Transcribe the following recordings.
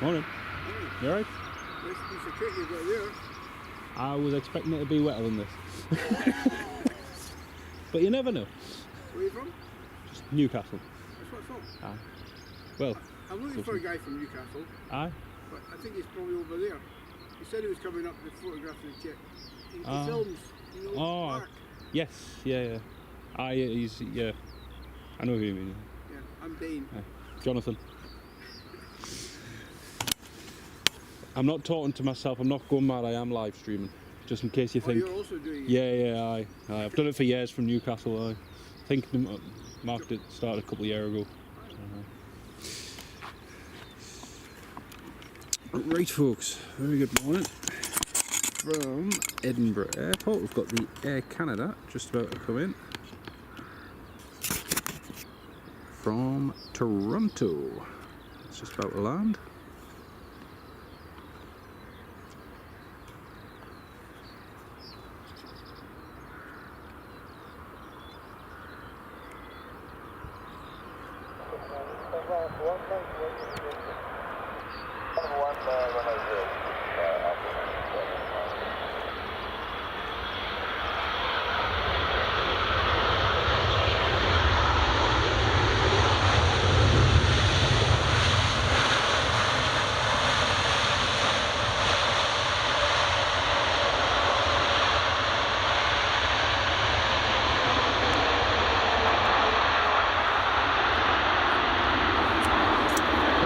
Morning. You alright? Nice piece of kit you've got there. I was expecting it to be wetter than this. But you never know. Where are you from? Just Newcastle. That's what I thought. Aye. Well, I'm looking for a guy from Newcastle. aye. But I think he's probably over there. He said he was coming up to photograph the jet. He films, you know, Mark. Yes, yeah. Aye, yeah. I know who you mean. Yeah, I'm Dane. Aye. Jonathan. I'm not talking to myself, I'm not going mad, I am live streaming. Just in case you think. You're also doing it? Yeah, aye. I've done it for years from Newcastle. I think the market started a couple of years ago. Right folks, very good morning. From Edinburgh Airport, we've got the Air Canada just about to come in. From Toronto, it's just about to land.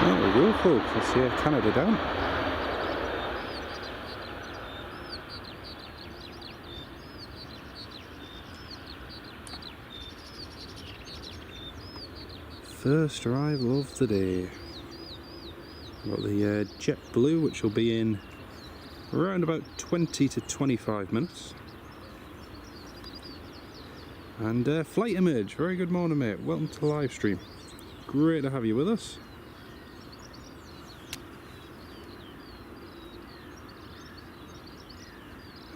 There we go folks, let's see Air Canada down. First arrival of the day. We've got the JetBlue, which will be in around about 20 to 25 minutes. And flight image, very good morning mate, welcome to the live stream. Great to have you with us.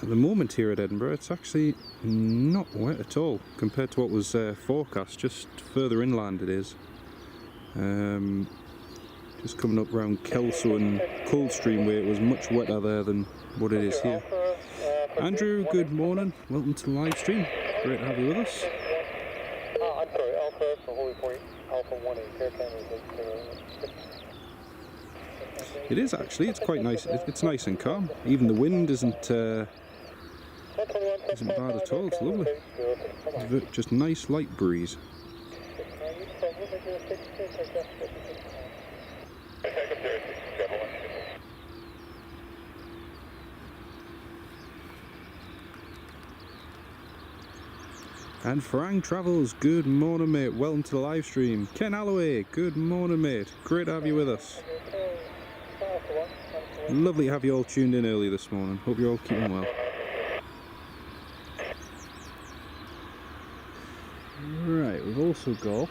At the moment here at Edinburgh, it's actually not wet at all compared to what was forecast. Just further inland it is. Just coming up around Kelso and Coldstream where it was much wetter there than what it is here. Andrew, good morning. Welcome to the live stream. Great to have you with us. I'm sorry, Alpha for Holy Point, Alpha 1 Air Canada. It is actually, it's quite nice. It's nice and calm. Even the wind isn't bad at all. It's lovely. It's just nice light breeze. And Frank Travels, good morning mate, welcome to the live stream. Ken Alloway, good morning mate, great to have you with us. Lovely to have you all tuned in early this morning, hope you're all keeping well. Right, we've also got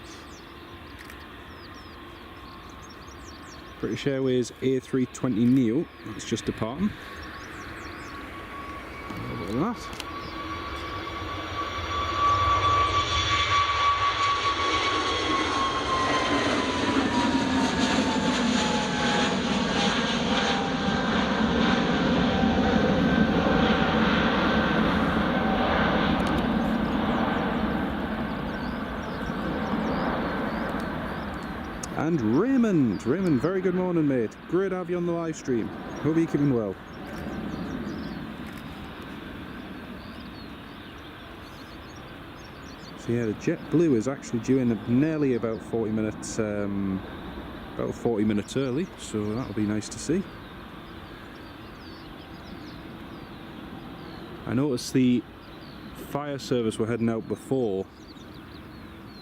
British Airways A321neo, it's just departing. A little bit of that. And Raymond, very good morning mate, great to have you on the live stream, hope you're keeping well. So yeah, the JetBlue is actually due in nearly about 40 minutes early, so that'll be nice to see. I noticed the fire service were heading out before,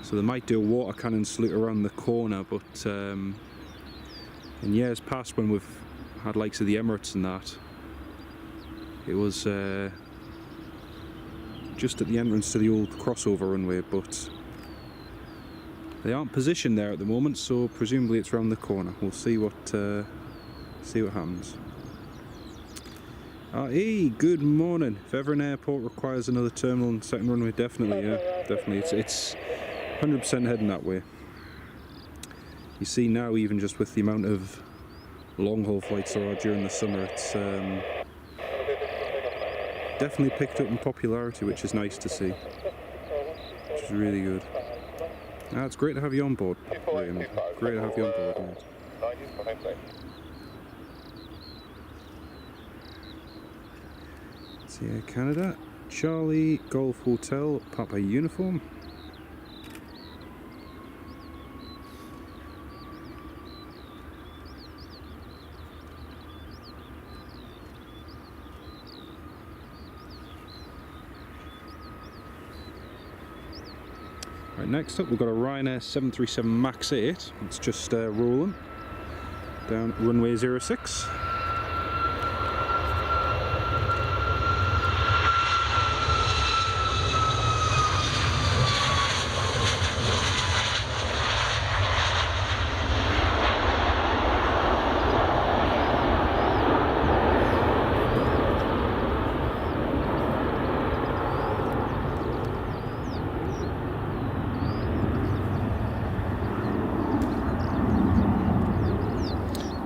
so they might do a water cannon salute around the corner, but in years past when we've had likes of the Emirates and that, it was just at the entrance to the old crossover runway, but they aren't positioned there at the moment, so presumably it's around the corner. We'll see what happens. Hey, good morning. If ever an airport requires another terminal and second runway, definitely, yeah, definitely. It's 100% heading that way. You see now, even just with the amount of long haul flights there are during the summer. It's definitely picked up in popularity, which is nice to see. Which is really good. It's great to have you on board, Graham. Great to have you on board, mate. It's Air Canada, Charlie Golf Hotel, Papa Uniform. Right, next up we've got a Ryanair 737 MAX 8. It's just rolling down runway 06.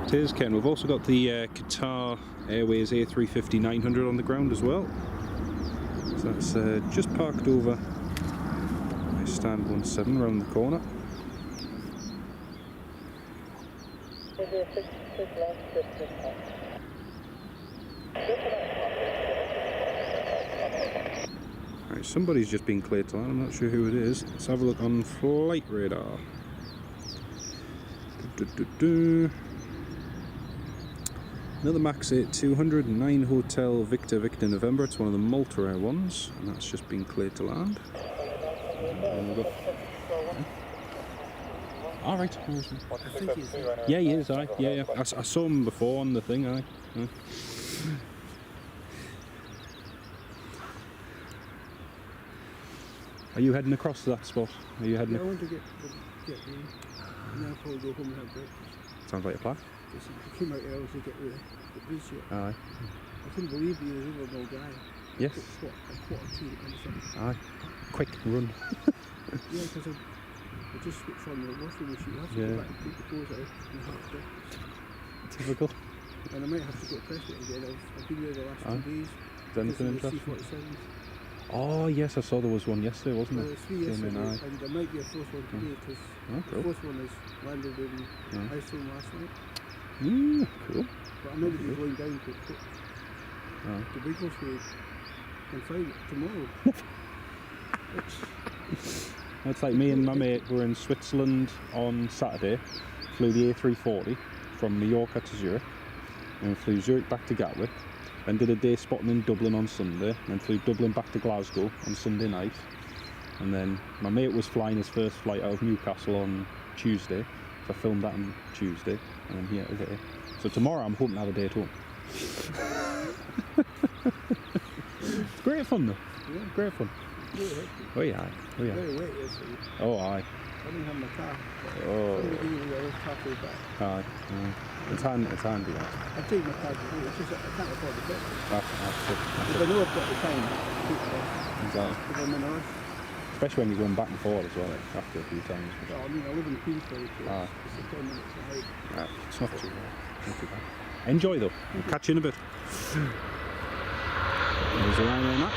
It is, Ken. We've also got the Qatar Airways A350-900 on the ground as well. So that's just parked over my stand 17 around the corner. Right, somebody's just been cleared to land. I'm not sure who it is. Let's have a look on flight radar. Another MAX 8-200, 9 Hotel Victor Victor November. It's one of the Malta Air ones, and that's just been cleared to land. And we've got... All right. I think he's there. Yeah, he is. Aye. Yeah. I saw him before on the thing. Aye. Are you heading across to that spot? Are you heading? Yeah, I want to get me, and then I'll probably go home and have breakfast. Sounds like a plan. I came out early to get the bridge yet. Aye. I couldn't believe he was over a old guy. Yes. A quarter to and something. Aye. Quick run. Yeah, because I just switched on the washing machine. I have to go back and take the clothes out and have breakfast. Typical. And I might have to go press it again. I've been there the last 2 days. Is there anything interesting? C-47s. Oh yes, I saw there was one yesterday, wasn't there? There's 3 yesterday, and there might be a 4th one today because the 4th one is landed in Iceland last night. Cool. But I'm meant to be going down to the Biggleswade and find it tomorrow. It's like me and my mate were in Switzerland on Saturday, flew the A340 from Mallorca to Zurich, and flew Zurich back to Gatwick, then did a day spotting in Dublin on Sunday, then flew Dublin back to Glasgow on Sunday night, and then my mate was flying his first flight out of Newcastle on Tuesday, so I filmed that on Tuesday, and then here today. So tomorrow I'm hoping to have a day at home. It's great fun though. Yeah. Great fun. Oh yeah. Oh yeah. Very wet yesterday. Oh aye. I didn't have my car. Oh. Somebody gave me the other halfway back. Aye. It's handy that. I take my car to do it. It's just that I can't afford the petrol. That's If it. I know I've got the time, I'll take it off. Exactly. If I'm in a rush. Especially when you're going back and forward as well, like, after a few times. Well, I mean, I live in Queensbury, so Aye. it's a 10 minutes away. It's not too bad. Not too bad. Enjoy though. We'll catch you in a bit. There's a line on that.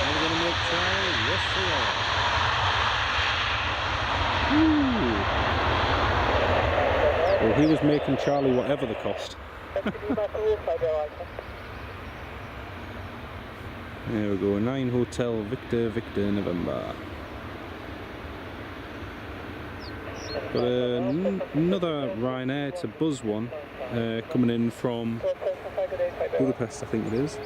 We're going to make Charlie. Yes, we are. Well, he was making Charlie whatever the cost. There we go, 9 Hotel Victor Victor November. Got another Ryanair, it's a Buzz one, coming in from Budapest, I think it is.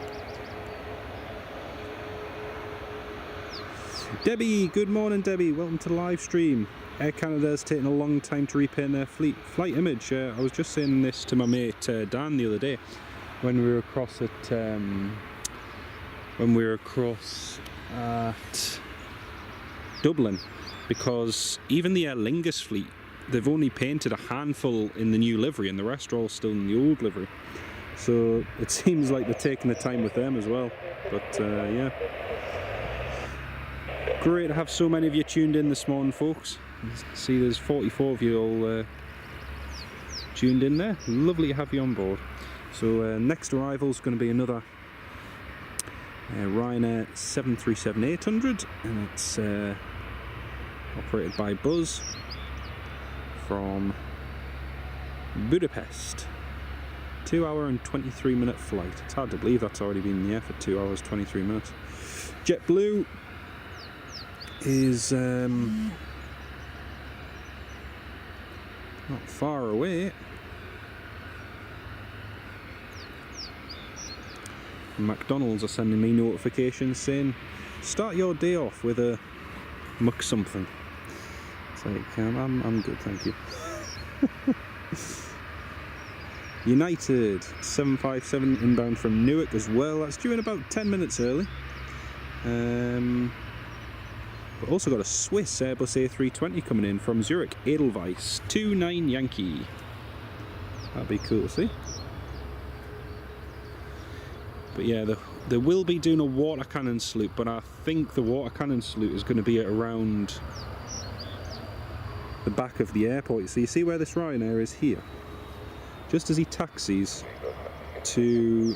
Debbie, good morning Debbie, welcome to the live stream. Air Canada's taken a long time to repaint their flight image. I was just saying this to my mate Dan the other day when we were across at Dublin, because even the Aer Lingus fleet they've only painted a handful in the new livery, and the rest are all still in the old livery. So it seems like they're taking the time with them as well. But yeah, great to have so many of you tuned in this morning, folks. See, there's 44 of you all tuned in there. Lovely to have you on board. So next arrival is going to be another Ryanair 737-800, and it's operated by Buzz from Budapest. 2 hour and 23 minute flight. It's hard to believe that's already been in the air for 2 hours 23 minutes. JetBlue is not far away. McDonald's are sending me notifications saying start your day off with a muck something. It's like I'm good, thank you. United 757 inbound from Newark as well. That's due in about 10 minutes early. But also got a Swiss Airbus A320 coming in from Zurich, Edelweiss 29 Yankee. That'd be cool to see. But yeah, they will be doing a water cannon salute, but I think the water cannon salute is going to be at around the back of the airport. So you see where this Ryanair is here? Just as he taxis to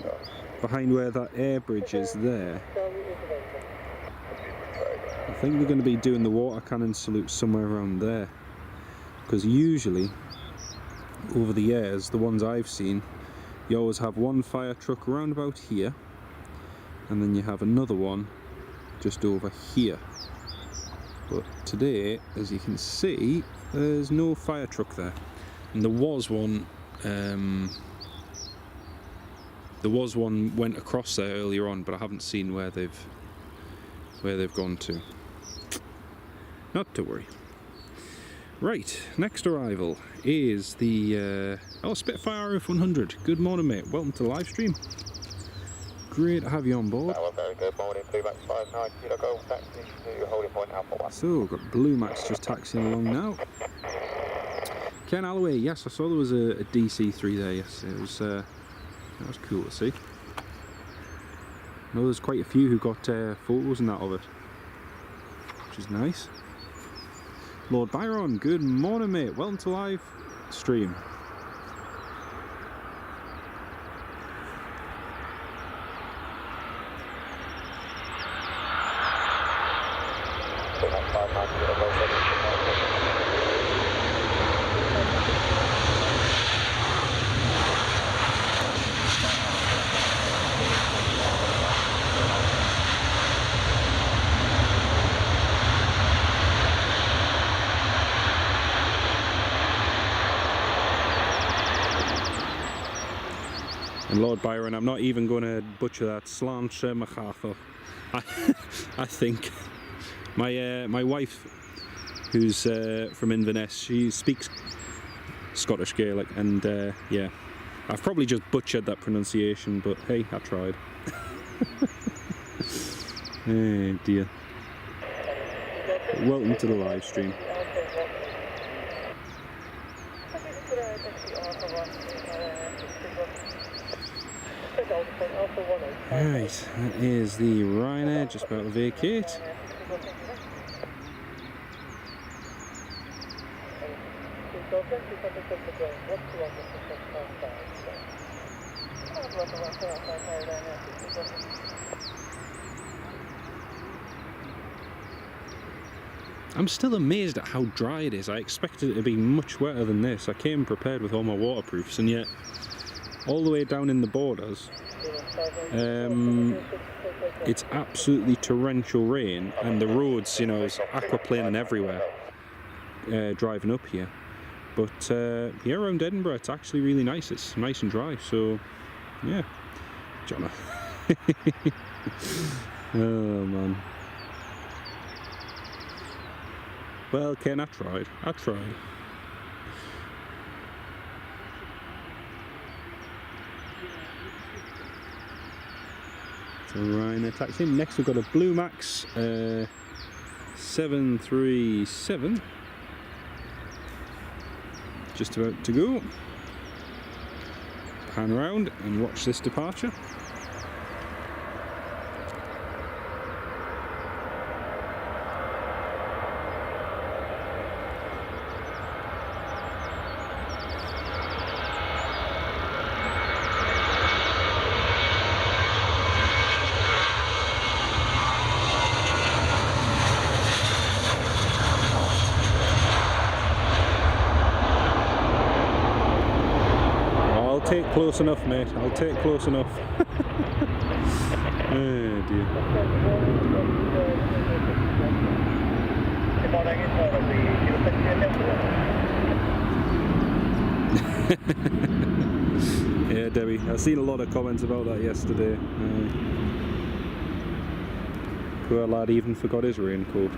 behind where that air bridge is there. I think they're going to be doing the water cannon salute somewhere around there. Because usually, over the years, the ones I've seen, you always have one fire truck around about here, and then you have another one just over here. But today, as you can see, there's no fire truck there. And there was one went across there earlier on, but I haven't seen where they've gone to. Not to worry. Right, next arrival is the Spitfire F100. Good morning, mate. Welcome to the live stream. Great to have you on board. Very good morning, Blue Max 59, Kilo Golf, taxi to holding point Alpha 1. So, we've got Blue Max just taxiing along now. Ken Alloway, yes, I saw there was a DC-3 there, yes. It was, that was cool to see. I know there's quite a few who got photos and that of it, which is nice. Lord Byron, good morning, mate. Welcome to live stream. And Lord Byron, I'm not even going to butcher that. Sláinte MacArthur. I think my wife, who's from Inverness, she speaks Scottish Gaelic, and yeah, I've probably just butchered that pronunciation, but hey, I tried. Oh dear. Welcome to the live stream. Right, that is the Ryanair just about to vacate. I'm still amazed at how dry it is. I expected it to be much wetter than this. I came prepared with all my waterproofs, and yet all the way down in the borders, it's absolutely torrential rain, and the roads, you know, is aquaplaning everywhere driving up here. But here around Edinburgh, it's actually really nice. It's nice and dry, so yeah. Jonah. Oh man. Well, Ken, I tried. So Ryanair taxi. Next we've got a Blue Max 737 Just about to go. Pan around and watch this departure. Take close enough, mate. I'll take close enough. Oh dear. Yeah, Debbie. I've seen a lot of comments about that yesterday. Poor lad even forgot his raincoat.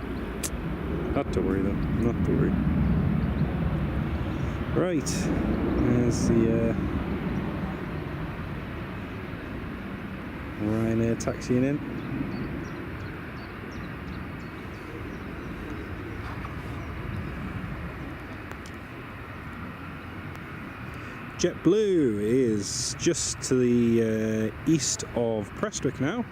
Not to worry though. Not to worry. Right. There's the Ryanair taxiing in. JetBlue is just to the east of Prestwick now.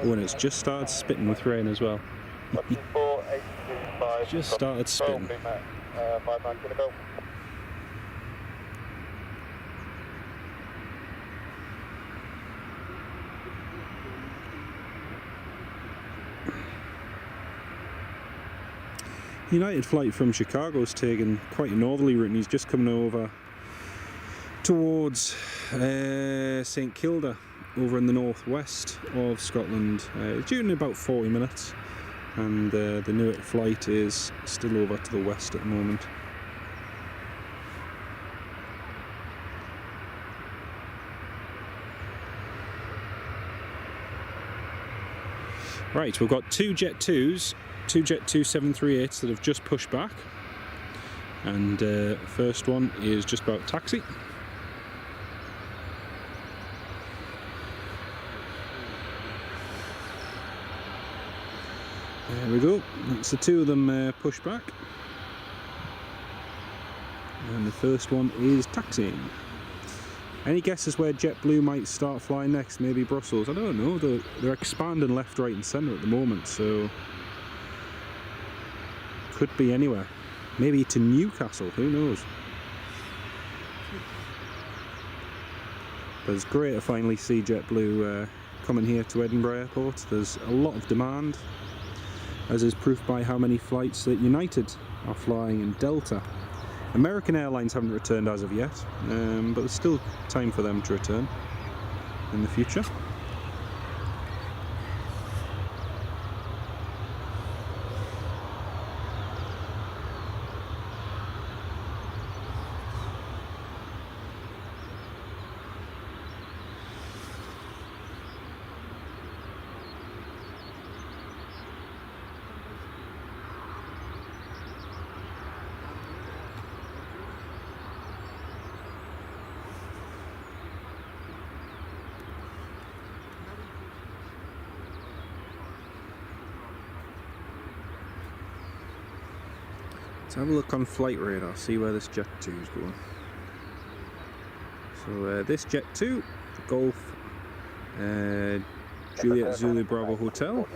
Oh, and it's just started spitting with rain as well. Just started spitting. United flight from Chicago's taken quite a northerly route and he's just coming over towards St Kilda over in the northwest of Scotland. It's due in about 40 minutes and the Newark flight is still over to the west at the moment. Right, we've got two Jet 2s. Two Jet 2 738s that have just pushed back, and first one is just about taxi. There we go. That's the two of them pushed back, and the first one is taxiing. Any guesses where JetBlue might start flying next? Maybe Brussels? I don't know. They're expanding left, right, and centre at the moment, so. Could be anywhere. Maybe to Newcastle, who knows? But it's great to finally see JetBlue coming here to Edinburgh Airport. There's a lot of demand, as is proof by how many flights that United are flying and Delta. American Airlines haven't returned as of yet, but there's still time for them to return in the future. Let's have a look on flight radar, see where this Jet 2 is going. So this Jet 2, Golf, Juliet Zulu Bravo Hotel,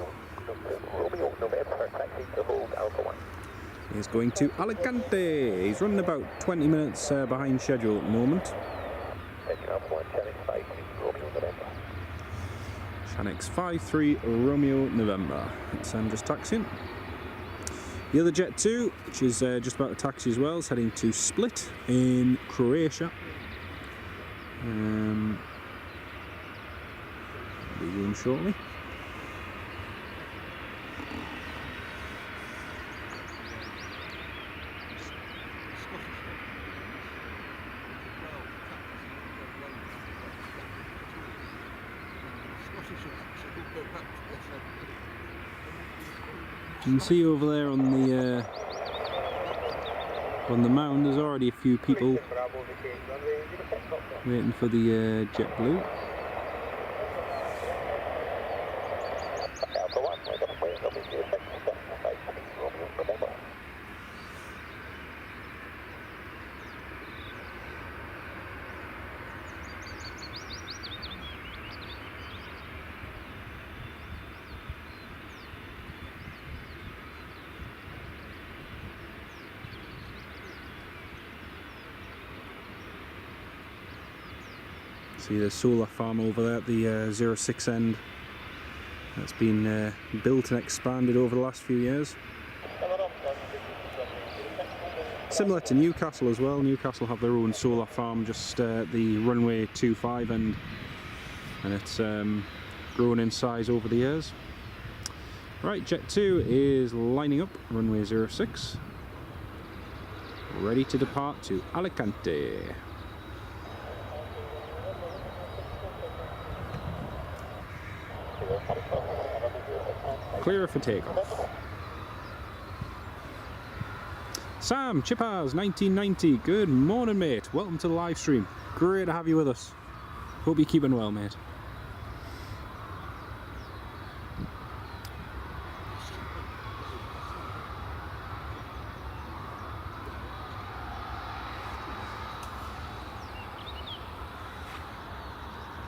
is going to Alicante. He's running about 20 minutes behind schedule at the moment. Shanix 53 Romeo November. I'm just taxiing. The other Jet 2, which is just about to taxi as well, is heading to Split in Croatia. We'll be going shortly. You can see over there on the mound there's already a few people waiting for the JetBlue. See the solar farm over there at the 06 end. That's been built and expanded over the last few years. Similar to Newcastle as well. Newcastle have their own solar farm just at the runway 25 end, and it's grown in size over the years. Right, Jet 2 is lining up, runway 06, ready to depart to Alicante. Clear for takeoff. Sam, Chippers, 1990, good morning mate, welcome to the live stream. Great to have you with us. Hope you're keeping well mate.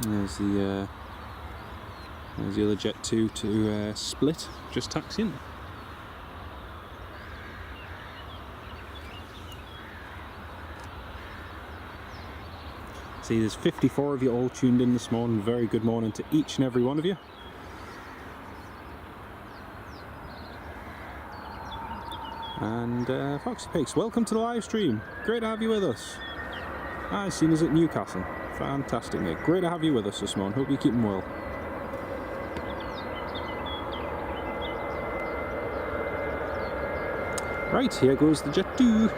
There's the other Jet 2 to split, just taxiing. See, there's 54 of you all tuned in this morning. Very good morning to each and every one of you. And Foxy Pigs, welcome to the live stream. Great to have you with us. I've seen us at Newcastle. Fantastic mate, great to have you with us this morning. Hope you're keeping well. Right, here goes the Jet 2.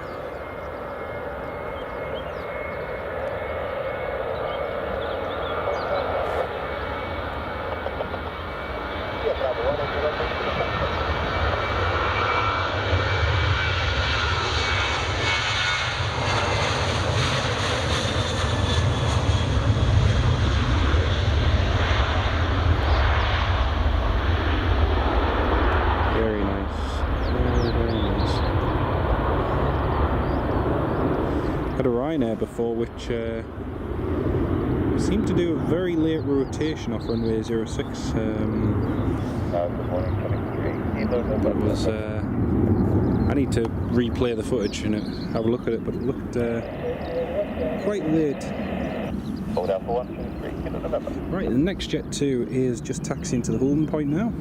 Before, which seemed to do a very late rotation off runway 06. I need to replay the footage and have a look at it, but it looked quite late. Right, the next Jet 2 is just taxiing to the holding point now.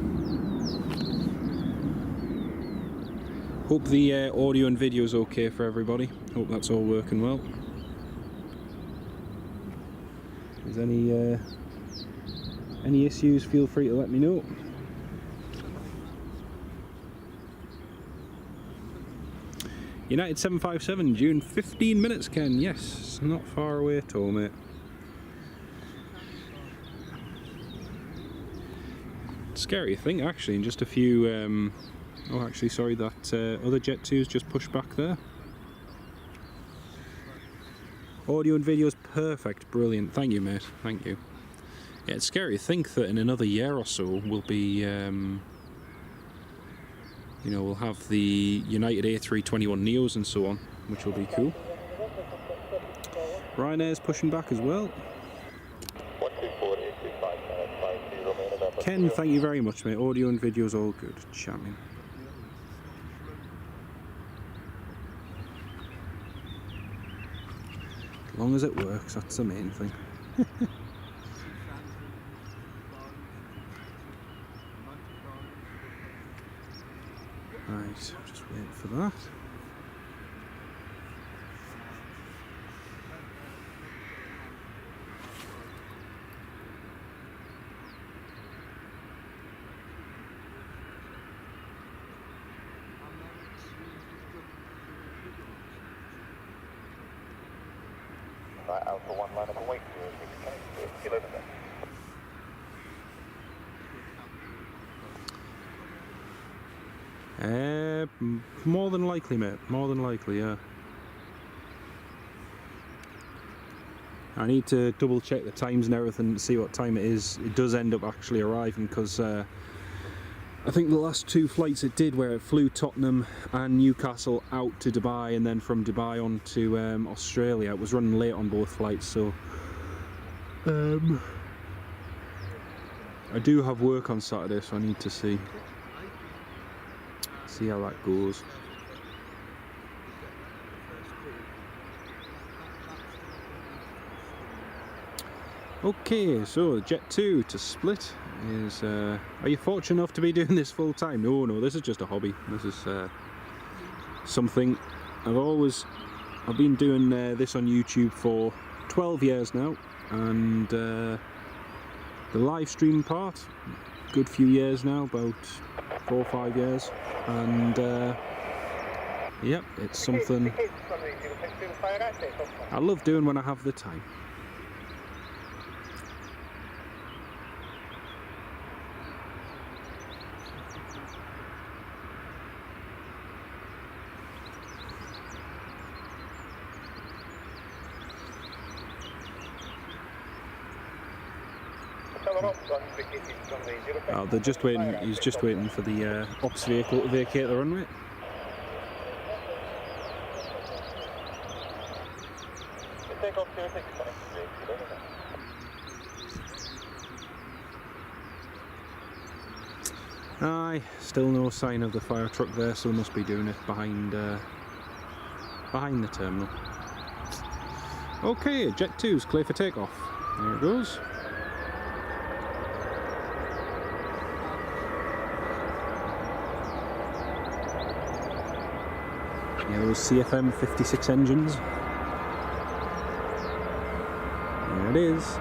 Hope the audio and video is okay for everybody. Hope that's all working well. If there's any issues, feel free to let me know. United 757, June 15 minutes, Ken. Yes, not far away at all, mate. Scary thing, actually, in just a few. Oh, actually, sorry, that other Jet 2's just pushed back there. Audio and video is perfect, brilliant. Thank you, mate. Thank you. Yeah, it's scary to think that in another year or so we'll be, you know, we'll have the United A321neos and so on, which will be cool. Ryanair's pushing back as well. Ken, thank you very much, mate. Audio and video is all good. Champion. As long as it works, that's the main thing. Right, just wait for that. Alpha 1 line up and wait for you. More than likely, mate. More than likely, yeah. I need to double check the times and everything to see what time it is. It does end up actually arriving because I think the last two flights it did, where it flew Tottenham and Newcastle out to Dubai and then from Dubai on to Australia, it was running late on both flights, so I do have work on Saturday, so I need to see how that goes. Okay, so Jet 2 to Split is... are you fortunate enough to be doing this full time? No, this is just a hobby. This is something I've been doing this on YouTube for 12 years now, and the live stream part, good few years now, about 4 or 5 years, and yep, it's something I love doing when I have the time. Oh, they're just waiting. He's just waiting for the ops vehicle to vacate the runway. Aye, still no sign of the fire truck there, so must be doing it behind the terminal. Okay, Jet 2's clear for takeoff. There it goes. Yeah, those CFM 56 engines. There it is.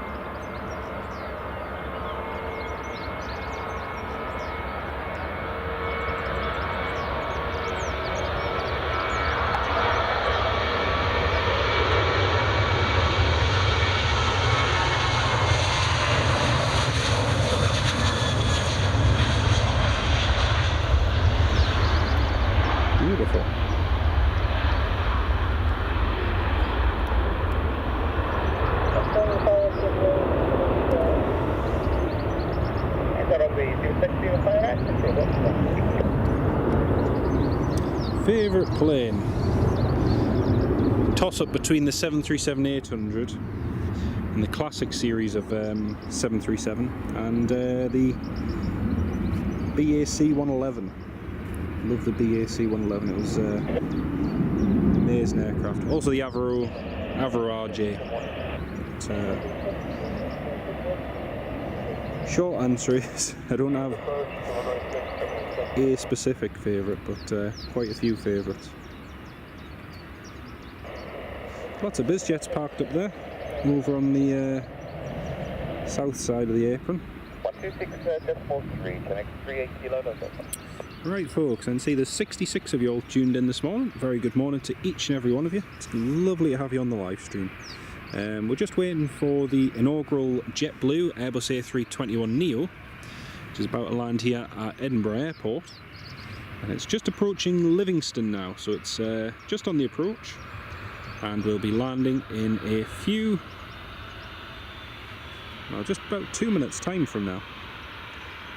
Beautiful. Favourite plane? Toss up between the 737-800 and the classic series of 737 and the BAC 111. Love the BAC 111. It was an amazing aircraft. Also the Avro RJ. Short answer is I don't have a specific favourite, but quite a few favourites. Lots of bizjets parked up there, over on the south side of the apron. 126.3, connect 38 kilo. Right folks, and see there's 66 of you all tuned in this morning. Very good morning to each and every one of you. It's lovely to have you on the live stream. We're just waiting for the inaugural JetBlue Airbus A321neo, which is about to land here at Edinburgh Airport, and it's just approaching Livingston now, so it's just on the approach, and we'll be landing in a few, well, just about 2 minutes time from now,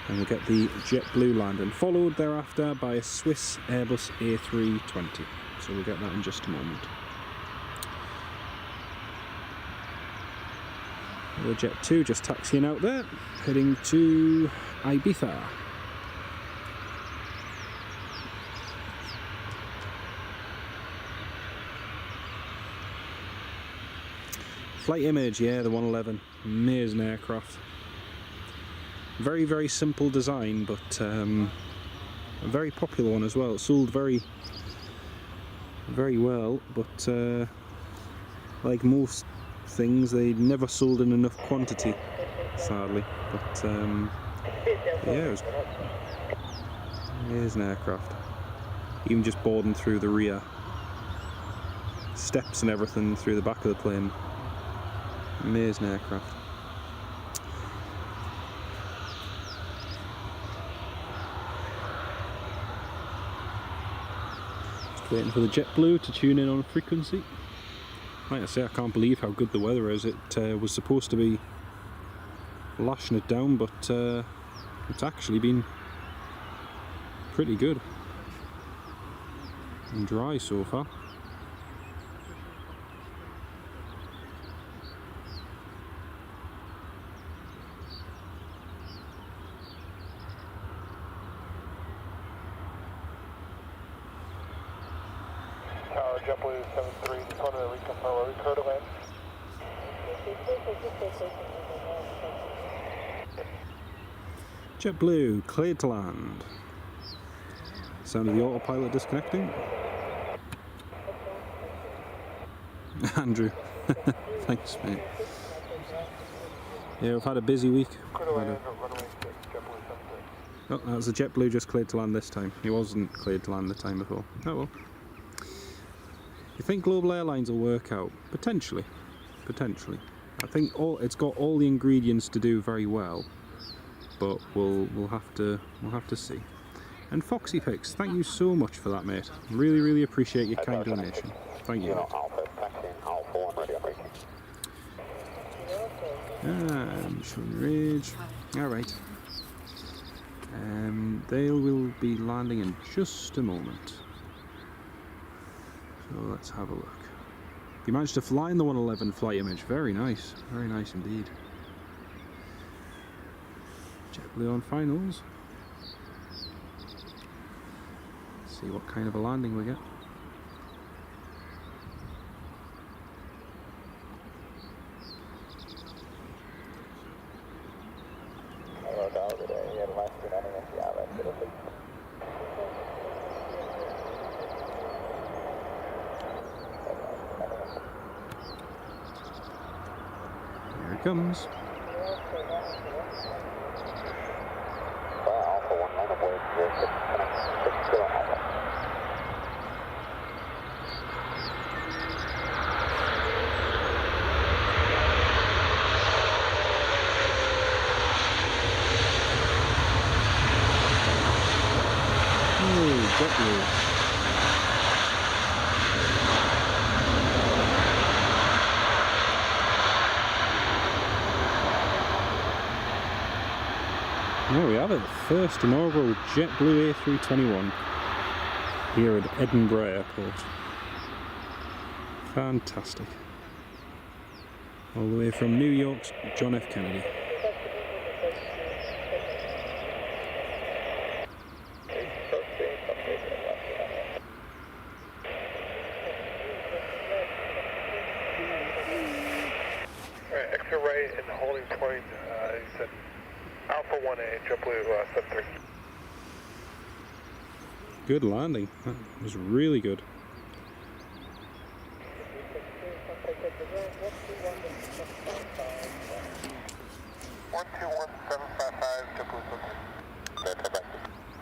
and we'll get the JetBlue landing, followed thereafter by a Swiss Airbus A320, so we'll get that in just a moment. The Jet 2 just taxiing out there, heading to Ibiza. Flight image, yeah, the 111, amazing aircraft. Very, very simple design, but a very popular one as well. It sold very, very well, but like most things, they never sold in enough quantity, sadly. But yeah, it is an aircraft. Even just boarding through the rear steps and everything through the back of the plane, amazing aircraft. Just waiting for the JetBlue to tune in on frequency. Like I say, I can't believe how good the weather is. It was supposed to be lashing it down, but it's actually been pretty good and dry so far. JetBlue 73, just wanted to reconfirm where we cleared to land. JetBlue, cleared to land. Sound of the autopilot disconnecting. Andrew, thanks mate. Yeah, we've had a busy week. Oh, that's a JetBlue just cleared to land this time. He wasn't cleared to land the time before. Oh well. You think global airlines will work out? Potentially. Potentially. I think it's got all the ingredients to do very well, but we'll have to see. And Foxy Pix, thank you so much for that, mate. Really appreciate your kind donation. Thank you. Showing Ridge. Alright. They will be landing in just a moment. So let's have a look. You managed to fly in the 111 flight image. Very nice indeed. JetBlue on finals. See what kind of a landing we get. Here it comes. JetBlue. There we have it, first inaugural JetBlue A321 here at Edinburgh Airport. Fantastic. All the way from New York's John F. Kennedy. Exit right in the holding point, you said Alpha 1A, JetBlue 73. Good landing, that was really good.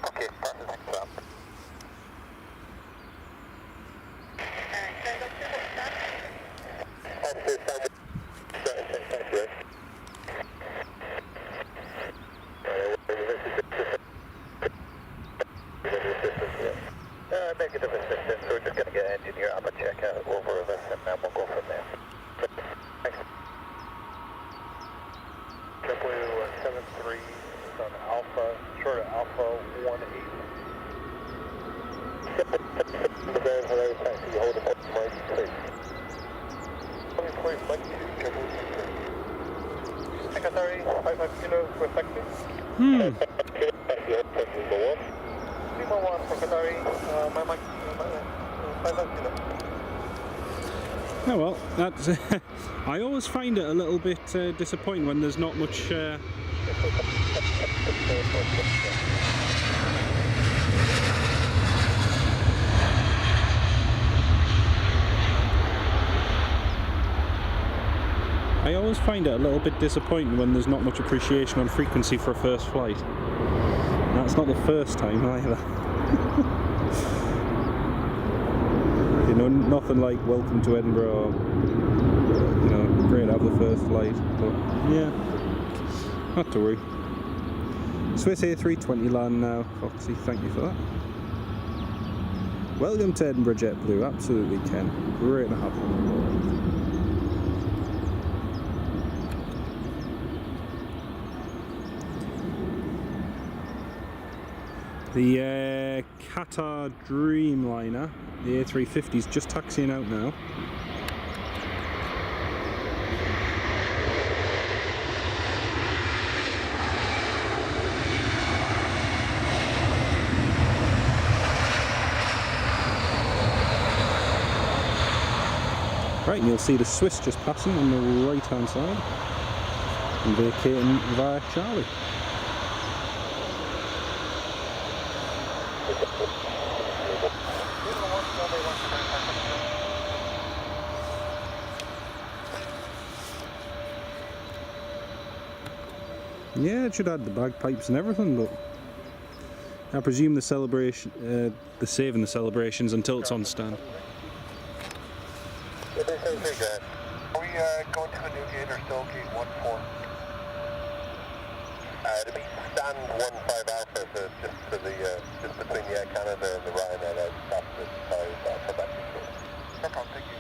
Okay, processing stop. Negative assistance, we're just going to get engineer up and check out over this and then we'll go from there. Thanks. JetBlue 73 is on Alpha, short of Alpha 18. Hello, taxi, hold the mic, please. 20 Mike 2, JetBlue 23. Secretary, 55 kilos for taxi. Lima 1, Secretary, my mic, 55 kilos. Oh well, that's. I always find it a little bit disappointing when there's not much. I always find it a little bit disappointing when there's not much appreciation on frequency for a first flight. And that's not the first time either. You know, nothing like welcome to Edinburgh or, you know, great to have the first flight, but yeah, not to worry. Swiss A320 land now, Foxy, thank you for that. Welcome to Edinburgh JetBlue, absolutely Ken, great to have you on board. The Qatar Dreamliner, the A350 is just taxiing out now. Right, and you'll see the Swiss just passing on the right hand side and vacating via Charlie. Yeah, it should add the bagpipes and everything, but I presume the celebration, they're saving the celebrations until it's on stand. Are we going to a new gate or still gate 14? It'll be stand 15 Alpha, so it's just to the just between the Air Canada and the Ryanair. That's the size for that control. No problem, thank you.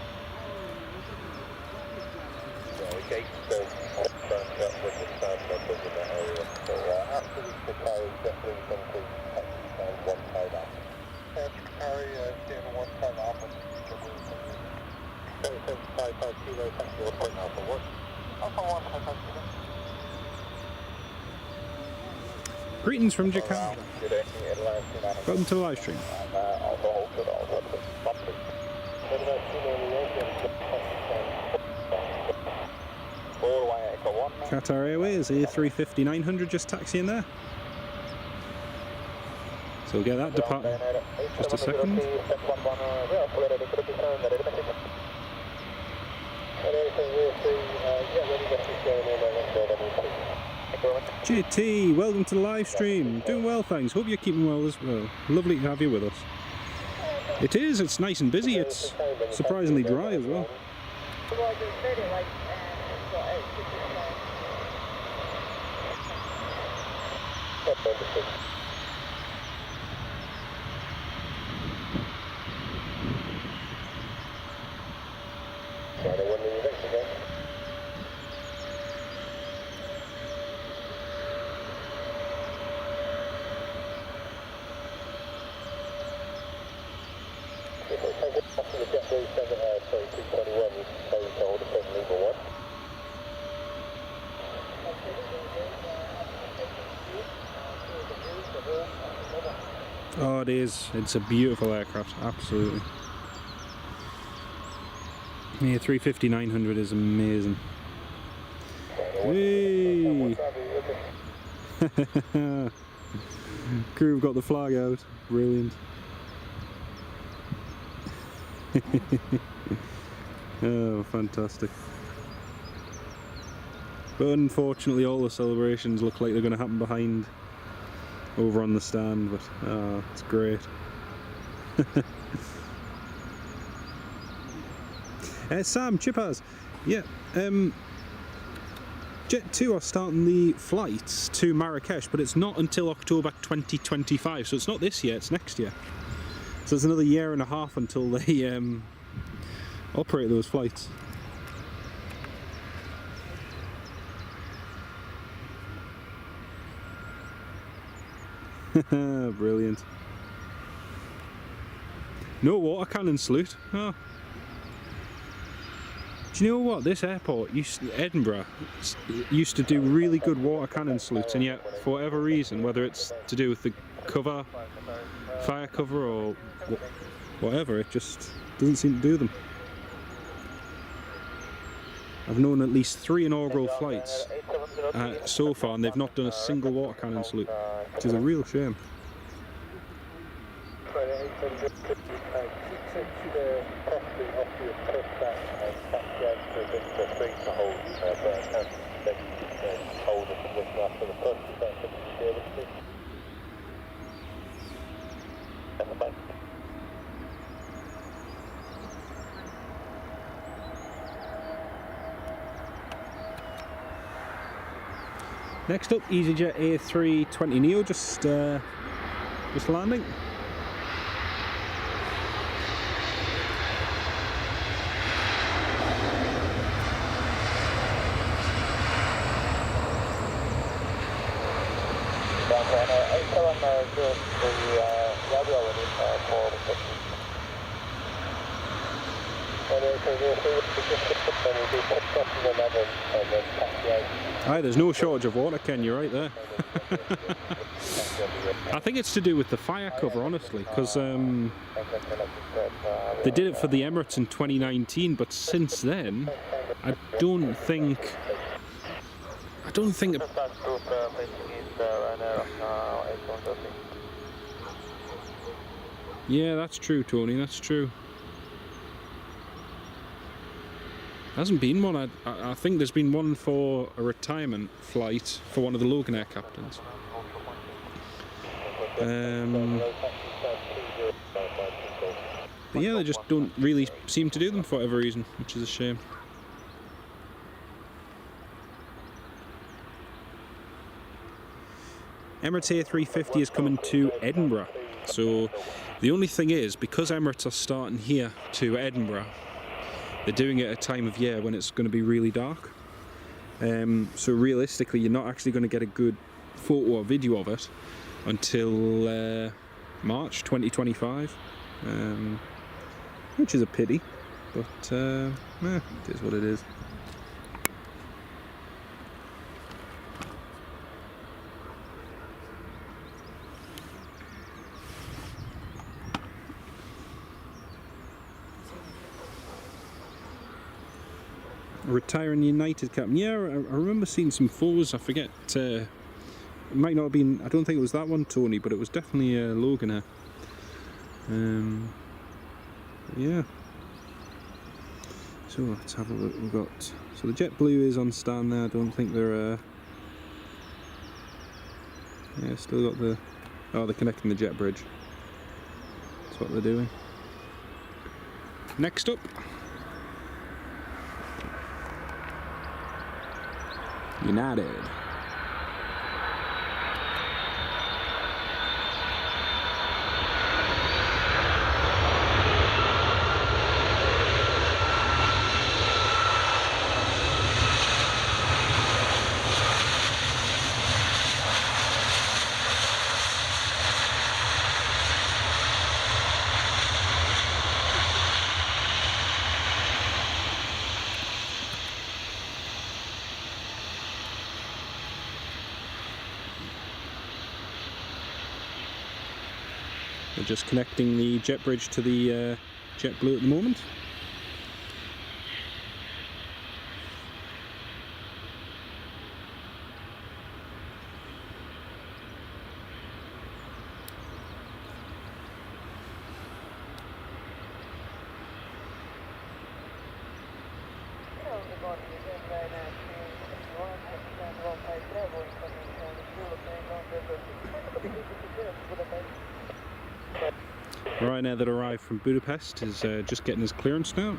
Yeah, the gate does stand up with the stand numbers in that area. So after the carry, definitely something stand 15 Alpha. Carry stand 15 Alpha. 755 kilo, taxi 1 Alpha 1. Alpha 1, 55 kilo. Greetings from Jakarta. Welcome to the live stream. Qatar Airways A350-900 just taxiing there. So we'll get that departing just a second. JT, welcome to the live stream. Doing well, thanks. Hope you're keeping well as well. Lovely to have you with us. It is, it's nice and busy. It's surprisingly dry as well. Oh, it is. It's a beautiful aircraft, absolutely. Yeah, 350-900 is amazing. Hey! Crew have got the flag out. Brilliant. Oh, fantastic. But unfortunately all the celebrations look like they're going to happen behind over on the stand, but it's great. Sam, Chippers, yeah, Jet2 are starting the flights to Marrakesh, but it's not until October 2025, so it's not this year, it's next year. So it's another year and a half until they operate those flights. Brilliant. No water cannon salute. Oh. Do you know what? This airport, Edinburgh, used to do really good water cannon salutes, and yet, for whatever reason, whether it's to do with the cover, fire cover, or whatever, it just doesn't seem to do them. I've known at least 3 inaugural flights so far, and they've not done a single water cannon salute, which is a real shame. Next up, EasyJet A320neo just landing. Aye, there's no shortage of water, Ken, you're right there. I think it's to do with the fire cover, honestly, because they did it for the Emirates in 2019, but since then, I don't think it... Yeah, that's true, Tony, that's true. Hasn't been one. I think there's been one for a retirement flight for one of the Loganair captains. But yeah, they just don't really seem to do them for whatever reason, which is a shame. Emirates A350 is coming to Edinburgh. So the only thing is, because Emirates are starting here to Edinburgh, they're doing it at a time of year when it's going to be really dark. So realistically, you're not actually going to get a good photo or video of it until March 2025, which is a pity, but it is what it is. Retiring United captain. Yeah, I remember seeing some photos. I forget. It might not have been. I don't think it was that one, Tony, but it was definitely Loganair. Yeah. So let's have a look. We've got. So the JetBlue is on stand there. I don't think they're. Yeah, still got the. Oh, they're connecting the jet bridge. That's what they're doing. Next up. United. We're just connecting the jet bridge to the JetBlue at the moment. Ryanair that arrived from Budapest is just getting his clearance now.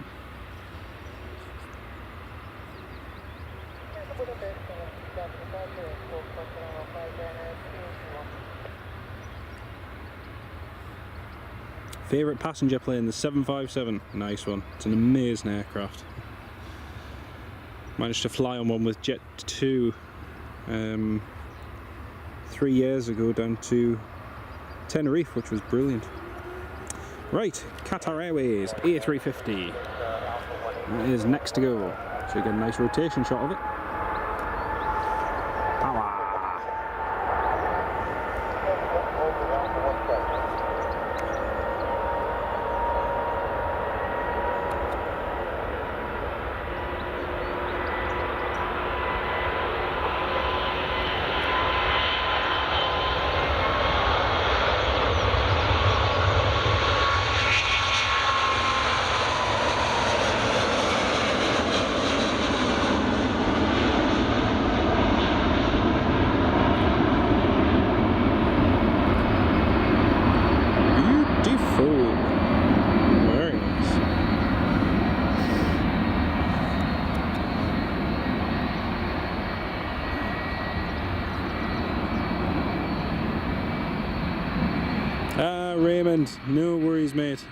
Favourite passenger plane, the 757. Nice one. It's an amazing aircraft. Managed to fly on one with Jet2 3 years ago down to Tenerife, which was brilliant. Right, Qatar Airways A350. That is next to go. So you get a nice rotation shot of it. Power. Raymond, no worries, mate.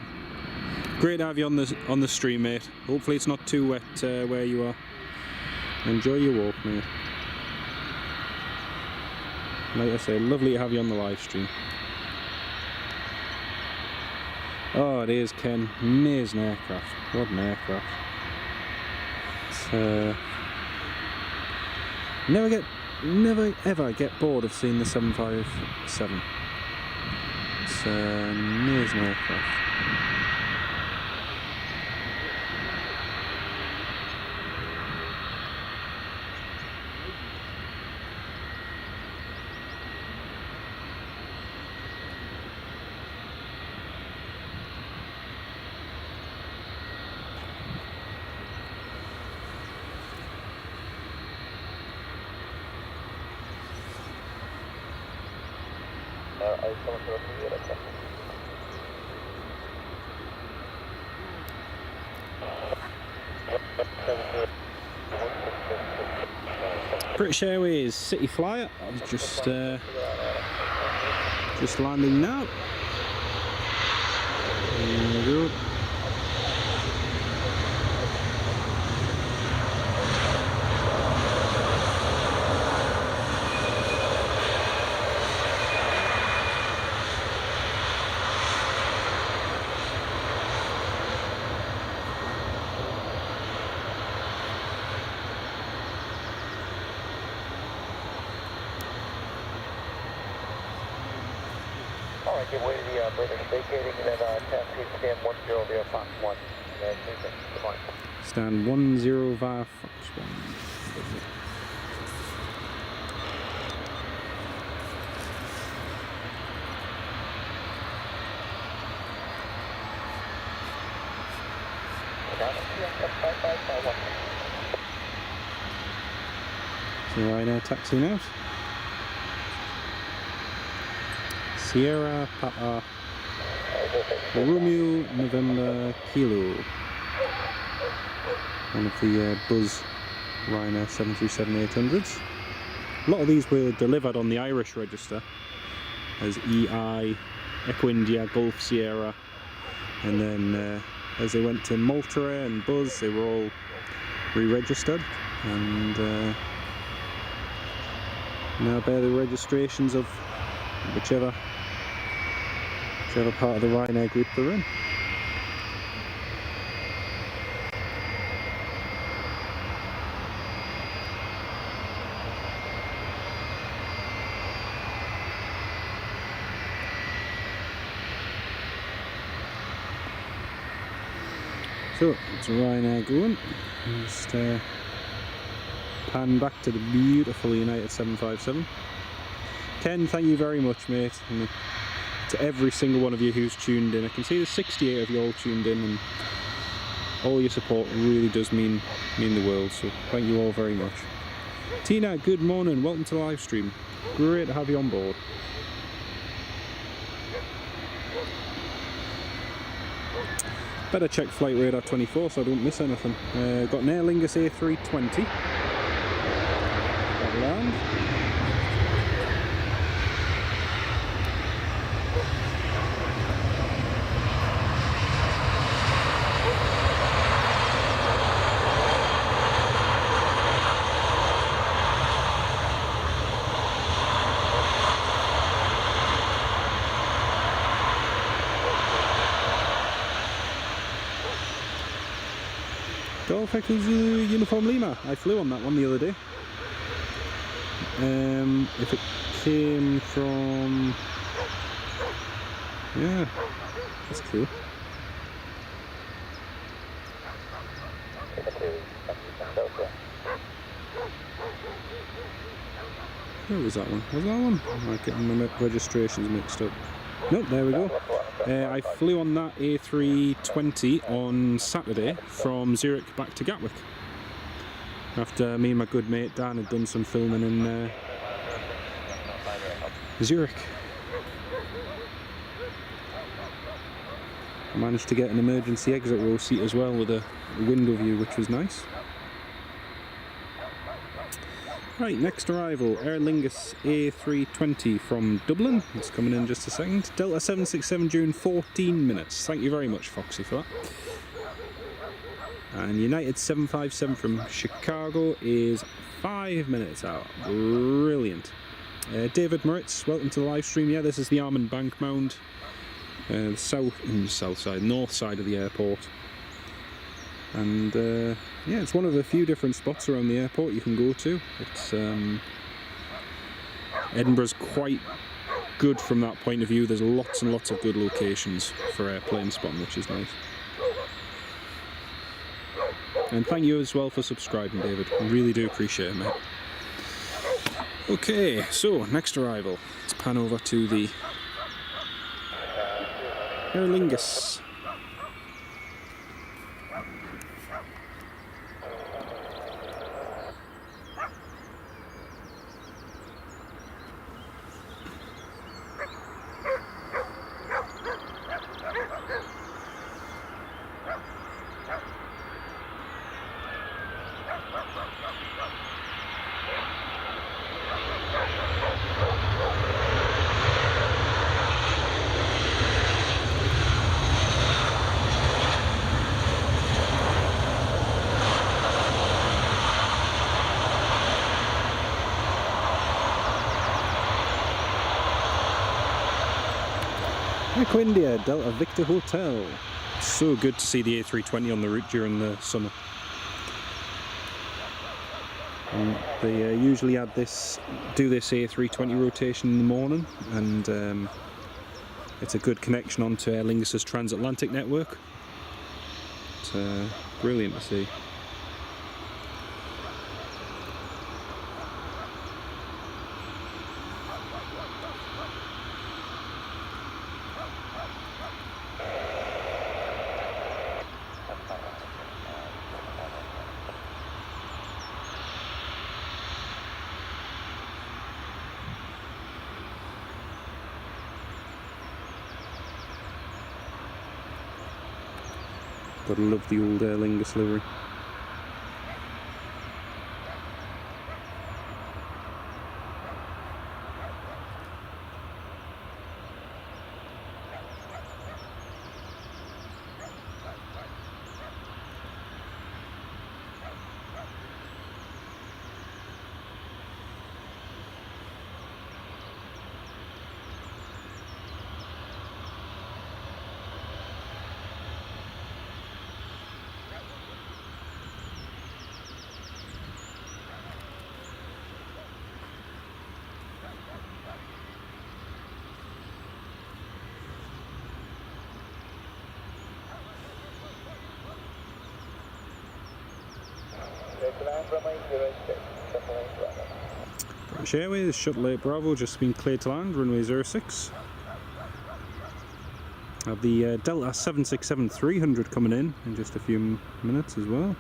Great to have you on the stream, mate. Hopefully it's not too wet where you are. Enjoy your walk, mate. Like I say, lovely to have you on the live stream. Oh, it is, Ken. Amazing aircraft. What an aircraft. It's, Never ever get bored of seeing the 757. It's an amazing aircraft. British Airways City Flyer. I was just landing now. There we go. Alright, give way to the British vacating and then taxi stand 10 via Fox 1. And movement, good morning. Stand 10 via Fox 1. So Ryanair taxiing out. Sierra Papa Romeo November Kilo. One of the Buzz Ryanair 737-800s. A lot of these were delivered on the Irish register as EI, Echo India, Golf Sierra, and then as they went to Malta and Buzz, they were all re-registered and now bear the registrations of whichever part of the Ryanair group they're in. So it's Ryanair going. Just pan back to the beautiful United 757. Ken, thank you very much, mate. And to every single one of you who's tuned in. I can see there's 68 of you all tuned in, and all your support really does mean the world, so thank you all very much. Tina, good morning, welcome to the live stream. Great to have you on board. Better check Flight Radar 24 so I don't miss anything. Got an Aer Lingus A320. Land. Golf Echoes Uniform Lima. I flew on that one the other day. If it came from... yeah, that's cool. Where was that one? Was that one? I'm getting my registrations mixed up. Nope, there we go. I flew on that A320 on Saturday from Zurich back to Gatwick. After me and my good mate Dan had done some filming in Zurich. I managed to get an emergency exit row seat as well with a window view, which was nice. Right, next arrival, Aer Lingus A320 from Dublin. It's coming in just a second. Delta 767 during 14 minutes. Thank you very much, Foxy, for that. And United 757 from Chicago is 5 minutes out. Brilliant. David Moritz, welcome to the live stream. Yeah, this is the Armand Bank Mound. North side of the airport. And yeah, it's one of the few different spots around the airport you can go to. It's Edinburgh's quite good from that point of view. There's lots and lots of good locations for airplane spotting, which is nice. And thank you as well for subscribing, David. I really do appreciate it, mate. Okay, so next arrival. Let's pan over to the Aer Lingus. Echo India, Delta Victor Hotel. It's so good to see the A320 on the route during the summer. And they usually do this A320 rotation in the morning, and it's a good connection onto Aer Lingus's Transatlantic network. It's brilliant to see. Gotta love the old Aer Lingus livery. British Airways, Shuttle 8 Bravo, just been cleared to land, runway 06. Have the Delta 767-300 coming in just a few minutes as well.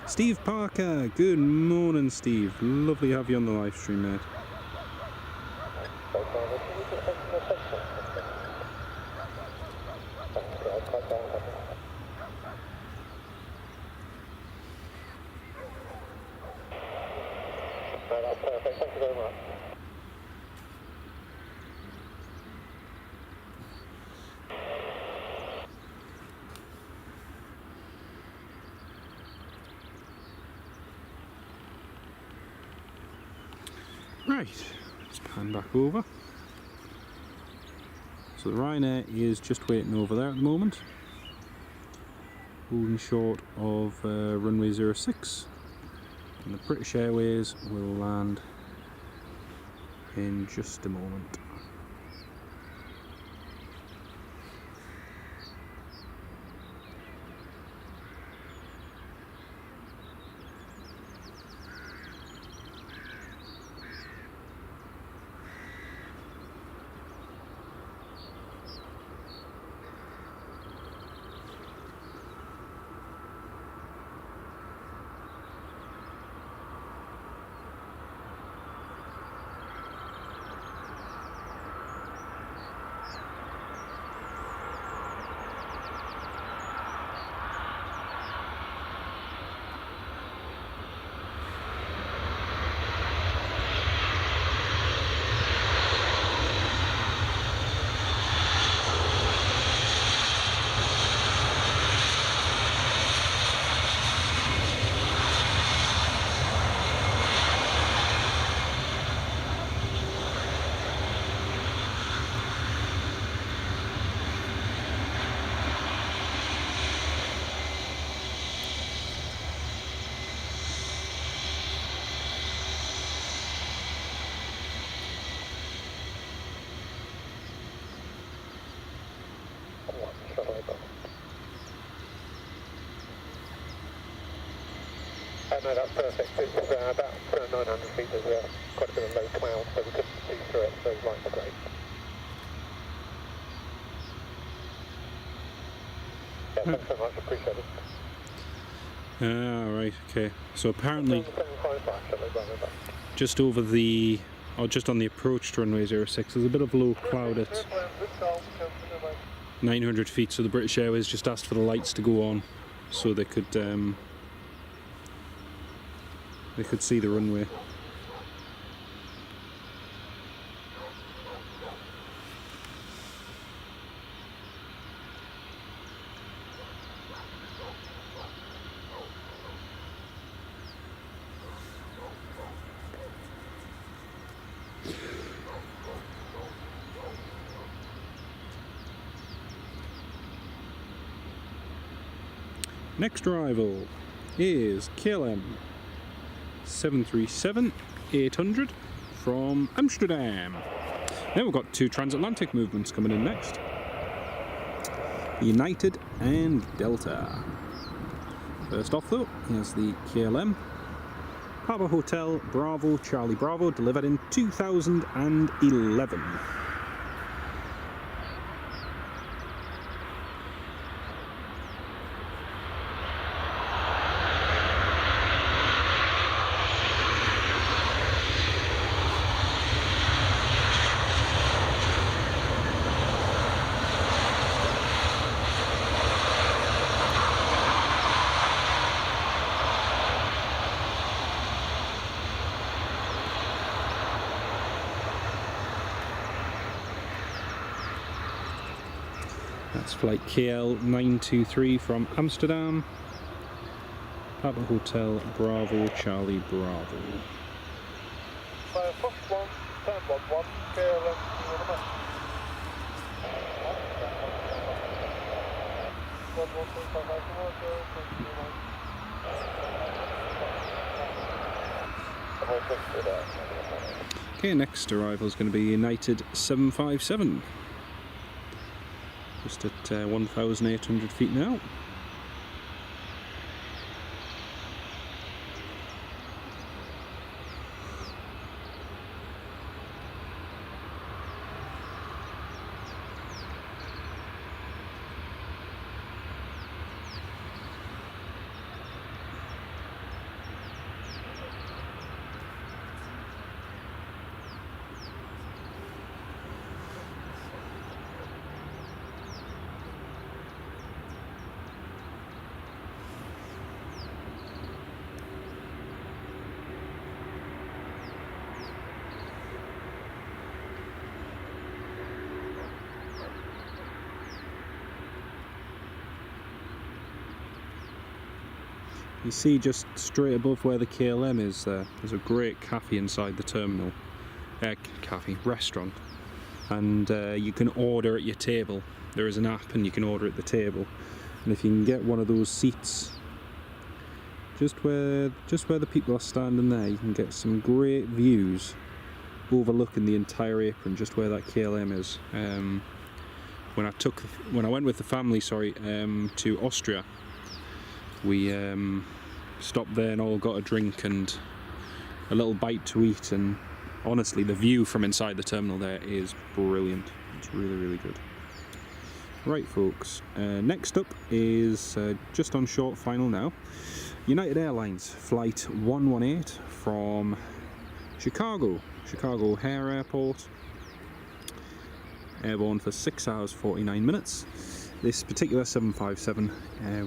Steve Parker, good morning Steve, lovely to have you on the live stream, mate. Perfect, thank you very much. Right, let's pan back over. So the Ryanair is just waiting over there at the moment, holding short of runway 06, and the British Airways will land in just a moment. no, that's perfect. It's about 900 feet. There's quite a bit of low cloud, so we couldn't see through it. Those lights are great. Yeah, thanks so much. Appreciate it. Right, okay. So apparently, just over the, or just on the approach to runway 06, there's a bit of low cloud at 900 feet, so the British Airways just asked for the lights to go on so they could see the runway. Next arrival is KLM 737-800 from Amsterdam. Then we've got two transatlantic movements coming in next. United and Delta. First off though, here's the KLM Papa Hotel Bravo Charlie Bravo, delivered in 2011. That's flight KL923 from Amsterdam, Papa Hotel Bravo Charlie Bravo. Fox 1, turn 11, KLM, Okay, next arrival is going to be United 757. Just at 1,800 feet now. You see just straight above where the KLM is there, there's a great cafe inside the terminal. Restaurant. And you can order at your table. There is an app and you can order at the table. And if you can get one of those seats just where the people are standing there, you can get some great views overlooking the entire apron just where that KLM is. When I went with the family, to Austria, we stopped there and all got a drink and a little bite to eat, and honestly the view from inside the terminal there is brilliant. It's really, really good. Right folks, next up is just on short final now, United Airlines flight 118 from Chicago O'Hare Airport, airborne for 6 hours 49 minutes. This particular 757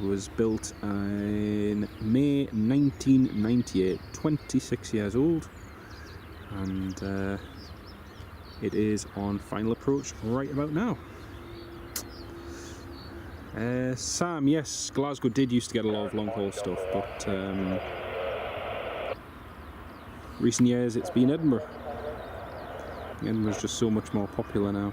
was built in May 1998, 26 years old, and it is on final approach right about now. Sam, yes, Glasgow did used to get a lot of long haul stuff, but recent years it's been Edinburgh. Edinburgh's just so much more popular now.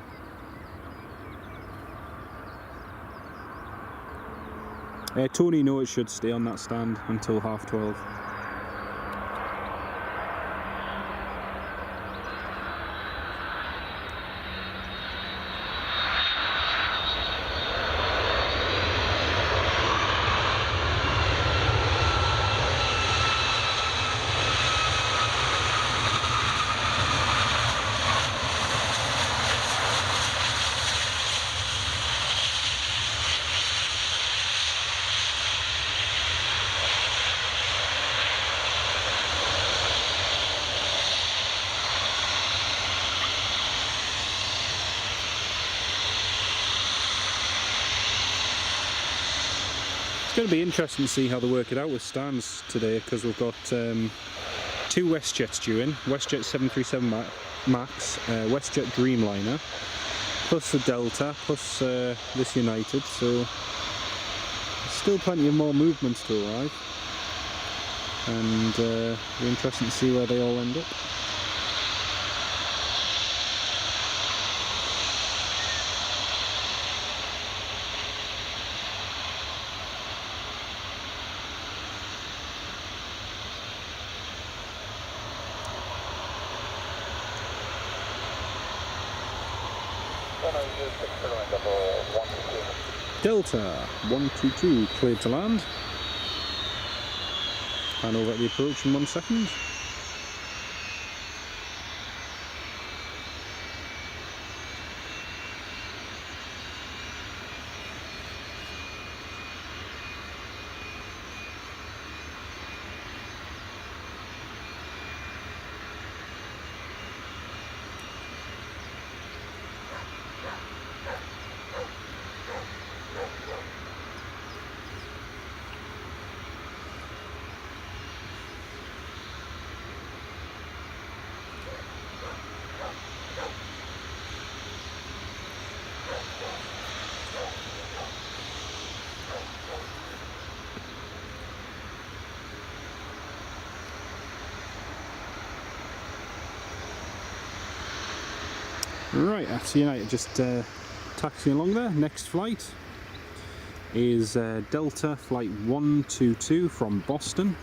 Tony, no, it should stay on that stand until 12:30. It's going to be interesting to see how they work it out with stands today, because we've got 2 WestJets due in, WestJet 737 MAX, WestJet Dreamliner, plus the Delta, plus this United, so there's still plenty of more movements to arrive, and it'll be interesting to see where they all end up. Delta 122 cleared to land. Hand over at the approach in 1 second. Right, that's United just taxiing along there. Next flight is Delta flight 122 from Boston.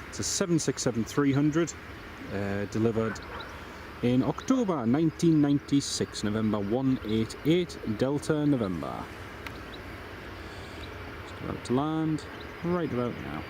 It's a 767-300, delivered in October 1996, November 188, Delta November. Just about to land right about now.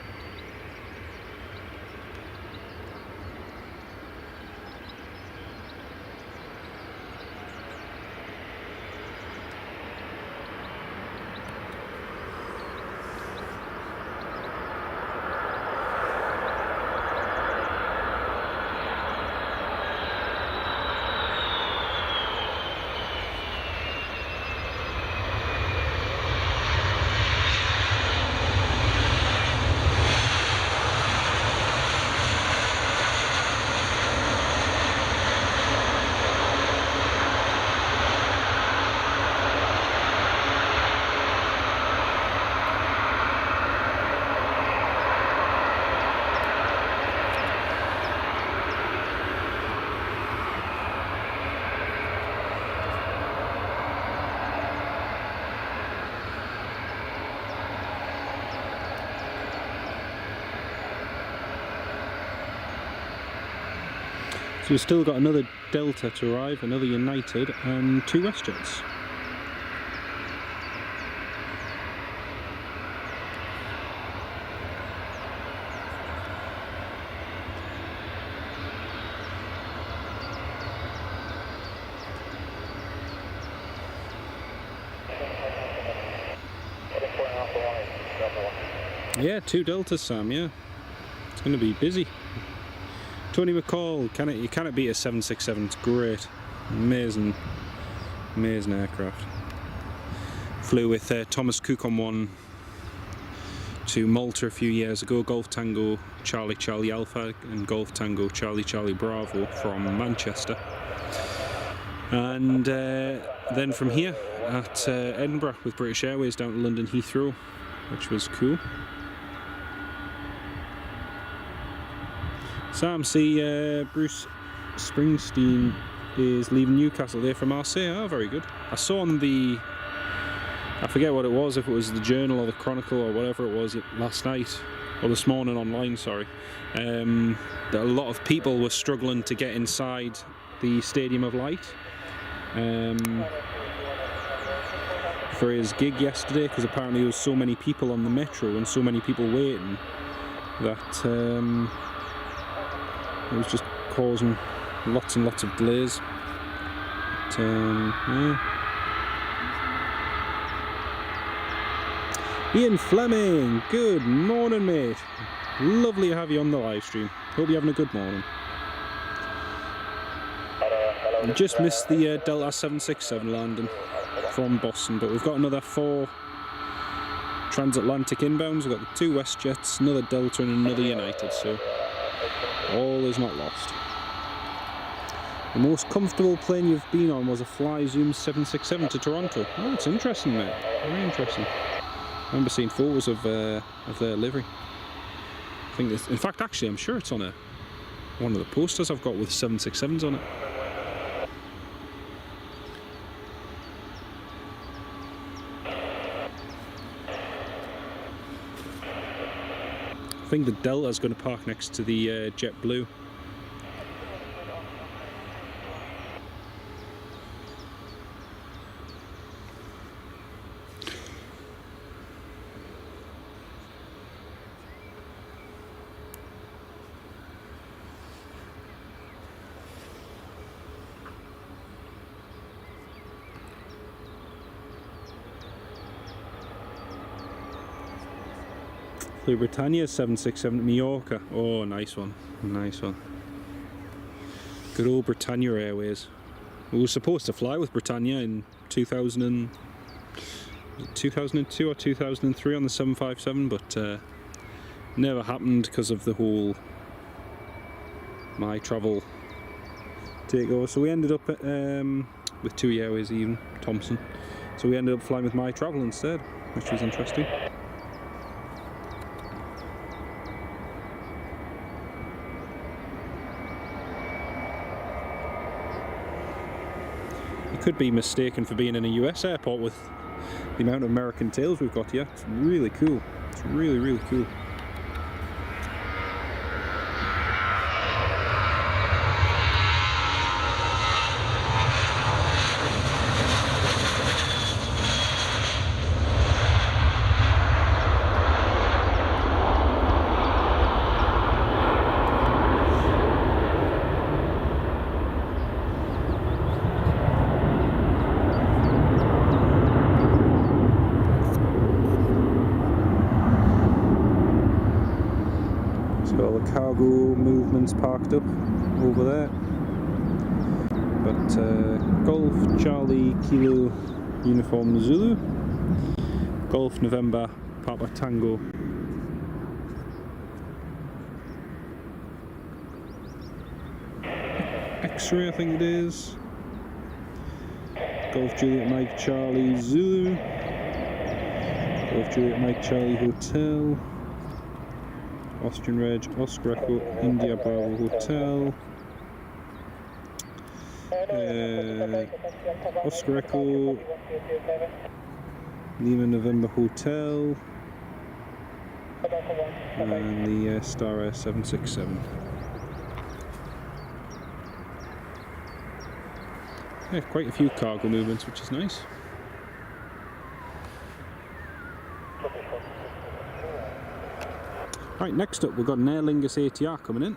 So we've still got another Delta to arrive, another United, and 2 WestJets. Yeah, 2 Deltas, Sam, yeah. It's going to be busy. Tony McCall, you cannot beat a 767, it's great. Amazing, amazing aircraft. Flew with Thomas Cook on one to Malta a few years ago, Golf Tango Charlie Charlie Alpha and Golf Tango Charlie Charlie Bravo from Manchester. And then from here at Edinburgh with British Airways down to London Heathrow, which was cool. Sam, see Bruce Springsteen is leaving Newcastle there from Marseille. Oh, very good. I saw on the, I forget what it was, if it was the Journal or the Chronicle or whatever it was last night, or this morning online, sorry, that a lot of people were struggling to get inside the Stadium of Light for his gig yesterday, because apparently there was so many people on the metro and so many people waiting that it was just causing lots and lots of delays. But, yeah. Ian Fleming, good morning, mate. Lovely to have you on the live stream. Hope you're having a good morning. I just missed the Delta 767 landing from Boston, but we've got another 4 Transatlantic inbounds, we've got the 2 WestJets, another Delta and another United, so all is not lost. The most comfortable plane you've been on was a FlyZoom 767 to Toronto. Oh, it's interesting, mate. Very interesting. I remember seeing photos of their livery. I think this, in fact, actually, I'm sure it's on one of the posters I've got with 767s on it. I think the Delta's going to park next to the JetBlue. Blue Britannia 767 Mallorca. Oh, nice one, nice one. Good old Britannia Airways. We were supposed to fly with Britannia in 2002 or 2003 on the 757, but never happened because of the whole My Travel takeover. So we ended up with 2 Airways, even Thompson. So we ended up flying with My Travel instead, which was interesting. Could be mistaken for being in a US airport with the amount of American tails we've got here. It's really cool. It's really, really cool. All the cargo movements parked up over there. But Golf Charlie Kilo Uniform Zulu, Golf November Papa Tango. X-ray, I think it is. Golf Juliet Mike Charlie Zulu, Golf Juliet Mike Charlie Hotel, Austrian Reg, Oscar Echo, India Bravo Hotel, Oscar Echo, Lima November Hotel, and the Star Air 767. Yeah, quite a few cargo movements, which is nice. Right, next up we've got an Aer Lingus ATR coming in.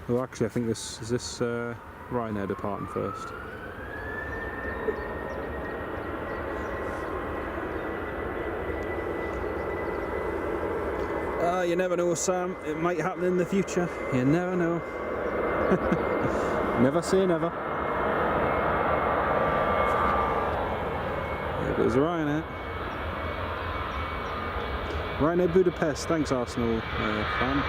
Well, actually I think this Ryanair departing first. You never know, Sam. It might happen in the future. You never know. Never say never. There goes Ryanair. Ryanair Budapest, thanks Arsenal fan.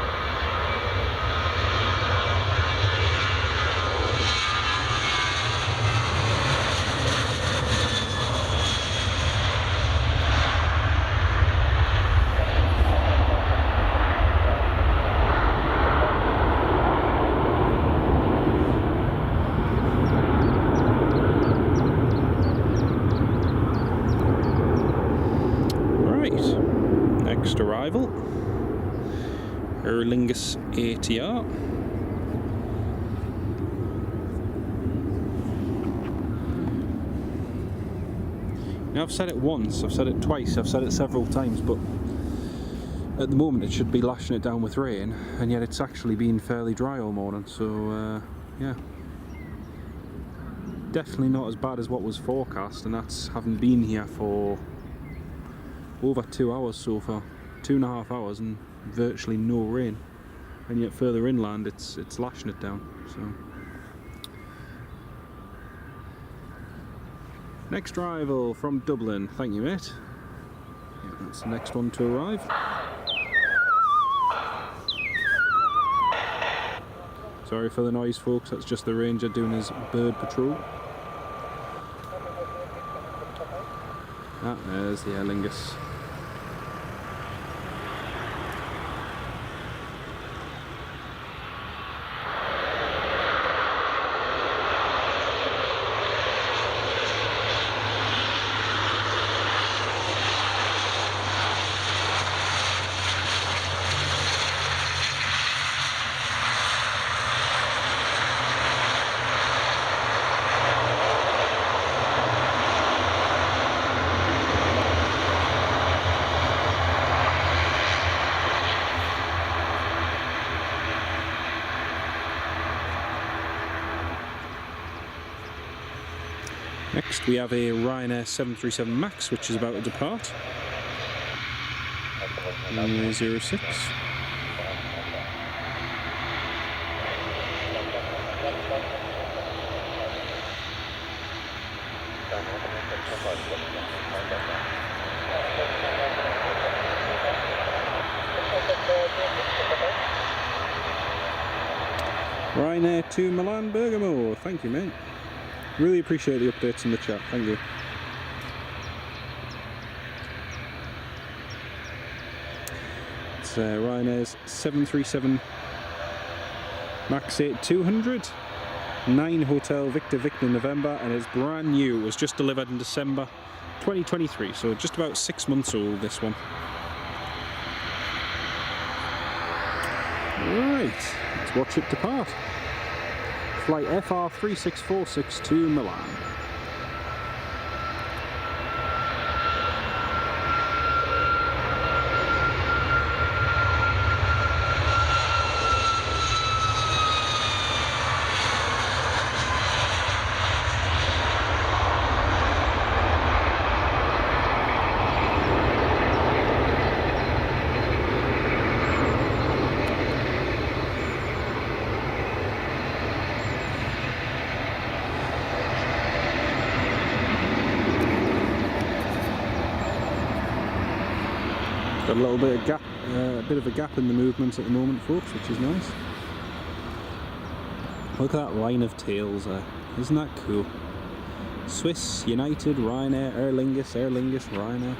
Next arrival, Aer Lingus ATR. Now I've said it once, I've said it twice, I've said it several times, but at the moment it should be lashing it down with rain, and yet it's actually been fairly dry all morning, so yeah. Definitely not as bad as what was forecast, and that's having been here for over 2 hours so far, 2.5 hours, and virtually no rain, and yet further inland it's lashing it down. So Next arrival from Dublin. Thank you, mate. Yeah, that's the next one to arrive. Sorry for the noise, folks. That's just the ranger doing his bird patrol. Ah, there's the Aer Lingus. Next we have a Ryanair 737 MAX, which is about to depart. Runway 06. Ryanair to Milan Bergamo. Thank you, mate. Really appreciate the updates in the chat, thank you. It's Ryanair's 737 MAX 8-200, 9 Hotel Victor November, and it's brand new. It was just delivered in December 2023, so just about 6 months old, this one. Right, let's watch it depart. Flight FR3646 to Milan. Got a little bit of gap, a bit of a gap in the movements at the moment, folks, which is nice. Look at that line of tails there. Isn't that cool? Swiss, United, Ryanair, Aer Lingus, Ryanair.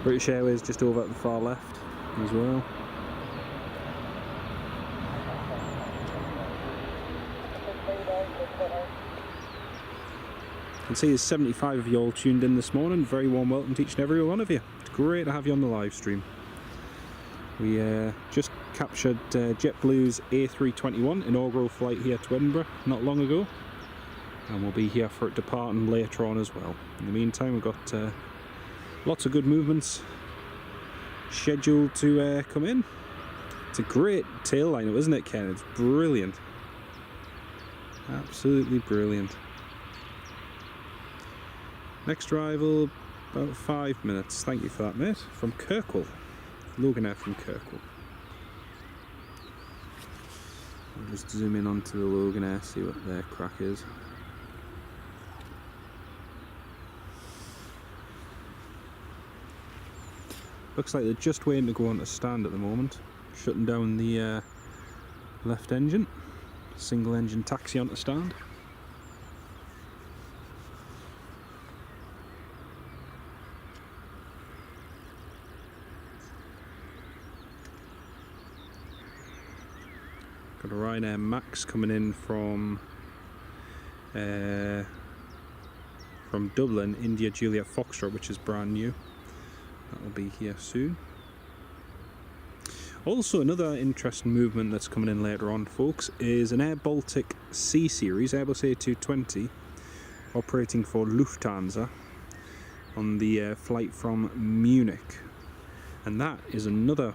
British Airways just over at the far left as well. You can see there's 75 of you all tuned in this morning. Very warm welcome to each and every one of you. It's great to have you on the live stream. We just captured JetBlue's A321 inaugural flight here to Edinburgh not long ago, and we'll be here for it departing later on as well. In the meantime, we've got lots of good movements scheduled to come in. It's a great tail lineup, isn't it, Ken? It's brilliant. Absolutely brilliant. Next arrival, about 5 minutes. Thank you for that, mate. From Kirkwall. Loganair from Kirkwall. I'll just zoom in onto the Loganair, see what their crack is. Looks like they're just waiting to go on to stand at the moment. Shutting down the left engine. Single engine taxi onto stand. Got a Ryanair MAX coming in from Dublin, India Juliet Foxtrot, which is brand new. That will be here soon. Also, another interesting movement that's coming in later on, folks, is an Air Baltic C Series Airbus A220 operating for Lufthansa on the flight from Munich, and that is another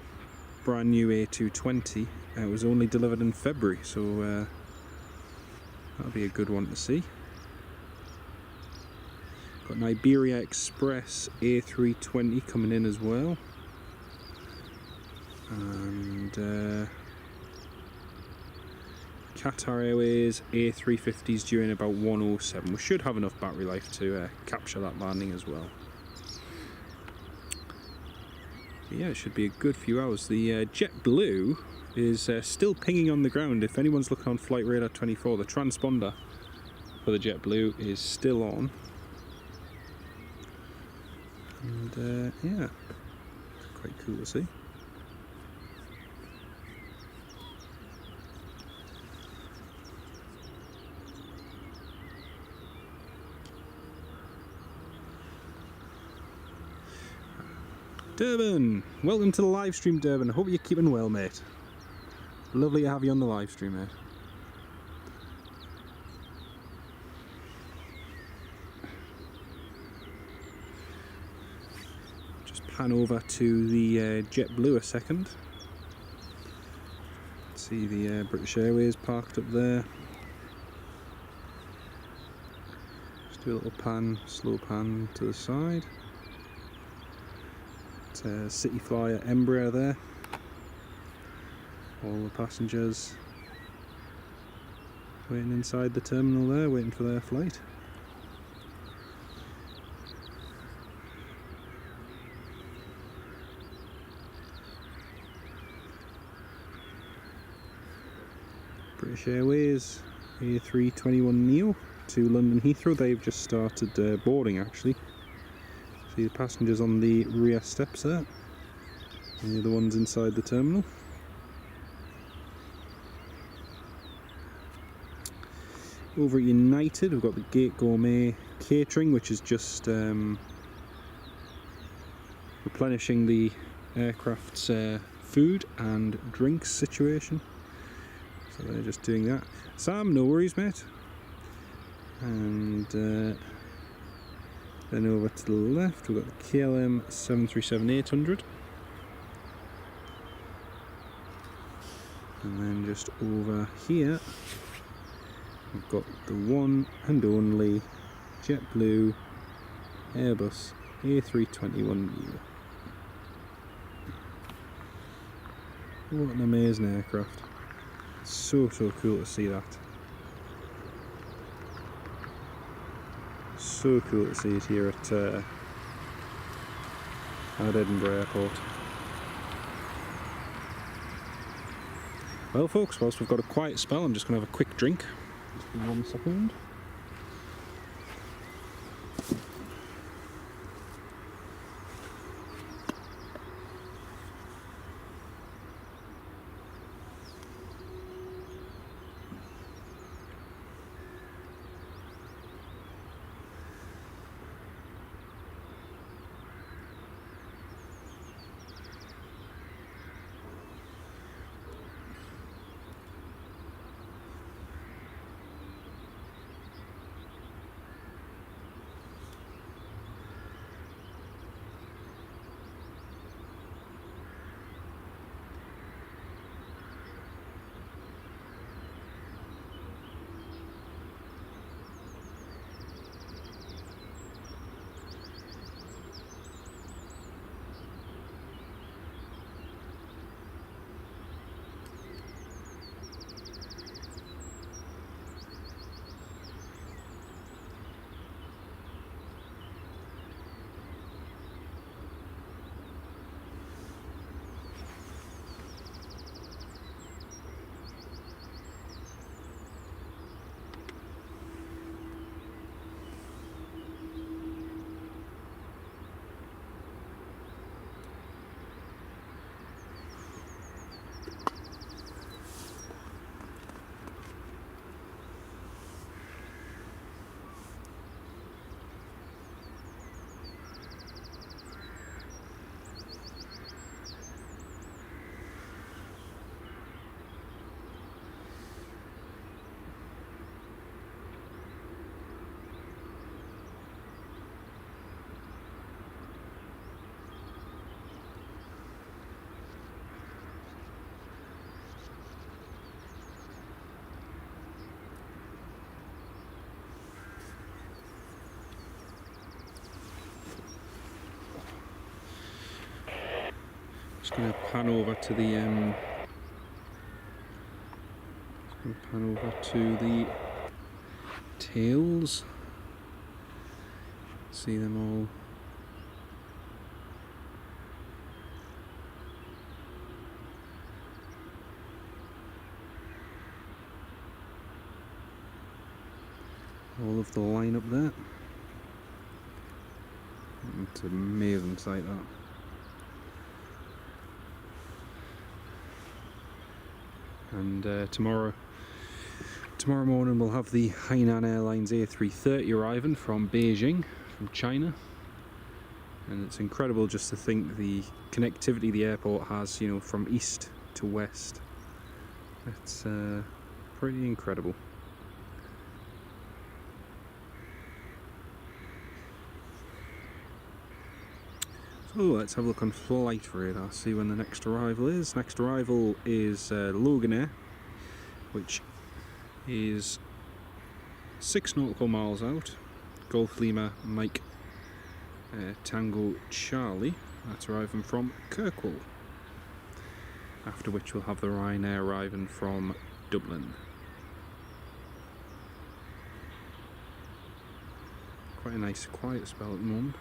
brand new A220. It was only delivered in February, so that'll be a good one to see. Got an Iberia Express A320 coming in as well, and Qatar Airways A350s due in about 1:07. We should have enough battery life to capture that landing as well. But yeah, it should be a good few hours. The JetBlue is still pinging on the ground. If anyone's looking on Flight Radar 24, the transponder for the JetBlue is still on. And yeah, quite cool to see. Durban, welcome to the live stream, Durban. I hope you're keeping well, mate. Lovely to have you on the live stream, mate. Just pan over to the JetBlue a second. See the British Airways parked up there. Just do a little pan, slow pan to the side. City Flyer Embraer there. All the passengers waiting inside the terminal there, waiting for their flight. British Airways A321neo to London Heathrow. They've just started boarding actually. See the passengers on the rear steps there, and the other ones inside the terminal. Over at United, we've got the Gate Gourmet catering, which is just replenishing the aircraft's food and drinks situation. So they're just doing that. Sam, no worries, mate. And then over to the left, we've got the KLM 737-800. And then just over here, we've got the one and only JetBlue Airbus A321neo. What an amazing aircraft. So cool to see that. So cool to see it here at Edinburgh Airport. Well folks, whilst we've got a quiet spell, I'm just going to have a quick drink. Just give me 1 second. Just going to pan over to the And over to the tails. See them all. All of the line up there. It's an amazing sight, that. And tomorrow morning we'll have the Hainan Airlines A330 arriving from Beijing, from China. And it's incredible just to think the connectivity the airport has, you know, from east to west. It's pretty incredible. So let's have a look on flight radar, see when the next arrival is. Next arrival is Logan Air, which is 6 nautical miles out. Golf Lima Mike Tango Charlie. That's arriving from Kirkwall. After which we'll have the Ryanair arriving from Dublin. Quite a nice quiet spell at the moment.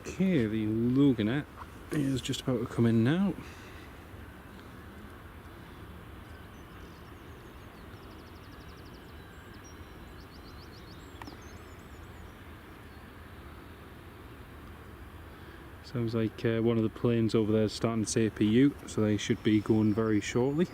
Okay, the Loganet is just about to come in now. Sounds like one of the planes over there is starting to say PU, so they should be going very shortly.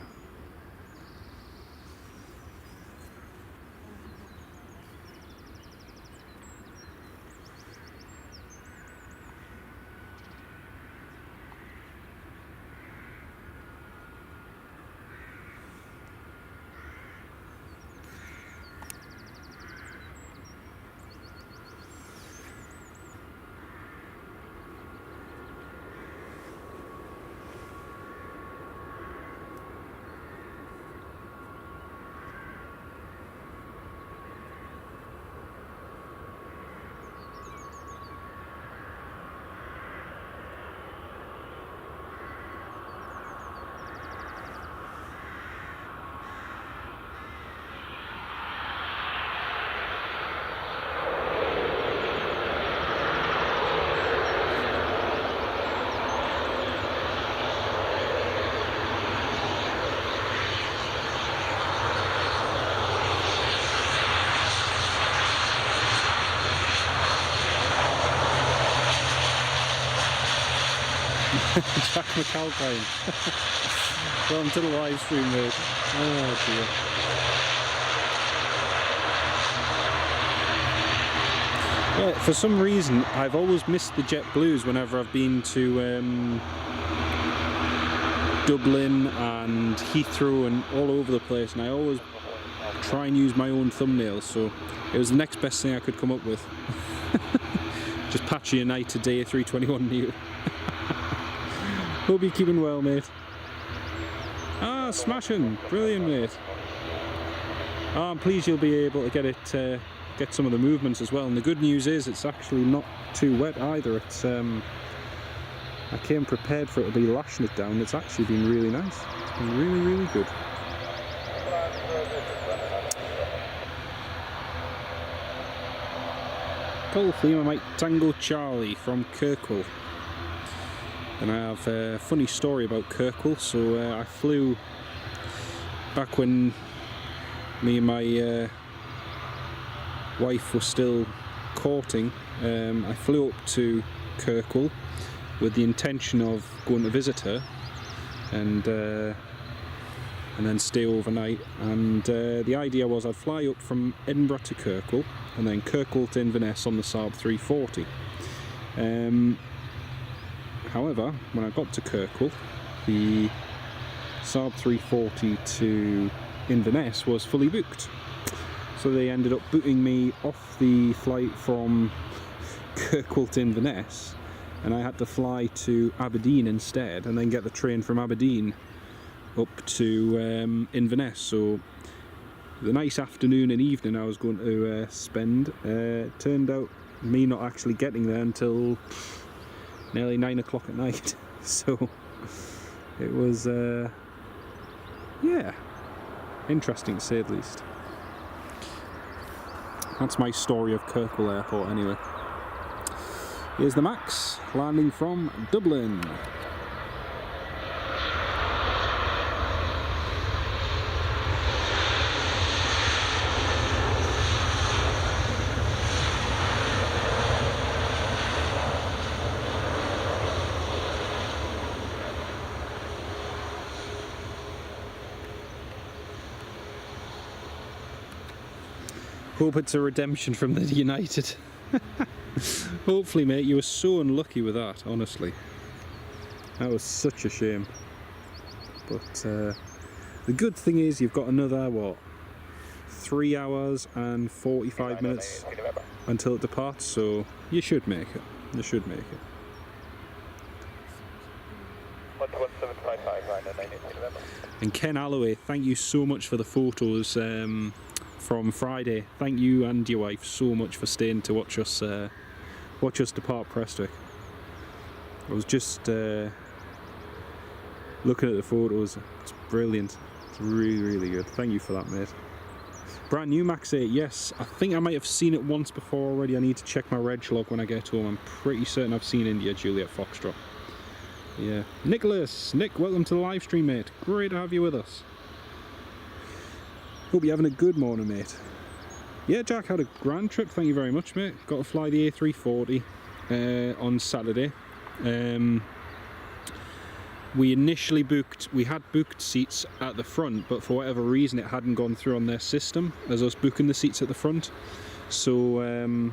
Jack McAlpine. Welcome to the live stream, mate. Oh dear. Yeah, for some reason I've always missed the JetBlues whenever I've been to Dublin and Heathrow and all over the place, and I always try and use my own thumbnails, so it was the next best thing I could come up with. Just patchy a night today, A321neo. Hope you're keeping well, mate. Ah, smashing! Brilliant, mate. Oh, I'm pleased you'll be able to get it get some of the movements as well. And the good news is it's actually not too wet either. It's I came prepared for it to be lashing it down. It's actually been really nice. It's been really, really good. Golf Lima Mike Tango Charlie from Kirkwall. And I have a funny story about Kirkwall. So I flew back when me and my wife were still courting. I flew up to Kirkwall with the intention of going to visit her and then stay overnight. And the idea was I'd fly up from Edinburgh to Kirkwall and then Kirkwall to Inverness on the Saab 340. However, when I got to Kirkwall, the Saab 340 to Inverness was fully booked. So they ended up booting me off the flight from Kirkwall to Inverness, and I had to fly to Aberdeen instead and then get the train from Aberdeen up to Inverness. So the nice afternoon and evening I was going to spend turned out me not actually getting there until nearly 9 o'clock at night. So it was yeah, interesting to say the least. That's my story of Kirkwall Airport anyway. Here's the Max landing from Dublin. Hope it's a redemption from the United. Hopefully, mate. You were so unlucky with that, honestly. That was such a shame. But the good thing is you've got another, what, 3 hours and 45 minutes until it departs, so you should make it. You should make it. And Ken Alloway, thank you so much for the photos from Friday. Thank you and your wife so much for staying to watch us depart Prestwick. I was just looking at the photos. It's brilliant. It's really, really good. Thank you for that, mate. Brand new Max 8. Yes, I think I might have seen it once before already. I need to check my reg log when I get home. I'm pretty certain I've seen India Juliet Foxtrot. Yeah. Nicholas, Nick, welcome to the live stream, mate. Great to have you with us. Hope you're having a good morning, mate. Yeah, Jack had a grand trip, thank you very much, mate. Got to fly the A340 on Saturday. We initially had booked seats at the front, but for whatever reason it hadn't gone through on their system as us booking the seats at the front. So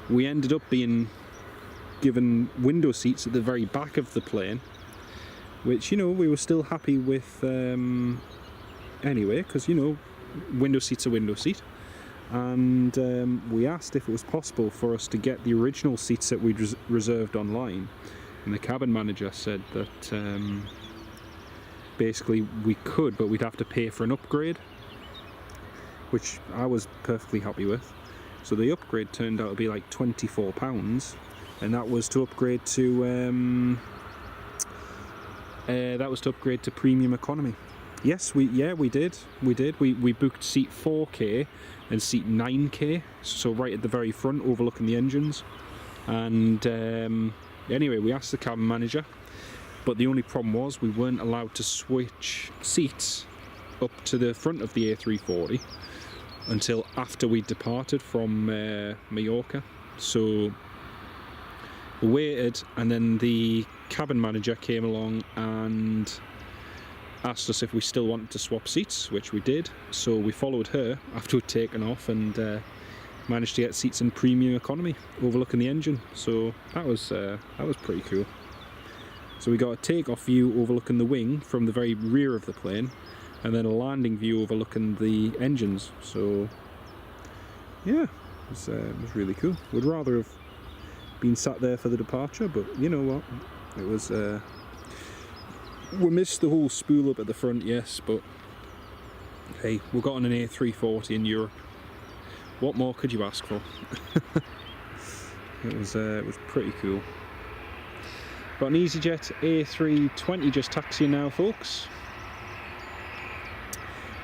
we ended up being given window seats at the very back of the plane, which, you know, we were still happy with anyway, because, you know, window seat's a window seat. And we asked if it was possible for us to get the original seats that we'd reserved online, and the cabin manager said that basically we could, but we'd have to pay for an upgrade, which I was perfectly happy with. So the upgrade turned out to be like £24, and that was to upgrade to premium economy. Yes, we did. We booked seat 4K and seat 9K, so right at the very front, overlooking the engines. And anyway, we asked the cabin manager, but the only problem was we weren't allowed to switch seats up to the front of the A340 until after we departed from Mallorca. So we waited, and then the cabin manager came along and asked us if we still wanted to swap seats, which we did. So we followed her after we'd taken off and managed to get seats in premium economy overlooking the engine. So that was pretty cool. So we got a takeoff view overlooking the wing from the very rear of the plane, and then a landing view overlooking the engines. So yeah, it was really cool. Would rather have been sat there for the departure, but you know what, it was we missed the whole spool up at the front, yes, but hey, we got on an A340 in Europe. what more could you ask for? It was pretty cool. Got an EasyJet A320 just taxiing now, folks.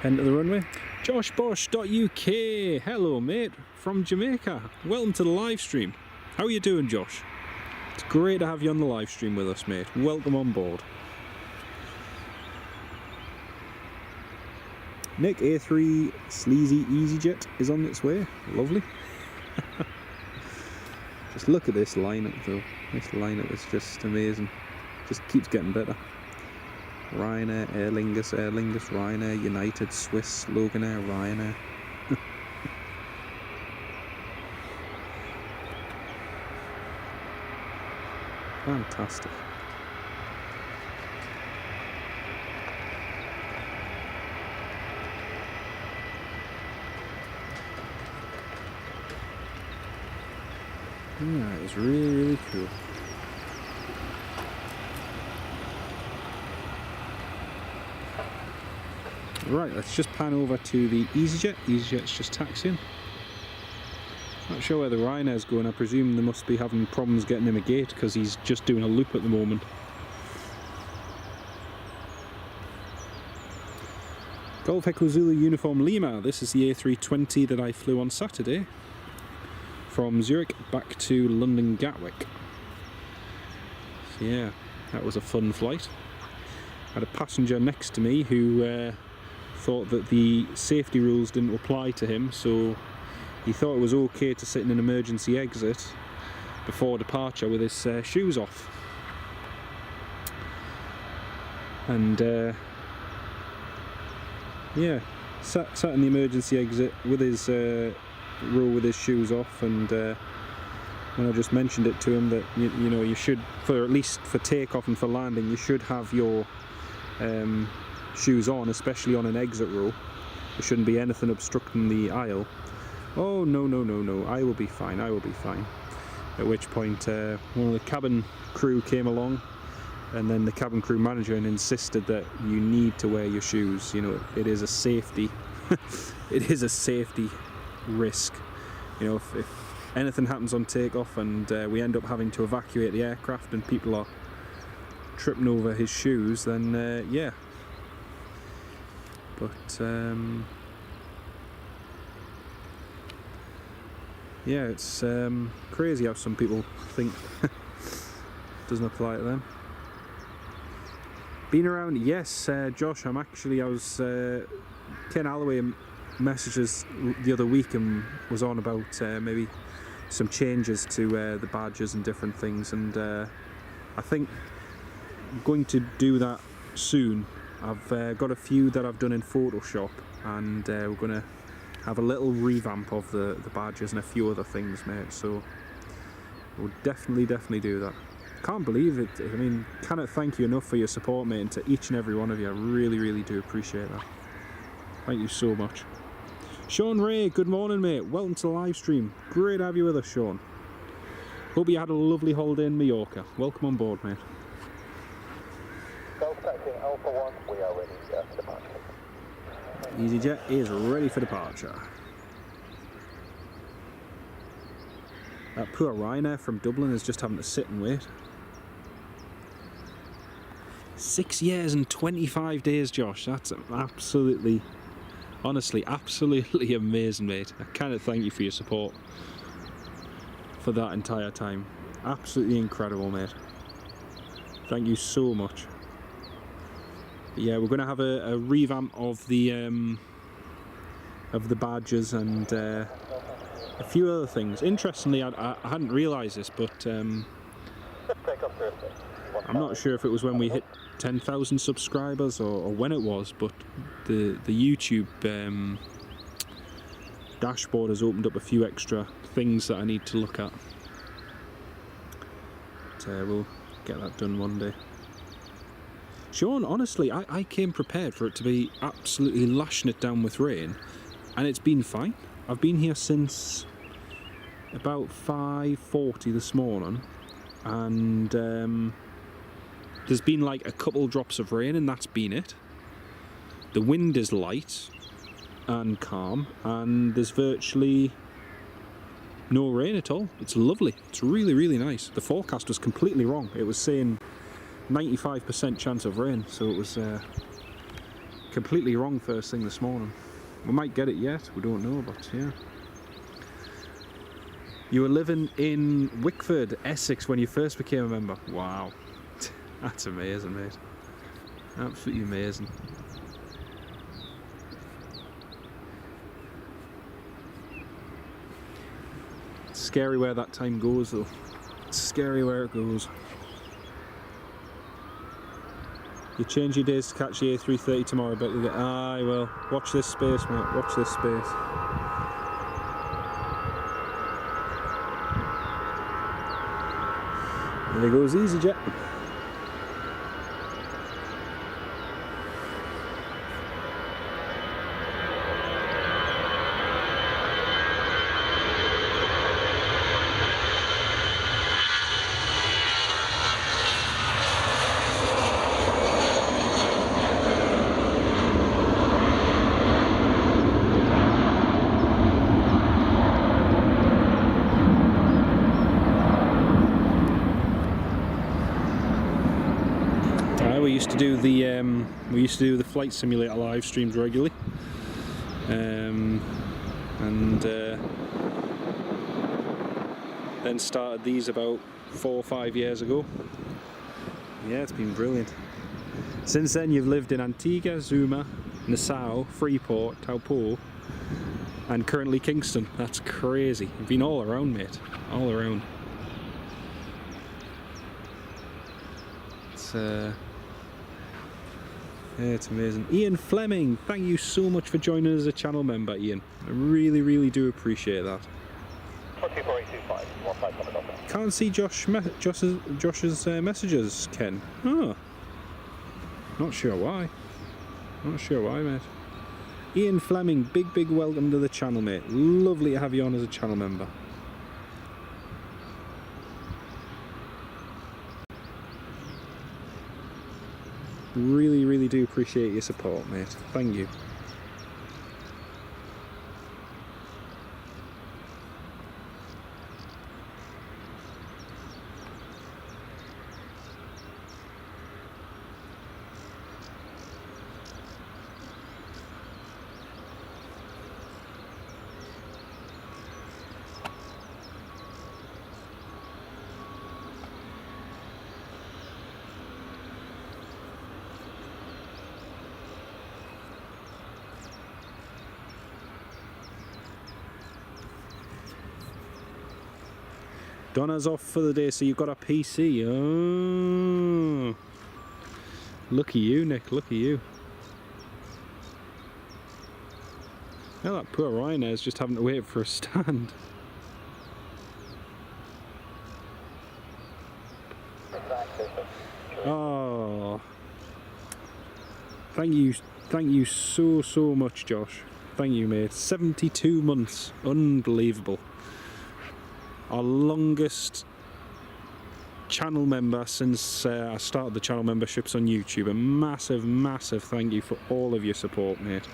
Heading to the runway. JoshBosch.uk, hello mate, from Jamaica. Welcome to the live stream. How are you doing, Josh? It's great to have you on the live stream with us, mate. Welcome on board. Nick, A3 Sleazy EasyJet is on its way. Lovely. Just look at this lineup though. This lineup is just amazing. Just keeps getting better. Ryanair, Aer Lingus, Ryanair, United, Swiss, Loganair, Ryanair. Fantastic. Yeah, it was really, really cool. Right, let's just pan over to the EasyJet. EasyJet's just taxiing. Not sure where the Ryanair's going. I presume they must be having problems getting him a gate because he's just doing a loop at the moment. Golf Echo Zulu Uniform Lima. This is the A320 that I flew on Saturday from Zurich back to London Gatwick. So yeah, that was a fun flight. I had a passenger next to me who thought that the safety rules didn't apply to him, so he thought it was okay to sit in an emergency exit before departure with his shoes off. And yeah, sat in the emergency exit with his row with his shoes off, and when I just mentioned it to him that you know, you should, for at least for takeoff and for landing, you should have your shoes on, especially on an exit row. There shouldn't be anything obstructing the aisle. Oh no, I will be fine, I will be fine. At which point one of the cabin crew came along, and then the cabin crew manager insisted that you need to wear your shoes. You know, it is a safety it is a safety risk. You know, if anything happens on takeoff and we end up having to evacuate the aircraft and people are tripping over his shoes, then yeah. But yeah, it's crazy how some people think doesn't apply to them. Been around? Yes, Josh, I was Ken Alloway messages the other week and was on about maybe some changes to the badges and different things, and I think I'm going to do that soon. I've got a few that I've done in Photoshop, and we're going to have a little revamp of the badges and a few other things, mate, so we'll definitely do that. Can't believe it. I mean, cannot thank you enough for your support, mate, and to each and every one of you. I really do appreciate that. Thank you so much. Sean Ray, good morning, mate. Welcome to the live stream. Great to have you with us, Sean. Hope you had a lovely holiday in Mallorca. Welcome on board, mate. Golf Taxi Alpha 1, we are ready for departure. EasyJet is ready for departure. That poor Ryanair from Dublin is just having to sit and wait. 6 years and 25 days, Josh. That's absolutely, honestly, absolutely amazing, mate. I cannot thank you for your support for that entire time. Absolutely incredible, mate. Thank you so much. But yeah, we're going to have a revamp of the badges and a few other things. Interestingly, I hadn't realised this, but I'm not sure if it was when we hit 10,000 subscribers or when it was, but the YouTube dashboard has opened up a few extra things that I need to look at. But we'll get that done one day. Sean, honestly, I came prepared for it to be absolutely lashing it down with rain, and it's been fine. I've been here since about 5:40 this morning, and there's been like a couple drops of rain, and that's been it. The wind is light and calm, and there's virtually no rain at all. It's lovely. It's really, really nice. The forecast was completely wrong. It was saying 95% chance of rain, so it was completely wrong first thing this morning. We might get it yet, we don't know, but yeah. You were living in Wickford, Essex when you first became a member. Wow. That's amazing, mate. Absolutely amazing. It's scary where that time goes though. It's scary where it goes. You change your days to catch the A330 tomorrow, but you get, aye, well, watch this space, mate, watch this space. There goes EasyJet. We used to do the flight simulator live streams regularly, and then started these about 4 or 5 years ago. Yeah, it's been brilliant. Since then you've lived in Antigua, Zuma, Nassau, Freeport, Taupo, and currently Kingston. That's crazy. You've been all around, mate, all around. Yeah, it's amazing. Ian Fleming, thank you so much for joining us as a channel member, Ian. I really, really do appreciate that. 24825, can't see Josh's messages, Ken. Oh, not sure why. Not sure why, mate. Ian Fleming, big welcome to the channel, mate. Lovely to have you on as a channel member. Really, really do appreciate your support, mate. Thank you. Donna's off for the day, so you've got a PC. Oh, lucky you, Nick. Lucky you. Well, that poor Ryanair's just having to wait for a stand. Oh, thank you so much, Josh. Thank you, mate. 72 months, unbelievable. Our longest channel member since I started the channel memberships on YouTube. A massive thank you for all of your support, mate,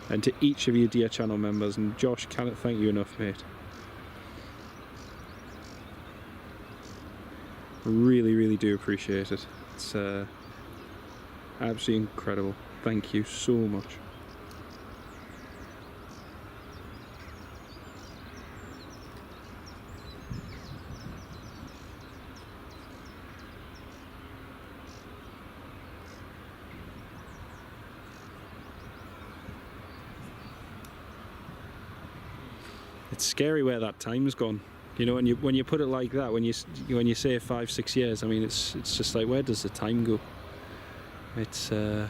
and to each of you dear channel members. And Josh, cannot thank you enough, mate. Really do appreciate it. It's absolutely incredible. Thank you so much. It's scary where that time's gone. You know, when you put it like that, when you say 5-6 years, I mean, it's just like, where does the time go? It's we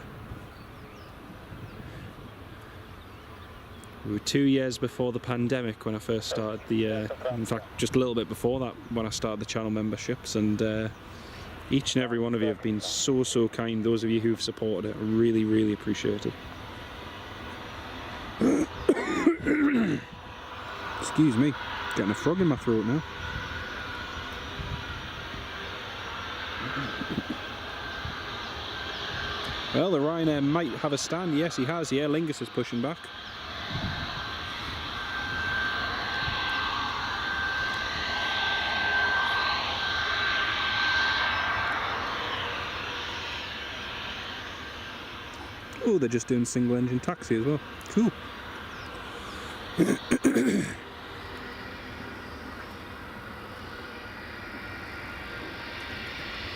were 2 years before the pandemic when I first started the. In fact, just a little bit before that when I started the channel memberships, and each and every one of you have been so kind. Those of you who've supported it, I really appreciate it. Excuse me, getting a frog in my throat now. Well, the Ryanair might have a stand. Yes, he has. The Aer Lingus is pushing back. Oh, they're just doing single engine taxi as well. Cool.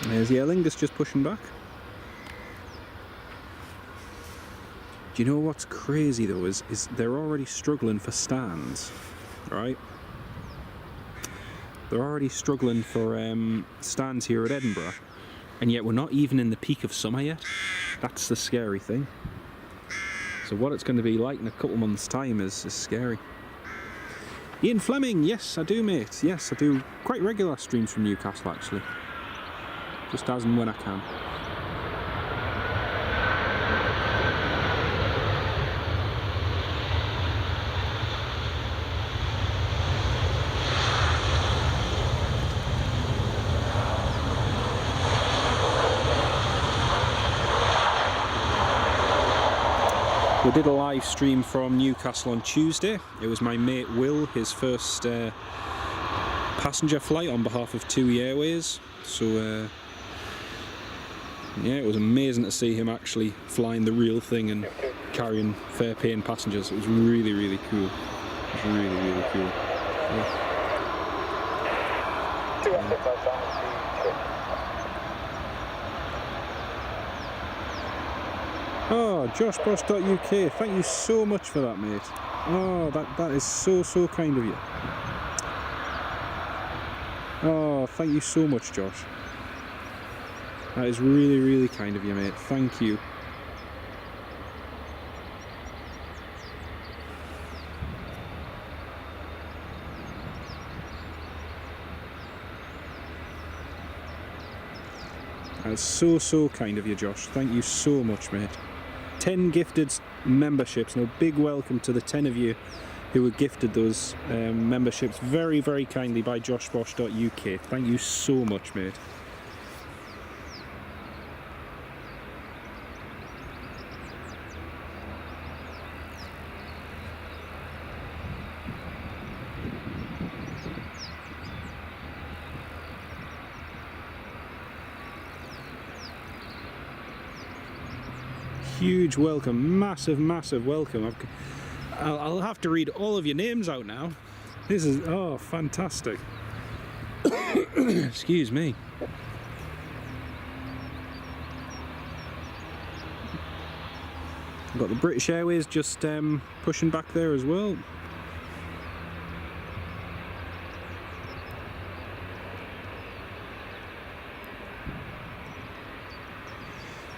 There's the Aer Lingus just pushing back. Do you know what's crazy though is they're already struggling for stands, right? They're already struggling for stands here at Edinburgh, and yet we're not even in the peak of summer yet. That's the scary thing. So what it's going to be like in a couple months' time is scary. Ian Fleming, yes I do, mate. Yes, I do quite regular streams from Newcastle actually. Just as and when I can. We did a live stream from Newcastle on Tuesday. It was my mate Will, his first passenger flight on behalf of TUI Airways. So yeah, it was amazing to see him actually flying the real thing and carrying fare paying passengers. It was really, really cool. It was really, really cool. Yeah. Oh, joshboss.uk, thank you so much for that, mate. Oh, that is so kind of you. Oh, thank you so much, Josh. That is really, really kind of you, mate. Thank you. That's so kind of you, Josh. Thank you so much, mate. 10 gifted memberships. Now, big welcome to the 10 of you who were gifted those memberships very, very kindly by joshboss.uk. Thank you so much, mate. Huge welcome, massive welcome. I'll have to read all of your names out now. This is, oh, fantastic. Excuse me. Got the British Airways just pushing back there as well.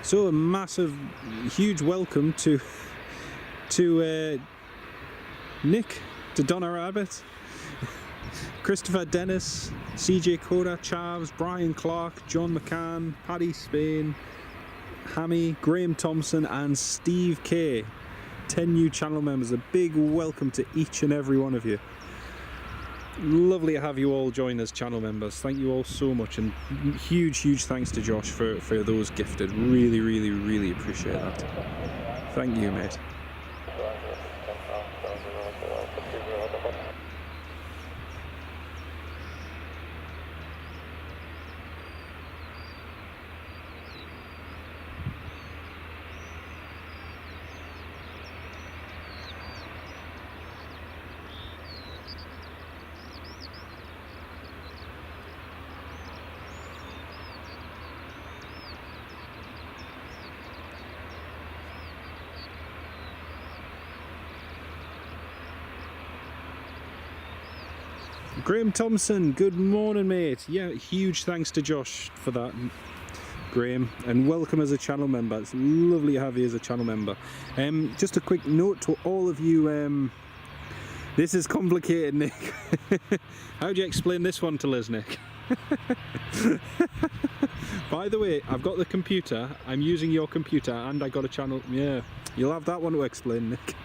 So a massive, huge welcome to Nick, to Donna Rabbit, Christopher Dennis, CJ Coda, Chavs, Brian Clark, John McCann, Paddy Spain, Hammy, Graham Thompson and Steve K. 10 new channel members. A big welcome to each and every one of you. Lovely to have you all join as channel members. Thank you all so much, and huge thanks to Josh for those gifted. Really appreciate that. Thank you, mate. Graham Thompson, good morning, mate. Yeah, huge thanks to Josh for that, Graham, and welcome as a channel member. It's lovely to have you as a channel member. Just a quick note to all of you, this is complicated, Nick. How do you explain this one to Liz, Nick? By the way, I've got the computer, I'm using your computer, and I got a channel. Yeah, you'll have that one to explain, Nick.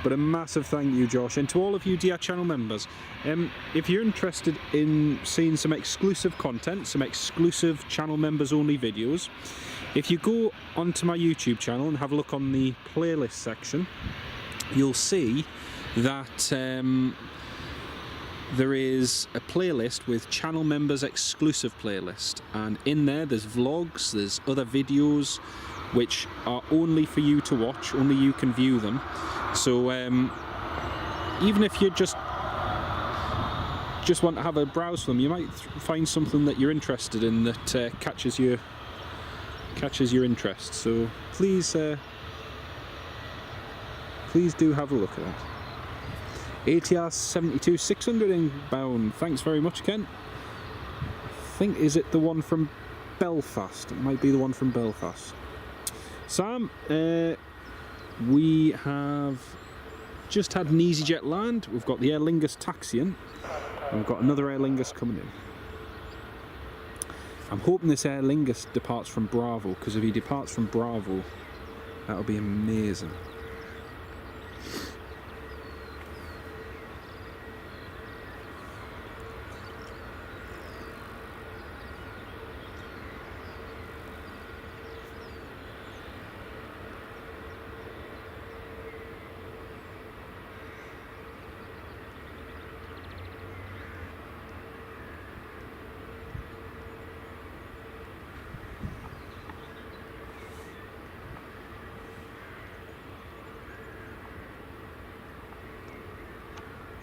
But a massive thank you, Josh, and to all of you dear channel members. If you're interested in seeing some exclusive content, some exclusive channel members only videos, if you go onto my YouTube channel and have a look on the playlist section, you'll see that there is a playlist with channel members exclusive playlist, and in there's vlogs, there's other videos which are only for you to watch, only you can view them. So even if you just want to have a browse for them, you might find something that you're interested in that catches your interest. So please do have a look at that. ATR 72-600 inbound. Thanks very much, Ken. I think, is it the one from Belfast? It might be the one from Belfast. Sam, we have just had an EasyJet land. We've got the Aer Lingus taxiing, and we've got another Aer Lingus coming in. I'm hoping this Aer Lingus departs from Bravo, because if he departs from Bravo, that'll be amazing.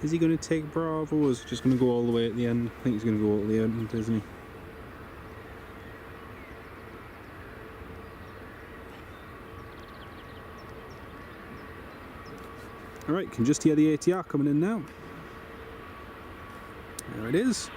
Is he going to take Bravo, or is he just going to go all the way at the end? I think he's going to go all the way at the end, isn't he? Alright, can just hear the ATR coming in now. There it is.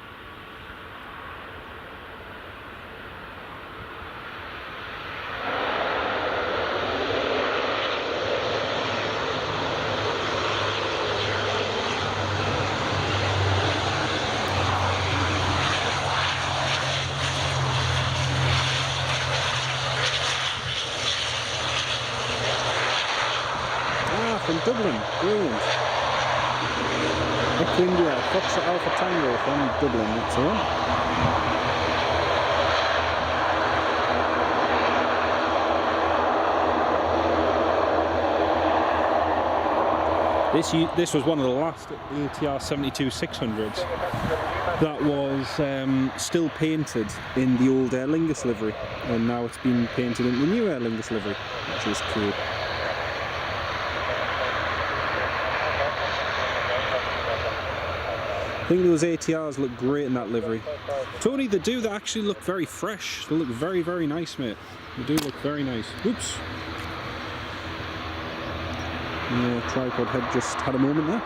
From Dublin, brilliant. Echo India, Foxtrot Alpha Tango from Dublin, that's the one. This was one of the last ATR 72-600s that was still painted in the old Aer Lingus livery, and now it's been painted in the new Aer Lingus livery, which is cool. I think those ATRs look great in that livery. Tony, they do. They actually look very fresh. They look very, very nice, mate. They do look very nice. Oops. And the tripod head just had a moment there.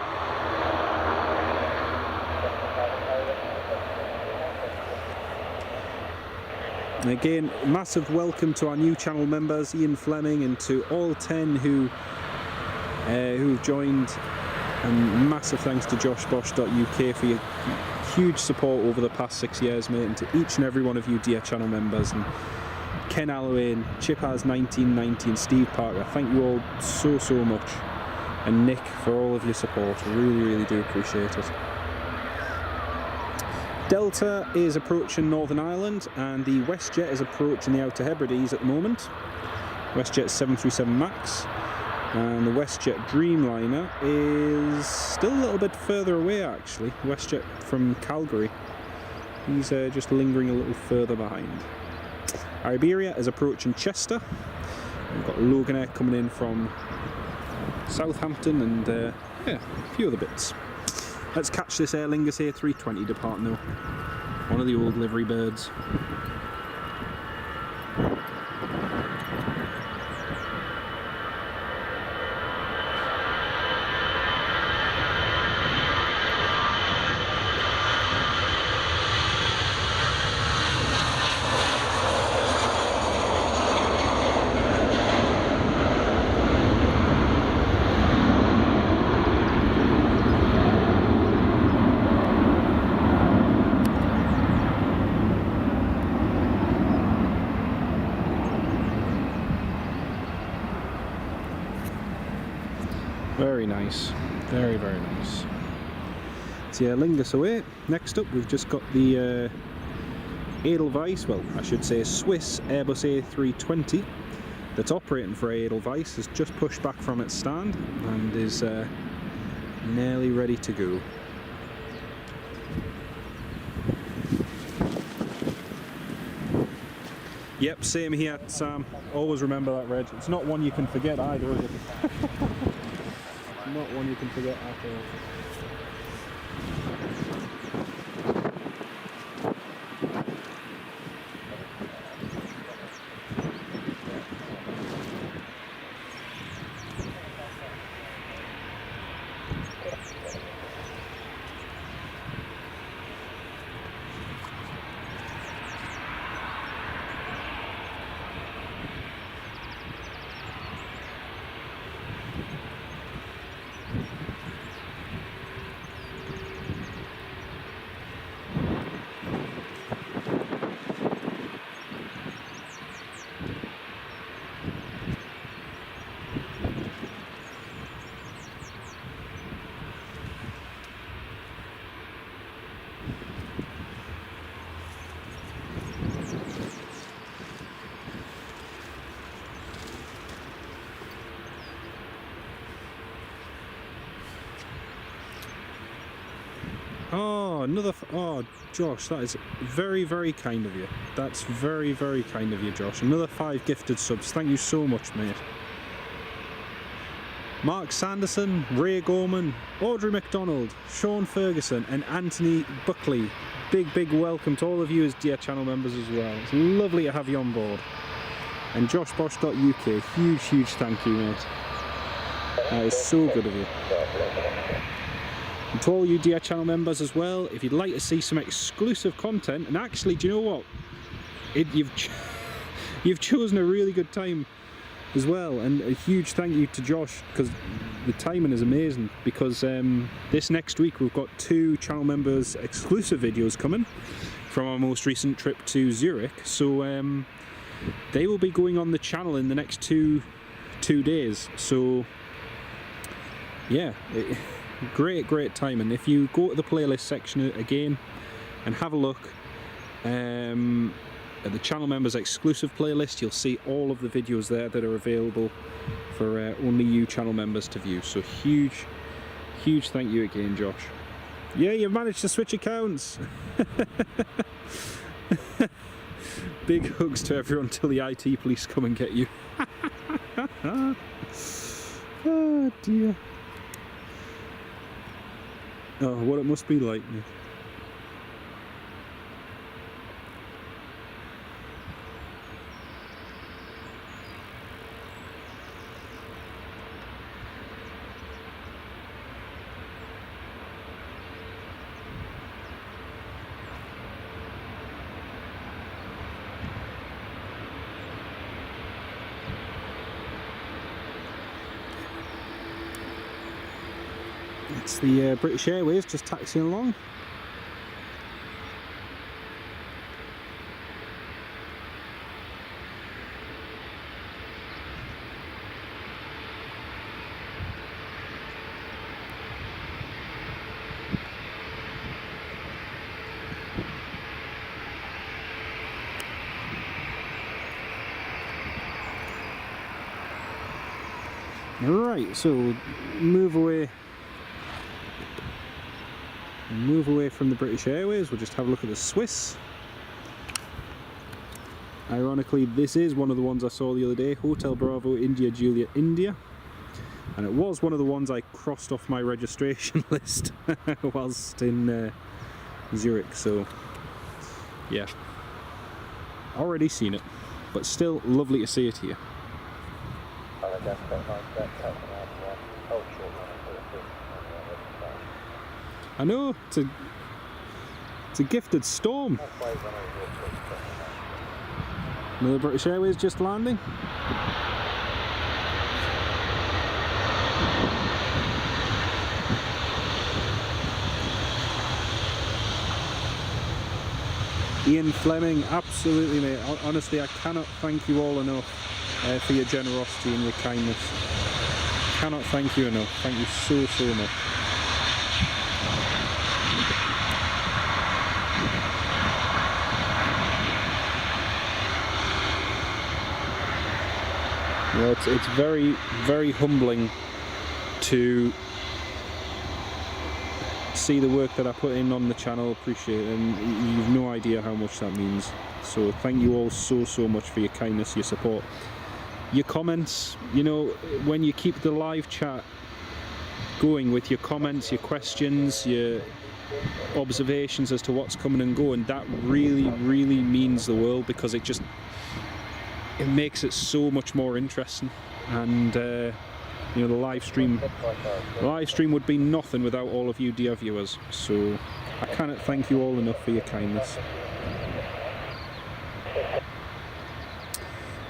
And again, massive welcome to our new channel members, Ian Fleming, and to all 10 who've joined. And massive thanks to joshbosch.uk for your huge support over the past 6 years, mate, and to each and every one of you dear channel members, and Ken Alloway, Chipaz1990, Steve Parker, thank you all so much, and Nick for all of your support. I really do appreciate it. Delta is approaching Northern Ireland, and the WestJet is approaching the Outer Hebrides at the moment. WestJet 737 MAX. And the WestJet Dreamliner is still a little bit further away, actually. WestJet from Calgary. He's just lingering a little further behind. Iberia is approaching Chester. We've got Logan Air coming in from Southampton, and yeah, a few other bits. Let's catch this Aer Lingus A320 departing now. One of the old livery birds. Very nice, very nice. So yeah, Lingus away. Next up, we've just got the Edelweiss, well, I should say Swiss Airbus A320 that's operating for Edelweiss, has just pushed back from its stand and is nearly ready to go. Yep, same here, Sam. Always remember that, Reg. It's not one you can forget either, is it? Not one you can forget at all. Oh, oh, Josh, that is very, very kind of you. That's very, very kind of you, Josh. Another 5 gifted subs. Thank you so much, mate. Mark Sanderson, Ray Gorman, Audrey McDonald, Sean Ferguson and Anthony Buckley. Big, big welcome to all of you as dear channel members as well. It's lovely to have you on board. And joshbosch.uk, huge, huge thank you, mate. That is so good of you. And to all you dear channel members as well, if you'd like to see some exclusive content, and actually, do you know what? You've chosen a really good time as well, and a huge thank you to Josh, because the timing is amazing, because this next week we've got 2 channel members exclusive videos coming from our most recent trip to Zurich, so they will be going on the channel in the next two days. So yeah, great time. And if you go to the playlist section again and have a look at the channel members exclusive playlist, you'll see all of the videos there that are available for only you channel members to view. So huge thank you again, Josh. Yeah, you've managed to switch accounts. Big hugs to everyone till the IT police come and get you. Oh dear. Oh, what it must be like. It's the British Airways just taxiing along. Right, so move away from the British Airways. We'll just have a look at the Swiss. Ironically, this is one of the ones I saw the other day, Hotel Bravo India Juliet India, and it was one of the ones I crossed off my registration list whilst in Zurich, so yeah, already seen it, but still lovely to see it here. I know, it's a gifted storm. Another British Airways just landing. Ian Fleming, absolutely mate. Honestly, I cannot thank you all enough for your generosity and your kindness. Cannot thank you enough. Thank you so much. You know, it's very humbling to see the work that I put in on the channel, appreciate it, and you've no idea how much that means. So thank you all so much for your kindness, your support, your comments. You know, when you keep the live chat going with your comments, your questions, your observations as to what's coming and going, that really means the world, because it makes it so much more interesting. And you know, the live stream would be nothing without all of you dear viewers, so I cannot thank you all enough for your kindness.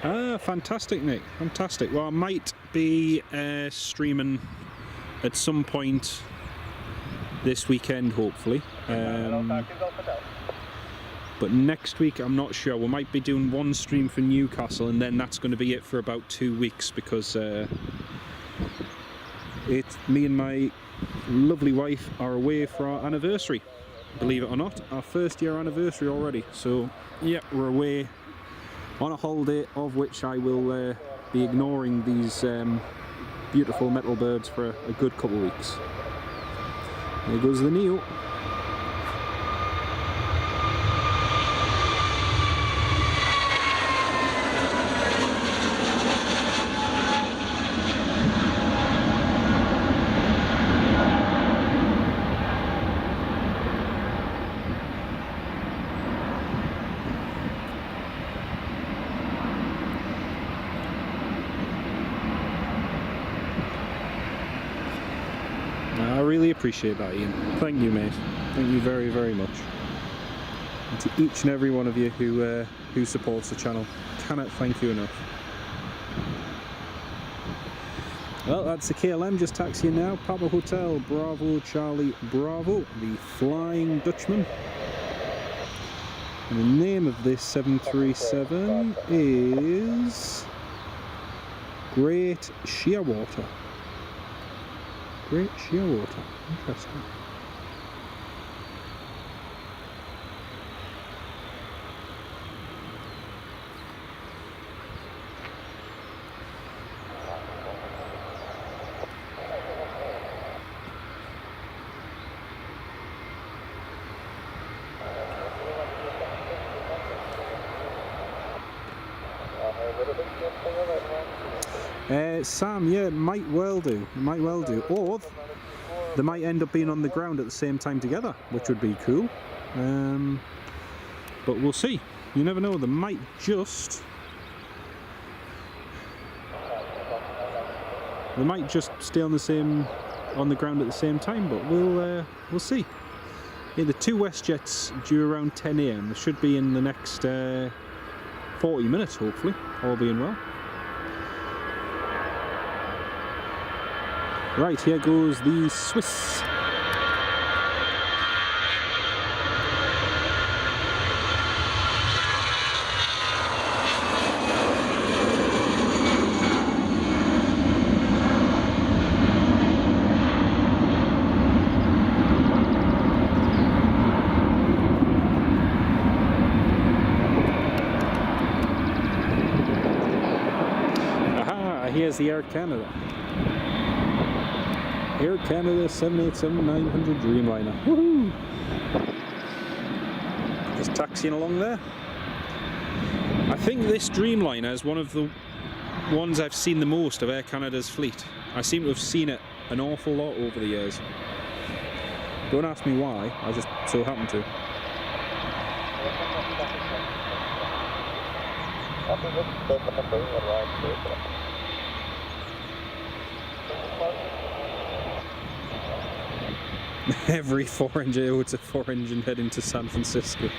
Ah, fantastic, Nick, fantastic. Well, I might be streaming at some point this weekend, hopefully, but next week I'm not sure. We might be doing one stream for Newcastle, and then that's going to be it for about 2 weeks, because me and my lovely wife are away for our anniversary, believe it or not, our first year anniversary already. So yeah, we're away on a holiday, of which I will be ignoring these beautiful metal birds for a good couple of weeks. There goes the Neo. I really appreciate that, Ian. Thank you, mate. Thank you very much. And to each and every one of you who supports the channel, cannot thank you enough. Well, that's the KLM just taxiing now. Papa Hotel, Bravo, Charlie, Bravo, the Flying Dutchman. And the name of this 737 is Great Shearwater. Great Shearwater. Interesting. Sam, yeah, it might well do. It might well do. Or they might end up being on the ground at the same time together, which would be cool. But we'll see. You never know. They might just stay on the ground at the same time. But we'll see. Yeah, the two WestJets due around 10 AM. They should be in the next 40 minutes, hopefully, all being well. Right, here goes the Swiss. Aha, here's the Air Canada. Air Canada 787-900 Dreamliner. Woohoo! Just taxiing along there. I think this Dreamliner is one of the ones I've seen the most of Air Canada's fleet. I seem to have seen it an awful lot over the years. Don't ask me why, I just so happen to. Every 4-engine, oh, it's a 4-engine heading to San Francisco.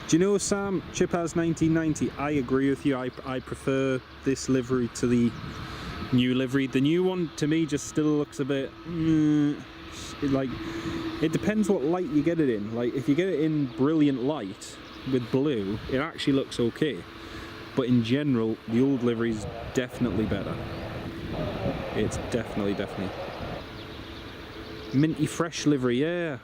Do you know, Sam, Chip has 1990. I agree with you. I prefer this livery to the new livery. The new one to me just still looks a bit like, it depends what light you get it in. Like if you get it in brilliant light with blue, it actually looks okay, but in general the old livery is definitely better. It's definitely Minty fresh livery, yeah.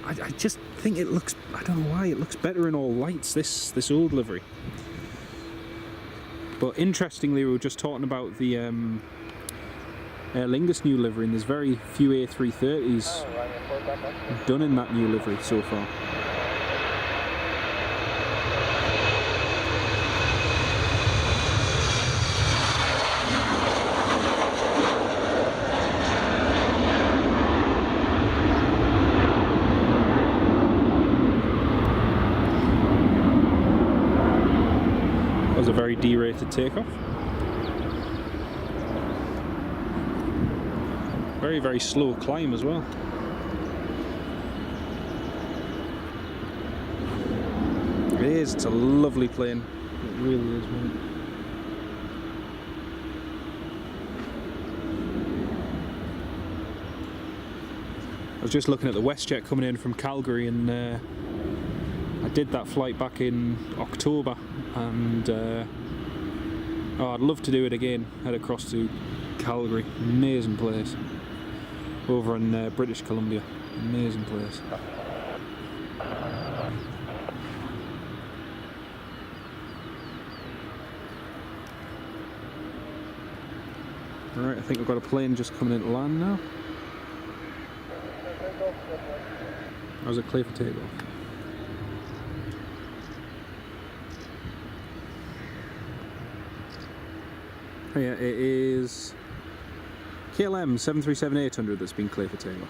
I just think it looks, I don't know why, it looks better in all lights, this old livery. But interestingly, we were just talking about the Aer Lingus new livery, and there's very few A330s done in that new livery so far. A very D-rated takeoff. Very, very slow climb as well. It is, it's a lovely plane. It really is, man. I was just looking at the WestJet coming in from Calgary, and I did that flight back in October, and oh, I'd love to do it again. Head across to Calgary, amazing place. Over in British Columbia, amazing place. Alright, I think we've got a plane just coming into land now. How's it clear for takeoff? Oh yeah, it is KLM 737-800 that's been clear for takeoff.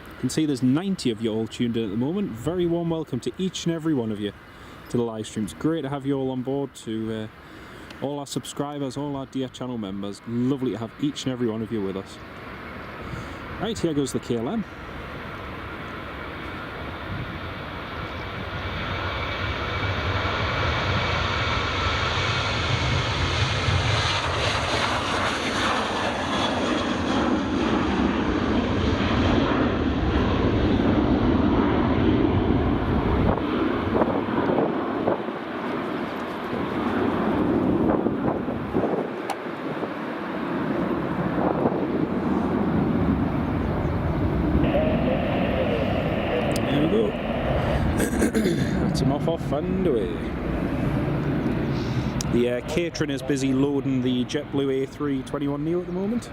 You can see there's 90 of you all tuned in at the moment. Very warm welcome to each and every one of you to the live stream. It's great to have you all on board, to all our subscribers, all our dear channel members. Lovely to have each and every one of you with us. Right, here goes the KLM. Off and away. The catering is busy loading the JetBlue A321neo at the moment.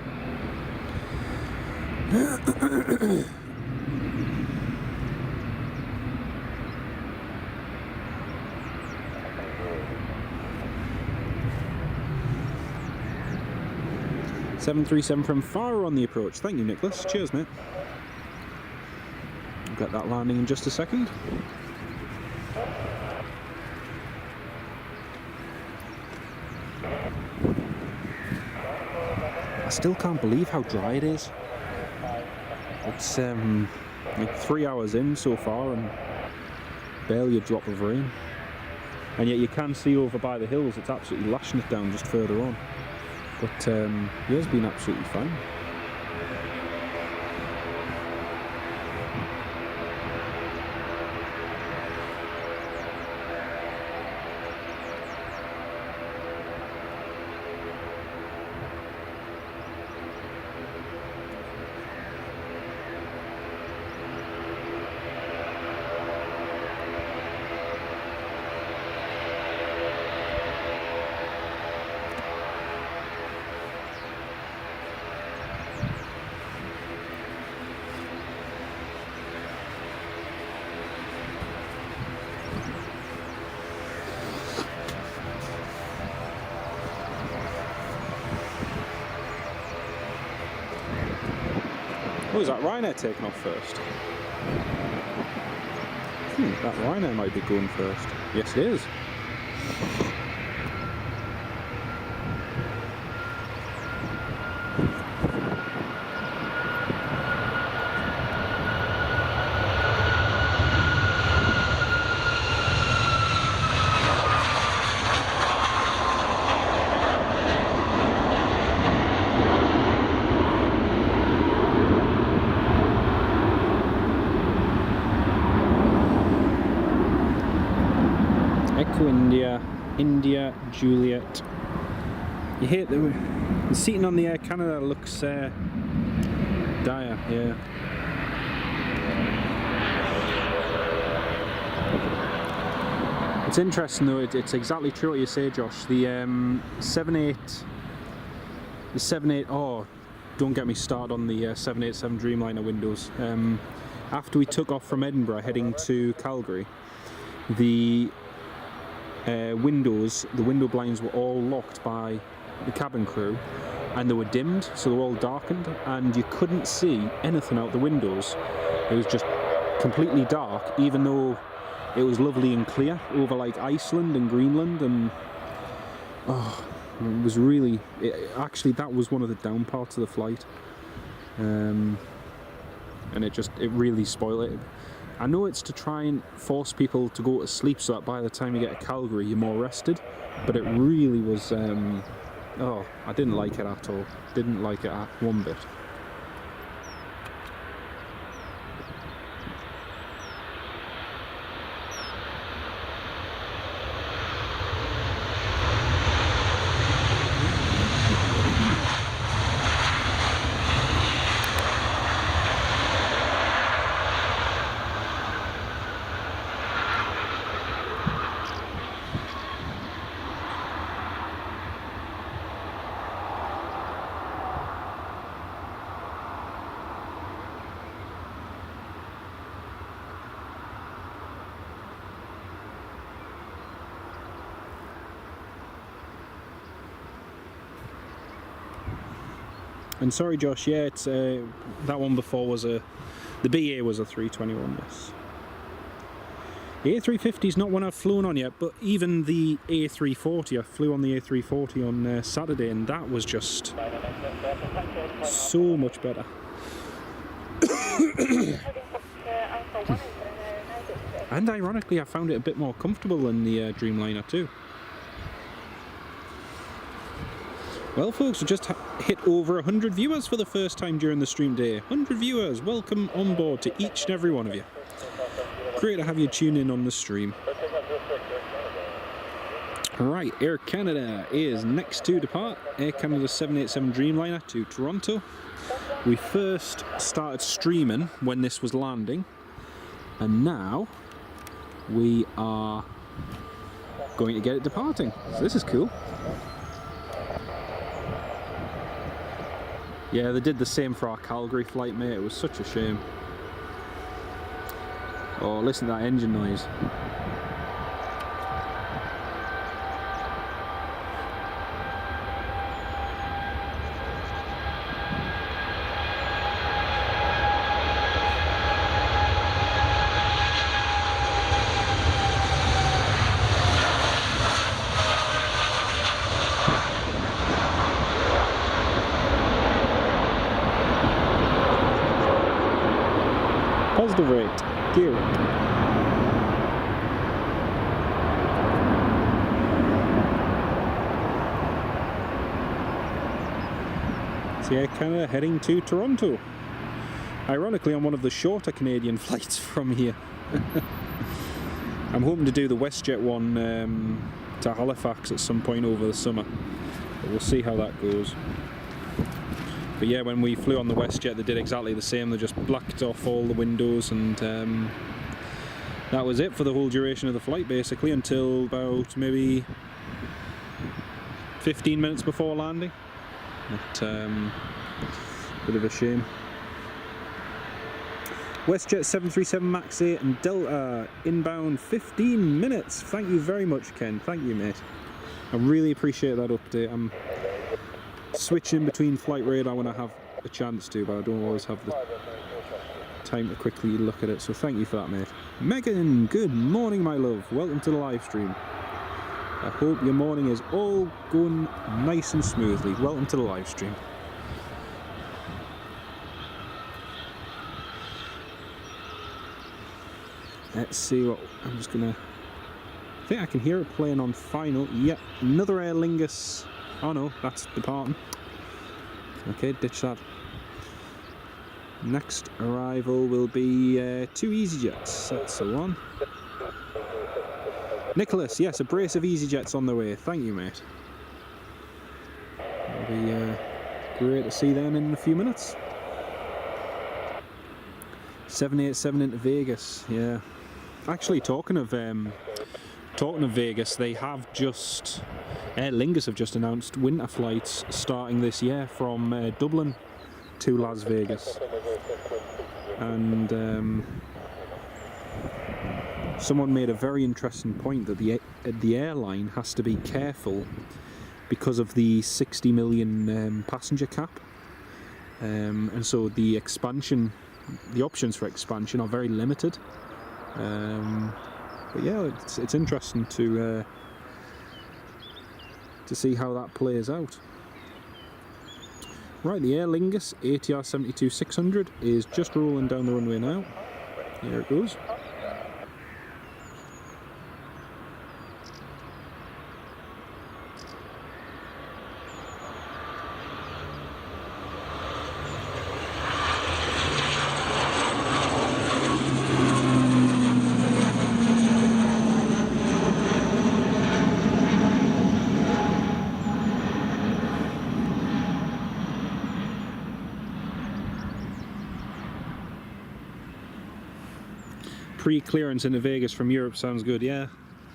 .737 from Faro on the approach. Thank you, Nicholas. Cheers, mate. We'll get that landing in just a second. I still can't believe how dry it is. It's like 3 hours in so far and barely a drop of rain. And yet you can see over by the hills it's absolutely lashing it down just further on. But yeah, it's been absolutely fine. Oh, is that Ryanair taking off first? That Ryanair might be going first. Yes, it is. India Juliet. You hate the seating on the Air Canada looks dire, yeah. It's interesting though, it's exactly true what you say, Josh. The 78, oh, don't get me started on the 787 Dreamliner windows. After we took off from Edinburgh heading to Calgary, the windows, the window blinds were all locked by the cabin crew, and they were dimmed, so they were all darkened, and you couldn't see anything out the windows. It was just completely dark, even though it was lovely and clear over like Iceland and Greenland, and oh, it was really, actually that was one of the down parts of the flight, and it really spoiled it. I know it's to try and force people to go to sleep so that by the time you get to Calgary you're more rested, but it really was, oh, I didn't like it at all. Didn't like it at one bit. And sorry Josh, yeah, it's that one before was the BA was a 321 this. The A350 is not one I've flown on yet, but even the A340, I flew on the A340 on Saturday, and that was just so much better. And ironically, I found it a bit more comfortable than the Dreamliner too. Well folks, we just hit over 100 viewers for the first time during the stream day. 100 viewers, welcome on board to each and every one of you. Great to have you tune in on the stream. Right, Air Canada is next to depart. Air Canada 787 Dreamliner to Toronto. We first started streaming when this was landing, and now we are going to get it departing. So this is cool. Yeah, they did the same for our Calgary flight, mate. It was such a shame. Oh, listen to that engine noise. Positive rate, gear up. So Air Canada heading to Toronto. Ironically, on one of the shorter Canadian flights from here. I'm hoping to do the WestJet one to Halifax at some point over the summer, but we'll see how that goes. But yeah, when we flew on the WestJet, they did exactly the same. They just blacked off all the windows, and that was it for the whole duration of the flight, basically, until about maybe 15 minutes before landing. But bit of a shame. WestJet 737 MAX 8 and Delta inbound 15 minutes. Thank you very much, Ken. Thank you, mate. I really appreciate that update. I'm switching between flight radar when I have a chance to, but I don't always have the time to quickly look at it, so thank you for that, mate. Megan, good morning, my love. Welcome to the live stream. I hope your morning is all going nice and smoothly. Welcome to the live stream. Let's see what I'm just gonna. I think I can hear it playing on final. Yep, another Aer Lingus. Oh no, that's departing. Okay, ditch that. Next arrival will be 2 EasyJets. That's the one. Nicholas, yes, a brace of EasyJets on the way. Thank you, mate. It'll be great to see them in a few minutes. 787 into Vegas, yeah. Actually, talking of Vegas, they have just Aer Lingus have just announced winter flights starting this year from Dublin to Las Vegas, and someone made a very interesting point that the airline has to be careful because of the 60 million passenger cap, and so the options for expansion are very limited. But yeah, it's interesting to see how that plays out. Right, the Aer Lingus ATR 72-600 is just rolling down the runway now. Here it goes. Pre-clearance into Vegas from Europe sounds good. Yeah,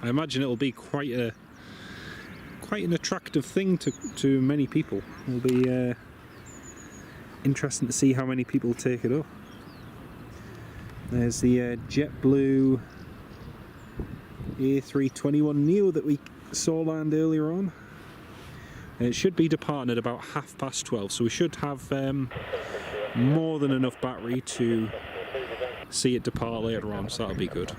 I imagine it'll be quite an attractive thing to many people. It'll be interesting to see how many people take it up. There's the JetBlue A321neo that we saw land earlier on. It should be departing at about 12:30, so we should have more than enough battery to see it depart later on, so that'll be good.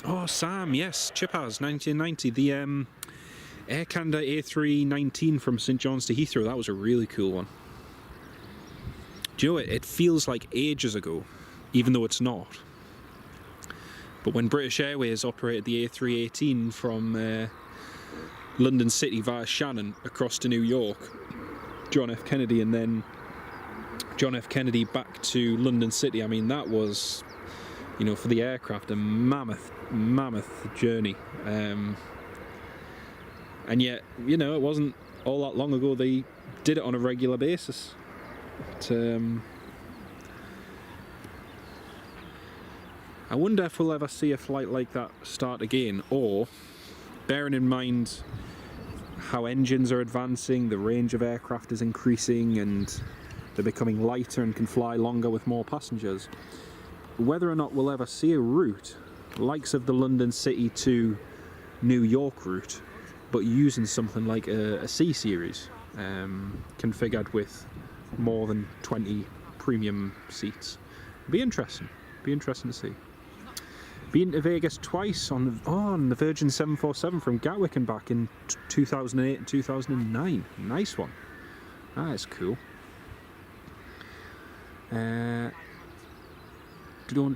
Oh, Sam, yes, Chipaz, 1990, the Air Canada A319 from St John's to Heathrow. That was a really cool one. Do you know it feels like ages ago, even though it's not. But when British Airways operated the A318 from London City via Shannon across to New York, John F. Kennedy, and then John F. Kennedy back to London City, I mean, that was, you know, for the aircraft, a mammoth journey. And yet, you know, it wasn't all that long ago they did it on a regular basis. But, I wonder if we'll ever see a flight like that start again, or, bearing in mind how engines are advancing, the range of aircraft is increasing, and they're becoming lighter and can fly longer with more passengers, whether or not we'll ever see a route likes of the London City to New York route, but using something like a C series, configured with more than 20 premium seats. Be interesting to see. Been to Vegas twice on the Virgin 747 from Gatwick and back in 2008 and 2009. Nice one. That is cool. Don't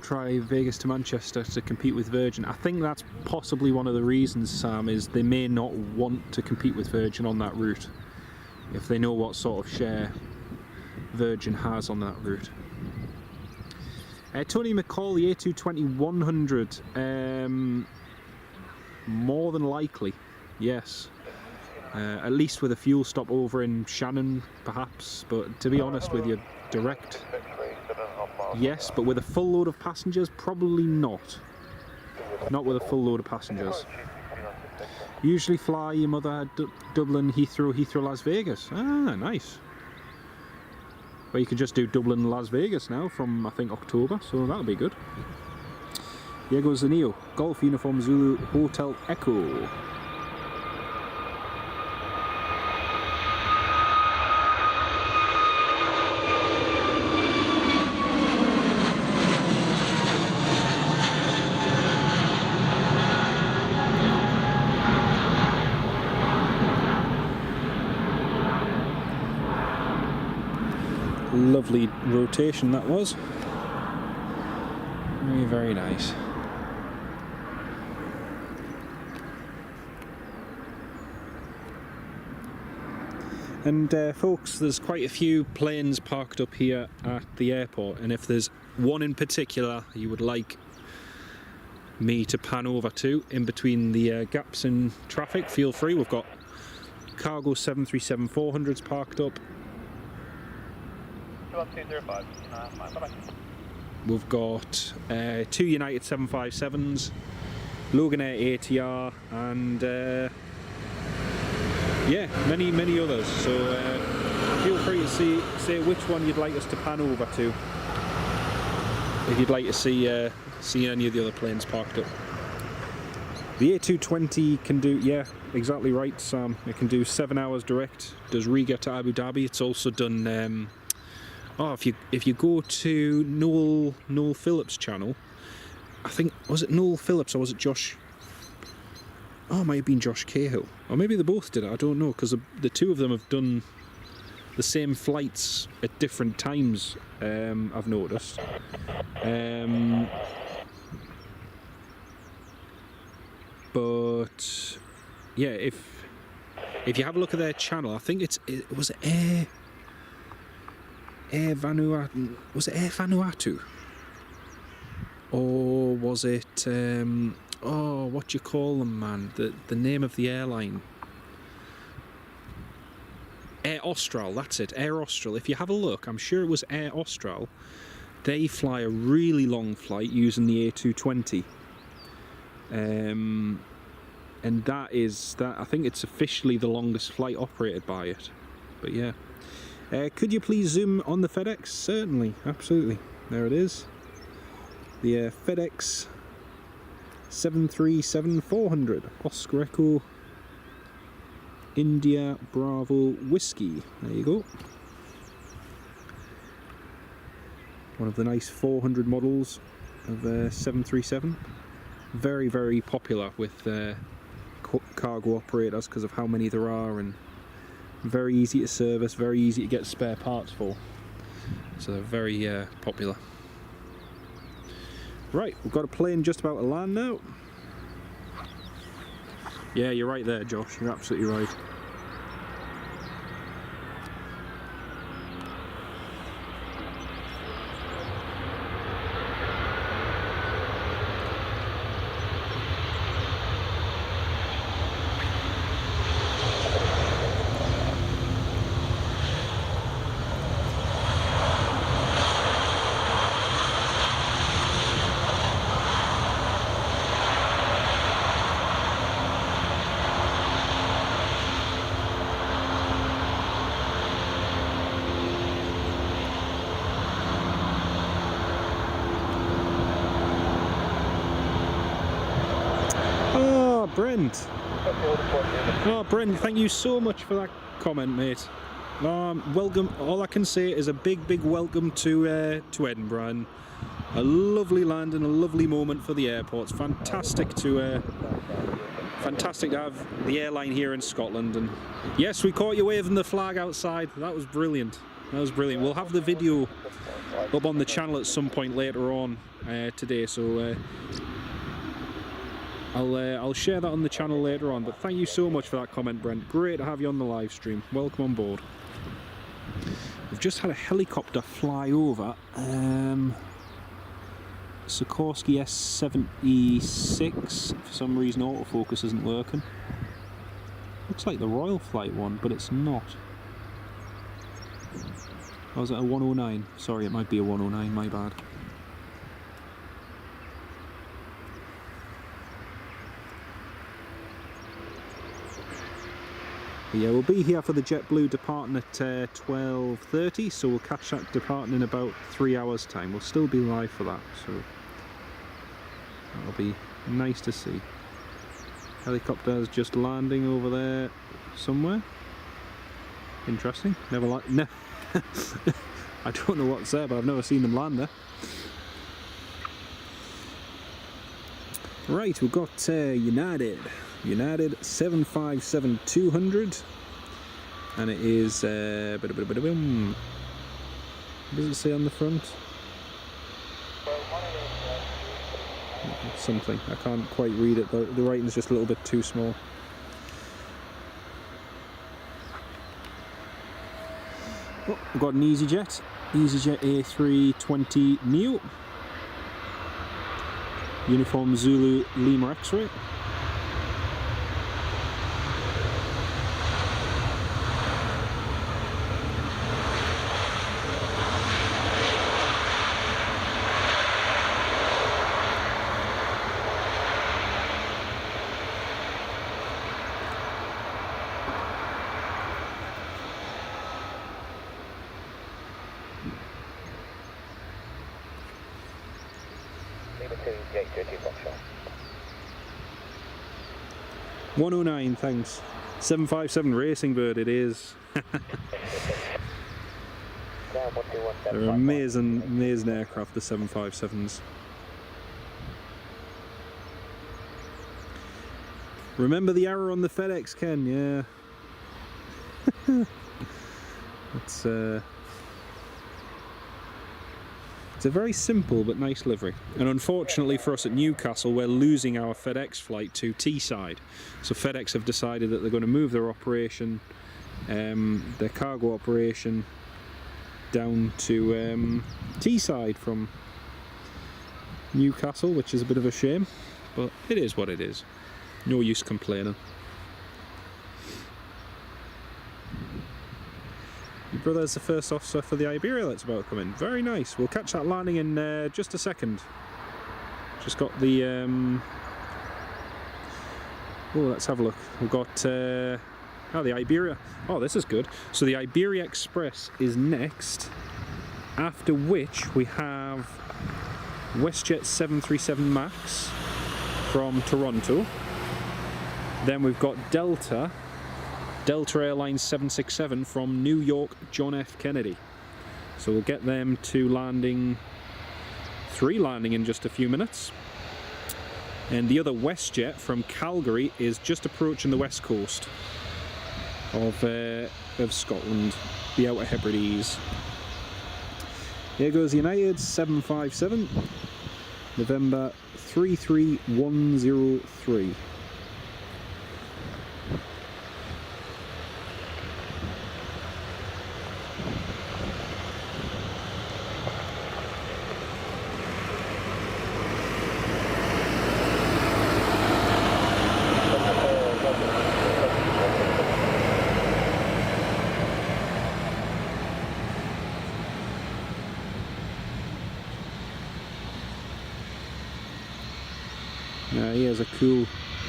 try Vegas to Manchester to compete with Virgin. I think that's possibly one of the reasons, Sam, is they may not want to compete with Virgin on that route if they know what sort of share Virgin has on that route. Tony McCall, the A220-100, more than likely, yes. At least with a fuel stop over in Shannon, perhaps, but to be honest with you, direct, yes, but with a full load of passengers, probably not. Not with a full load of passengers. Usually fly your mother Dublin, Heathrow, Las Vegas. Ah, nice. But you could just do Dublin, Las Vegas now from, I think, October, so that'll be good. Here goes the Neo. Golf Uniform Zulu Hotel Echo. Lovely rotation that was. Very, very nice. And folks, there's quite a few planes parked up here at the airport, and if there's one in particular you would like me to pan over to in between the gaps in traffic, feel free. We've got cargo 737-400s parked up. 21205. Bye-bye. We've got 2 United 757s, Logan Air ATR, and yeah, many others. So feel free to say which one you'd like us to pan over to, if you'd like to see any of the other planes parked up. The A320 can do, yeah, exactly right, Sam. It can do 7 hours direct. Does Riga to Abu Dhabi. It's also done. If you go to Noel Phillips' channel, I think, was it Noel Phillips or was it Josh? Oh, it might have been Josh Cahill, or maybe they both did it. I don't know, because the two of them have done the same flights at different times. I've noticed. But yeah, if you have a look at their channel, I think it was Air Vanuatu. Was it Air Vanuatu? Or was it what do you call them, man? The name of the airline. Air Austral, that's it, Air Austral. If you have a look, I'm sure it was Air Austral. They fly a really long flight using the A320. And that I think it's officially the longest flight operated by it. But yeah. Could you please zoom on the FedEx? Certainly, absolutely. There it is. The FedEx 737-400, Oscar Echo India Bravo Whiskey. There you go. One of the nice 400 models of 737. Very, very popular with cargo operators because of how many there are, and very easy to service, very easy to get spare parts for. So they're very popular. Right, we've got a plane just about to land now. Yeah, you're right there, Josh. You're absolutely right. Brent. Oh, Brent, thank you so much for that comment, mate. Welcome. All I can say is a big welcome to Edinburgh, and a lovely land and a lovely moment for the airport. It's fantastic to have the airline here in Scotland. And yes, we caught you waving the flag outside. That was brilliant. That was brilliant. We'll have the video up on the channel at some point later on today, so I'll share that on the channel later on. But thank you so much for that comment, Brent. Great to have you on the live stream. Welcome on board. We've just had a helicopter fly over Sikorsky S-76. For some reason autofocus isn't working. Looks like the Royal Flight one, but it's not. Or is it a 109? Sorry, it might be a 109, my bad. Yeah, we'll be here for the JetBlue departing at 12:30, so we'll catch that departing in about 3 hours time. We'll still be live for that, so that'll be nice to see. Helicopter's just landing over there somewhere. Interesting. No, I don't know what's there, but I've never seen them land there. Right, we've got United 757-200, and it is what does it say on the front? Something, I can't quite read it, the writing's just a little bit too small. we've got an EasyJet A320neo, Uniform Zulu Lima X-ray. Lima 2, J 13 Foxtrot. 109, thanks. 757 Racing Bird it is. They're amazing, amazing aircraft, the 757s. Remember the error on the FedEx, Ken? Yeah. It's a very simple but nice livery. And unfortunately for us at Newcastle, we're losing our FedEx flight to Teesside. So FedEx have decided that they're going to move their operation, their cargo operation, down to Teesside from Newcastle, which is a bit of a shame, but it is what it is. No use complaining. Your brother's the first officer for the Iberia that's about to come in. Very nice. We'll catch that landing in just a second. Just got the... oh, let's have a look. We've got... oh, the Iberia. Oh, this is good. So the Iberia Express is next, after which we have WestJet 737 MAX from Toronto. Then we've got Delta Airlines 767 from New York John F. Kennedy. So we'll get them to landing in just a few minutes. And the other WestJet from Calgary is just approaching the west coast of Scotland, the Outer Hebrides. Here goes United 757, November 33103.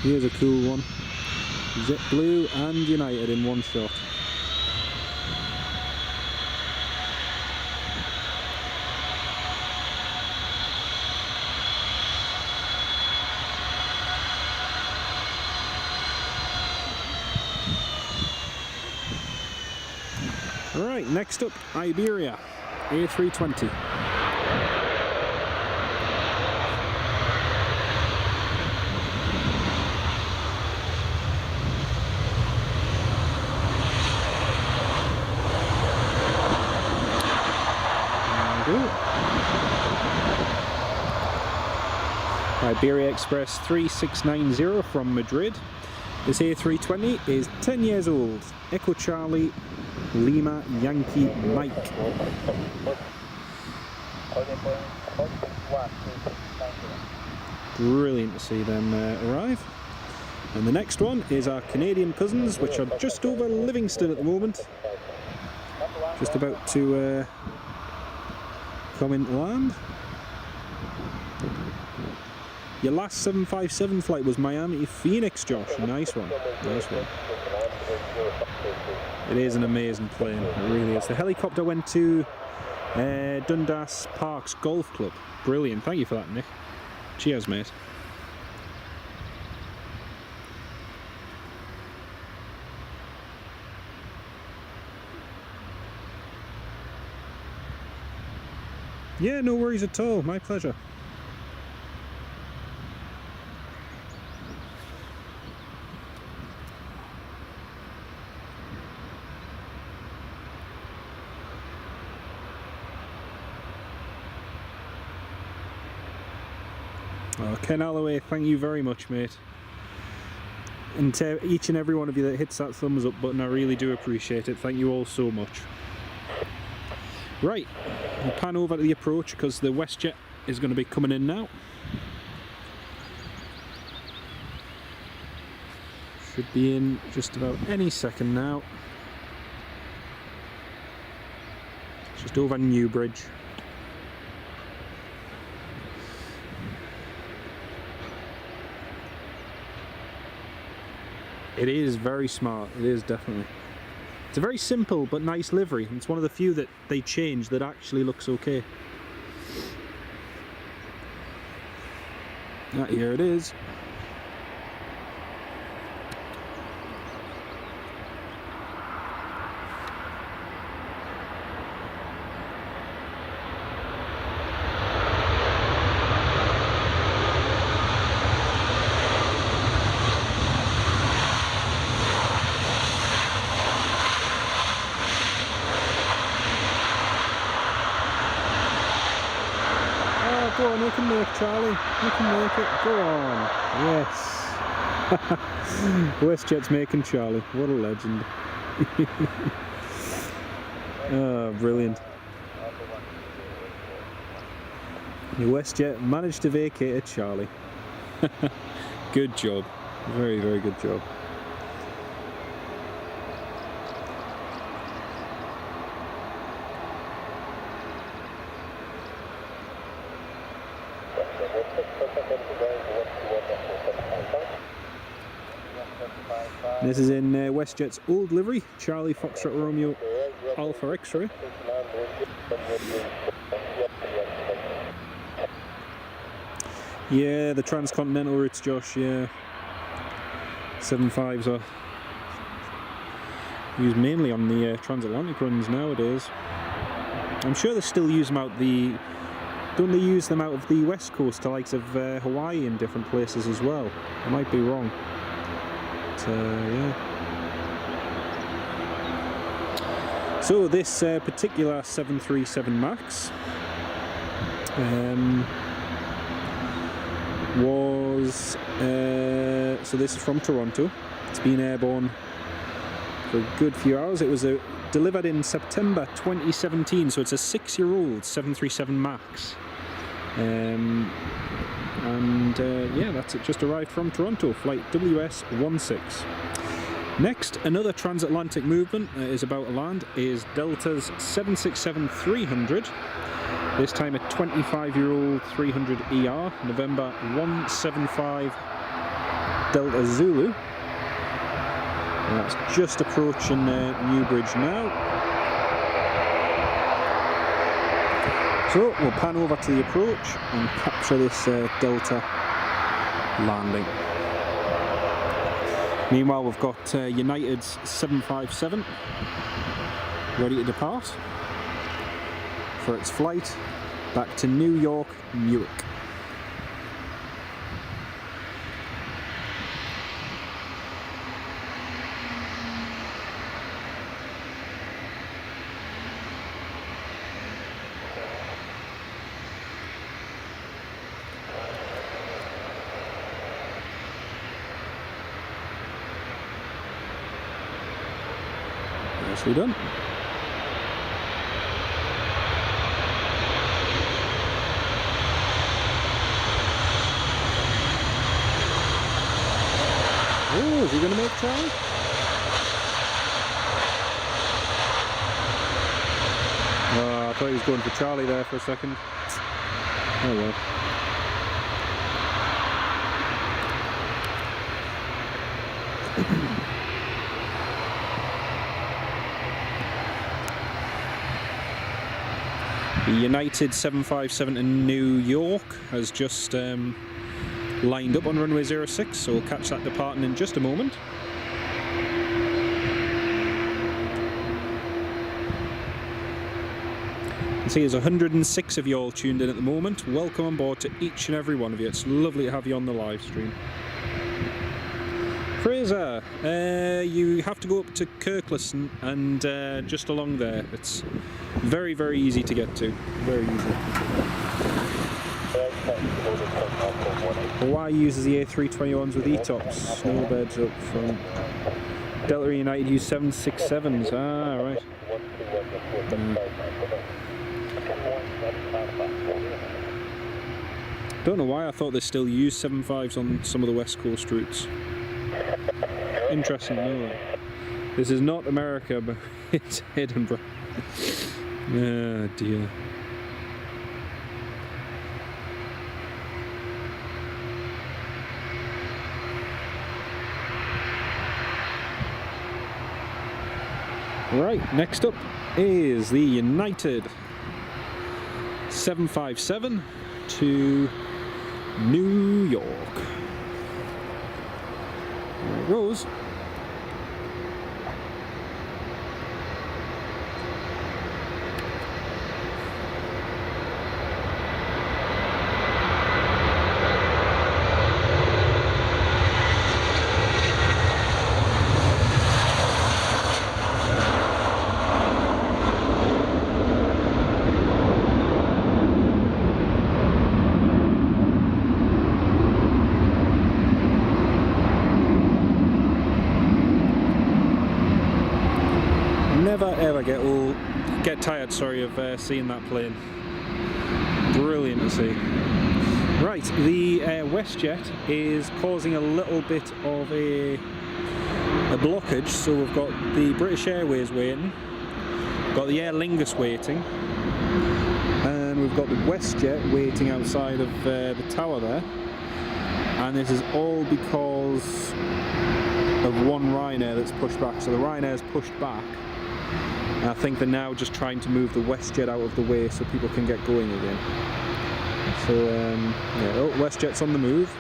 Here's a cool one. JetBlue and United in one shot. Alright, next up, Iberia A320. Iberia Express 3690 from Madrid. This A320 is 10 years old. Echo Charlie, Lima Yankee Mike. Brilliant to see them arrive. And the next one is our Canadian cousins, which are just over Livingston at the moment. Just about to come into land. Your last 757 flight was Miami to Phoenix, Josh. Nice one. Nice one. It is an amazing plane. It really is. The helicopter went to Dundas Parks Golf Club. Brilliant. Thank you for that, Nick. Cheers, mate. Yeah, no worries at all. My pleasure. Ken Alloway, thank you very much, mate. And to each and every one of you that hits that thumbs up button, I really do appreciate it. Thank you all so much. Right, we'll pan over to the approach because the WestJet is going to be coming in now. Should be in just about any second now. Just over Newbridge. It is very smart, it is definitely. It's a very simple but nice livery, and it's one of the few that they change that actually looks okay. Here it is. Go on, you can make Charlie. You can make it. Go on. Yes. WestJet's making Charlie. What a legend. Oh, brilliant. WestJet managed to vacate a Charlie. Good job. Very, very good job. This is in WestJet's old livery, Charlie Foxtrot Romeo Alpha X-ray. Yeah, the transcontinental routes, Josh, yeah. 75s are used mainly on the transatlantic runs nowadays. I'm sure they still use them out the... Don't they use them out of the west coast to likes of Hawaii and different places as well? I might be wrong. Yeah. So this particular 737 MAX was so this is from Toronto. It's been airborne for a good few hours. It was delivered in September 2017, so it's a 6-year-old 737 MAX. Yeah, that's it, just arrived from Toronto, flight WS16. Next, another transatlantic movement is about to land, is Delta's 767-300, this time a 25-year-old 300ER, November 175 Delta Zulu. And that's just approaching Newbridge now. So we'll pan over to the approach and capture this Delta landing. Meanwhile, we've got United's 757 ready to depart for its flight back to New York, Newark. Nicely done. Oh, is he going to make Charlie? Oh, I thought he was going for Charlie there for a second. Oh well. The United 757 in New York has just lined up on runway 06, so we'll catch that departing in just a moment. You can see there's 106 of you all tuned in at the moment. Welcome on board to each and every one of you. It's lovely to have you on the live stream. Fraser, you have to go up to Kirkliston and just along there. It's very, very easy to get to. Very easy. Hawaii uses the A321s with E-tops. Snowbirds up front. Delta United use 767s. Ah, right. Don't know why I thought they still use 75s on some of the West Coast routes. Interesting to know that. This is not America, but it's Edinburgh. Ah, dear. Right, next up is the United 757 to New York. There it goes. Never ever get tired, sorry, of seeing that plane. Brilliant to see. Right, the WestJet is causing a little bit of a blockage, so we've got the British Airways waiting, got the Aer Lingus waiting, and we've got the WestJet waiting outside of the tower there. And this is all because of one Ryanair that's pushed back. So the Ryanair's pushed back. I think they're now just trying to move the WestJet out of the way so people can get going again. So, yeah, oh, WestJet's on the move.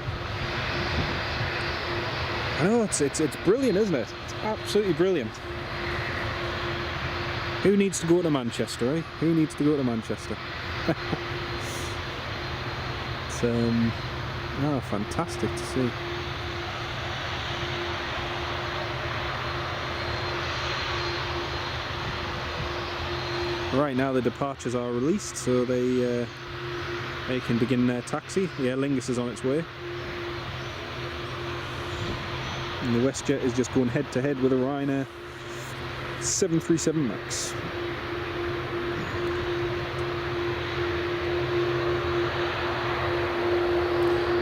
I know, it's brilliant, isn't it? It's absolutely brilliant. Who needs to go to Manchester, eh? Who needs to go to Manchester? It's, oh, fantastic to see. Right, now the departures are released, so they can begin their taxi. The Aer Lingus is on its way. And the WestJet is just going head to head with a Ryanair 737 MAX.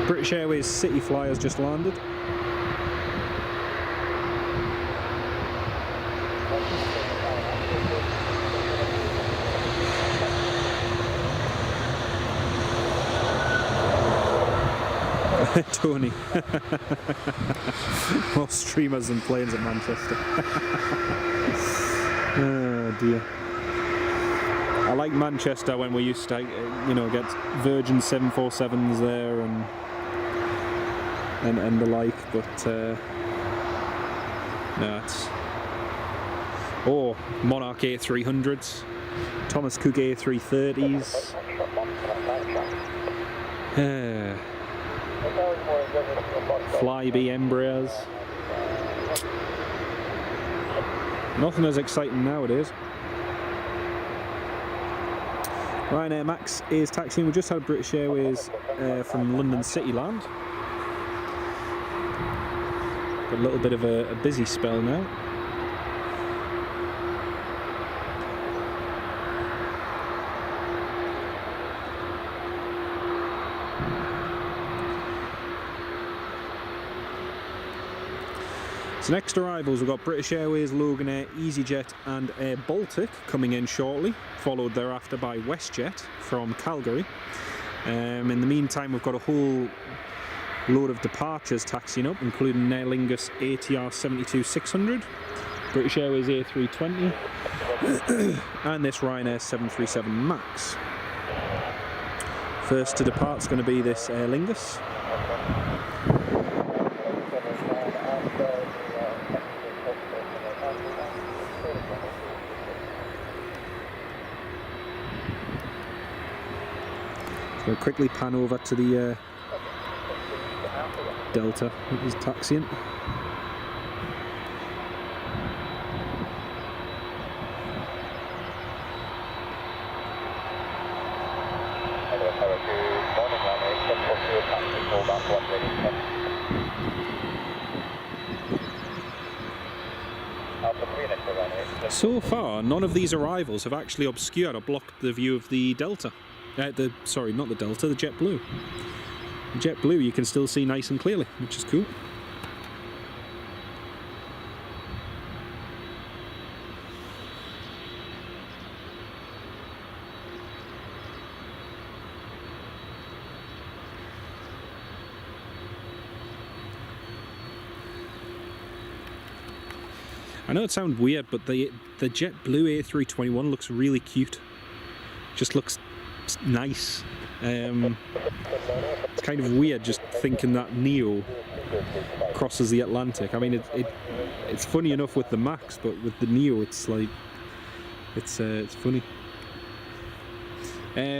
British Airways City Flyers just landed. Tony. More streamers than planes at Manchester. Oh dear. I like Manchester when we used to, you know, get Virgin 747s there and the like, but no, it's... Oh, Monarch A300s, Thomas Cook A330s. Flybe Embraers. Nothing as exciting nowadays. Ryanair Max is taxiing. We just had British Airways from London City land. Got a little bit of a busy spell now. So next arrivals, we've got British Airways, Loganair, EasyJet and Air Baltic coming in shortly, followed thereafter by WestJet from Calgary. In the meantime, we've got a whole load of departures taxiing up, including Aer Lingus ATR 72-600, British Airways A320 and this Ryanair 737 MAX. First to depart is going to be this Aer Lingus. We'll quickly pan over to the Delta that is taxiing. So far, none of these arrivals have actually obscured or blocked the view of the Delta. Sorry, not the Delta, the JetBlue. The JetBlue you can still see nice and clearly, which is cool. I know it sounds weird, but the JetBlue A321 looks really cute. Just looks nice. It's kind of weird just thinking that Neo crosses the Atlantic. I mean, it's funny enough with the Max, but with the Neo, it's like it's funny.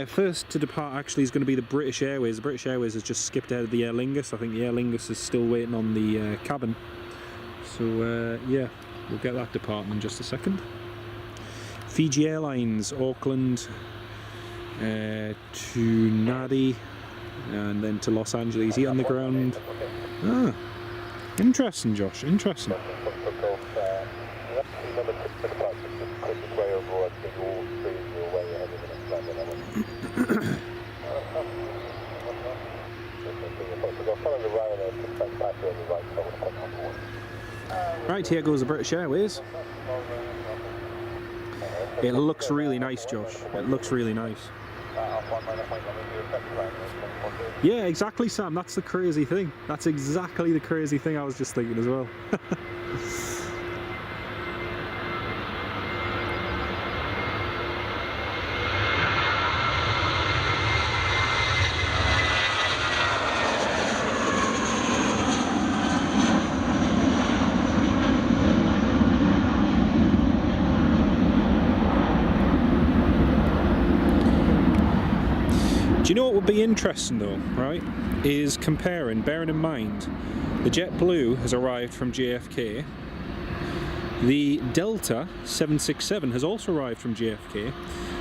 First to depart actually is going to be the British Airways. The British Airways has just skipped out of the Aer Lingus. I think the Aer Lingus is still waiting on the cabin. So yeah. We'll get that departing in just a second. Fiji Airlines, Auckland to Nadi, and then to Los Angeles. He on the ground. Ah, interesting, Josh. Interesting. Right, here goes the British Airways. It looks really nice, Josh. It looks really nice. Yeah, exactly, Sam. That's the crazy thing. That's exactly the crazy thing I was just thinking as well. Do you know what would be interesting though, right, is comparing, bearing in mind, the JetBlue has arrived from JFK, the Delta 767 has also arrived from JFK.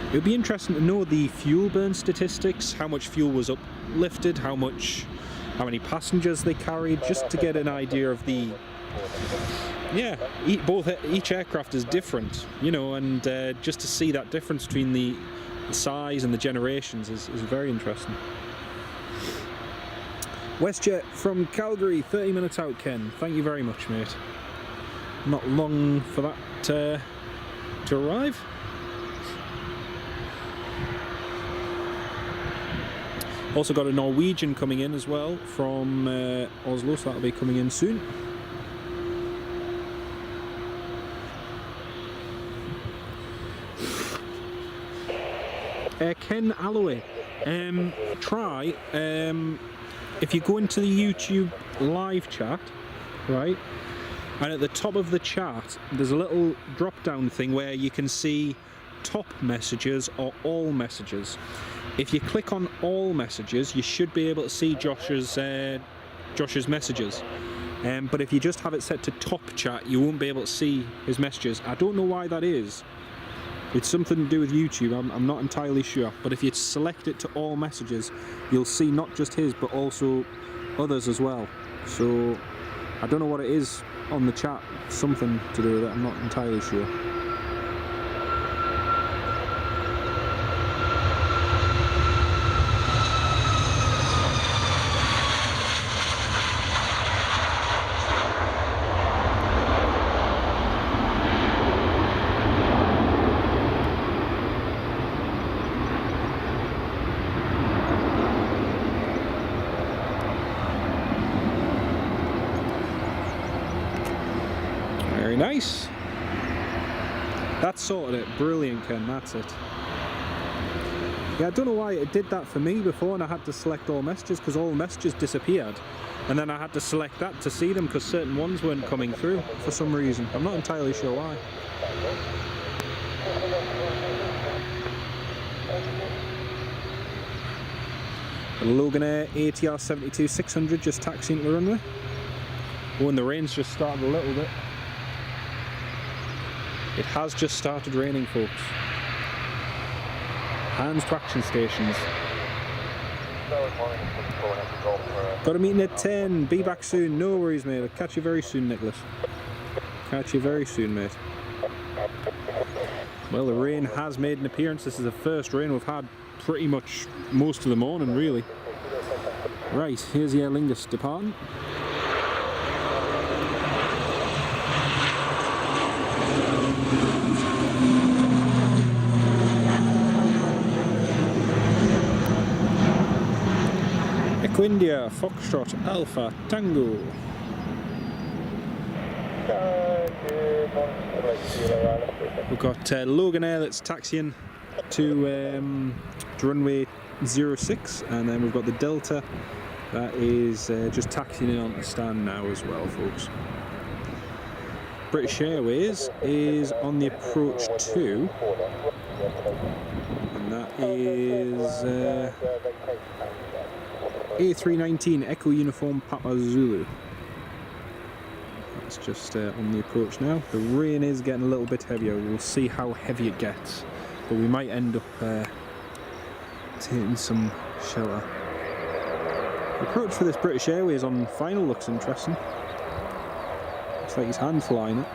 It would be interesting to know the fuel burn statistics, how much fuel was uplifted, how many passengers they carried, just to get an idea of the, yeah, each aircraft is different, you know, and just to see that difference between the size and the generations is very interesting. WestJet from Calgary, 30 minutes out, Ken. Thank you very much, mate. Not long for that to arrive. Also got a Norwegian coming in as well from Oslo, so that'll be coming in soon. Ken Alloway, try, if you go into the YouTube live chat, right, and at the top of the chat there's a little drop down thing where you can see top messages or all messages. If you click on all messages, you should be able to see Josh's messages, but if you just have it set to top chat, you won't be able to see his messages. I don't know why that is. It's something to do with YouTube, I'm not entirely sure, but if you select it to all messages, you'll see not just his, but also others as well. So, I don't know what it is on the chat, something to do with it, I'm not entirely sure. Very nice. That sorted it. Brilliant, Ken. That's it. Yeah, I don't know why it did that for me before, and I had to select all messages because all messages disappeared, and then I had to select that to see them because certain ones weren't coming through for some reason. I'm not entirely sure why. The Logan Air ATR 72-600 just taxiing to the runway. Oh, and the rain's just started a little bit. It has just started raining, folks. Hands to action stations. Got a meeting at 10. Be back soon. No worries, mate. I'll catch you very soon, Nicholas. Catch you very soon, mate. Well, the rain has made an appearance. This is the first rain we've had pretty much most of the morning, really. Right, here's the Aer Lingus departing. Equindia, Foxtrot, Alpha, Tango. We've got Logan Air that's taxiing to runway 06, and then we've got the Delta that is just taxiing in on the stand now as well, folks. British Airways is on the approach to, and that is A319 Echo Uniform Papa Zulu. That's just on the approach now. The rain is getting a little bit heavier. We'll see how heavy it gets, but we might end up taking some shelter. The approach for this British Airways on final looks interesting. Looks like he's hand flying it.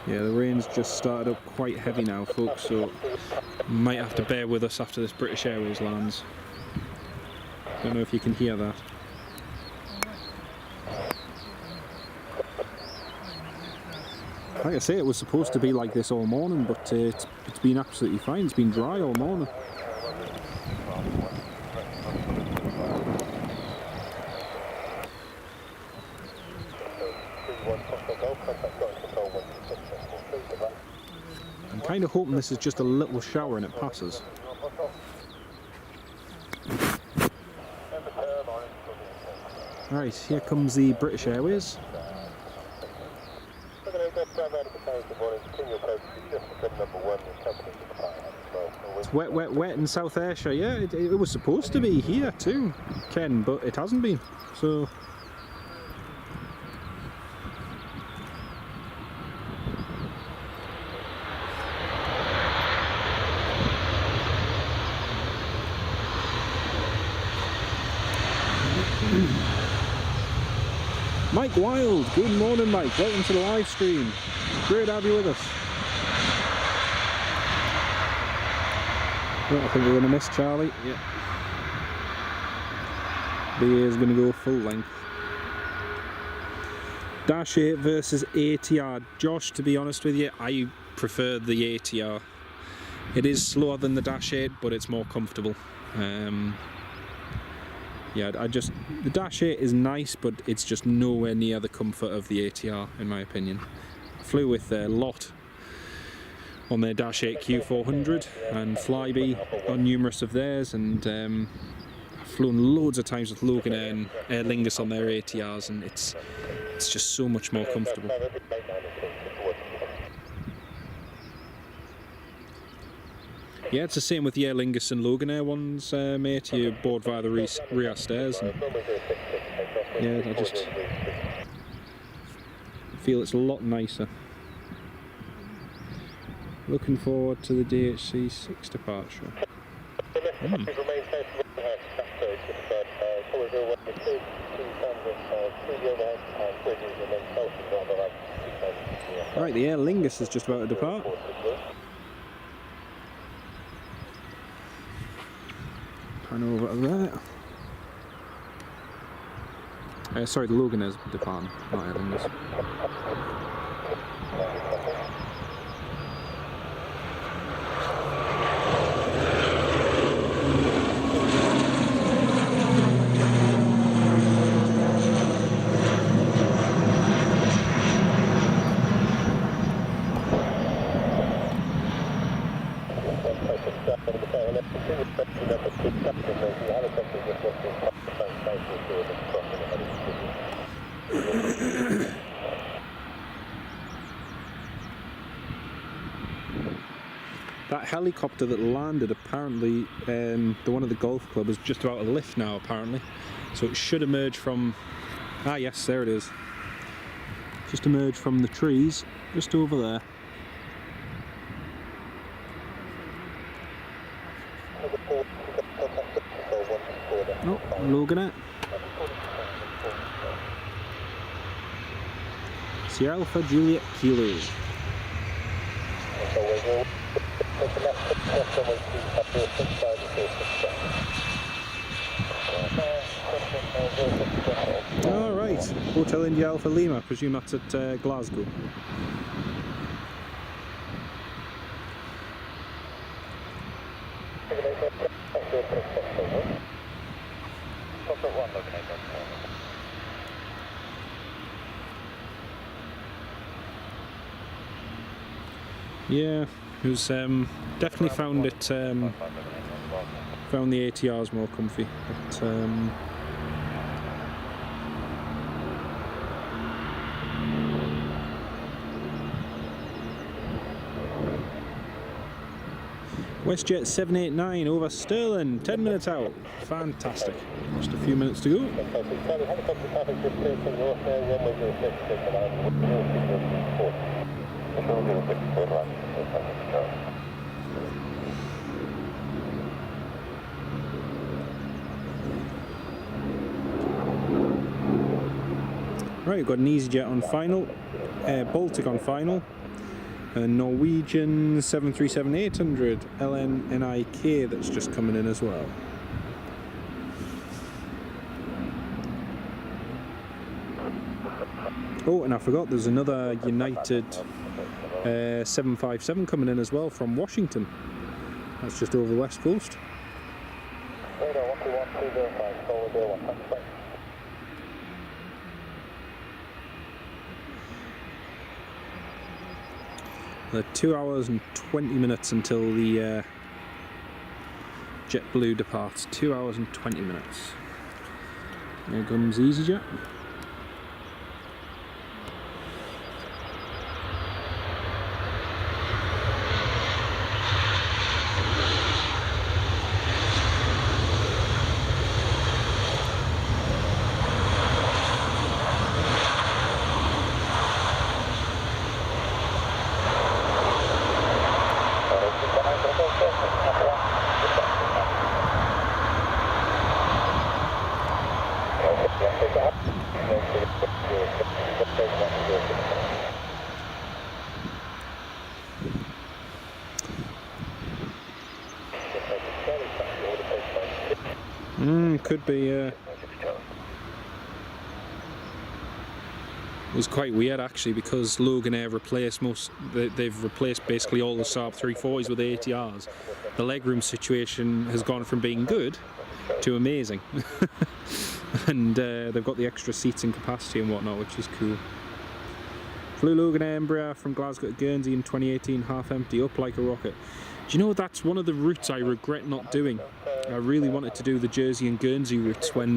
Yeah, the rain's just started up quite heavy now, folks, so you might have to bear with us after this British Airways lands. Don't know if you can hear that. Like I say, it was supposed to be like this all morning, but it's been absolutely fine. It's been dry all morning. I'm kind of hoping this is just a little shower and it passes. Right, here comes the British Airways. It's wet, wet, wet in South Ayrshire. Yeah, it was supposed to be here too, Ken, but it hasn't been. So. Mike Wild, good morning Mike, welcome to the live stream. Great to have you with us. Well, I think we're going to miss Charlie. Yeah. BA is going to go full length. Dash 8 versus ATR. Josh, to be honest with you, I prefer the ATR. It is slower than the Dash 8, but it's more comfortable. Yeah, the Dash 8 is nice, but it's just nowhere near the comfort of the ATR, in my opinion. I flew with LOT on their Dash 8 Q400 and Flybe on numerous of theirs, and I've flown loads of times with Logan Air and Aer Lingus on their ATRs, and it's just so much more comfortable. Yeah, it's the same with the Aer Lingus and Logan Air ones, mate. You board via the rear stairs, and yeah, I just feel it's a lot nicer. Looking forward to the DHC 6 departure. Right, the Aer Lingus is just about to depart. Pan over to there. Sorry, the Logan is departing, not Aer Lingus. That helicopter that landed, apparently, the one at the golf club is just about to lift now, apparently. So it should emerge from... Ah, yes, there it is. Just emerge from the trees, just over there. Oh, Logan it. Sierra Alpha Juliet Kilo. Alright, Hotel India Alpha Lima, I presume that's at Glasgow. Yeah, it was definitely found found the ATRs more comfy, but WestJet 789 over Stirling, 10 minutes out. Fantastic. Just a few minutes to go. Right, we've got an EasyJet on final, Baltic on final, a Norwegian 737-800 LNNIK that's just coming in as well. Oh, and I forgot there's another United 757 coming in as well from Washington. That's just over the west coast. The 2 hours and 20 minutes until the JetBlue departs. 2 hours and 20 minutes. There comes EasyJet. Could be. It was quite weird actually, because Logan Air replaced they've replaced basically all the Saab 340s with ATRs. The legroom situation has gone from being good to amazing. And they've got the extra seats and capacity and whatnot, which is cool. Flew Logan Air Embraer from Glasgow to Guernsey in 2018, half empty, up like a rocket. Do you know, that's one of the routes I regret not doing. I really wanted to do the Jersey and Guernsey routes when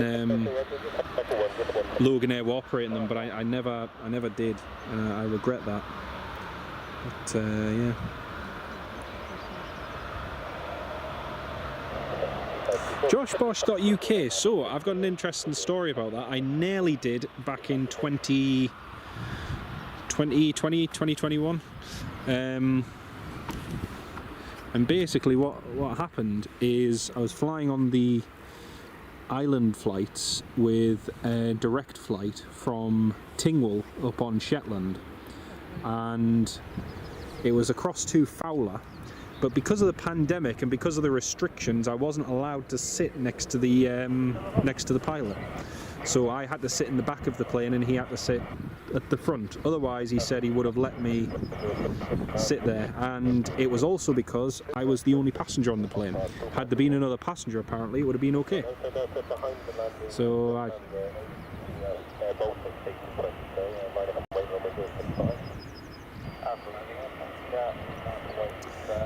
Logan Air were operating them, but I never did. I regret that. But yeah. JoshBosch.uk. So I've got an interesting story about that. I nearly did back in 2021. And basically what happened is I was flying on the island flights with a direct flight from Tingwall up on Shetland, and it was across to Fowler, but because of the pandemic and because of the restrictions I wasn't allowed to sit next to the pilot. So I had to sit in the back of the plane and he had to sit at the front. Otherwise, he said he would have let me sit there. And it was also because I was the only passenger on the plane. Had there been another passenger, apparently, it would have been okay. So I...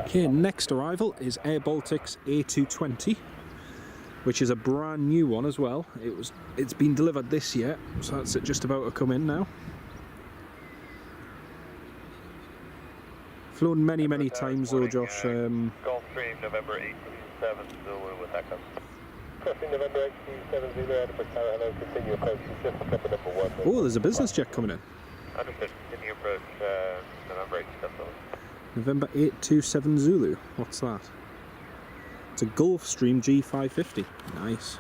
Okay, next arrival is Air Baltic's A220. Which is a brand new one as well. It's been delivered this year, so that's just about to come in now. Flown many times though, Josh. Gulfstream November 827 Zulu with Echo. Crossing November 827 Zulu, Edinburgh Airport, continue approach, just a couple number 1. Oh, there's a business jet coming in. Understood, continue approach November 827. November 827 Zulu, what's that? It's a Gulfstream G550. Nice.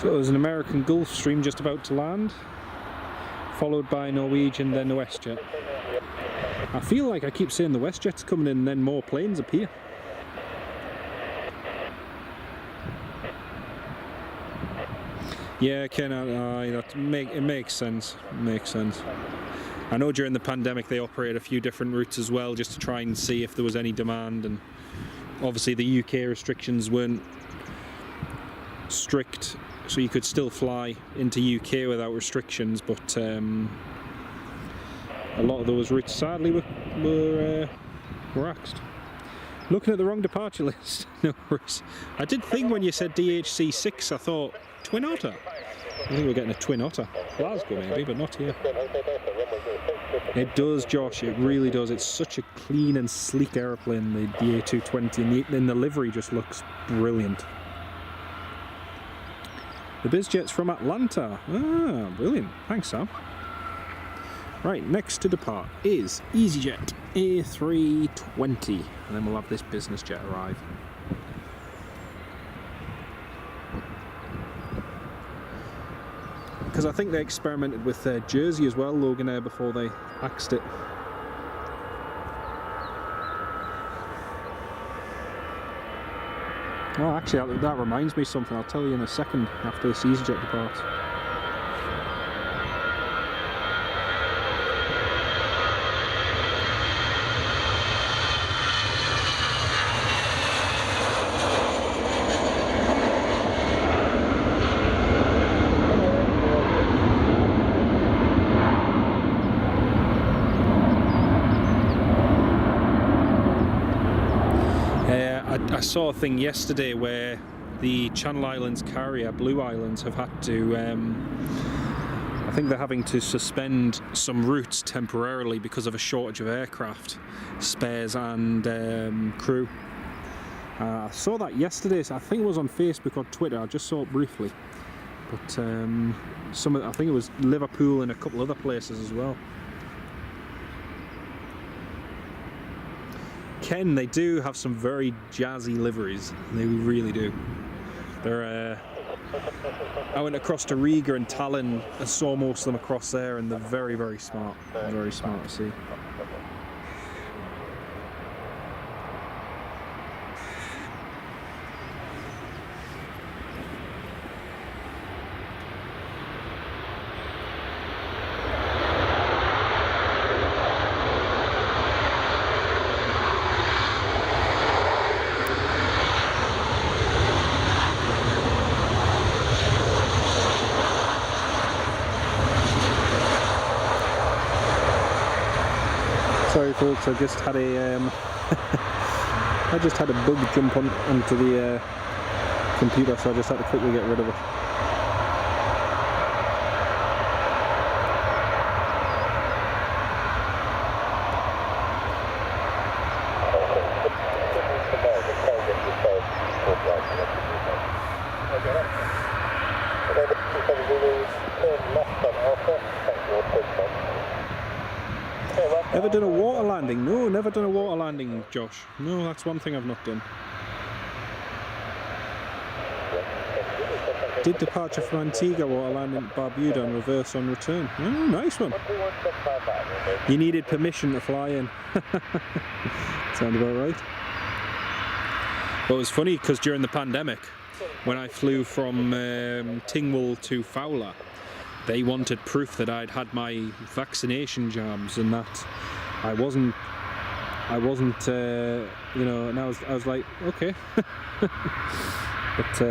So there's an American Gulfstream just about to land, followed by Norwegian, then the WestJet. I feel like I keep saying the WestJet's coming in and then more planes appear. Yeah, Ken, it makes sense. It makes sense. I know during the pandemic they operated a few different routes as well, just to try and see if there was any demand, and obviously the UK restrictions weren't strict, so you could still fly into UK without restrictions, but a lot of those routes sadly were axed. Looking at the wrong departure list. No worries. I did think when you said DHC 6, I thought Twin Otter. I think we're getting a Twin Otter. Glasgow maybe, but not here. It does, Josh, it really does. It's such a clean and sleek aeroplane, the A320, and the livery just looks brilliant. The BizJet's from Atlanta. Ah, brilliant. Thanks, Sam. Right, next to depart is EasyJet A320, and then we'll have this business jet arrive. Because I think they experimented with Jersey as well, Logan Air, before they axed it. Oh, actually, that reminds me of something. I'll tell you in a second after this EasyJet departs. I saw a thing yesterday where the Channel Islands carrier, Blue Islands, have had to, I think they're having to suspend some routes temporarily because of a shortage of aircraft, spares and crew. I saw that yesterday, so I think it was on Facebook or Twitter, I just saw it briefly. But I think it was Liverpool and a couple other places as well. Ken, they do have some very jazzy liveries. They really do. They're. I went across to Riga and Tallinn and saw most of them across there, and they're very, very smart. Very smart to see. Sorry folks, I just had a bug jump onto the computer, so I just had to quickly get rid of it. Ever done a water landing? No, never done a water landing, Josh. No, that's one thing I've not done. Did departure from Antigua, water landing at Barbuda and reverse on return. Oh, nice one. You needed permission to fly in. Sound about right. But it was funny because during the pandemic, when I flew from Tingwall to Fowler, they wanted proof that I'd had my vaccination jabs and that I wasn't, you know. And I was like, okay. But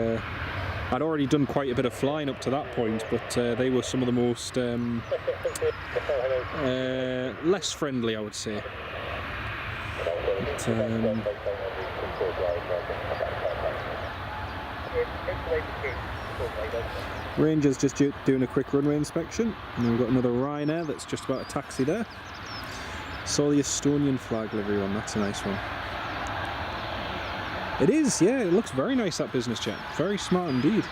I'd already done quite a bit of flying up to that point, but they were some of the most less friendly, I would say. But, Ranger's just doing a quick runway inspection, and then we've got another Ryanair that's just about to taxi there. Saw the Estonian flag livery one, that's a nice one. It is, yeah, it looks very nice, that business jet. Very smart indeed.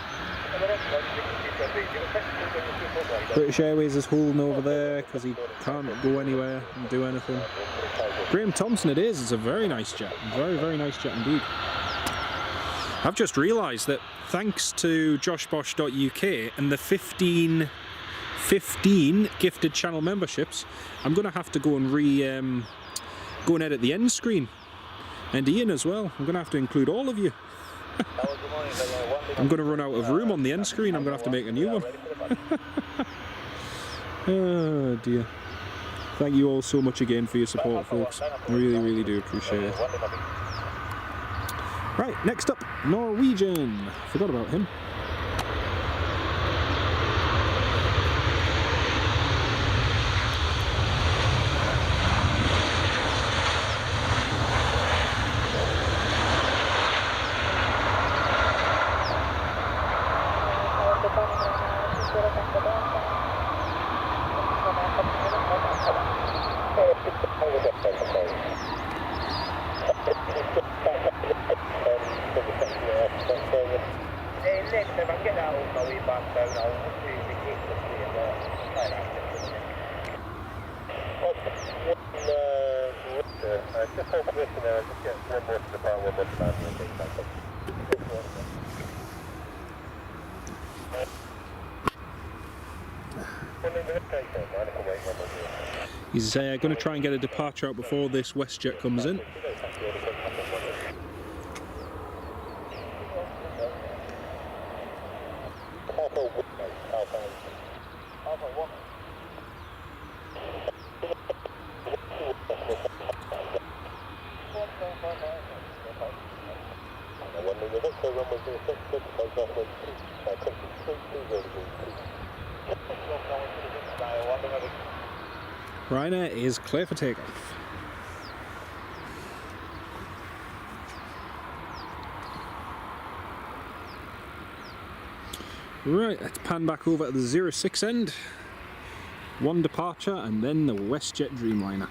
British Airways is holding over there because he can't go anywhere and do anything. Graham Thompson it is, it's a very nice jet. Very, very nice jet indeed. I've just realised that thanks to joshbosh.uk and the 15 gifted channel memberships, I'm going to have to go and go and edit the end screen. And Ian as well. I'm going to have to include all of you. I'm going to run out of room on the end screen. I'm going to have to make a new one. Oh dear. Thank you all so much again for your support, folks. I really, really do appreciate it. Right, next up, Norwegian. Forgot about him. He's going to try and get a departure out before this WestJet comes in. Ryanair is clear for takeoff. Right, let's pan back over to the 06 end. One departure and then the WestJet Dreamliner.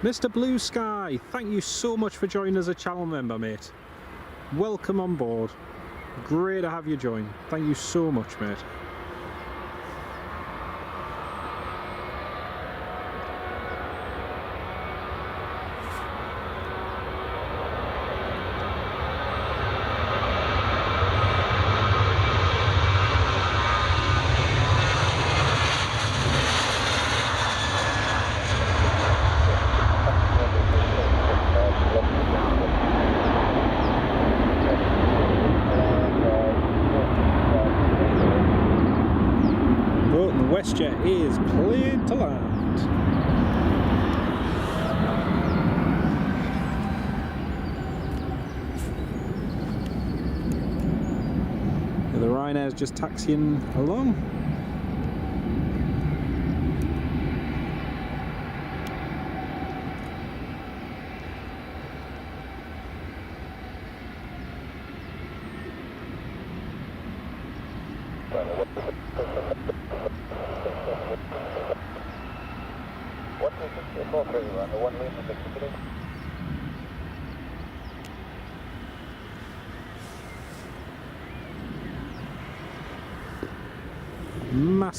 Mr. Blue Sky, thank you so much for joining as a channel member, mate. Welcome on board. Great to have you join. Thank you so much, mate. WestJet is cleared to land. The Ryanair's just taxiing along.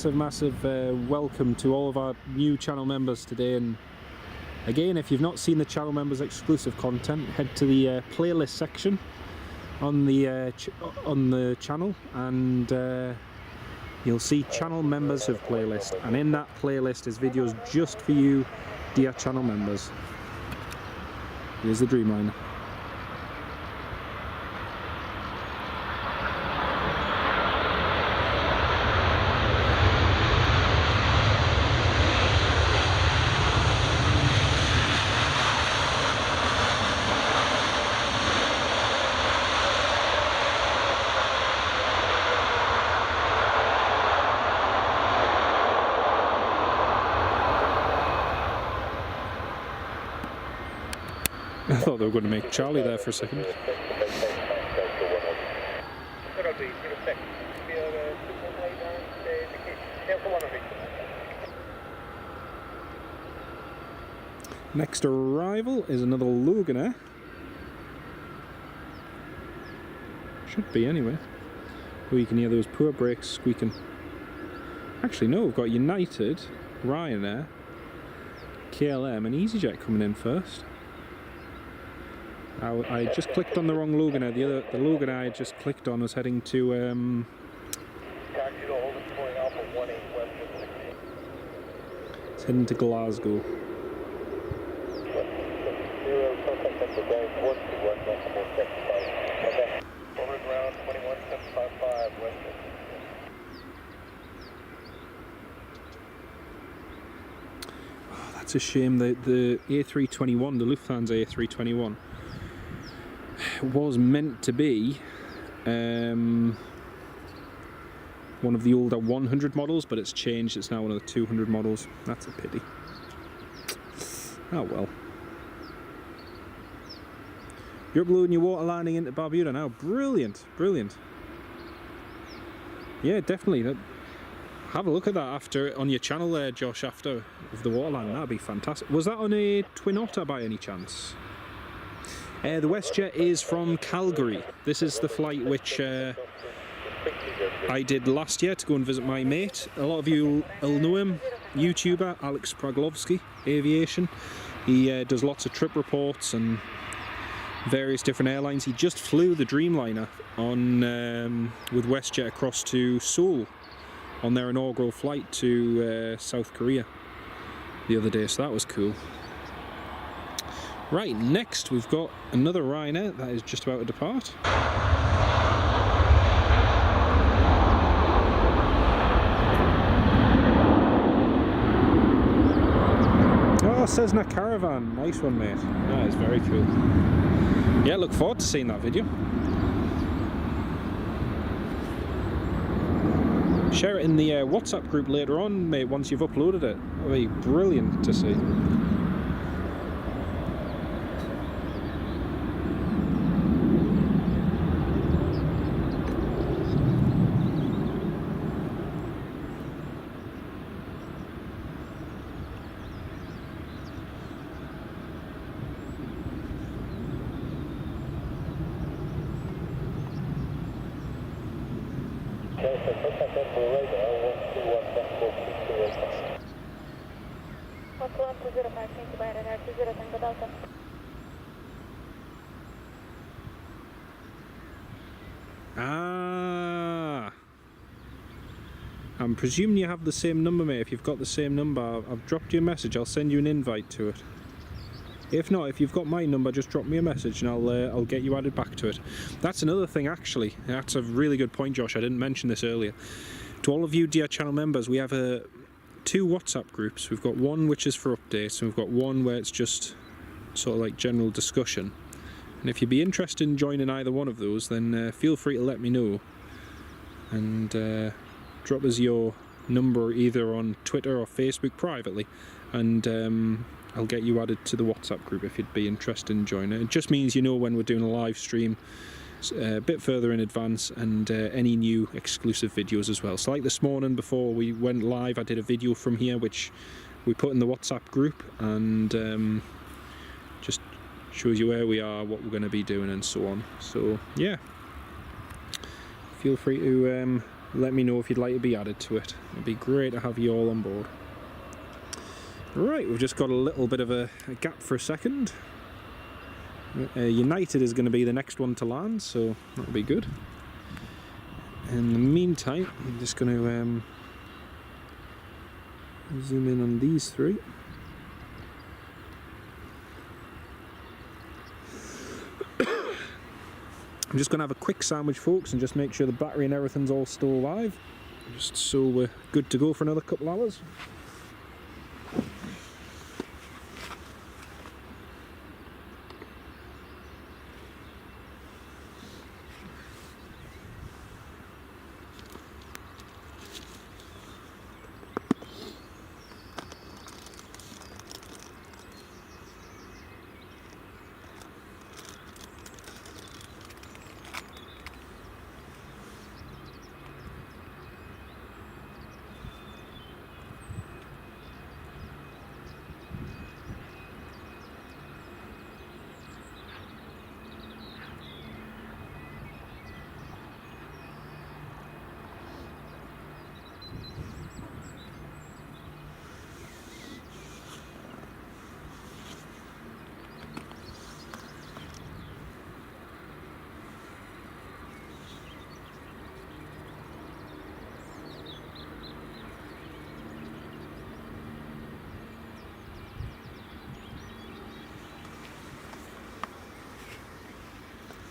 Massive welcome to all of our new channel members today, and again, if you've not seen the channel members exclusive content, head to the playlist section on the channel, and you'll see channel members of playlist, and in that playlist is videos just for you, dear channel members. Here's the Dreamliner. I thought they were going to make Charlie there for a second. Next arrival is another Loganair. Should be anyway. Oh, you can hear those poor brakes squeaking. Actually, no, we've got United, Ryanair, KLM, and EasyJet coming in first. I just clicked on the wrong Loganair. The Loganair I just clicked on was heading to. It's heading to Glasgow. It's a shame that the A321, the Lufthansa A321, was meant to be one of the older 100 models, but it's changed. It's now one of the 200 models. That's a pity. Oh well. You're uploading your water landing into Barbuda now. Brilliant, brilliant. Yeah, definitely. Have a look at that after on your channel there, Josh, after of the waterline. That'd be fantastic. Was that on a Twin Otter by any chance? The WestJet is from Calgary. This is the flight which I did last year to go and visit my mate. A lot of you will know him, YouTuber Alex Praglovsky, Aviation. He does lots of trip reports and various different airlines. He just flew the Dreamliner on with WestJet across to Seoul on their inaugural flight to South Korea the other day, so that was cool. Right, next we've got another Ryanair that is just about to depart. Oh, Cessna Caravan, nice one, mate. That is very cool. Yeah, look forward to seeing that video. Share it in the WhatsApp group later on, mate, once you've uploaded it. It'll be brilliant to see. Ah, I'm presuming you have the same number, mate. If you've got the same number, I've dropped you a message. I'll send you an invite to it. If not, if you've got my number, just drop me a message and I'll get you added back to it. That's another thing, actually. That's a really good point, Josh. I didn't mention this earlier. To all of you dear channel members, we have two WhatsApp groups. We've got one which is for updates, and we've got one where it's just sort of like general discussion. And if you'd be interested in joining either one of those, then feel free to let me know and drop us your number either on Twitter or Facebook privately, and I'll get you added to the WhatsApp group if you'd be interested in joining. It just means you know when we're doing a live stream a bit further in advance, and any new exclusive videos as well. So like this morning before we went live, I did a video from here which we put in the WhatsApp group, and just shows you where we are, what we're going to be doing and so on. So yeah, feel free to let me know if you'd like to be added to it. It'd be great to have you all on board. Right, we've just got a little bit of a gap for a second. United is going to be the next one to land, so that'll be good. In the meantime, I'm just going to zoom in on these three. I'm just going to have a quick sandwich, folks, and just make sure the battery and everything's all still alive, just so we're good to go for another couple hours.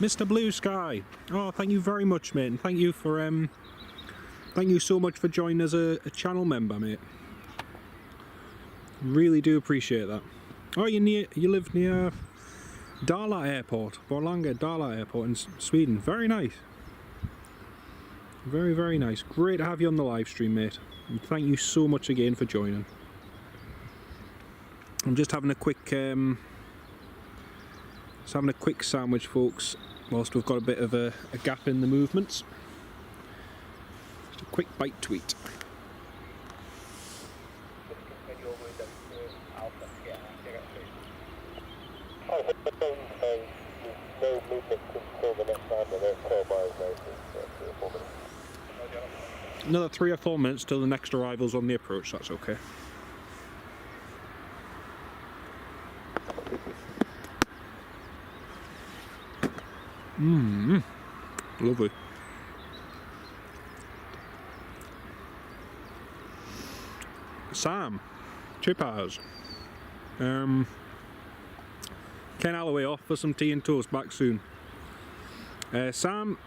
Mr. Blue Sky. Oh, thank you very much, mate, and thank you so much for joining as a channel member, mate. Really do appreciate that. Oh, you live near Dala Airport, Borlänge Dala Airport in Sweden. Very nice. Very, very nice. Great to have you on the live stream, mate. And thank you so much again for joining. I'm just having a quick sandwich, folks, whilst we've got a bit of a gap in the movements. Just a quick bite to eat. No movement until the next time, and that's 12 miles now, so 3 or 4 minutes. Another 3 or 4 minutes till the next arrival's on the approach, that's okay. Lovely. Sam, Chippers. Ken Alloway off for some tea and toast, back soon. Sam,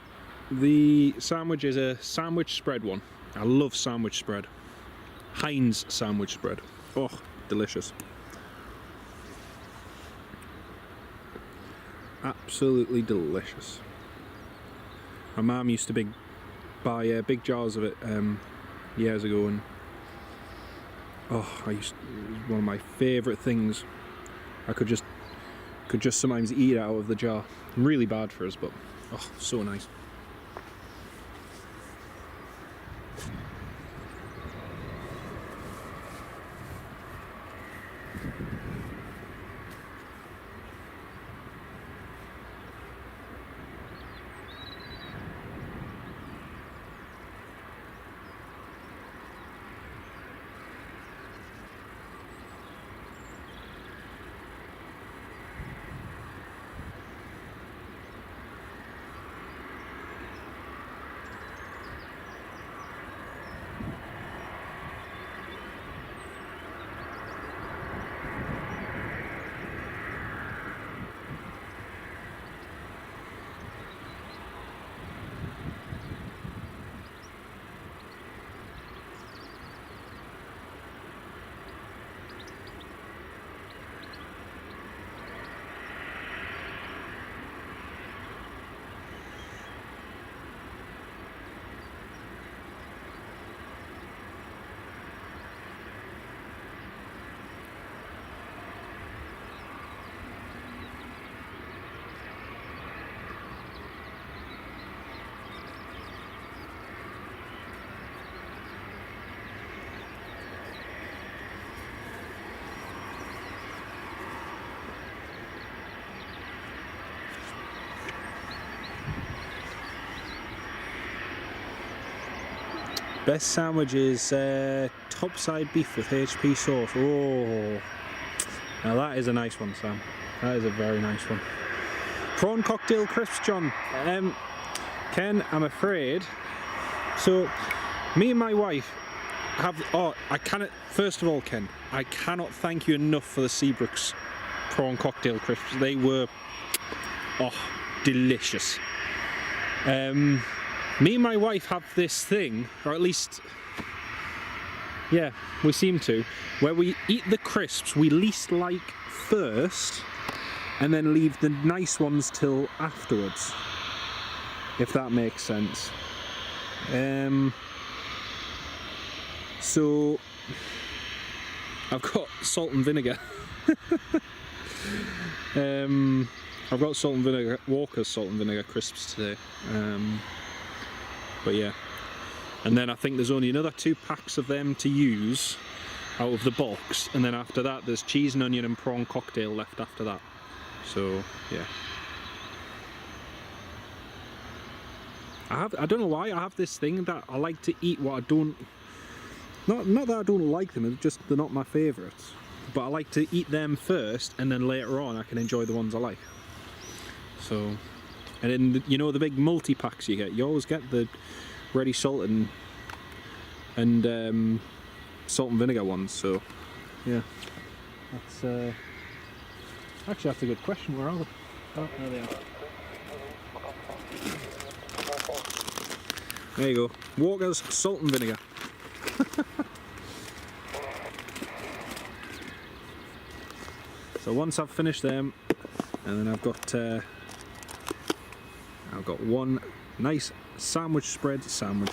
the sandwich is a sandwich spread one. I love sandwich spread. Heinz sandwich spread. Oh, delicious. Absolutely delicious. My mum used to buy big jars of it years ago, and oh, it was one of my favourite things. I could just sometimes eat out of the jar. Really bad for us, but oh, so nice. Best sandwich is topside beef with HP sauce. Oh, now that is a nice one, Sam. That is a very nice one. Prawn cocktail crisps, John. Ken, I'm afraid. So, me and my wife have. Oh, I cannot. First of all, Ken, I cannot thank you enough for the Seabrooks prawn cocktail crisps. They were, oh, delicious. Me and my wife have this thing, or at least, yeah, we seem to, where we eat the crisps we least like first, and then leave the nice ones till afterwards, if that makes sense. So, I've got salt and vinegar. I've got salt and vinegar, Walker's salt and vinegar crisps today. But yeah, and then I think there's only another 2 packs of them to use out of the box, and then after that there's cheese and onion and prawn cocktail left after that. So yeah, I don't know why I have this thing that I like to eat what I don't, not that I don't like them, it's just they're not my favourites, but I like to eat them first, and then later on I can enjoy the ones I like. So, and then, you know, the big multi-packs you get, you always get the ready salt and salt and vinegar ones, so yeah. That's actually, that's a good question. Where are they? Oh, there they are. There you go. Walker's salt and vinegar. So once I've finished them, and then I've got one nice sandwich spread sandwich.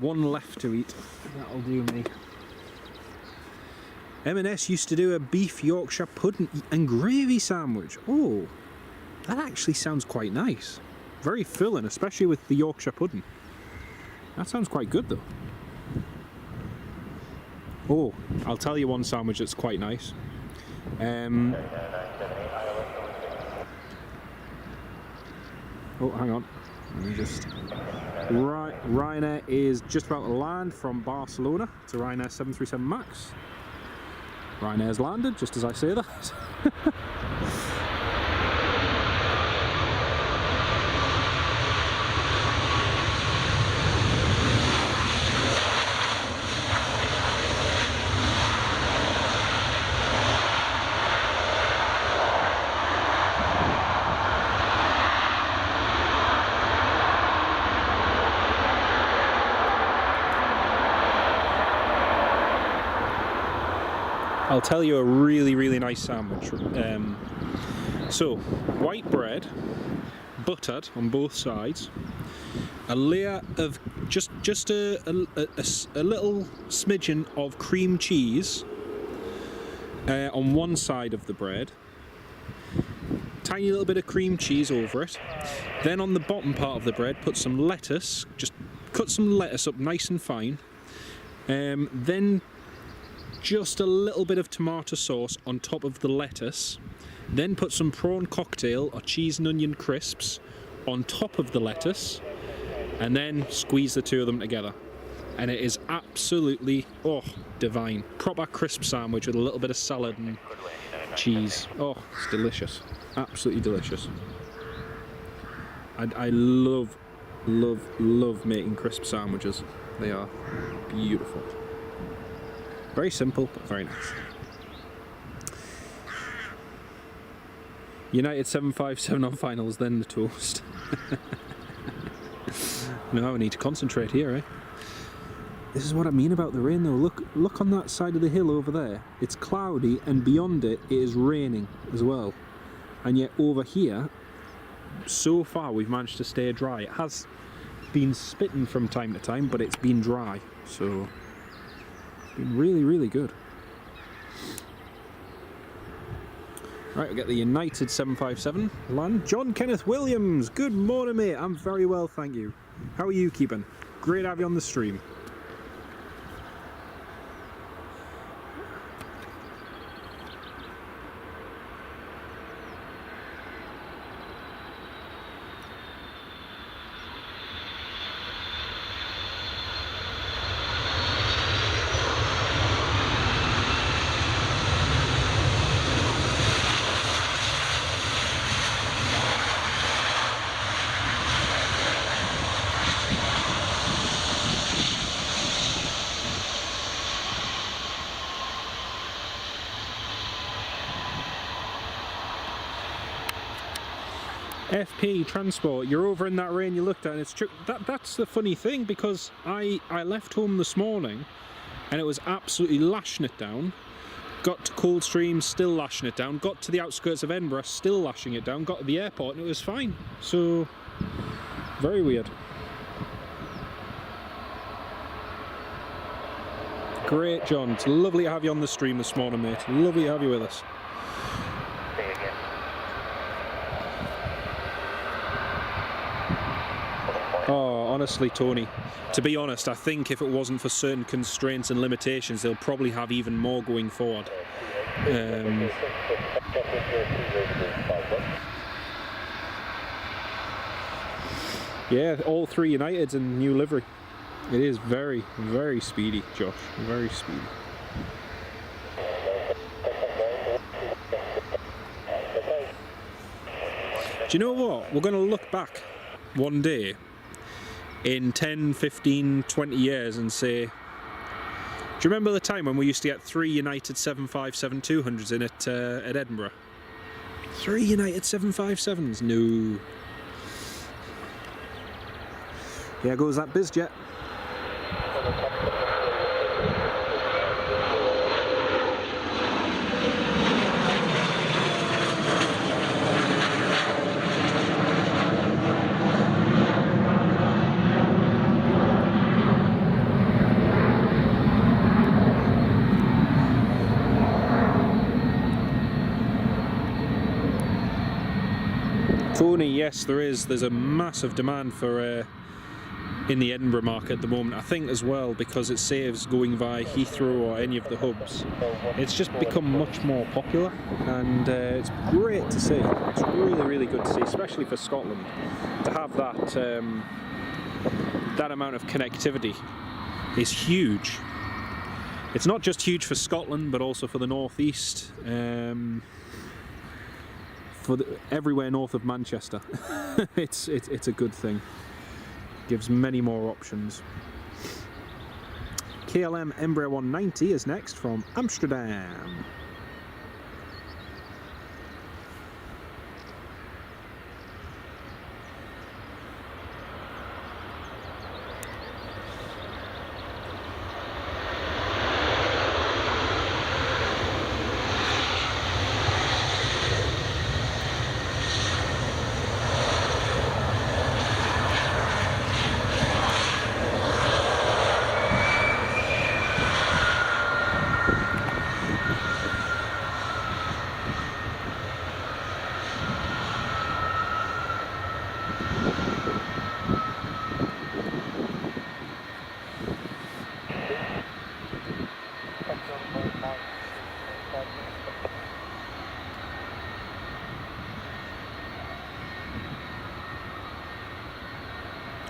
One left to eat. That'll do me. M&S used to do a beef Yorkshire pudding and gravy sandwich. Oh, that actually sounds quite nice. Very filling, especially with the Yorkshire pudding. That sounds quite good though. Oh, I'll tell you one sandwich that's quite nice. Oh, hang on. Let me just... Ryanair is just about to land from Barcelona. It's a Ryanair 737 MAX. Ryanair's landed, just as I say that. I'll tell you a really nice sandwich. So, white bread, buttered on both sides, a layer of just a little smidgen of cream cheese on one side of the bread, tiny little bit of cream cheese over it. Then on the bottom part of the bread, put some lettuce, just cut some lettuce up nice and fine. Then just a little bit of tomato sauce on top of the lettuce, then put some prawn cocktail or cheese and onion crisps on top of the lettuce, and then squeeze the two of them together. And it is absolutely, oh, divine. Proper crisp sandwich with a little bit of salad and cheese. Oh, it's delicious. Absolutely delicious. I love making crisp sandwiches. They are beautiful. Very simple, but very nice. United 757 on finals, then the toast. No, I need to concentrate here, eh? This is what I mean about the rain though. Look on that side of the hill over there. It's cloudy, and beyond it, it is raining as well. And yet over here, so far we've managed to stay dry. It has been spitting from time to time, but it's been dry. So been really good. Right, we get the United 757 land. John Kenneth Williams, good morning mate. I'm very well, thank you. How are you keeping? Great to have you on the stream. FP Transport, you're over in that rain you looked at, and it's true. That's the funny thing, because I left home this morning and it was absolutely lashing it down. Got to Coldstream, still lashing it down. Got to the outskirts of Edinburgh, still lashing it down. Got to the airport and it was fine. So, very weird. Great, John. It's lovely to have you on the stream this morning, mate. Lovely to have you with us. Oh, honestly, Tony, to be honest, I think if it wasn't for certain constraints and limitations, they'll probably have even more going forward. Yeah, all three Uniteds in new livery. It is very speedy, Josh. Very speedy. Do you know what? We're going to look back one day in 10, 15, 20 years and say, do you remember the time when we used to get 3 United 757-200s in at Edinburgh? 3 United 757s? No. Here goes that bizjet. Tony, yes, there's a massive demand for in the Edinburgh market at the moment. I think as well because it saves going via Heathrow or any of the hubs. It's just become much more popular, and it's great to see. It's really, really good to see, especially for Scotland, to have that that amount of connectivity is huge. It's not just huge for Scotland, but also for the northeast. For everywhere north of Manchester. it's a good thing. Gives many more options. KLM Embraer 190 is next from Amsterdam.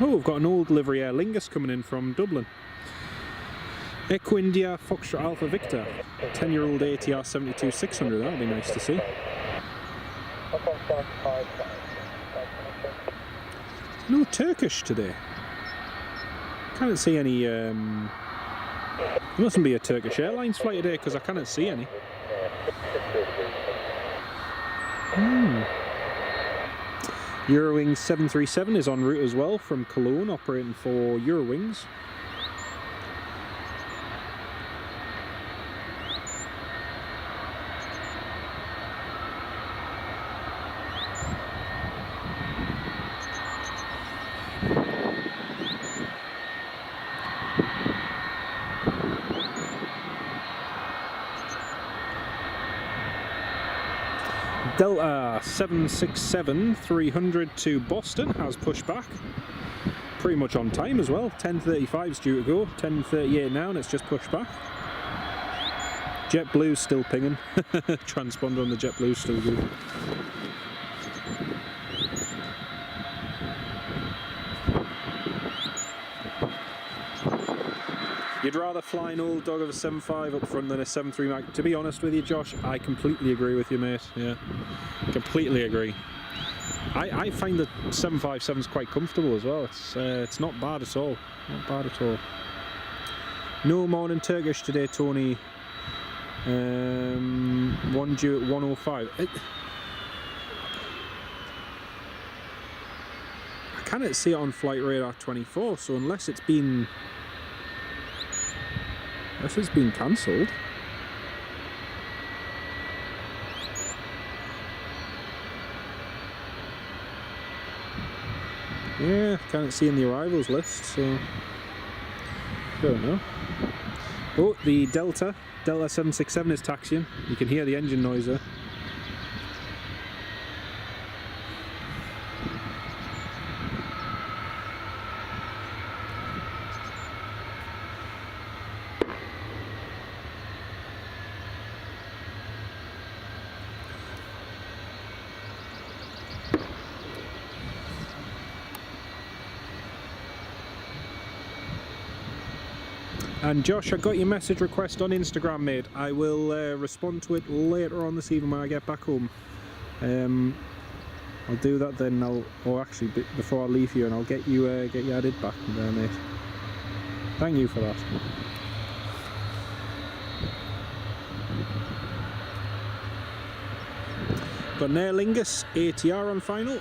Oh, we've got an old livery Aer Lingus coming in from Dublin. Echo India Foxtrot Alpha Victor, 10-year-old ATR 72-600, that would be nice to see. No Turkish today. Can't see any, there mustn't be a Turkish Airlines flight today because I can't see any. Eurowings 737 is en route as well from Cologne, operating for Eurowings. Delta 767-300 to Boston has pushed back. Pretty much on time as well. 10:35 is due to go. 10:38 now, and it's just pushed back. JetBlue's still pinging. Transponder on the JetBlue's still good. You'd rather fly an old dog of a 7.5 up front than a 7.3 Mac. To be honest with you, Josh, I completely agree with you, mate. Yeah, completely agree. I find the 757's quite comfortable as well. It's not bad at all. Not bad at all. No morning Turkish today, Tony. One due at 1:05. I cannot see it on Flight Radar 24, so unless it's been cancelled. Yeah, can't see in the arrivals list, so don't know. Oh, the Delta 767 is taxiing. You can hear the engine noise there. And Josh, I got your message request on Instagram, mate. I will respond to it later on this evening when I get back home. I'll do that then. Or actually, before I leave here, and I'll get you added back there, mate. Thank you for that. Got an Aer Lingus ATR on final.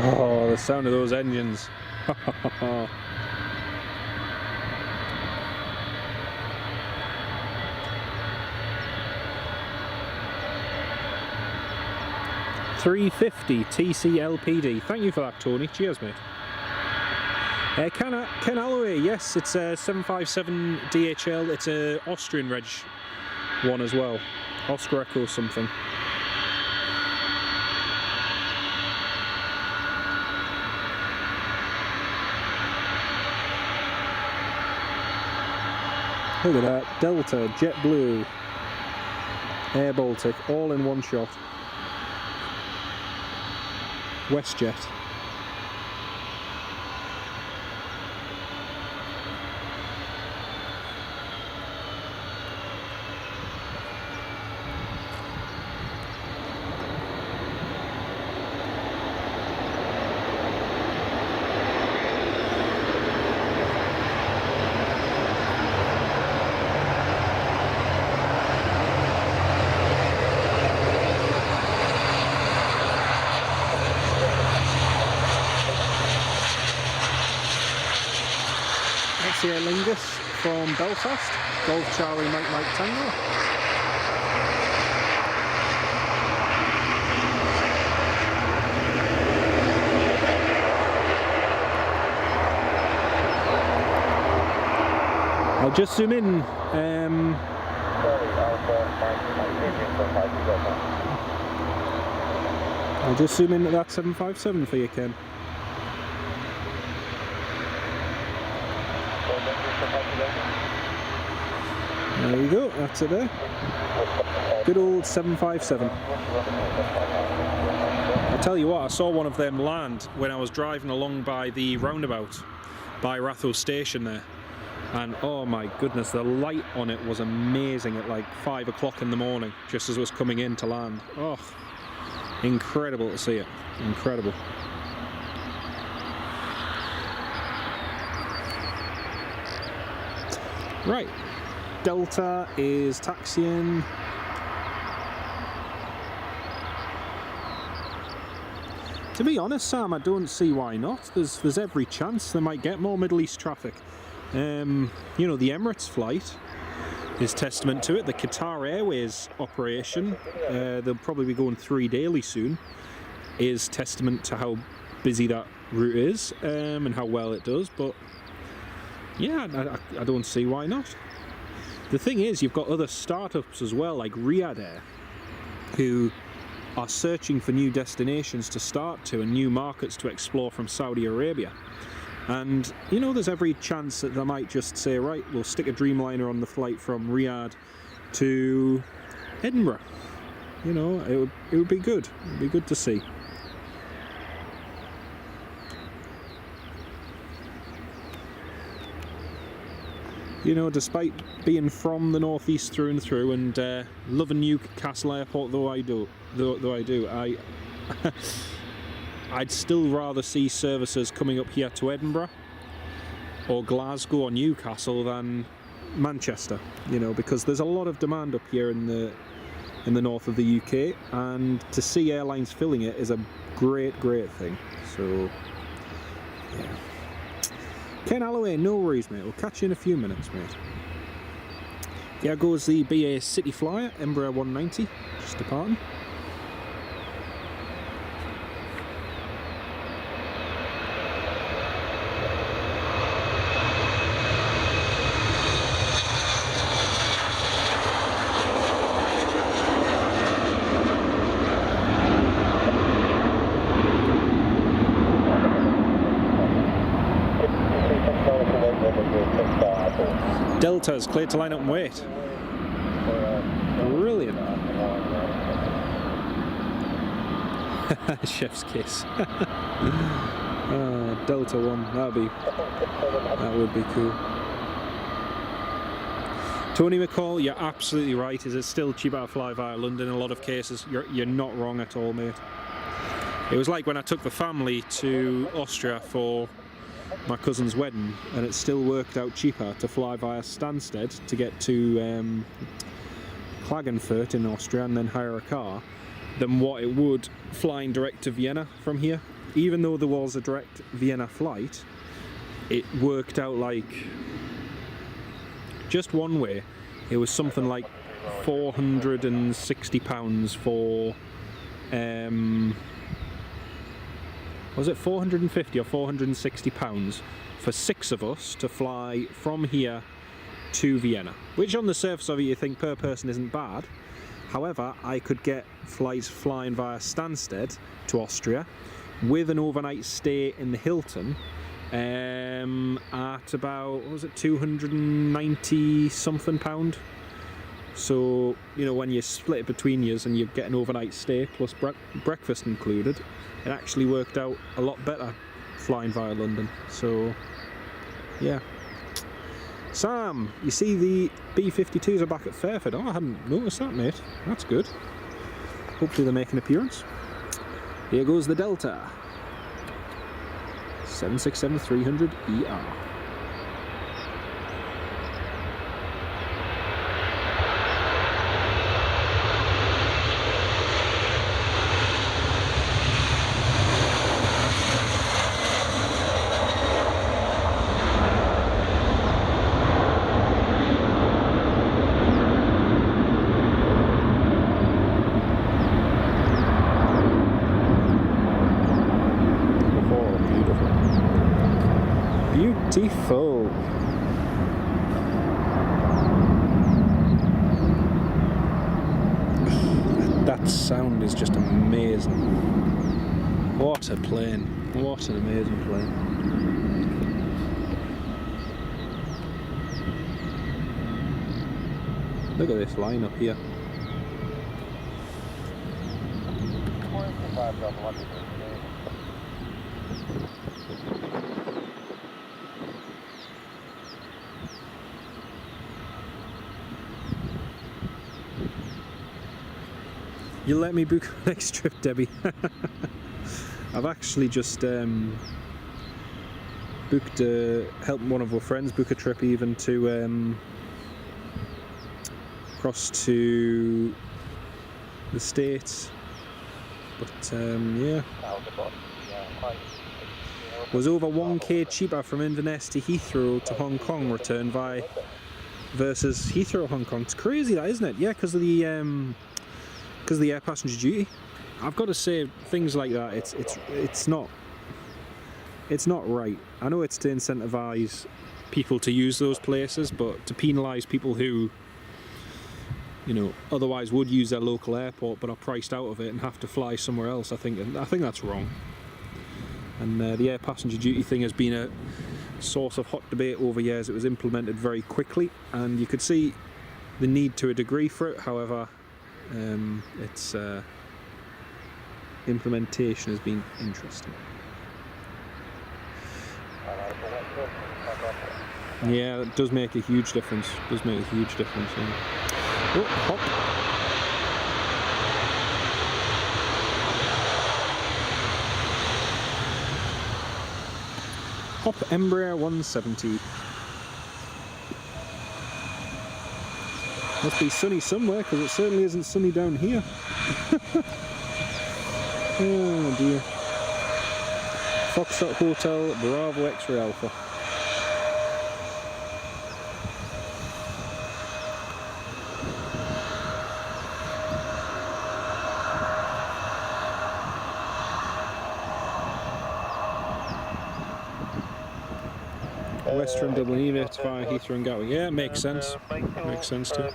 Oh, the sound of those engines. $350 TCLPD. Thank you for that, Tony. Cheers, mate. Ken Alloway, yes, it's a 757 DHL. It's a Austrian reg one as well. Oscar Echo something. Look at that. Delta, JetBlue, Air Baltic, all in one shot. WestJet. Air Lingus from Belfast, Golf Charlie Mike Mike Tango. I'll just zoom in. I'll just zoom in at that 757 for you, Ken. There you go, that's it there. Good old 757. I'll tell you what, I saw one of them land when I was driving along by the roundabout by Ratho Station there. And oh my goodness, the light on it was amazing at like 5 o'clock in the morning, just as it was coming in to land. Oh, incredible to see it, incredible. Right. Delta is taxiing. To be honest, Sam, I don't see why not. There's every chance they might get more Middle East traffic. You know, the Emirates flight is testament to it. The Qatar Airways operation, they'll probably be going 3 daily soon, is testament to how busy that route is and how well it does. But yeah, I don't see why not. The thing is, you've got other startups as well, like Riyadh Air, who are searching for new destinations to start to and new markets to explore from Saudi Arabia. And, you know, there's every chance that they might just say, right, we'll stick a Dreamliner on the flight from Riyadh to Edinburgh. You know, it would be good. It would be good to see. You know, despite being from the northeast through and through and loving Newcastle Airport though I do, I'd still rather see services coming up here to Edinburgh or Glasgow or Newcastle than Manchester. You know, because there's a lot of demand up here in the north of the UK, and to see airlines filling it is a great thing. So yeah. Ken Alloway, no worries, mate. We'll catch you in a few minutes, mate. Here goes the BA City Flyer, Embraer 190, just departing. Delta's cleared to line up and wait. Brilliant. Chef's kiss. Delta 1, that would be cool. Tony McCall, you're absolutely right. Is it still cheaper to fly via London in a lot of cases? You're not wrong at all, mate. It was like when I took the family to Austria for my cousin's wedding, and it still worked out cheaper to fly via Stansted to get to Klagenfurt in Austria and then hire a car than what it would flying direct to Vienna from here. even though there was a direct Vienna flight, it worked out like just one way. It was something like £460 for was it 450 or 460 pounds for 6 of us to fly from here to Vienna, which on the surface of it you think per person isn't bad. However, I could get flights flying via Stansted to Austria with an overnight stay in the Hilton at about, what was it, 290 something pound. So, you know, when you split it between yous and you get an overnight stay plus breakfast included, it actually worked out a lot better flying via London. So, yeah. Sam, you see the B-52s are back at Fairford. Oh, I hadn't noticed that, mate. That's good. Hopefully they make an appearance. Here goes the Delta. 767-300ER. Beautiful. That sound is just amazing. What a plane. What an amazing plane. Look at this line up here. You'll let me book the next trip, Debbie. I've actually just booked, helped one of our friends book a trip even to across to the States. But yeah, was over 1k cheaper from Inverness to Heathrow to Hong Kong return versus Heathrow Hong Kong. It's crazy, that, isn't it? Yeah, because of the air passenger duty. I've got to say, things like that, it's not right. I know it's to incentivise people to use those places, but to penalise people who, you know, otherwise would use their local airport but are priced out of it and have to fly somewhere else, I think that's wrong. And the air passenger duty thing has been a source of hot debate over years. It was implemented very quickly, and you could see the need to a degree for it. However, its implementation has been interesting. Yeah, it does make a huge difference. Yeah. Oh, hop. Hop Embraer 170. Must be sunny somewhere, because it certainly isn't sunny down here. Oh dear. Foxtrot Hotel, Bravo X-Ray Alpha. Western Dublin Emirates via Heathrow and Gatwick. Yeah, makes sense. Makes sense too.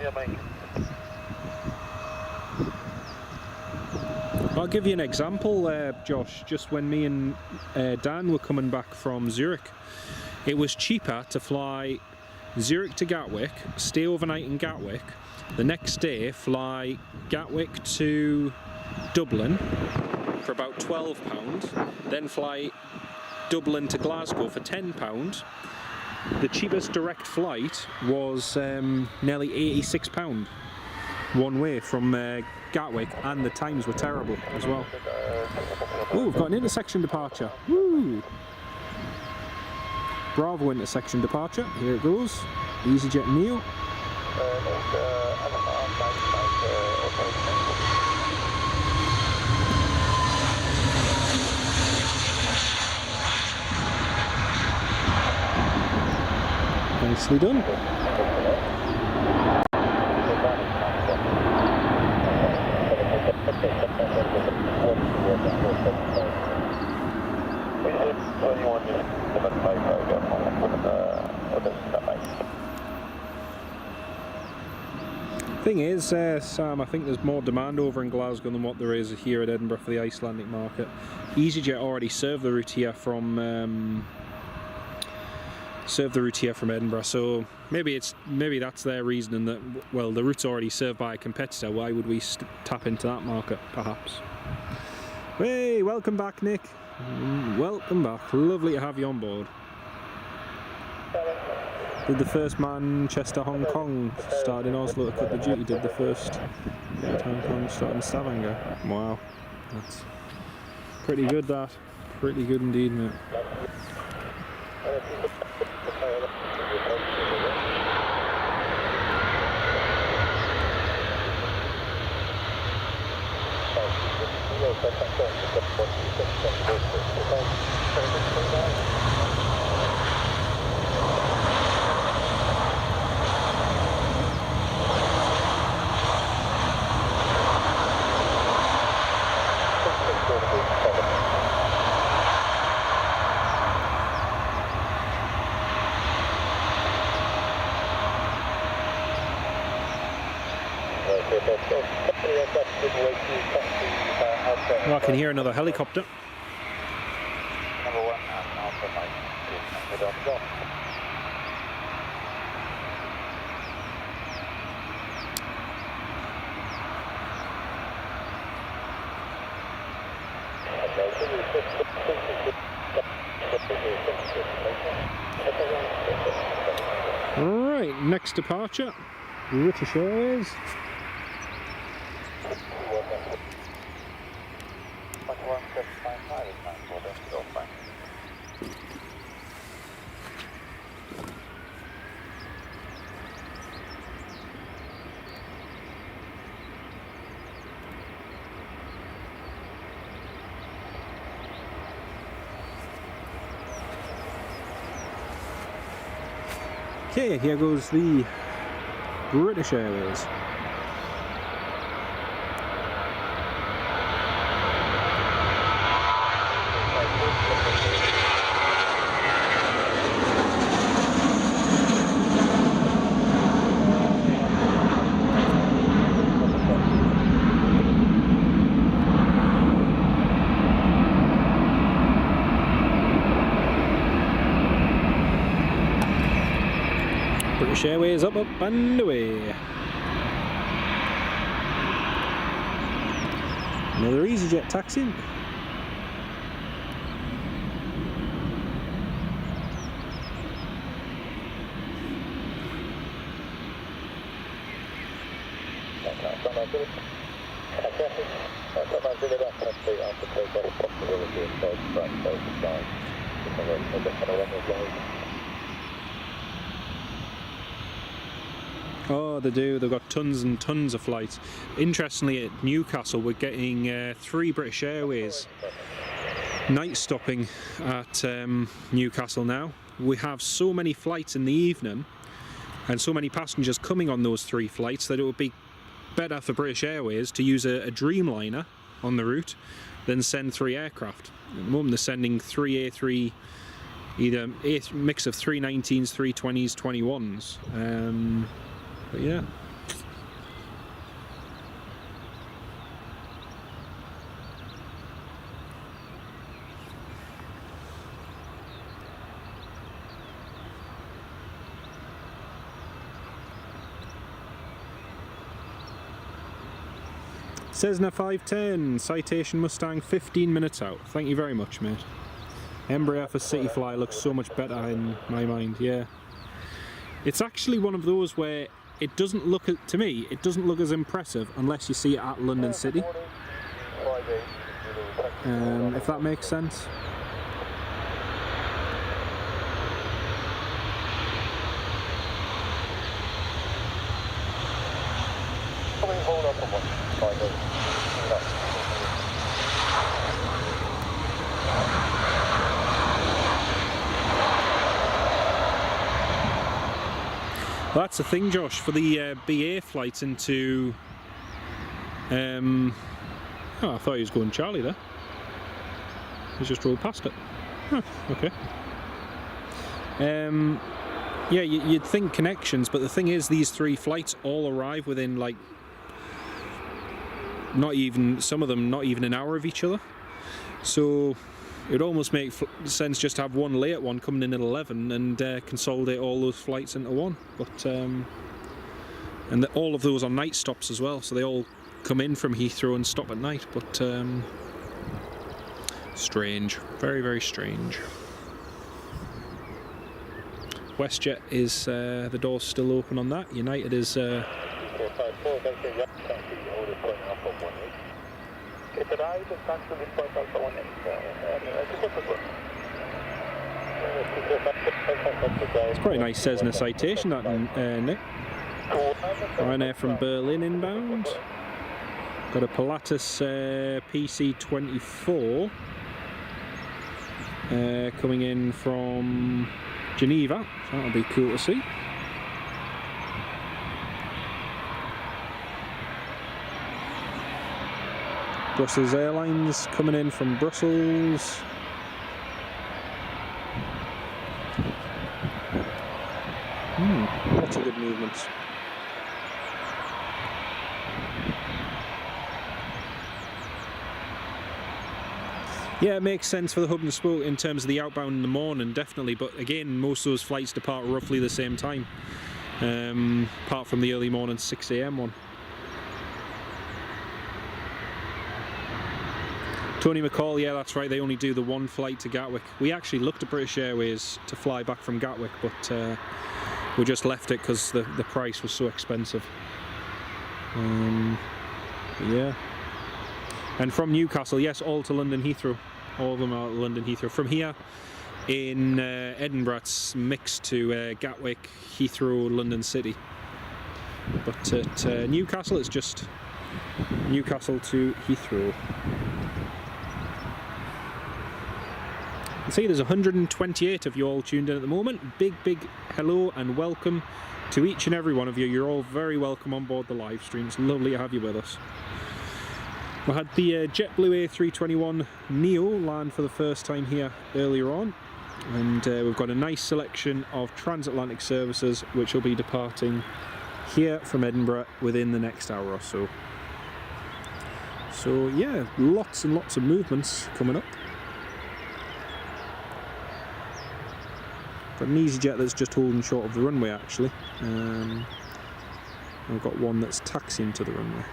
I'll give you an example, Josh. Just when me and Dan were coming back from Zurich, it was cheaper to fly Zurich to Gatwick, stay overnight in Gatwick, the next day fly Gatwick to Dublin for about £12, then fly Dublin to Glasgow for £10. The cheapest direct flight was nearly £86 one way from Gatwick, and the times were terrible as well. Oh, we've got an intersection departure. Woo! Bravo intersection departure. Here it goes. EasyJet Neo. Nicely done. Thing is, Sam, I think there's more demand over in Glasgow than what there is here at Edinburgh for the Icelandic market. EasyJet already serve the route here from Edinburgh, so maybe that's their reasoning that, well, the route's already served by a competitor. Why would we tap into that market, perhaps? Hey, welcome back, Nick. Welcome back. Lovely to have you on board. Did the first Manchester Hong Kong start in Oslo to cut the duty? Did the first Hong Kong start in Stavanger? Wow, that's pretty good. That pretty good indeed, mate. Oh, I can hear another helicopter. Number 1 and Alpha Mike is on the go. Alright, next departure, British Airways. Okay, here goes the British Airways. British Airways up and away. Another EasyJet taxi. Oh, they do. They've got tons and tons of flights. Interestingly, at Newcastle, we're getting 3 British Airways night stopping at Newcastle now. We have so many flights in the evening and so many passengers coming on those 3 flights that it would be better for British Airways to use a Dreamliner on the route than send 3 aircraft. At the moment, they're sending 3 A3, either a mix of 319s, 320s, 21s. But yeah. Cessna 510, citation Mustang 15 minutes out. Thank you very much, mate. Embraer for City Fly looks so much better in my mind, yeah. It's actually one of those where it doesn't look, to me, it doesn't look as impressive unless you see it at London City. If that makes sense. Well, that's the thing, Josh, for the BA flights into... oh, I thought he was going Charlie there. He's just rolled past it. Huh, okay. Yeah, you'd think connections, but the thing is, these 3 flights all arrive within, like, not even, some of them, not even an hour of each other. So it would almost make sense just to have one late one coming in at 11 and consolidate all those flights into one. But and all of those are night stops as well, so they all come in from Heathrow and stop at night. But strange, very, very strange. WestJet is the door's still open on that. United is. It's quite a nice Cessna Citation, that Nick. Ryanair from Berlin inbound. Got a Pilatus PC-24 coming in from Geneva. That'll be cool to see. Brussels Airlines coming in from Brussels. Lots of good movements. Yeah, it makes sense for the hub and spoke in terms of the outbound in the morning, definitely, but again, most of those flights depart roughly the same time, apart from the early morning 6 AM one. Tony McCall, yeah, that's right, they only do the one flight to Gatwick. We actually looked at British Airways to fly back from Gatwick, but we just left it because the price was so expensive. Yeah. And from Newcastle, yes, all to London Heathrow. All of them are London Heathrow. From here in Edinburgh, it's mixed to Gatwick, Heathrow, London City. But at Newcastle, it's just Newcastle to Heathrow. You can see there's 128 of you all tuned in at the moment. Big, big hello and welcome to each and every one of you. You're all very welcome on board the live stream. It's lovely to have you with us. We had the JetBlue A321neo land for the first time here earlier on, and we've got a nice selection of transatlantic services which will be departing here from Edinburgh within the next hour or so. So yeah, lots and lots of movements coming up. Got an EasyJet that's just holding short of the runway actually. We've got one that's taxiing to the runway.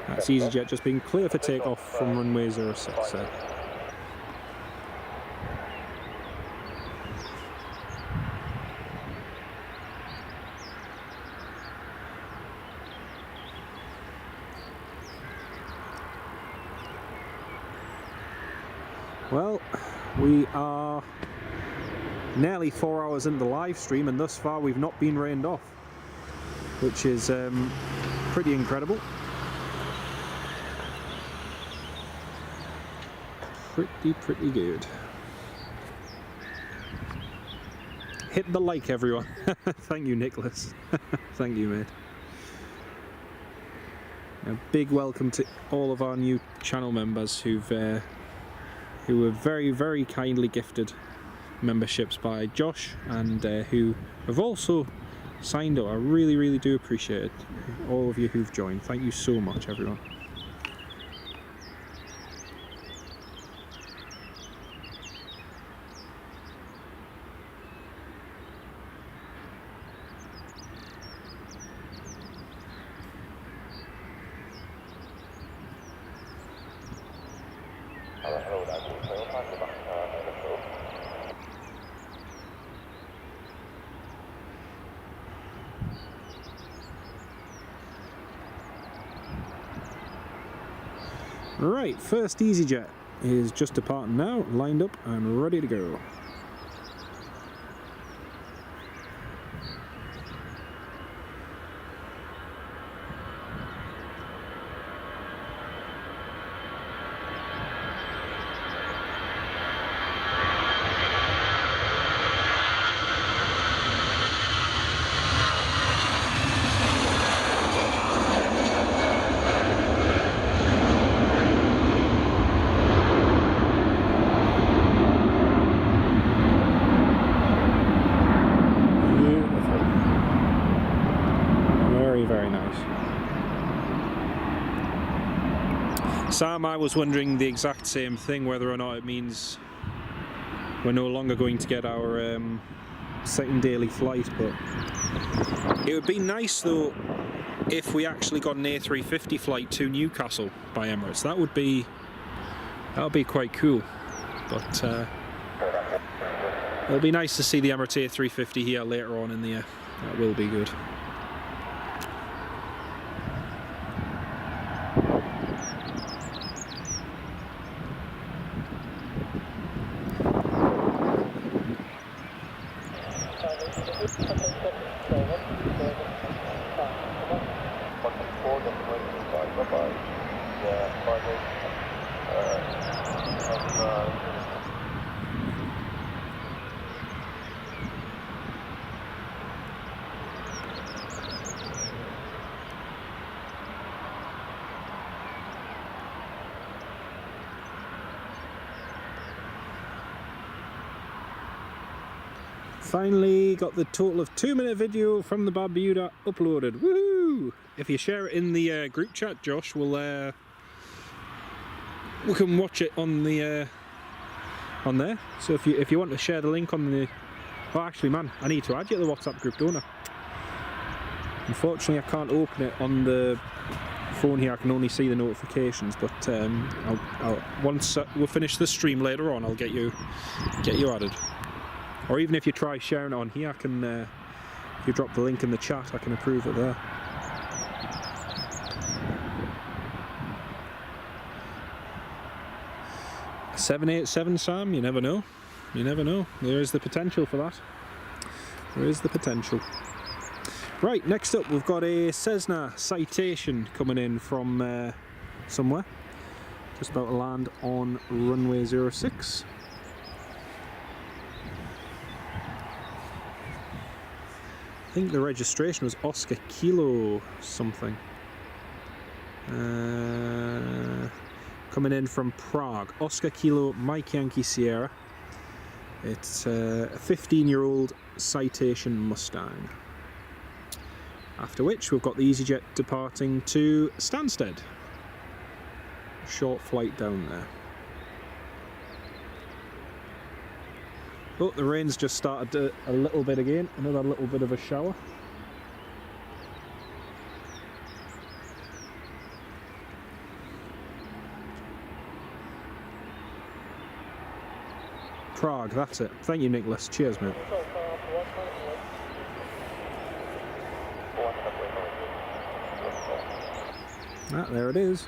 That's EasyJet just being clear for takeoff from runway 06 there. Well, we are nearly 4 hours into the live stream and thus far we've not been rained off, which is pretty incredible. Pretty good. Hit the like, everyone. Thank you, Nicholas. Thank you, mate. A big welcome to all of our new channel members who were very, very kindly gifted memberships by Josh and who have also signed up. I really, really do appreciate it. All of you who've joined. Thank you so much, everyone. Right, first EasyJet is just departing now, lined up and ready to go. Sam, I was wondering the exact same thing, whether or not it means we're no longer going to get our second daily flight, but it would be nice though if we actually got an A350 flight to Newcastle by Emirates. That would be quite cool, but it'll be nice to see the Emirates A350 here later on in the year. That will be good. Finally got the total of 2-minute video from the Barbuda uploaded. Woohoo! If you share it in the group chat, Josh, we can watch it on the on there. So if you want to share the link on the, oh actually man, I need to add you to the WhatsApp group, don't I? Unfortunately, I can't open it on the phone here. I can only see the notifications. But I'll once we'll finish the stream later on, I'll get you added. Or even if you try sharing it on here, I can, if you drop the link in the chat, I can approve it there. A 787, Sam, you never know. You never know. There is the potential for that. There is the potential. Right, next up we've got a Cessna Citation coming in from somewhere. Just about to land on runway 06. I think the registration was Oscar Kilo something. Coming in from Prague. Oscar Kilo Mike Yankee Sierra. It's a 15-year-old Citation Mustang. After which we've got the EasyJet departing to Stansted. Short flight down there. Oh, the rain's just started a little bit again, another little bit of a shower. Prague, that's it. Thank you, Nicholas. Cheers, mate. Ah, there it is.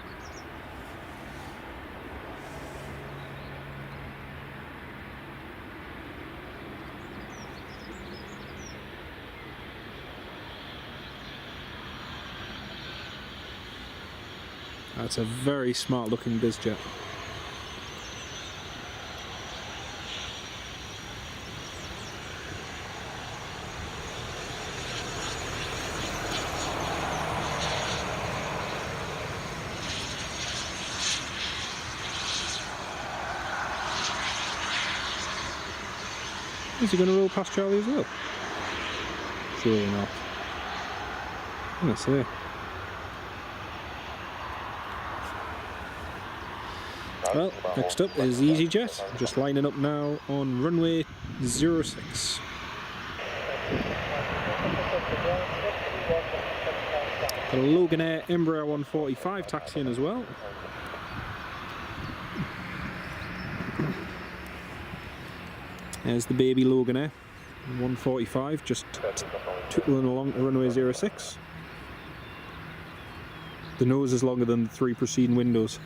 That's a very smart looking bizjet. Is he going to roll past Charlie as well? Surely not. I'm going to say. Well, next up is EasyJet, just lining up now on runway 06. Got a Loganair Embraer 145 taxiing as well. There's the baby Loganair 145, just tootling along the runway 06. The nose is longer than the 3 preceding windows.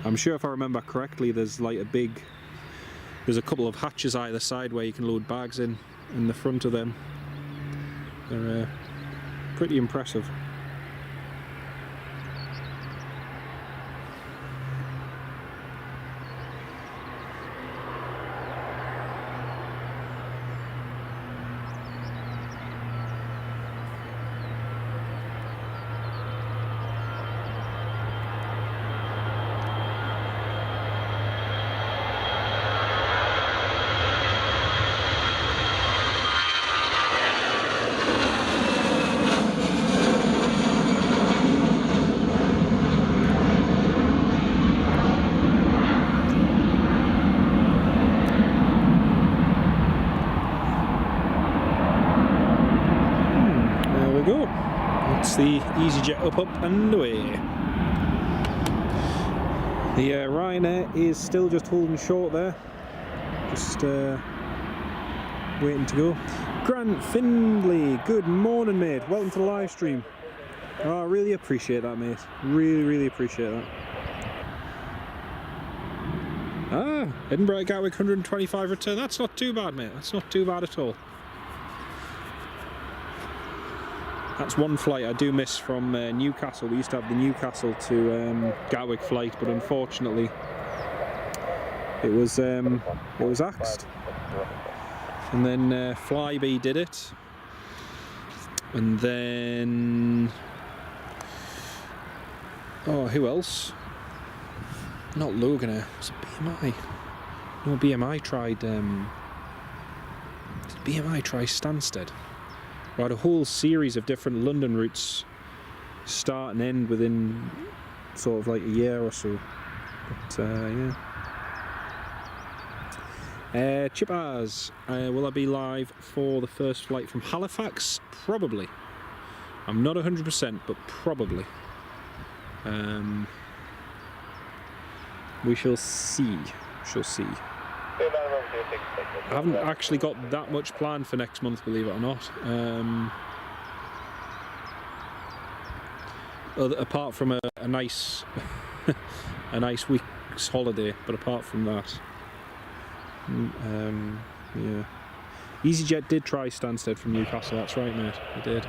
I'm sure if I remember correctly, there's like there's a couple of hatches either side where you can load bags in the front of them. They're pretty impressive. the EasyJet up and away. The Ryanair is still just holding short there, just waiting to go. Grant Findlay, good morning mate, welcome to the live stream. Oh, I really appreciate that mate, really appreciate that. Ah, Edinburgh Gatwick 125 return, that's not too bad mate, that's not too bad at all. That's one flight I do miss from Newcastle. We used to have the Newcastle to Gatwick flight, but unfortunately it was axed. And then Flybe did it, and then who else? Not Loganair. Was it BMI? No, BMI tried. Did BMI try Stansted? We had a whole series of different London routes start and end within sort of like a year or so. But yeah. Chipaz, will I be live for the first flight from Halifax? Probably. I'm not 100%, but probably. We shall see. I haven't actually got that much planned for next month, believe it or not. Apart from a nice a nice week's holiday, but apart from that, yeah. EasyJet did try Stansted from Newcastle. That's right, mate. They did.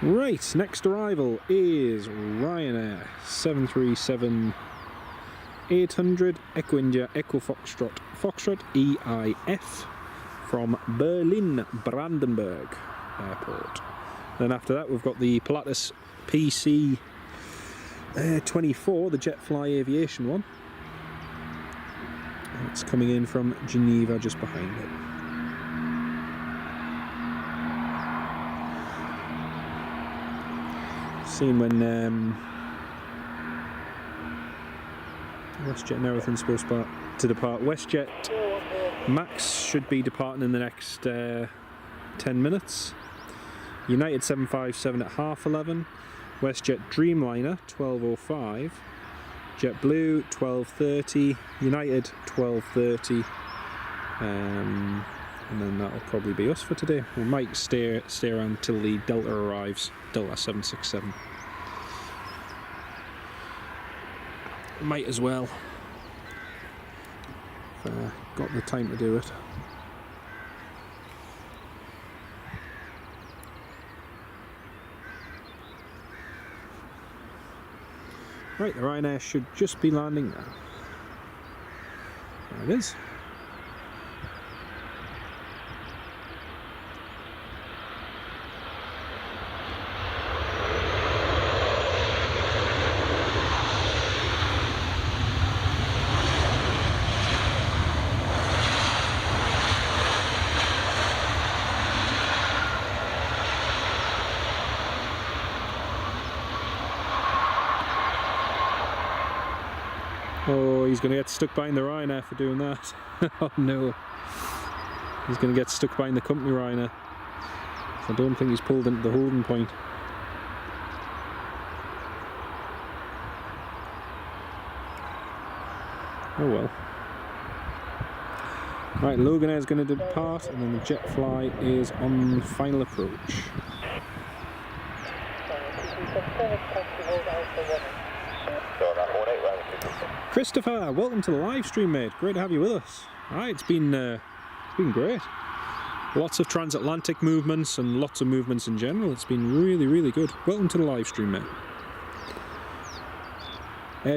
Right, next arrival is Ryanair 737-800 Echo India Echo Foxtrot EIF from Berlin Brandenburg Airport. Then after that we've got the Pilatus PC 24, the Jetfly Aviation one. It's coming in from Geneva just behind it. Seeing when WestJet and everything's supposed to depart. WestJet Max should be departing in the next 10 minutes. United 757 at 11:30. WestJet Dreamliner 12:05. JetBlue 12:30. United 12:30. And then that'll probably be us for today. We might stay around till the Delta arrives, Delta 767. Might as well. Got the time to do it. Right, the Ryanair should just be landing now. There it is. Oh, he's going to get stuck behind the Ryanair for doing that. Oh no. He's going to get stuck behind the company Ryanair. I don't think he's pulled into the holding point. Oh well. Right, Loganair is going to depart, and then the Jetfly is on final approach. Christopher, welcome to the live stream, mate. Great to have you with us. Alright, it's been great. Lots of transatlantic movements and lots of movements in general. It's been really good. Welcome to the live stream, mate.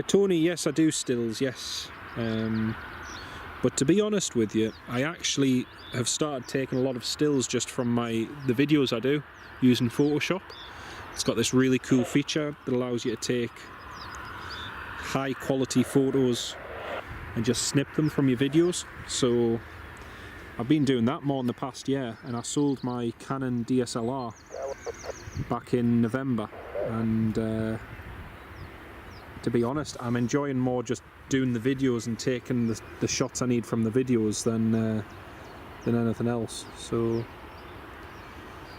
Tony, yes, I do stills, yes. But to be honest with you, I actually have started taking a lot of stills just from the videos I do using Photoshop. It's got this really cool feature that allows you to take high quality photos and just snip them from your videos. So I've been doing that more in the past year, and I sold my Canon DSLR back in November, and to be honest, I'm enjoying more just doing the videos and taking the shots I need from the videos than anything else. So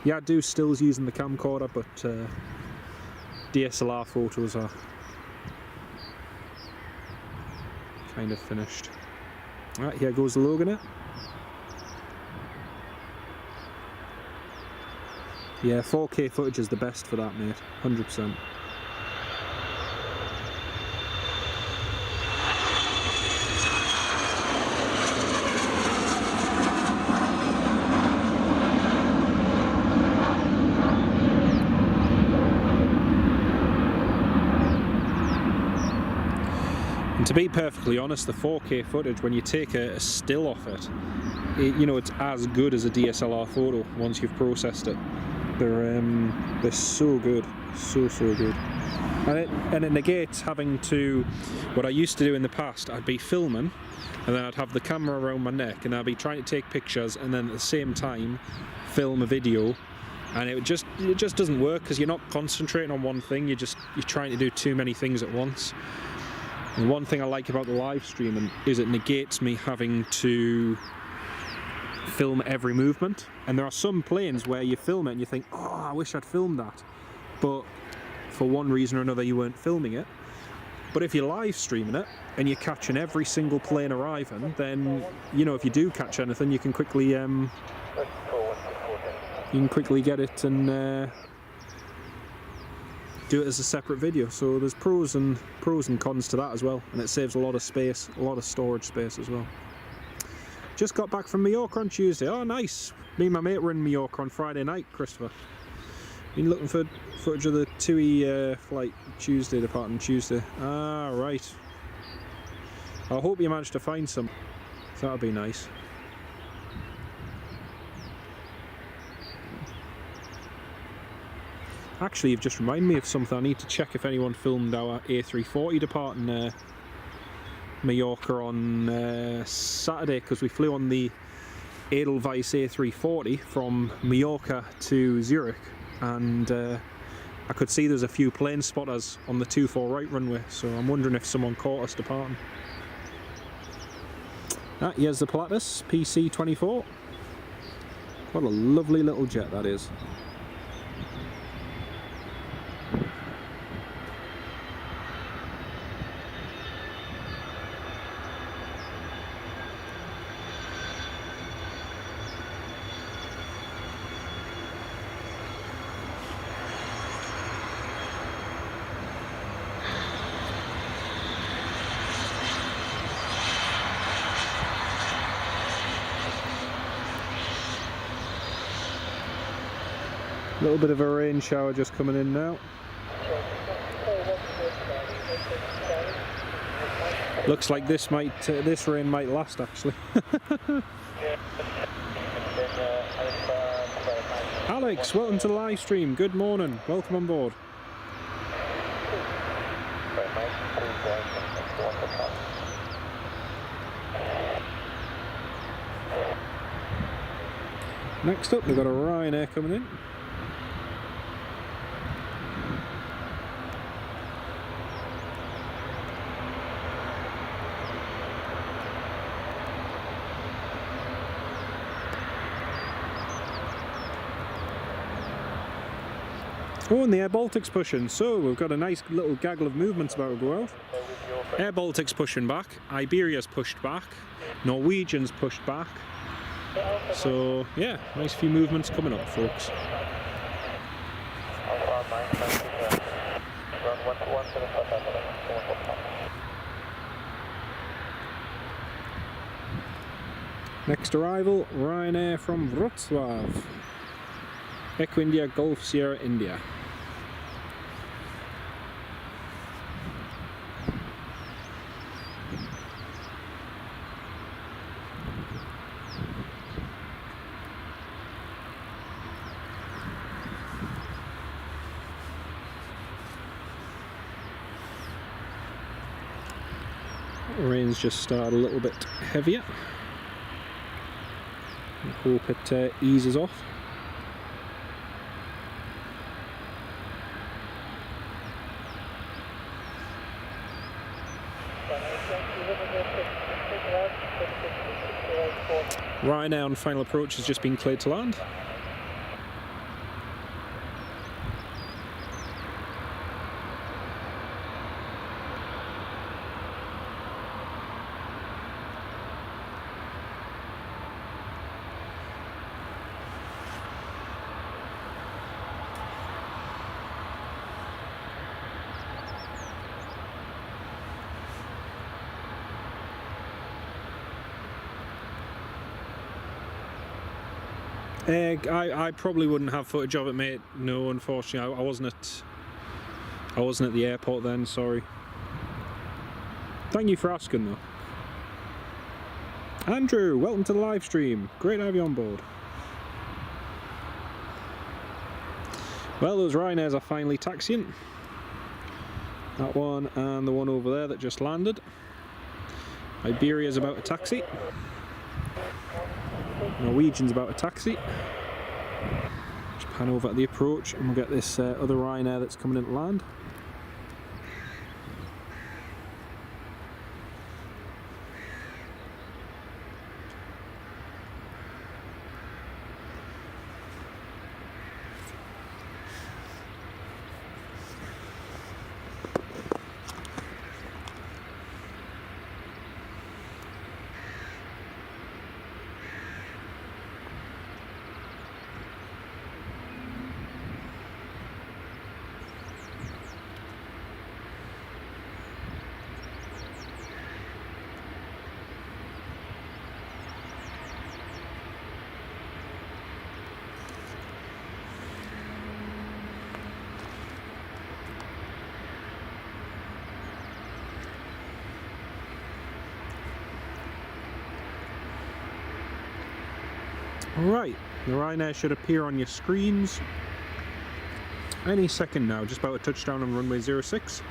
Yeah, I do stills using the camcorder, but DSLR photos are kind of finished. Alright, here goes the Logan. Yeah, 4K footage is the best for that, mate. 100%. And to be perfectly honest, the 4K footage, when you take a still off it, you know, it's as good as a DSLR photo once you've processed it. They're so good, so good. And it negates having to, what I used to do in the past, I'd be filming and then I'd have the camera around my neck and I'd be trying to take pictures and then at the same time film a video, and it just doesn't work because you're not concentrating on one thing, you're trying to do too many things at once. And one thing I like about the live streaming is it negates me having to film every movement. And there are some planes where you film it and you think, oh, I wish I'd filmed that, but for one reason or another you weren't filming it. But if you're live streaming it and you're catching every single plane arriving, then, you know, if you do catch anything, you can quickly get it and do it as a separate video. So there's pros and cons to that as well, and it saves a lot of space, a lot of storage space as well. Just got back from Mallorca on Tuesday. Oh, nice. Me and my mate were in Mallorca on Friday night, Christopher. Been looking for footage of the TUI flight Tuesday, departing Tuesday. Ah, right. I hope you managed to find some. That'll be nice. Actually, you've just reminded me of something. I need to check if anyone filmed our A340 departing Mallorca on Saturday, because we flew on the Edelweiss A340 from Mallorca to Zurich, and I could see there's a few plane spotters on the 24 right runway, so I'm wondering if someone caught us departing. Here's the Pilatus PC-24. What a lovely little jet that is. A little bit of a rain shower just coming in now. Looks like this rain might last actually. Alex, welcome to the live stream. Good morning. Welcome on board. Next up, we've got a Ryanair coming in. Oh, and the Air Baltic's pushing, so we've got a nice little gaggle of movements about to go out. Air Baltic's pushing back, Iberia's pushed back, Norwegian's pushed back. So yeah, nice few movements coming up, folks. Next arrival, Ryanair from Wrocław. Echo India Golf Sierra India. The rain's just started a little bit heavier. I hope it eases off. Ryanair on final approach has just been cleared to land. I probably wouldn't have footage of it, mate. No, unfortunately, I wasn't at the airport then. Sorry. Thank you for asking, though. Andrew, welcome to the live stream. Great to have you on board. Well, those Ryanairs are finally taxiing. That one and the one over there that just landed. Iberia's about to taxi. Norwegian's about to taxi. Just pan over at the approach and we'll get this other Ryanair that's coming in to land. Right, the Ryanair should appear on your screens any second now, just about a touchdown on runway 06.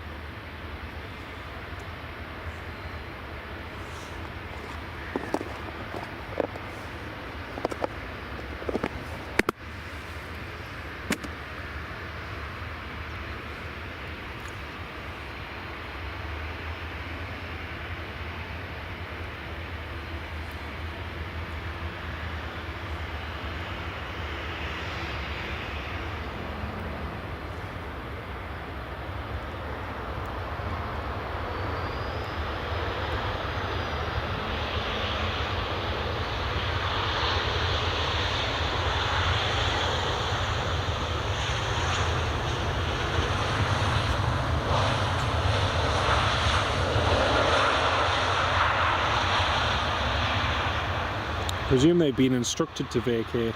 I presume they've been instructed to vacate.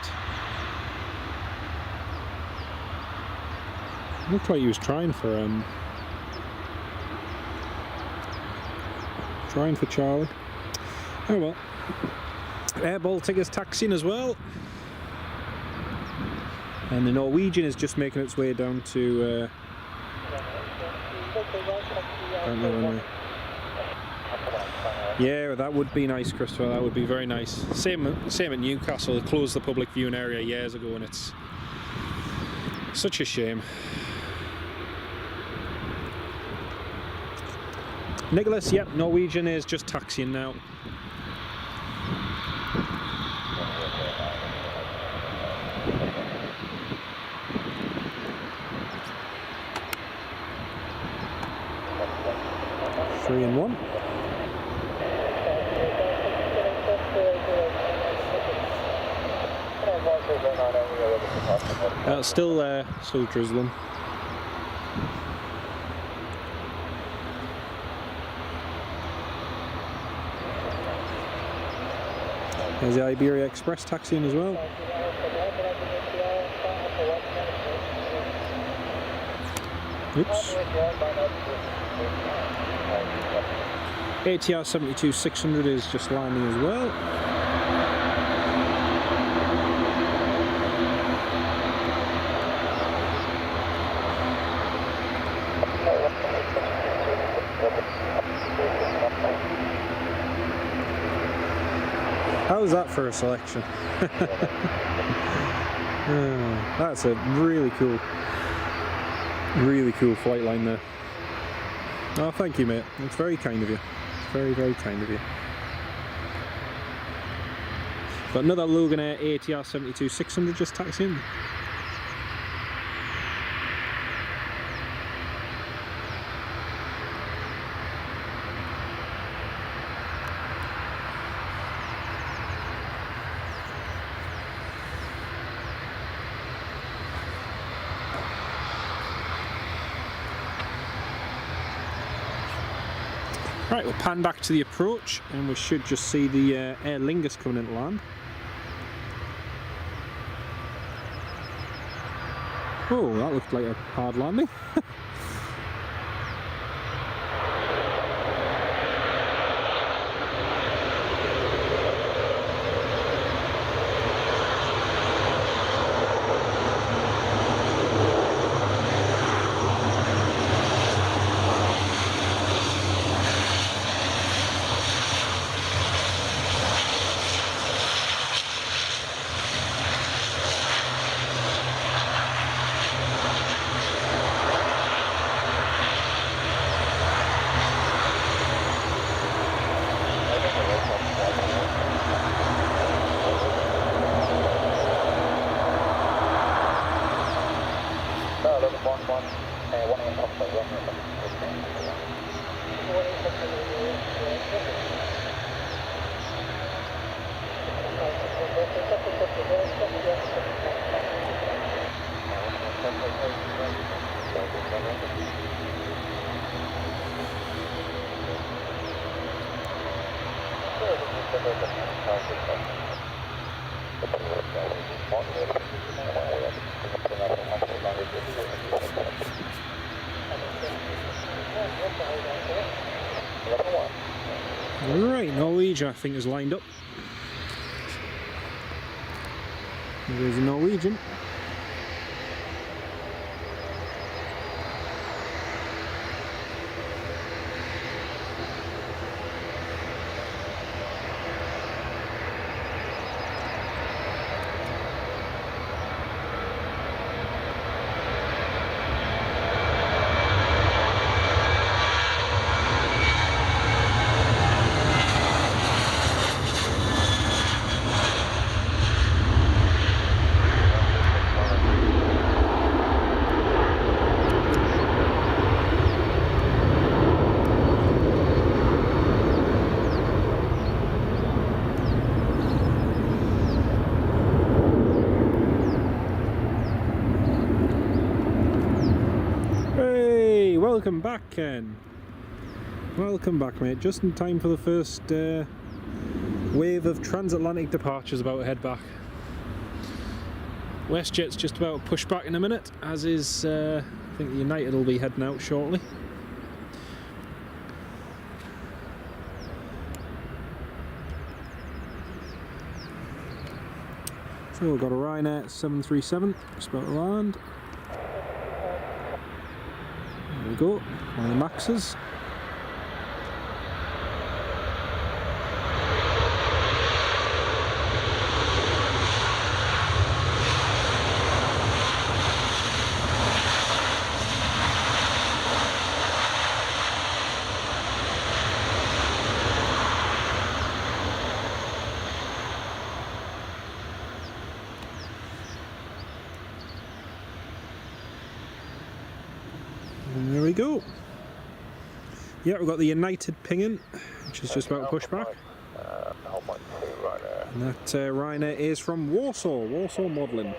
Looked like he was trying for Charlie. Oh well. Air Baltic is taxiing as well. And the Norwegian is just making its way down to don't know when. Yeah, that would be nice, Christopher. That would be very nice. Same at Newcastle. They closed the public viewing area years ago, and it's such a shame. Nicholas, yep, Norwegian is just taxiing now. Three and one. Still drizzling. There's the Iberia Express taxiing as well. Oops. ATR 72-600 is just landing as well. How's that for a selection? That's a really cool flight line there. Oh, thank you, mate. It's very kind of you. Very, very kind of you. Got another Logan Air ATR 72-600 just taxiing. Right, we'll pan back to the approach and we should just see the Aer Lingus coming into land. Oh, that looked like a hard landing. Right, Norwegian I think is lined up. There's a Norwegian. Welcome back, Ken. Welcome back, mate. Just in time for the first wave of transatlantic departures about to head back. WestJet's just about to push back in a minute, as is I think the United will be heading out shortly. So we've got a Ryanair 737 just about to land. There we go, one of the Maxes. And there we go. Yeah, we've got the United pinging, which is just about to push back. And that Ryanair is from Warsaw modelling.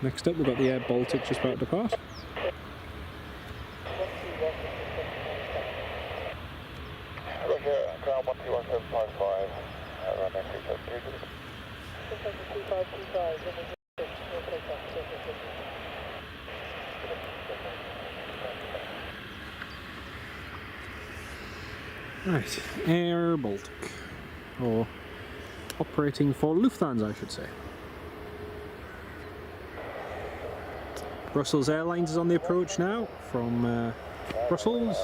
Next up, we've got the Air Baltic just about to depart. Right, Air Baltic, or operating for Lufthansa, I should say. Brussels Airlines is on the approach now from Brussels.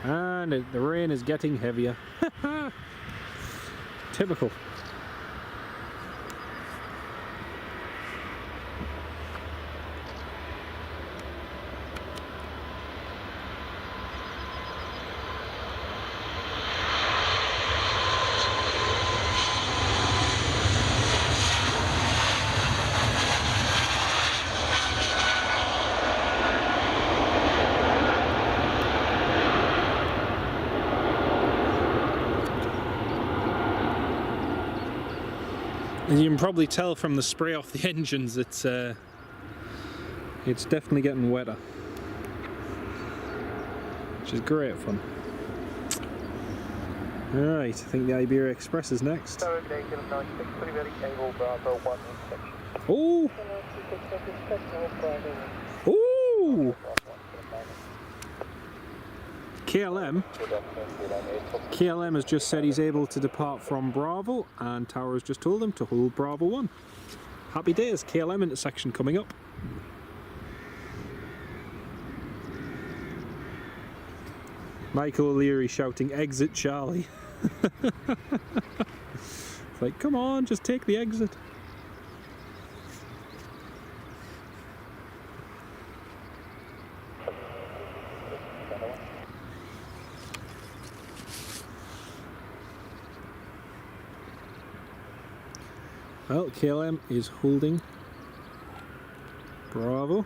And the rain is getting heavier. Typical. And you can probably tell from the spray off the engines it's definitely getting wetter. which is great fun. Alright, I think the Iberia Express is next. Oh! Oh! KLM has just said he's able to depart from Bravo, and Tower has just told him to hold Bravo 1. Happy days, KLM intersection coming up. Michael O'Leary shouting, "Exit Charlie." It's like, come on, just take the exit. Well, KLM is holding Bravo.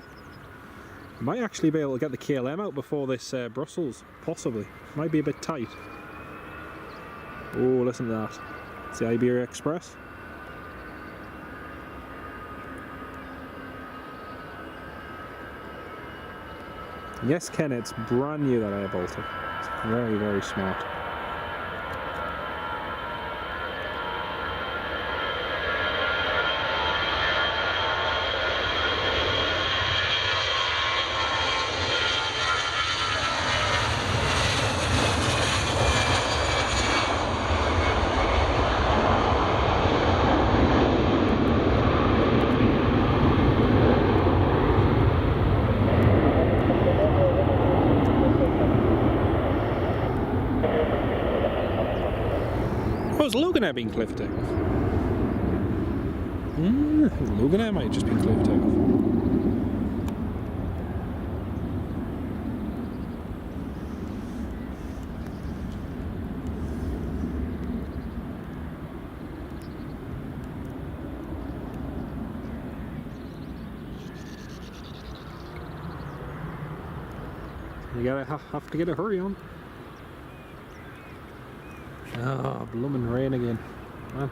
Might actually be able to get the KLM out before this Brussels, possibly. Might be a bit tight. Oh, listen to that. It's the Iberia Express. Yes, Ken, it's brand new, that Air Baltic. It's very, very smart. Was Loganair being cliff takeoff? Loganair might have just been cliff takeoff. You gotta have to get a hurry on. Oh, blooming rain again. Man.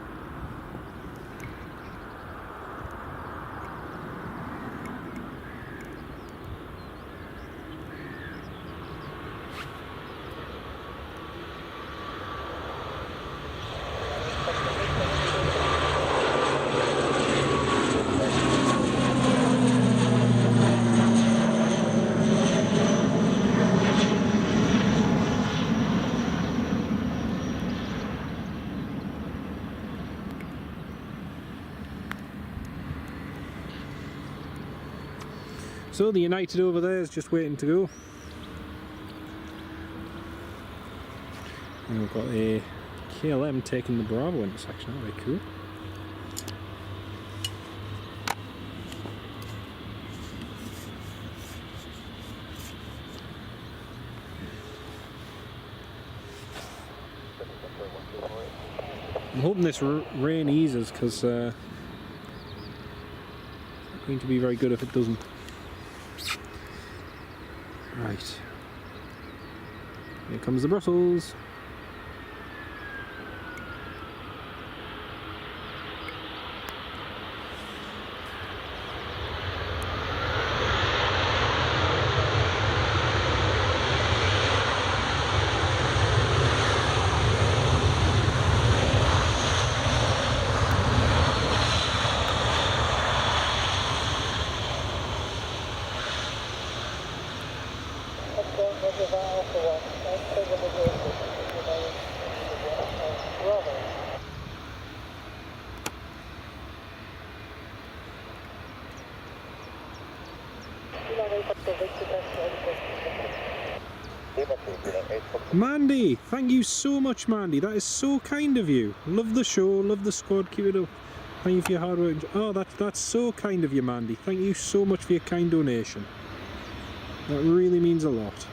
So the United over there is just waiting to go. And we've got a KLM taking the Bravo intersection. That'll be cool. I'm hoping this rain eases, because it's not going to be very good if it doesn't. Right, here comes the Brussels. Mandy, thank you so much, Mandy. That is so kind of you. Love the show, love the squad. Keep it up. Thank you for your hard work. Oh, that's so kind of you, Mandy. Thank you so much for your kind donation. That really means a lot.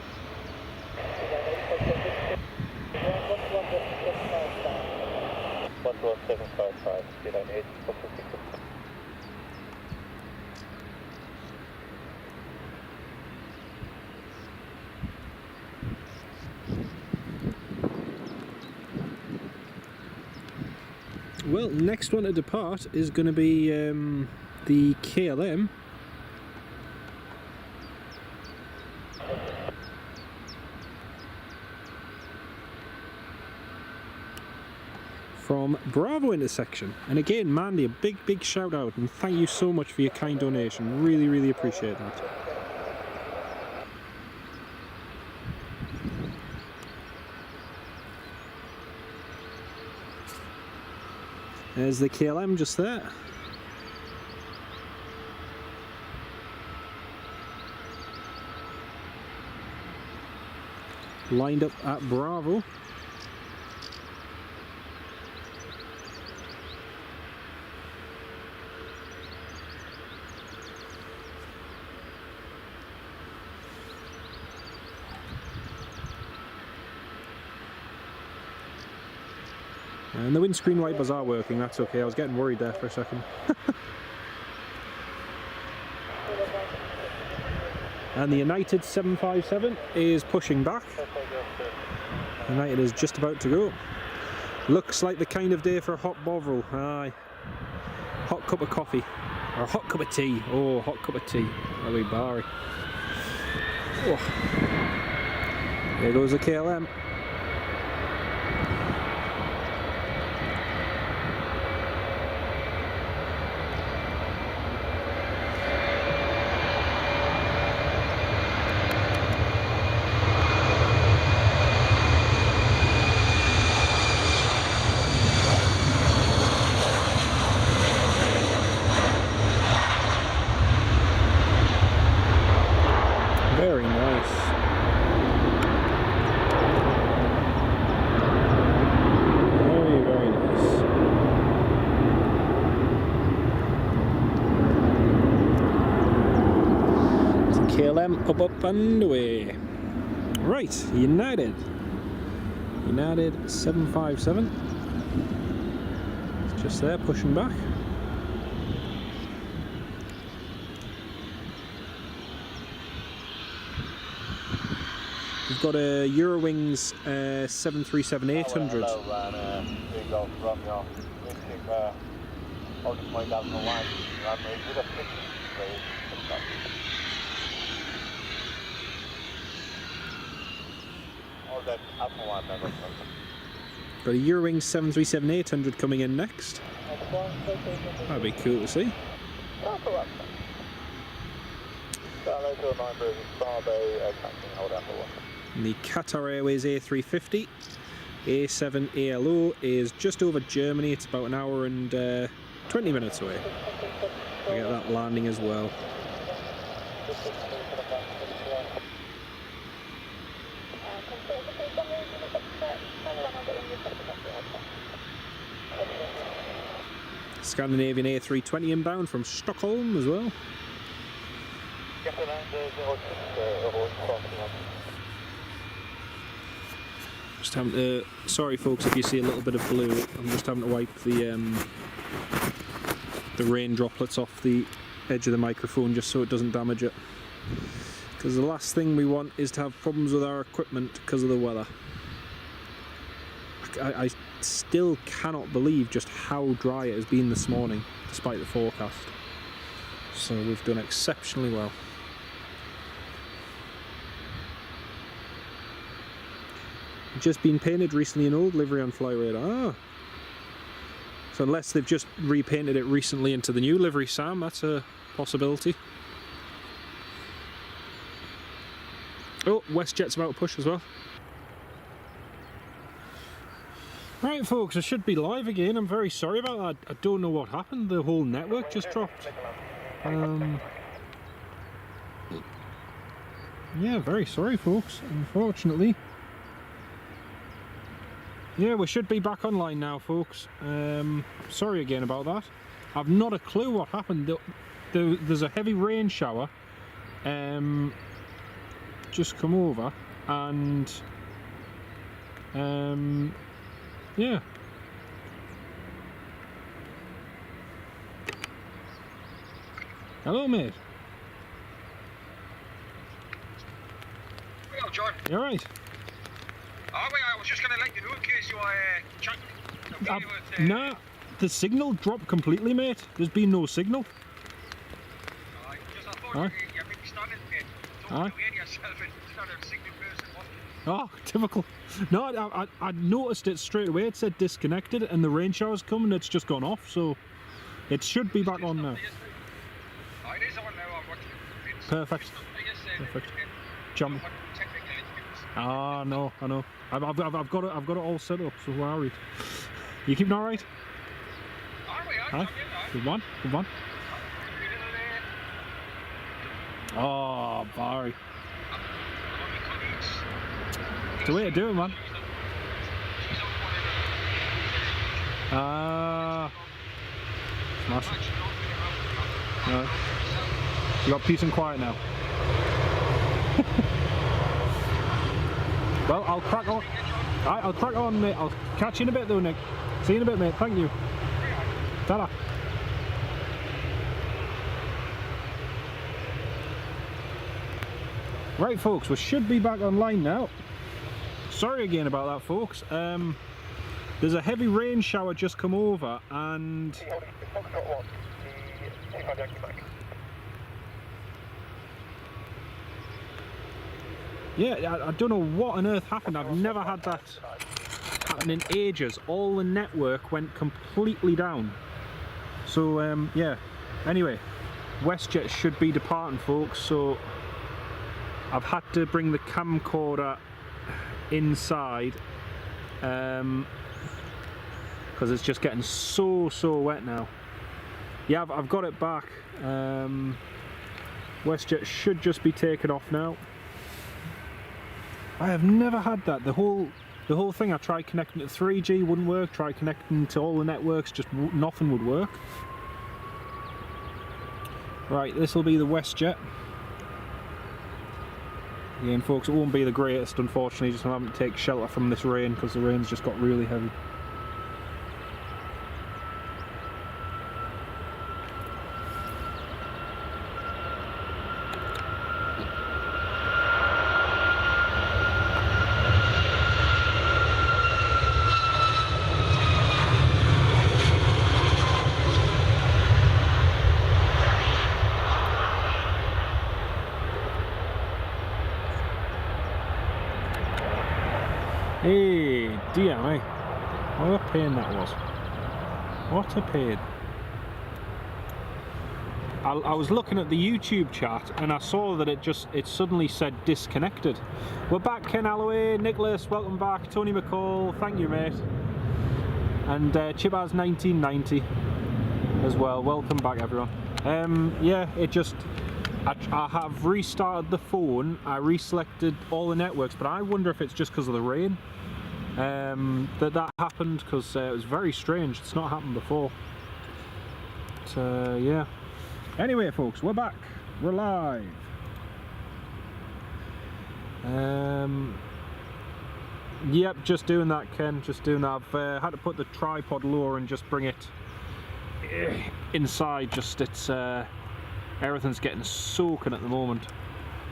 Well, next one to depart is going to be the KLM. from Bravo intersection. And again, Mandy, a big shout out and thank you so much for your kind donation. Really appreciate that. There's the KLM just there. Lined up at Bravo. And the windscreen wipers are working, that's okay. I was getting worried there for a second. And the United 757 is pushing back. United is just about to go. Looks like the kind of day for a hot bovril. Aye. Hot cup of coffee. Or a hot cup of tea. Oh, hot cup of tea. That'll be barry. Oh. There goes the KLM. Very nice. Very nice. So KLM up and away. Right, United 757. It's just there pushing back. We've got a Eurowings 737-800. Hello, Ryanair. Eagle Romeo. Reaching August 2001. Runway 06, please. All that Alpha 1 level. Got a Eurowings 737-800 coming in next. That'd be cool to see. And the Qatar Airways A350 A7ALO is just over Germany. It's about an hour and 20 minutes away. We get that landing as well. Scandinavian A320 inbound from Stockholm as well. Just having to, sorry folks if you see a little bit of blue, I'm just having to wipe the rain droplets off the edge of the microphone just so it doesn't damage it. Because the last thing we want is to have problems with our equipment because of the weather. I still cannot believe just how dry it has been this morning, despite the forecast. So we've done exceptionally well. Just been painted recently in old livery on Flyradar. Ah. So unless they've just repainted it recently into the new livery, Sam, that's a possibility. Oh, WestJet's about to push as well. Right folks, I should be live again. I'm very sorry about that. I don't know what happened. The whole network just dropped. Yeah, very sorry folks, unfortunately. Yeah, we should be back online now folks. Sorry again about that. I've not a clue what happened. There's a heavy rain shower just come over and yeah. Hello mate. Hello John. You alright? Oh wait, I was just going to let you know in case you were chatting. Nah, the signal dropped completely mate. There's been no signal. Just I thought you're maybe standing there talking away to yourself and started a signal person. Oh, typical. No, I noticed it straight away. It said disconnected, and the rain shower's coming. It's just gone off, so it should be back on now. Oh, it is on now. I'm watching. It's Perfect. Perfect. Jump. Ah, no, I know. I've got it all set up. So we're alright. You keeping all right? Huh? Good one. Good one. Oh, Barry. It's the way to do it, man. Nice. No. You got peace and quiet now. Well, I'll crack on. Alright, I'll crack on, mate. I'll catch you in a bit though, Nick. See you in a bit, mate. Thank you. Ta-da. Right, folks, we should be back online now. Sorry again about that, folks. There's a heavy rain shower just come over, and yeah, I don't know what on earth happened. I've never had that happen in ages. All the network went completely down. So yeah. Anyway, WestJet should be departing, folks. So I've had to bring the camcorder inside because it's just getting so wet now. Yeah, I've got it back. WestJet should just be taken off now. I have never had that. The whole thing, I tried connecting to 3G, wouldn't work. Tried connecting to all the networks, just nothing would work. Right, this will be the WestJet. Again, folks, it won't be the greatest, unfortunately. Just having to take shelter from this rain because the rain's just got really heavy. Hey, dear me. What a pain that was. What a pain. I was looking at the YouTube chat and I saw that it suddenly said disconnected. We're back, Ken Alloway, Nicholas, welcome back, Tony McCall, thank you, mate. And Chibaz1990 as well, welcome back, everyone. Yeah, it just... I have restarted the phone, I reselected all the networks, but I wonder if it's just because of the rain that happened, because it was very strange. It's not happened before. But yeah. Anyway, folks, we're back. We're live. Yep, just doing that, Ken. Just doing that. I've had to put the tripod lower and just bring it inside. Just it's. Everything's getting soaking at the moment,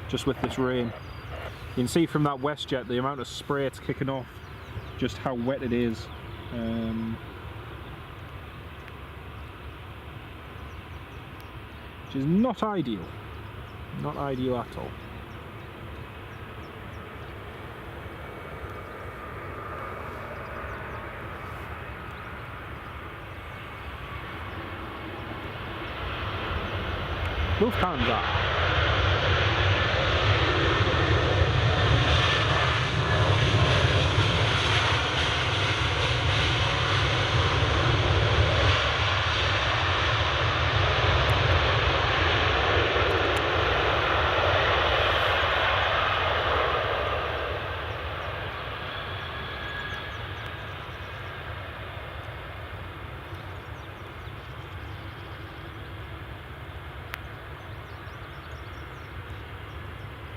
just with this rain. You can see from that WestJet the amount of spray it's kicking off, just how wet it is. Which is not ideal. Not ideal at all. Lufthansa.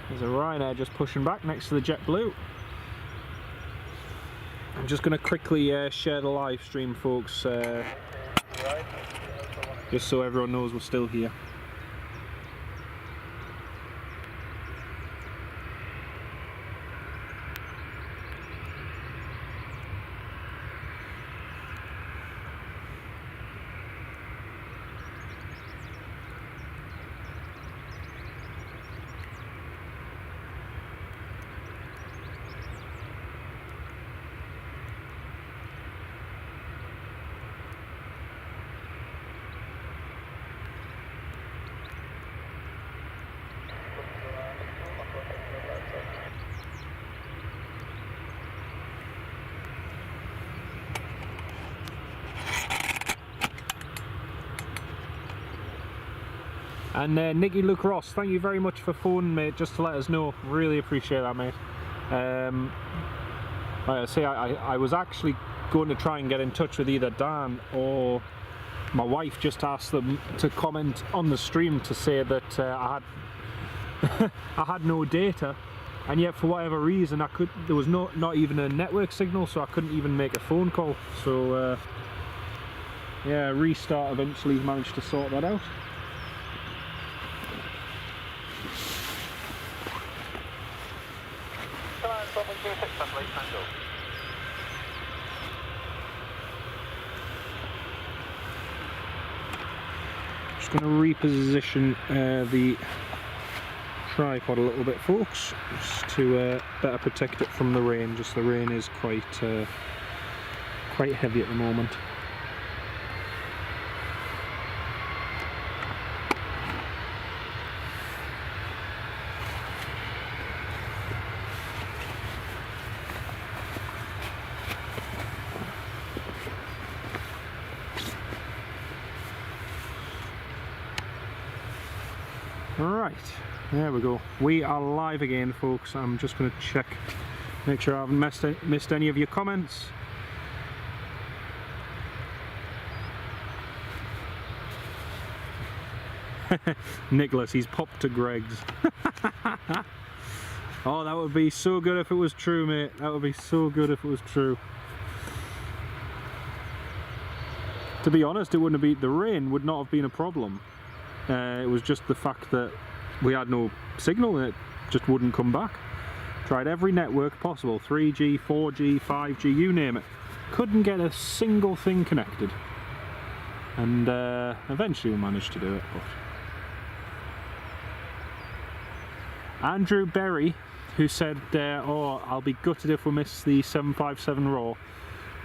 There's a Ryanair just pushing back next to the JetBlue. I'm just going to quickly share the live stream, folks, just so everyone knows we're still here. And Nicky Luke Ross, thank you very much for phoning, mate, just to let us know. Really appreciate that, mate. Like I say, I was actually going to try and get in touch with either Dan or my wife, just asked them to comment on the stream to say that I had no data, and yet for whatever reason there was not even a network signal, so I couldn't even make a phone call. So yeah, restart eventually managed to sort that out. Just going to reposition the tripod a little bit, folks, just to better protect it from the rain. Just the rain is quite heavy at the moment. Right, there we go. We are live again, folks. I'm just going to check, make sure I haven't missed any of your comments. Nicholas, he's popped to Greg's. Oh, that would be so good if it was true, mate. That would be so good if it was true. To be honest, it wouldn't have been, the rain would not have been a problem. It was just the fact that we had no signal and it just wouldn't come back. Tried every network possible, 3G, 4G, 5G, you name it. Couldn't get a single thing connected. And eventually we managed to do it. But Andrew Berry, who said, oh, I'll be gutted if we miss the 757 raw.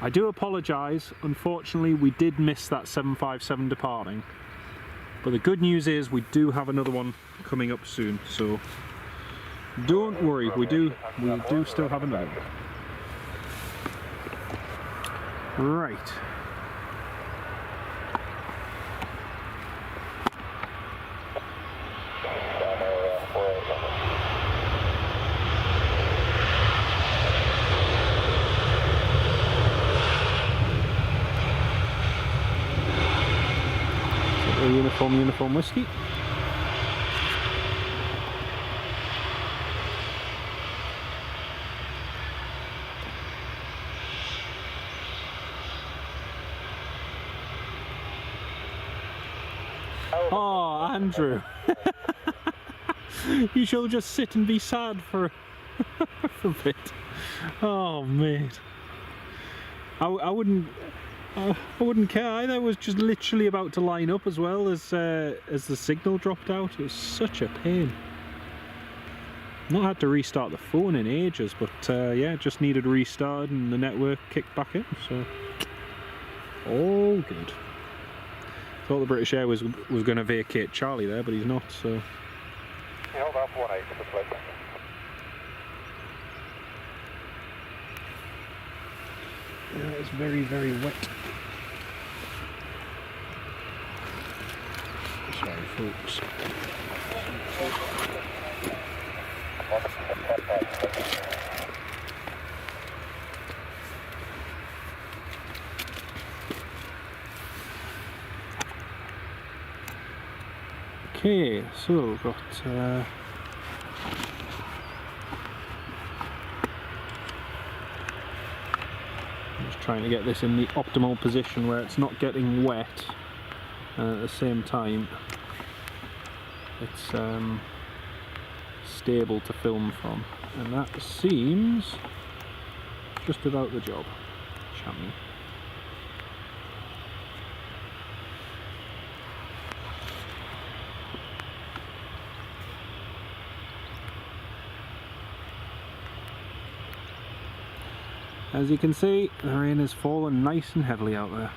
I do apologise, unfortunately we did miss that 757 departing. But the good news is we do have another one coming up soon, so don't worry, we do still have another one. Right. Uniform whiskey. Oh, Andrew. You shall just sit and be sad for a bit. Oh, mate. I wouldn't care either. I was just literally about to line up as well as the signal dropped out. It was such a pain. Not had to restart the phone in ages, but yeah, just needed restart and the network kicked back in. So all good. Thought the British Airways was going to vacate Charlie there, but he's not. So. Hold off 18 for the flight. Yeah, it's very, very wet. Sorry, folks. Okay, so we've got just trying to get this in the optimal position where it's not getting wet, and at the same time it's stable to film from, and that seems just about the job. Chammy. As you can see, the rain has fallen nice and heavily out there.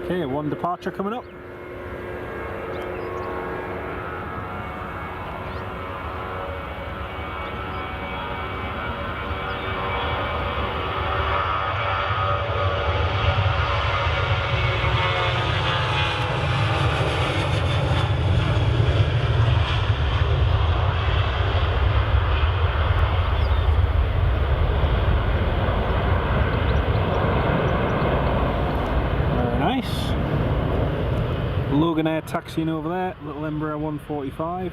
Okay, one departure coming up. Logan Air taxiing over there, little Embraer 145.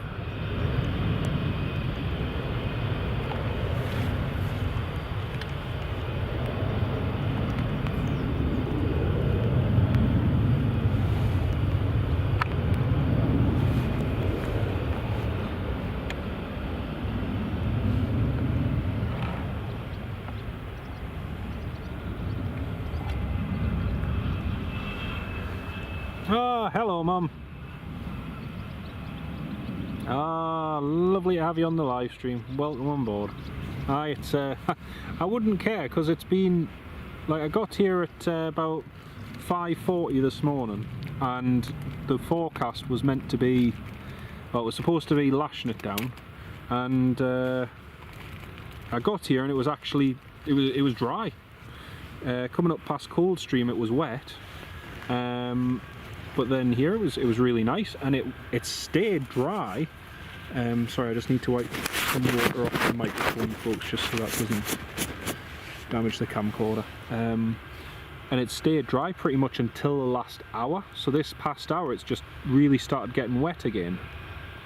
Ah, hello, Mum. Ah, lovely to have you on the live stream. Welcome on board. Aye, it's I wouldn't care because it's been like I got here at about 5:40 this morning, and the forecast was meant to be, well, it was supposed to be lashing it down, and I got here and it was actually it was dry. Coming up past Coldstream, it was wet. But then here it was really nice, and it stayed dry. Sorry, I just need to wipe some water off the microphone, folks, just so that doesn't damage the camcorder. And it stayed dry pretty much until the last hour. So this past hour, it's just really started getting wet again.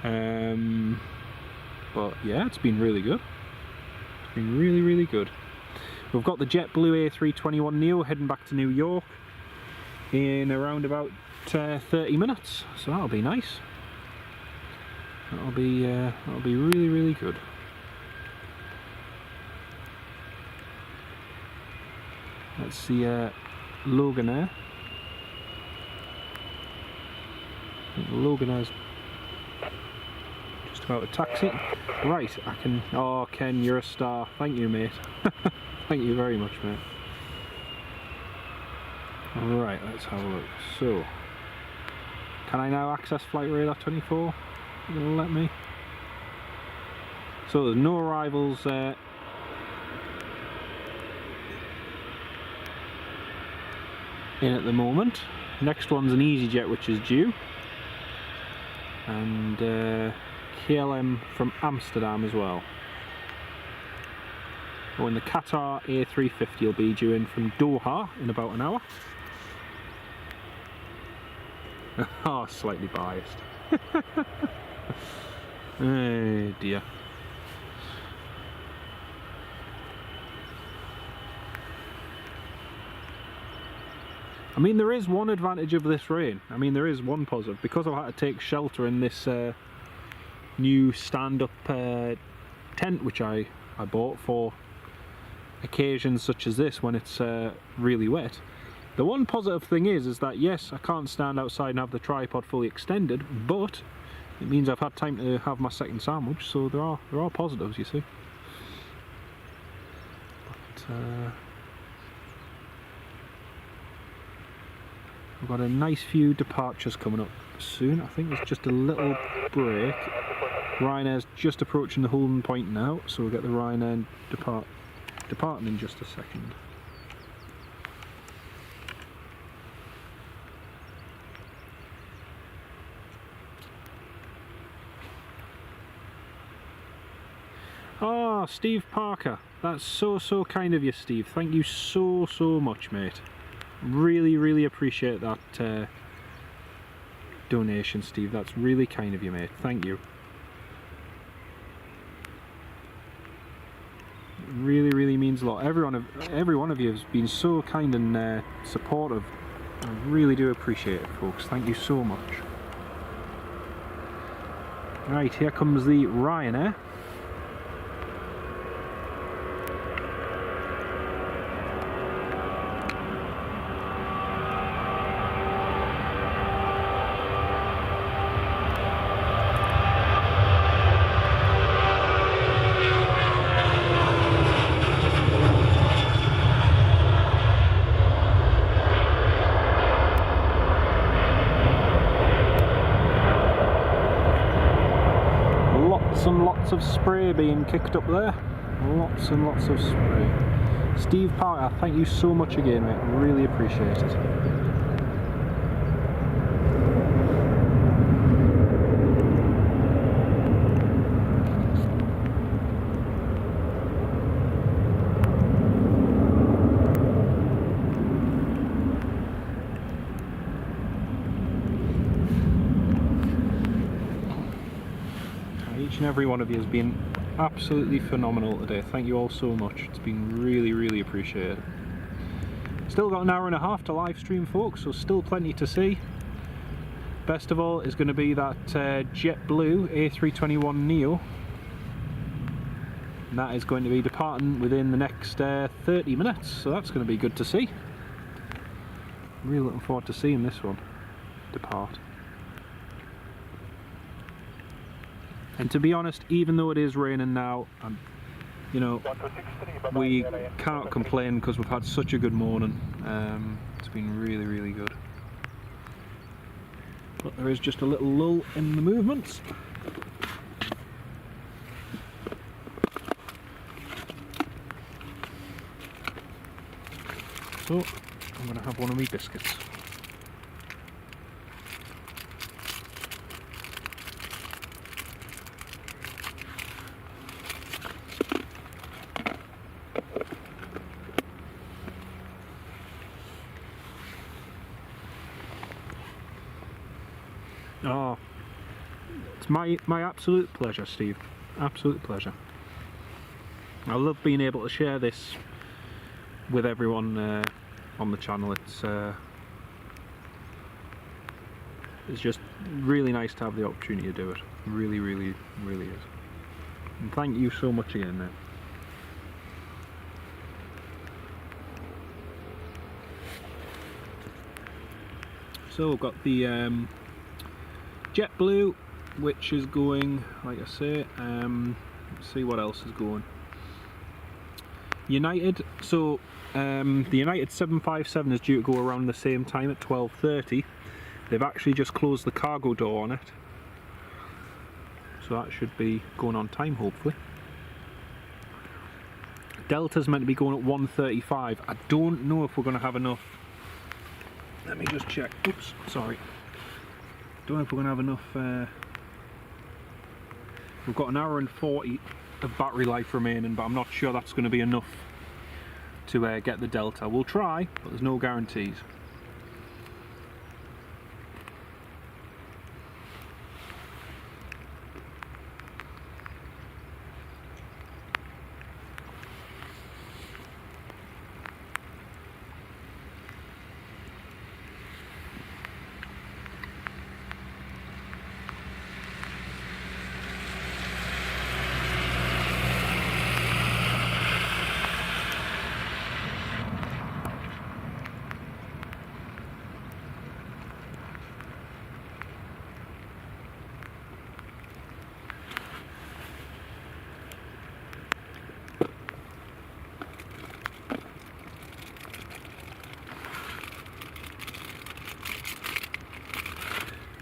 But yeah, it's been really good. It's been really, really good. We've got the JetBlue A321neo heading back to New York in around about 30 minutes, so that'll be nice. That'll be really, really good. That's the Logan Air. Logan Air's just about to taxi. Right, I can. Oh, Ken, you're a star. Thank you, mate. Thank you very much, mate. Right, let's have a look. So, can I now access flight radar 24? You're gonna let me? So there's no arrivals in at the moment. Next one's an EasyJet which is due, and KLM from Amsterdam as well. Oh, and the Qatar A350 will be due in from Doha in about an hour. Oh, slightly biased. Oh dear. I mean, there is one advantage of this rain. I mean, there is one positive. Because I've had to take shelter in this new stand-up tent which I bought for occasions such as this when it's really wet. The one positive thing is that yes, I can't stand outside and have the tripod fully extended, but it means I've had time to have my second sandwich, so there are positives, you see. But we've got a nice few departures coming up soon. I think there's just a little break. Ryanair's just approaching the holding point now, so we'll get the Ryanair departing in just a second. Ah, Steve Parker. That's so kind of you, Steve. Thank you so much, mate. Really, really appreciate that donation, Steve. That's really kind of you, mate. Thank you. It really, really means a lot. Every one of you has been so kind and supportive. I really do appreciate it, folks. Thank you so much. Right, here comes the Ryanair. And lots of spray being kicked up there. Lots and lots of spray. Steve Parker, thank you so much again, mate. Really appreciate it. each and every one of you has been absolutely phenomenal today. Thank you all so much. It's been really, really appreciated. Still got an hour and a half to live stream, folks, so still plenty to see. Best of all is going to be that JetBlue A321neo. And that is going to be departing within the next 30 minutes, so that's going to be good to see. Really looking forward to seeing this one depart. And to be honest, even though it is raining now, you know, we can't complain because we've had such a good morning. It's been really, really good. But there is just a little lull in the movements. So, I'm going to have one of my biscuits. Oh, it's my absolute pleasure, Steve. Absolute pleasure. I love being able to share this with everyone on the channel. It's just really nice to have the opportunity to do it. Really, really, really is. And thank you so much again, man. So we've got the JetBlue, which is going, like I say, let's see what else is going. United, so the United 757 is due to go around the same time at 12:30. They've actually just closed the cargo door on it, so that should be going on time, hopefully. Delta's meant to be going at 1:35. I don't know if we're going to have enough. Let me just check. Oops, sorry. Don't know if we're going to have enough. We've got an hour and 40 of battery life remaining, but I'm not sure that's going to be enough to get the Delta. We'll try, but there's no guarantees.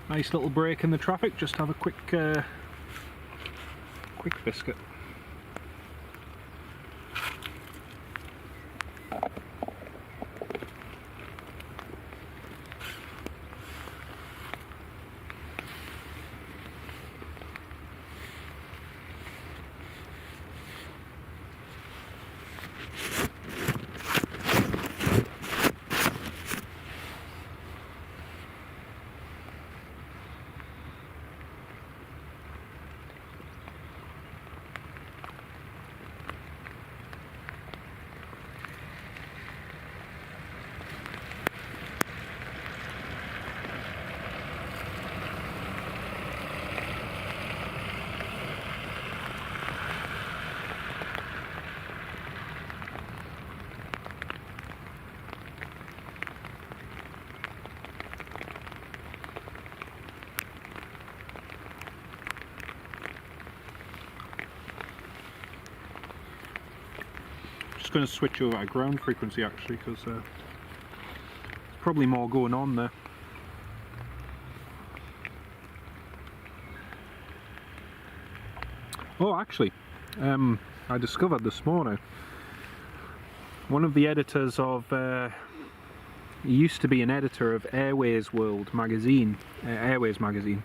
Nice little break in the traffic, just have a quick biscuit. Going to switch over at ground frequency actually, because there's probably more going on there. Oh, actually, I discovered this morning one of the editors of he used to be an editor of Airways World magazine, Airways magazine,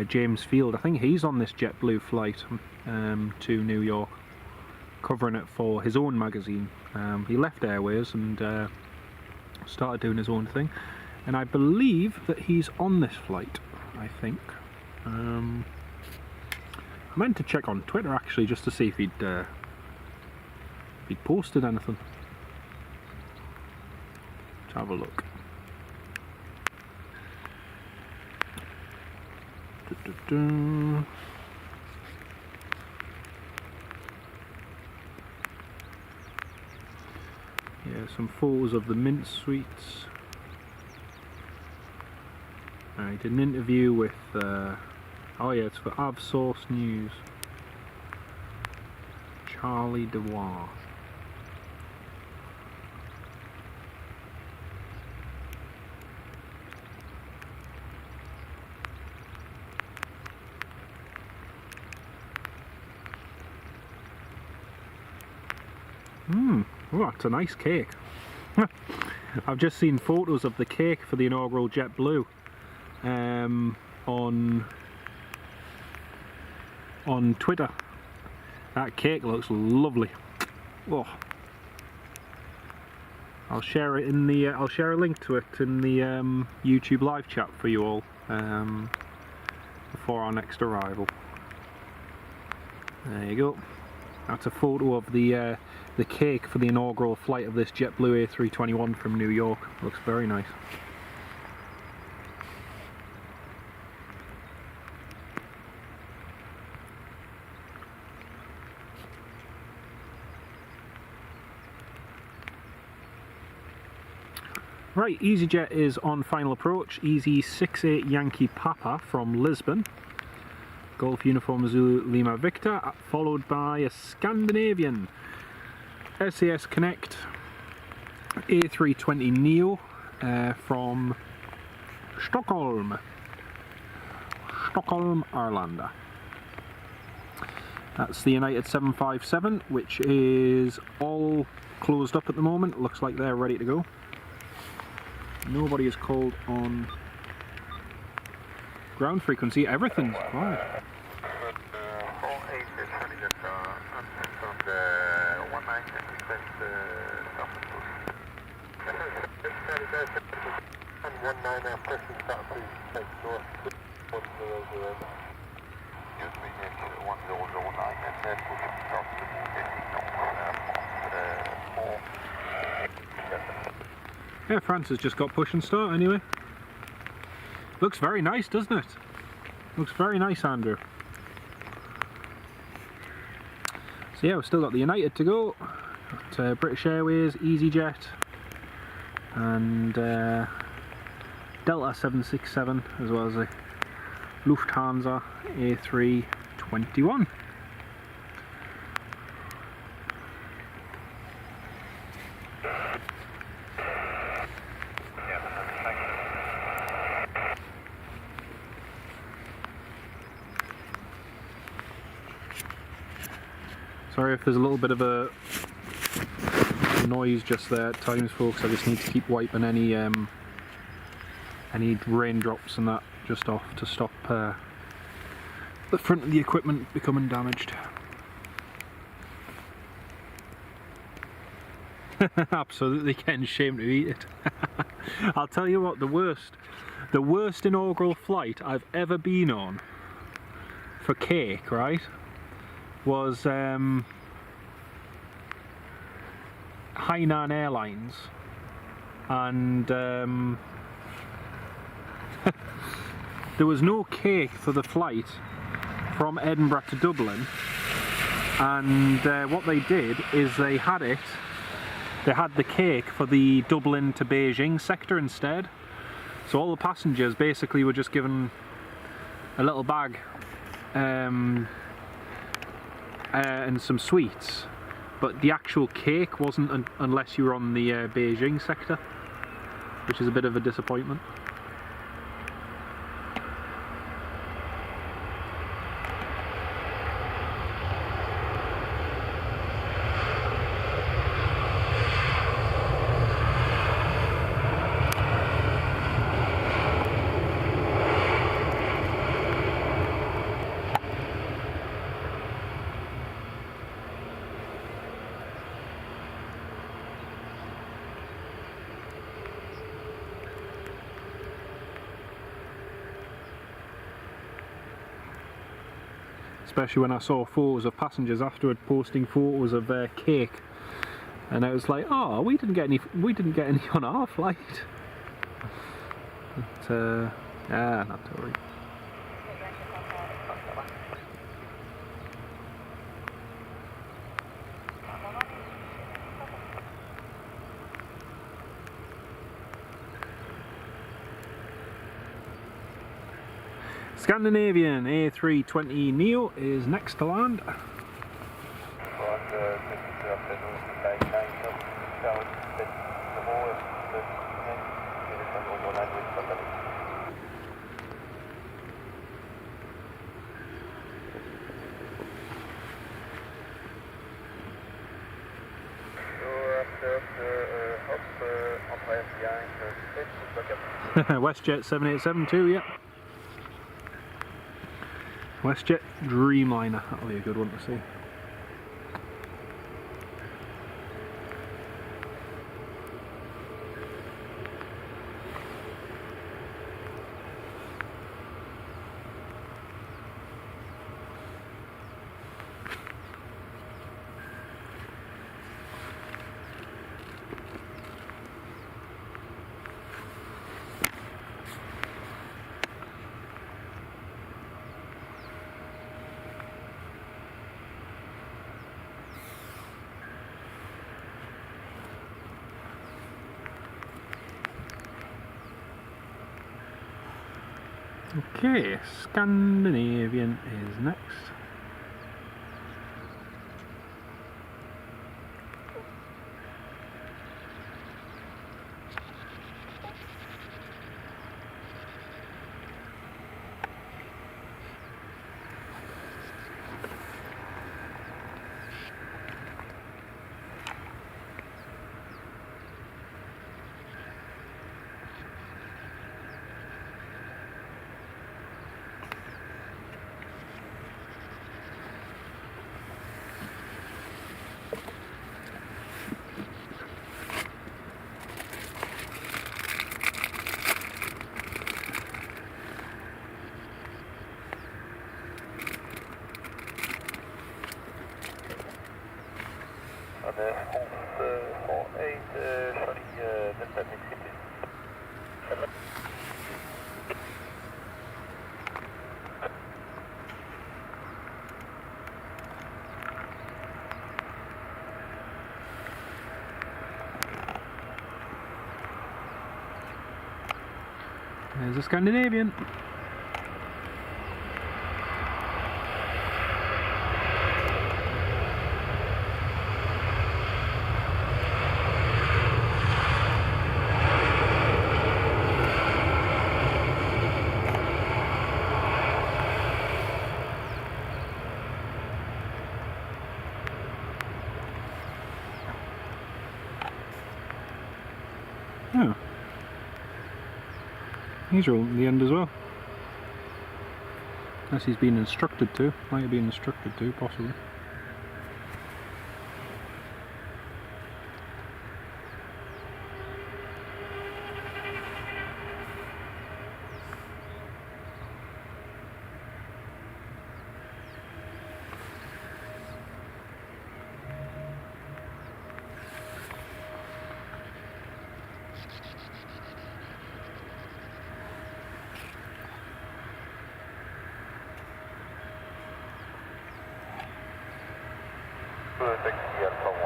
James Field. I think he's on this JetBlue flight to New York, covering it for his own magazine. He left Airways and started doing his own thing, and I believe that he's on this flight, I think. I meant to check on Twitter actually, just to see if he'd posted anything. Let's have a look. Yeah, some photos of the Mint Suites. I did an interview with, oh yeah, it's for AvSource News. Charlie Devoir. Oh, that's a nice cake. I've just seen photos of the cake for the inaugural JetBlue on Twitter. That cake looks lovely. Oh, I'll share it in the. I'll share a link to it in the YouTube live chat for you all before our next arrival. There you go. That's a photo of the cake for the inaugural flight of this JetBlue A321 from New York. Looks very nice. Right, EasyJet is on final approach. Easy 68 Yankee Papa from Lisbon. Golf Uniform Zulu Lima Victor, followed by a Scandinavian SAS Connect A320neo from Stockholm, Arlanda. That's the United 757, which is all closed up at the moment. Looks like they're ready to go. Nobody is called on ground frequency. Everything's quiet. Air France has just got push and start anyway. Looks very nice, doesn't it? Looks very nice, Andrew. So yeah, we've still got the United to go. Got British Airways, EasyJet, and Delta 767, as well as the Lufthansa A321. Sorry if there's a little bit of a noise just there at times, folks. I just need to keep wiping any raindrops and that just off to stop the front of the equipment becoming damaged. Absolutely getting shame to eat it. I'll tell you what, the worst inaugural flight I've ever been on for cake, right, was Hainan Airlines, and there was no cake for the flight from Edinburgh to Dublin, and what they did is they had the cake for the Dublin to Beijing sector instead. So all the passengers basically were just given a little bag and some sweets, but the actual cake wasn't unless you were on the Beijing sector, which is a bit of a disappointment. especially when I saw photos of passengers afterward posting photos of their cake, and I was like, oh, we didn't get any on our flight. But not to worry. Scandinavian A320neo is next to land. WestJet 7872, yep. WestJet Dreamliner, that'll be a good one to see. Okay, Scandinavian is next. There's a Scandinavian. Oh. He's rolling at the end as well. Unless he's been instructed to. Might have been instructed to, possibly.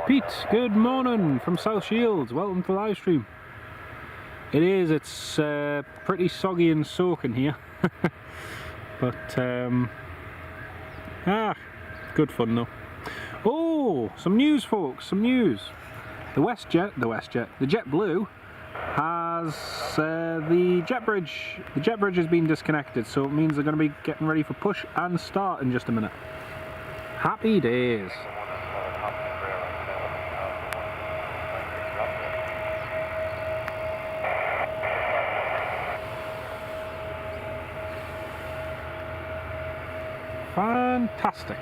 Pete, good morning from South Shields. Welcome to the live stream. It's pretty soggy and soaking here. But good fun though. Oh, some news folks, some news. The JetBlue has the jet bridge has been disconnected, so it means they're going to be getting ready for push and start in just a minute. Happy days. Fantastic.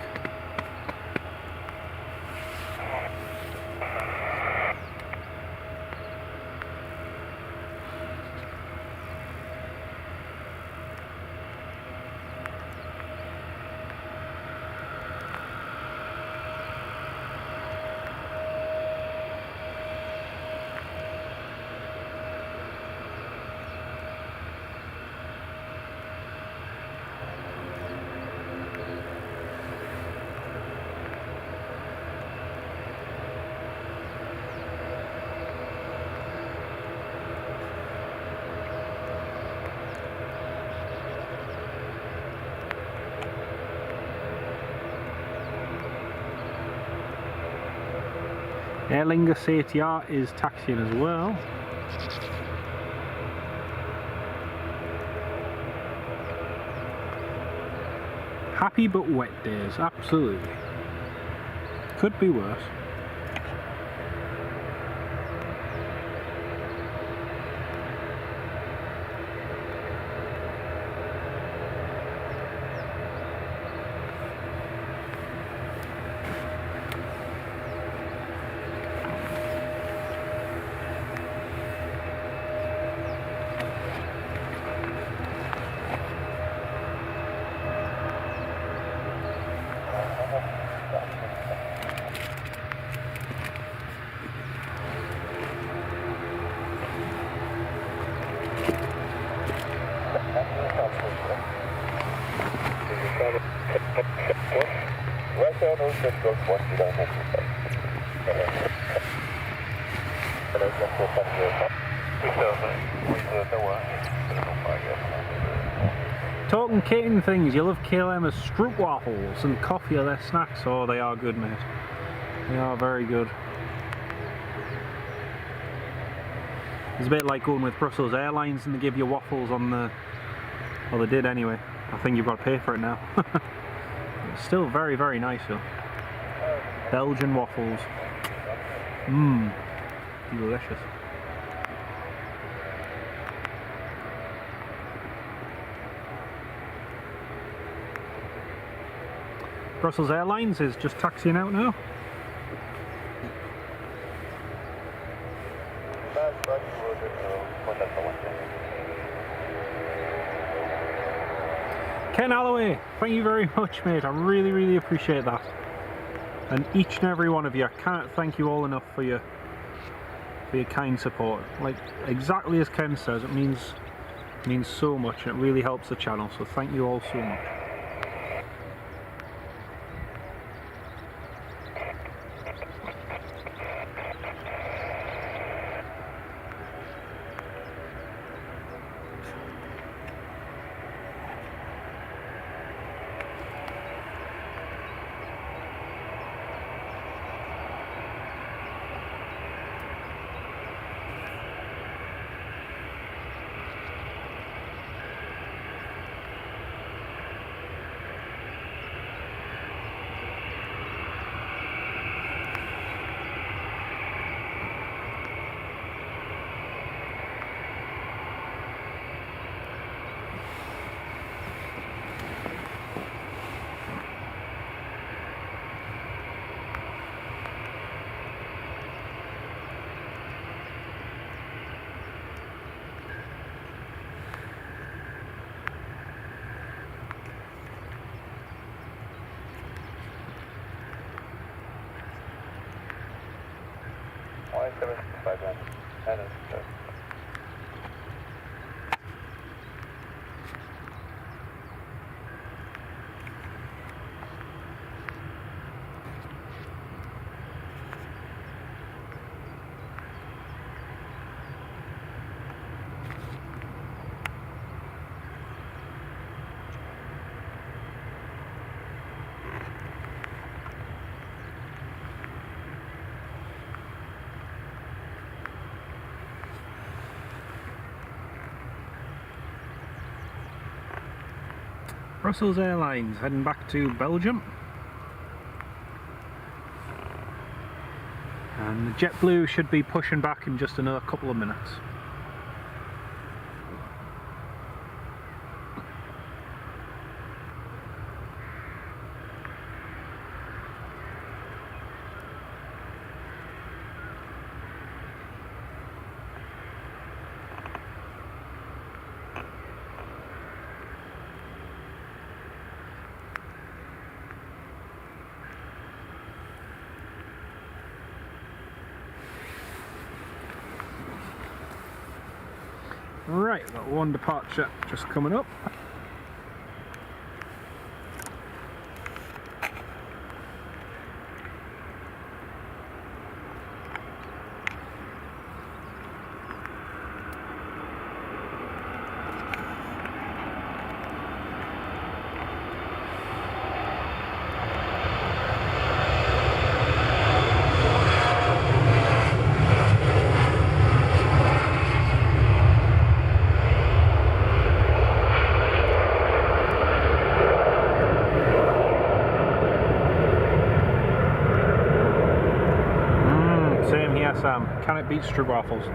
Aer Lingus ATR is taxiing as well. Happy but wet days, absolutely. Could be worse. Talking catering things, you love KLM's stroop waffles and coffee are their snacks. Oh, they are good, mate. They are very good. It's a bit like going with Brussels Airlines and they give you waffles on the... Well, they did anyway. I think you've got to pay for it now. It's still very, very nice though. Belgian waffles. Mmm. Delicious. Brussels Airlines is just taxiing out now. Ken Alloway, thank you very much, mate. I really, really appreciate that. And each and every one of you, I can't thank you all enough for your kind support. Like exactly as Ken says, it means so much and it really helps the channel. So thank you all so much. Brussels Airlines heading back to Belgium. And the JetBlue should be pushing back in just another couple of minutes. Right, got one departure just coming up. Can it beat stroopwafels?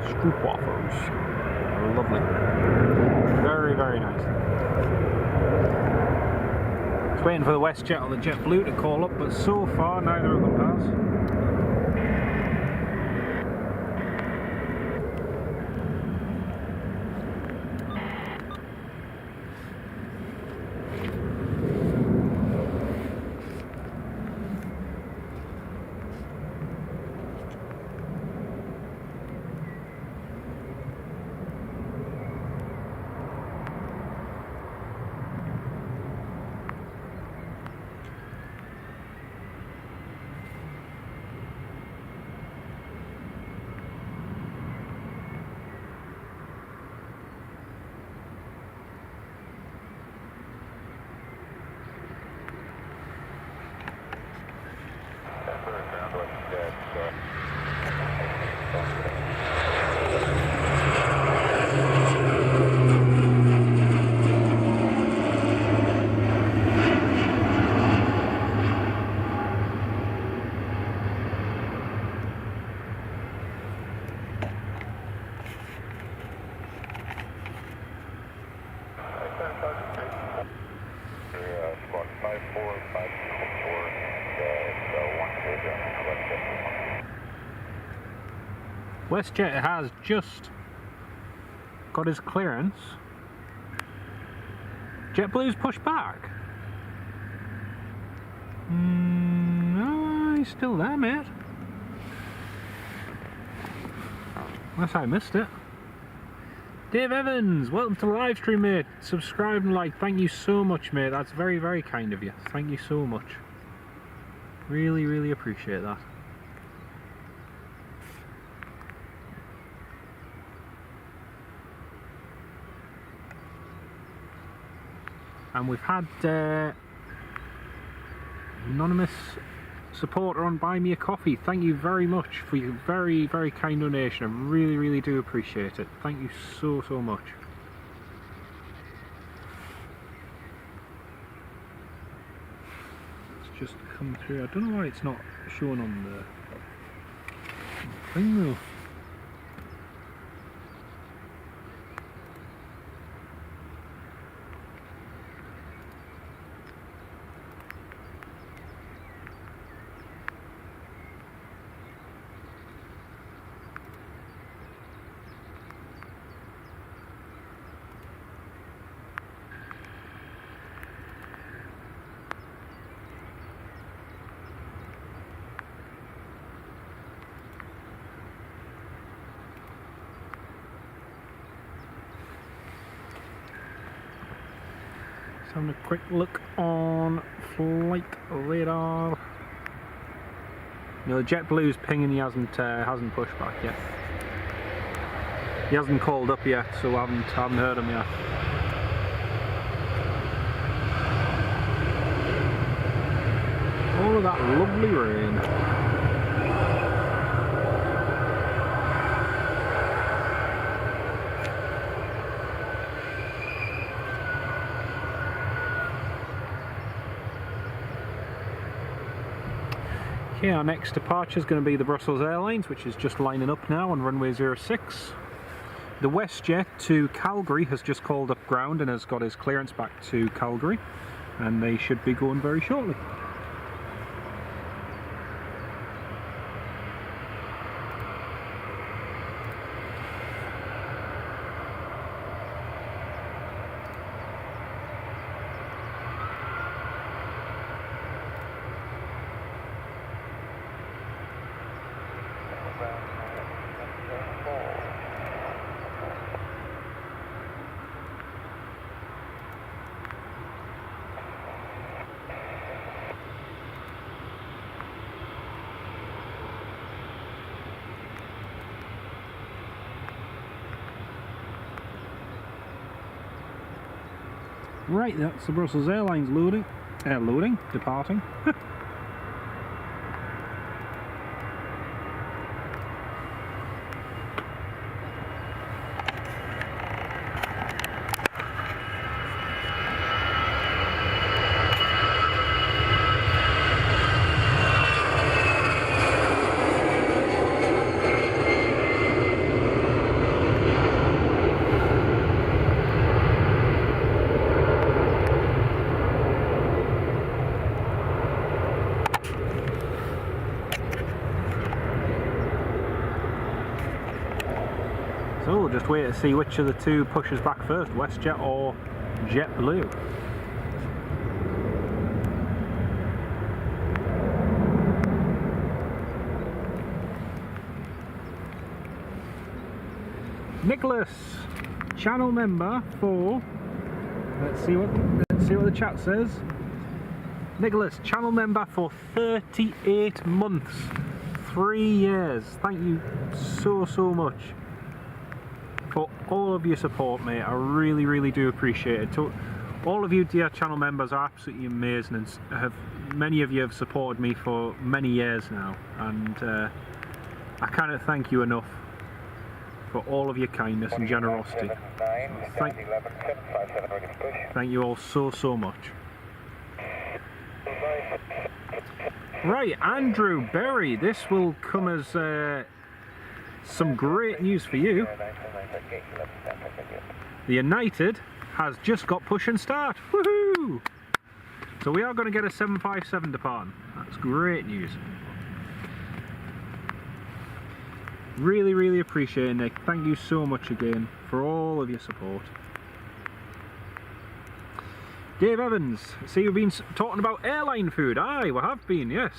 Stroopwafels. Lovely. Very, very nice. Just waiting for the WestJet or the JetBlue to call up, but so far neither of them has. WestJet has just got his clearance. JetBlue's pushed back. No, he's still there, mate. Unless I missed it. Dave Evans, welcome to the live stream, mate. Subscribe and like. Thank you so much, mate. That's very, very kind of you. Thank you so much. Really, really appreciate that. And we've had anonymous supporter on Buy Me a Coffee. Thank you very much for your very, very kind donation. I really, really do appreciate it. Thank you so, so much. It's just come through. I don't know why it's not shown on the thing though. Having a quick look on flight radar. You know, the JetBlue's pinging, he hasn't pushed back yet. He hasn't called up yet, so I haven't heard him yet. All of that lovely rain. Okay, our next departure is going to be the Brussels Airlines, which is just lining up now on runway 06. The WestJet to Calgary has just called up ground and has got his clearance back to Calgary, and they should be going very shortly. Right, that's the Brussels Airlines departing. So we'll just wait to see which of the two pushes back first, WestJet or JetBlue. Nicholas, channel member for, let's see what the chat says. Nicholas, channel member for 38 months, 3 years. Thank you so much for all of your support, mate. I really do appreciate it. To all of you dear channel members are absolutely amazing, and many of you have supported me for many years now, and I cannot thank you enough for all of your kindness and generosity. Thank you all so much. Right, Andrew Berry, this will come as some great news for you. The United has just got push and start. Woohoo! So we are going to get a 757 departing. That's great news. Really appreciate it, Nick. Thank you so much again for all of your support. Dave Evans, I see you've been talking about airline food. Aye, we have been, yes.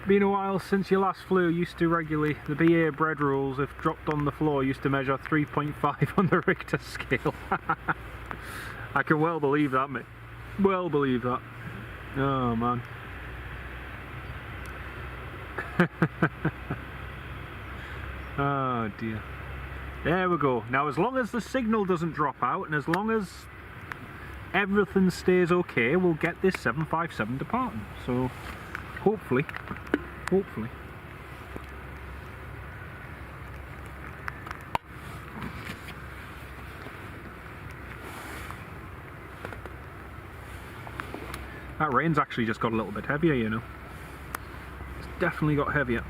Been a while since you last flew. Used to regularly. The BA bread rolls, if dropped on the floor, used to measure 3.5 on the Richter scale. I can well believe that, mate. Well believe that. Oh man. Oh dear. There we go. Now as long as the signal doesn't drop out and as long as everything stays okay, we'll get this 757 departing. So hopefully. That rain's actually just got a little bit heavier, you know. It's definitely got heavier.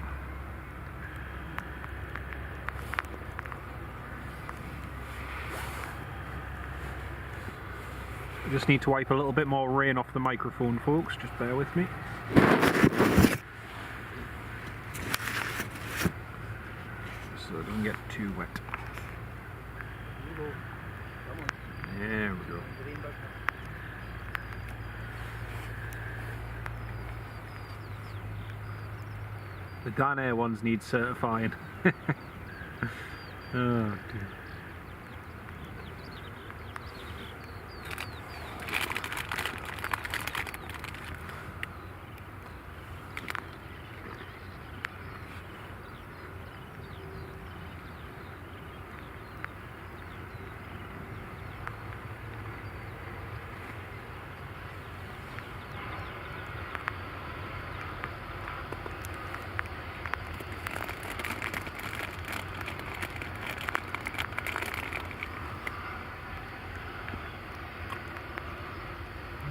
I just need to wipe a little bit more rain off the microphone, folks. Just bear with me. So it doesn't get too wet. There we go. The Danair ones need certifying. Oh dear.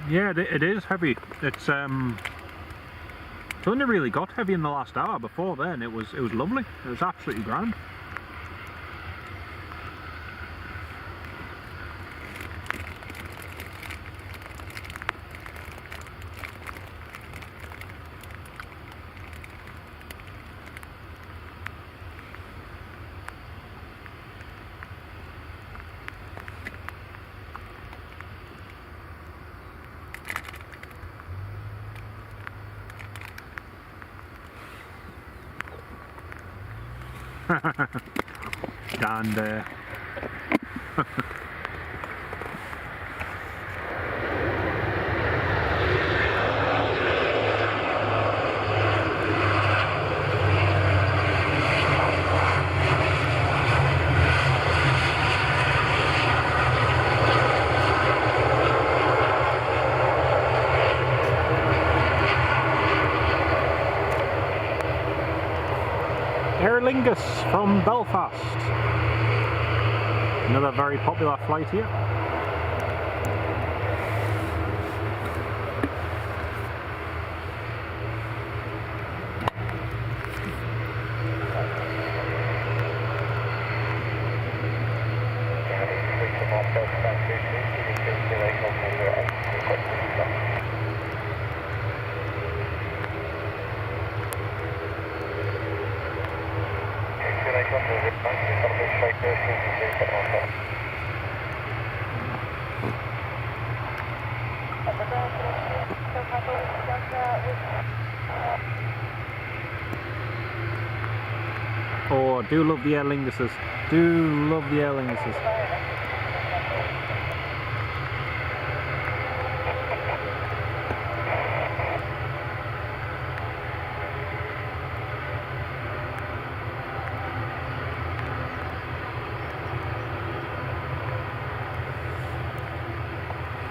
Yeah, it is heavy. It's only really got heavy in the last hour. Before then, it was lovely. It was absolutely grand. Down there. Aer Lingus from Belfast. Another very popular flight here. Oh, I do love the Aer Linguses. Do love the Aer Linguses.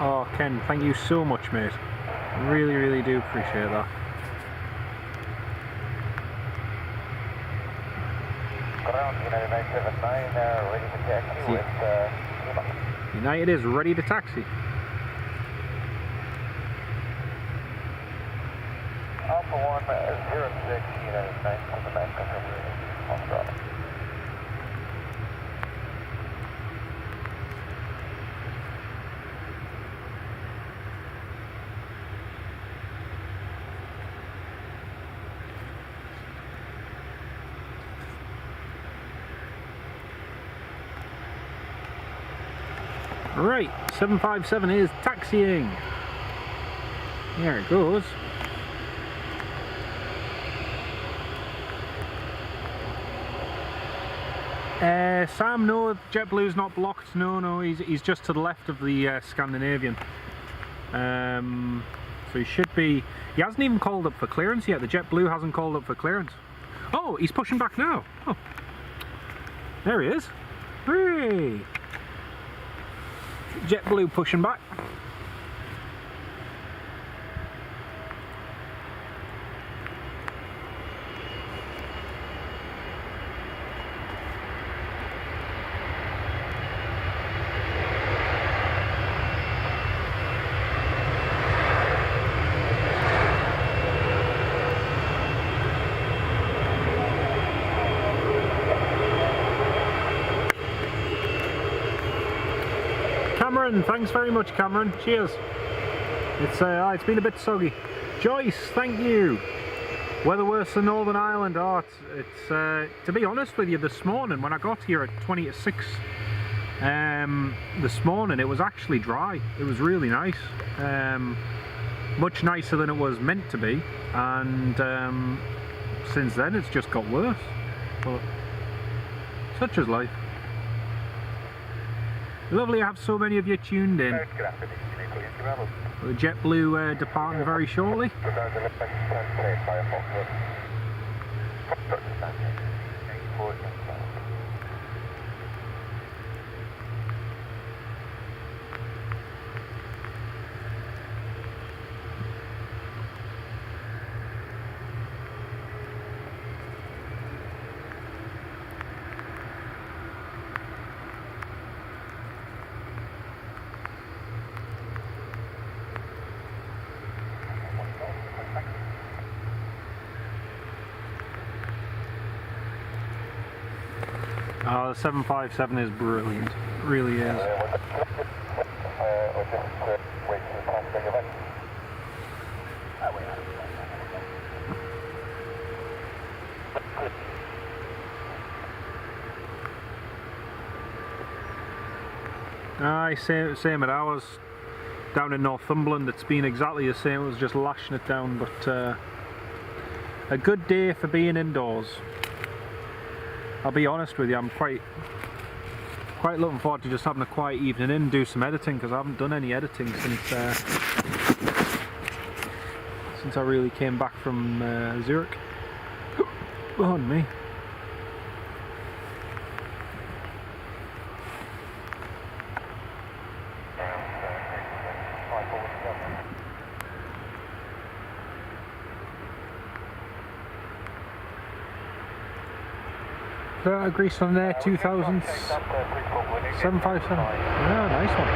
Oh, Ken, thank you so much, mate. Really, really do appreciate that. United is ready to taxi. Alpha 106, United 9, on the back of the Right, 757 is taxiing. There it goes. Sam, no, JetBlue's not blocked. No, he's just to the left of the Scandinavian. So he should be. He hasn't even called up for clearance yet. The JetBlue hasn't called up for clearance. Oh, he's pushing back now. Oh, there he is. Hooray! JetBlue pushing back. Cameron, thanks very much, Cameron. Cheers. It's been a bit soggy. Joyce, thank you. Weather worse than Northern Ireland. Oh, it's to be honest with you, this morning when I got here at 20 to 6, this morning it was actually dry. It was really nice. Much nicer than it was meant to be, and since then it's just got worse. But such is life. Lovely to have so many of you tuned in. The JetBlue departing very shortly. Oh, the 757 is brilliant, it really is. Aye, same at ours. Down in Northumberland, it's been exactly the same. It was just lashing it down, but a good day for being indoors. I'll be honest with you, I'm quite looking forward to just having a quiet evening in and do some editing, because I haven't done any editing since I really came back from Zurich. On me. Greece on there, 2000 757. Yeah, nice one.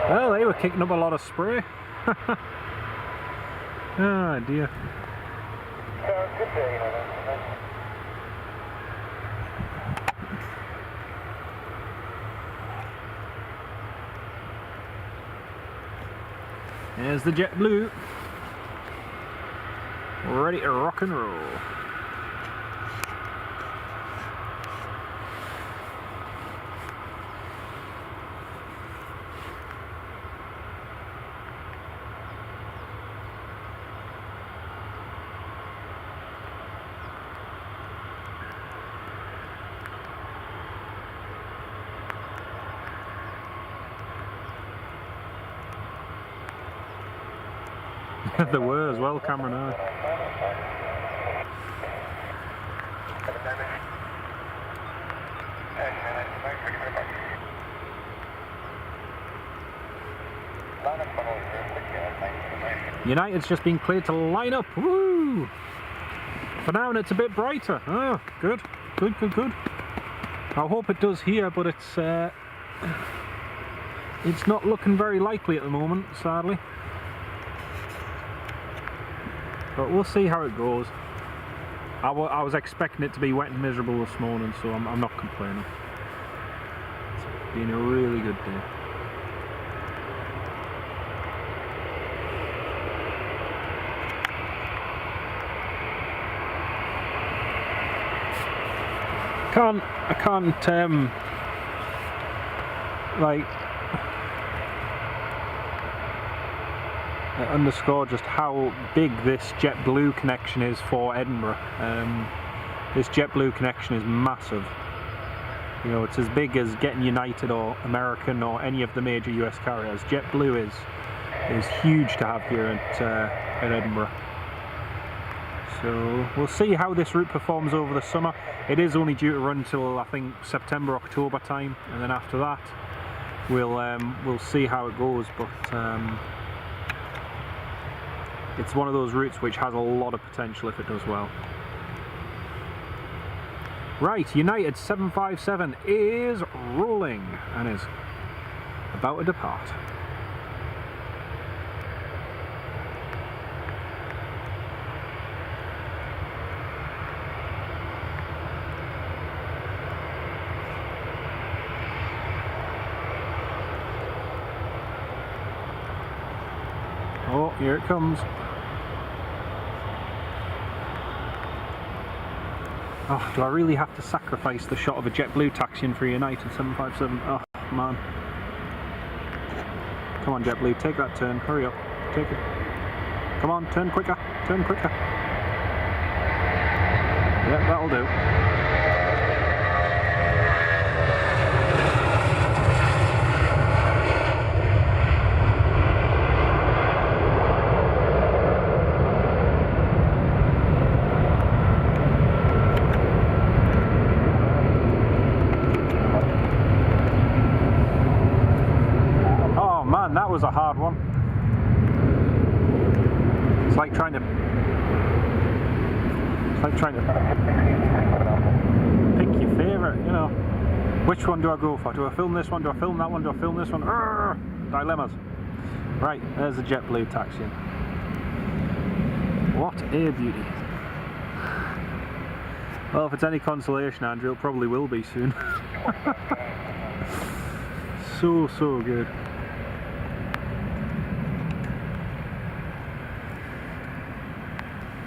Well, they were kicking up a lot of spray. Ah dear. Good day, There's the JetBlue. Ready to rock and roll. There were as well, Cameron. United's just been cleared to line up. Woo! For now, and it's a bit brighter. Oh, good, good, good, good. I hope it does here, but it's not looking very likely at the moment, sadly. But we'll see how it goes. I was expecting it to be wet and miserable this morning, so I'm not complaining. It's been a really good day. I can't like underscore just how big this JetBlue connection is for Edinburgh. This JetBlue connection is massive. You know, it's as big as getting United or American or any of the major US carriers. JetBlue is huge to have here at Edinburgh. So we'll see how this route performs over the summer. It is only due to run till I think September, October time, and then after that we'll see how it goes. But it's one of those routes which has a lot of potential if it does well. Right, United 757 is rolling and is about to depart. Oh, here it comes. Oh, do I really have to sacrifice the shot of a JetBlue taxiing for United 757? Oh, man. Come on, JetBlue, take that turn. Hurry up. Take it. Come on, turn quicker. Turn quicker. Yep, that'll do. That was a hard one. It's like trying to pick your favourite, you know. Which one do I go for? Do I film this one? Do I film that one? Do I film this one? Urgh! Dilemmas. Right, there's the JetBlue taxiing. What a beauty. Well, if it's any consolation, Andrew, it probably will be soon. So good.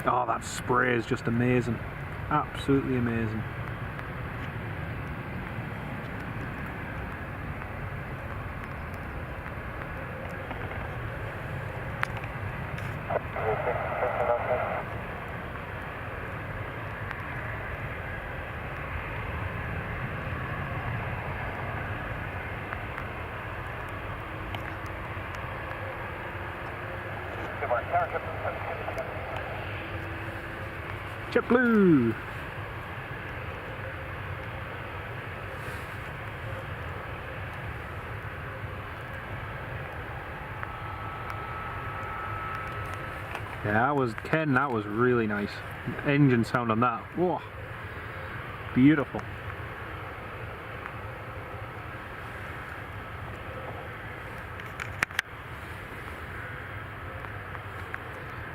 Oh, that spray is just amazing. Absolutely amazing. JetBlue! Yeah, that was Ken, that was really nice. Engine sound on that. Whoa. Beautiful.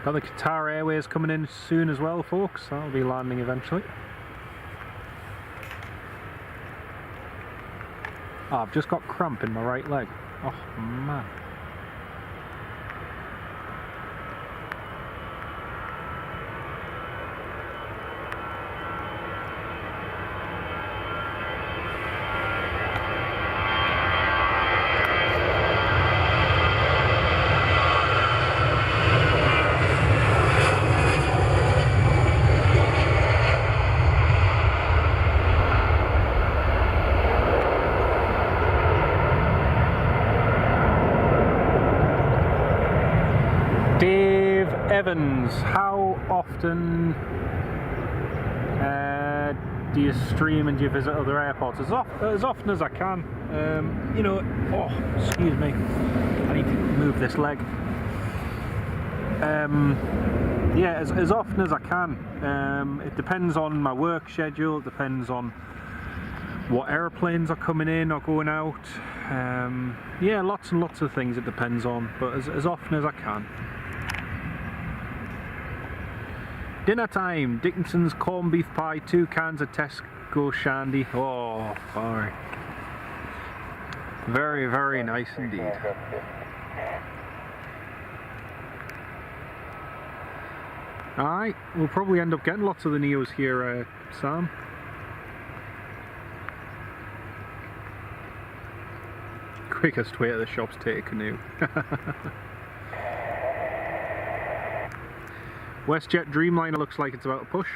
Got the Qatar Airways coming in soon as well, folks. That'll be landing eventually. Oh, I've just got cramp in my right leg. Oh man. Evans, how often do you stream and do you visit other airports? As often as I can. You know, oh, excuse me, I need to move this leg. Yeah, as often as I can. It depends on my work schedule, it depends on what airplanes are coming in or going out. Yeah, lots and lots of things it depends on, but as often as I can. Dinner time, Dickinson's corned beef pie, 2 cans of Tesco shandy. Oh, sorry. Very, very nice indeed. Alright, we'll probably end up getting lots of the Neos here, Sam. Quickest way to the shops, take a canoe. WestJet Dreamliner looks like it's about to push.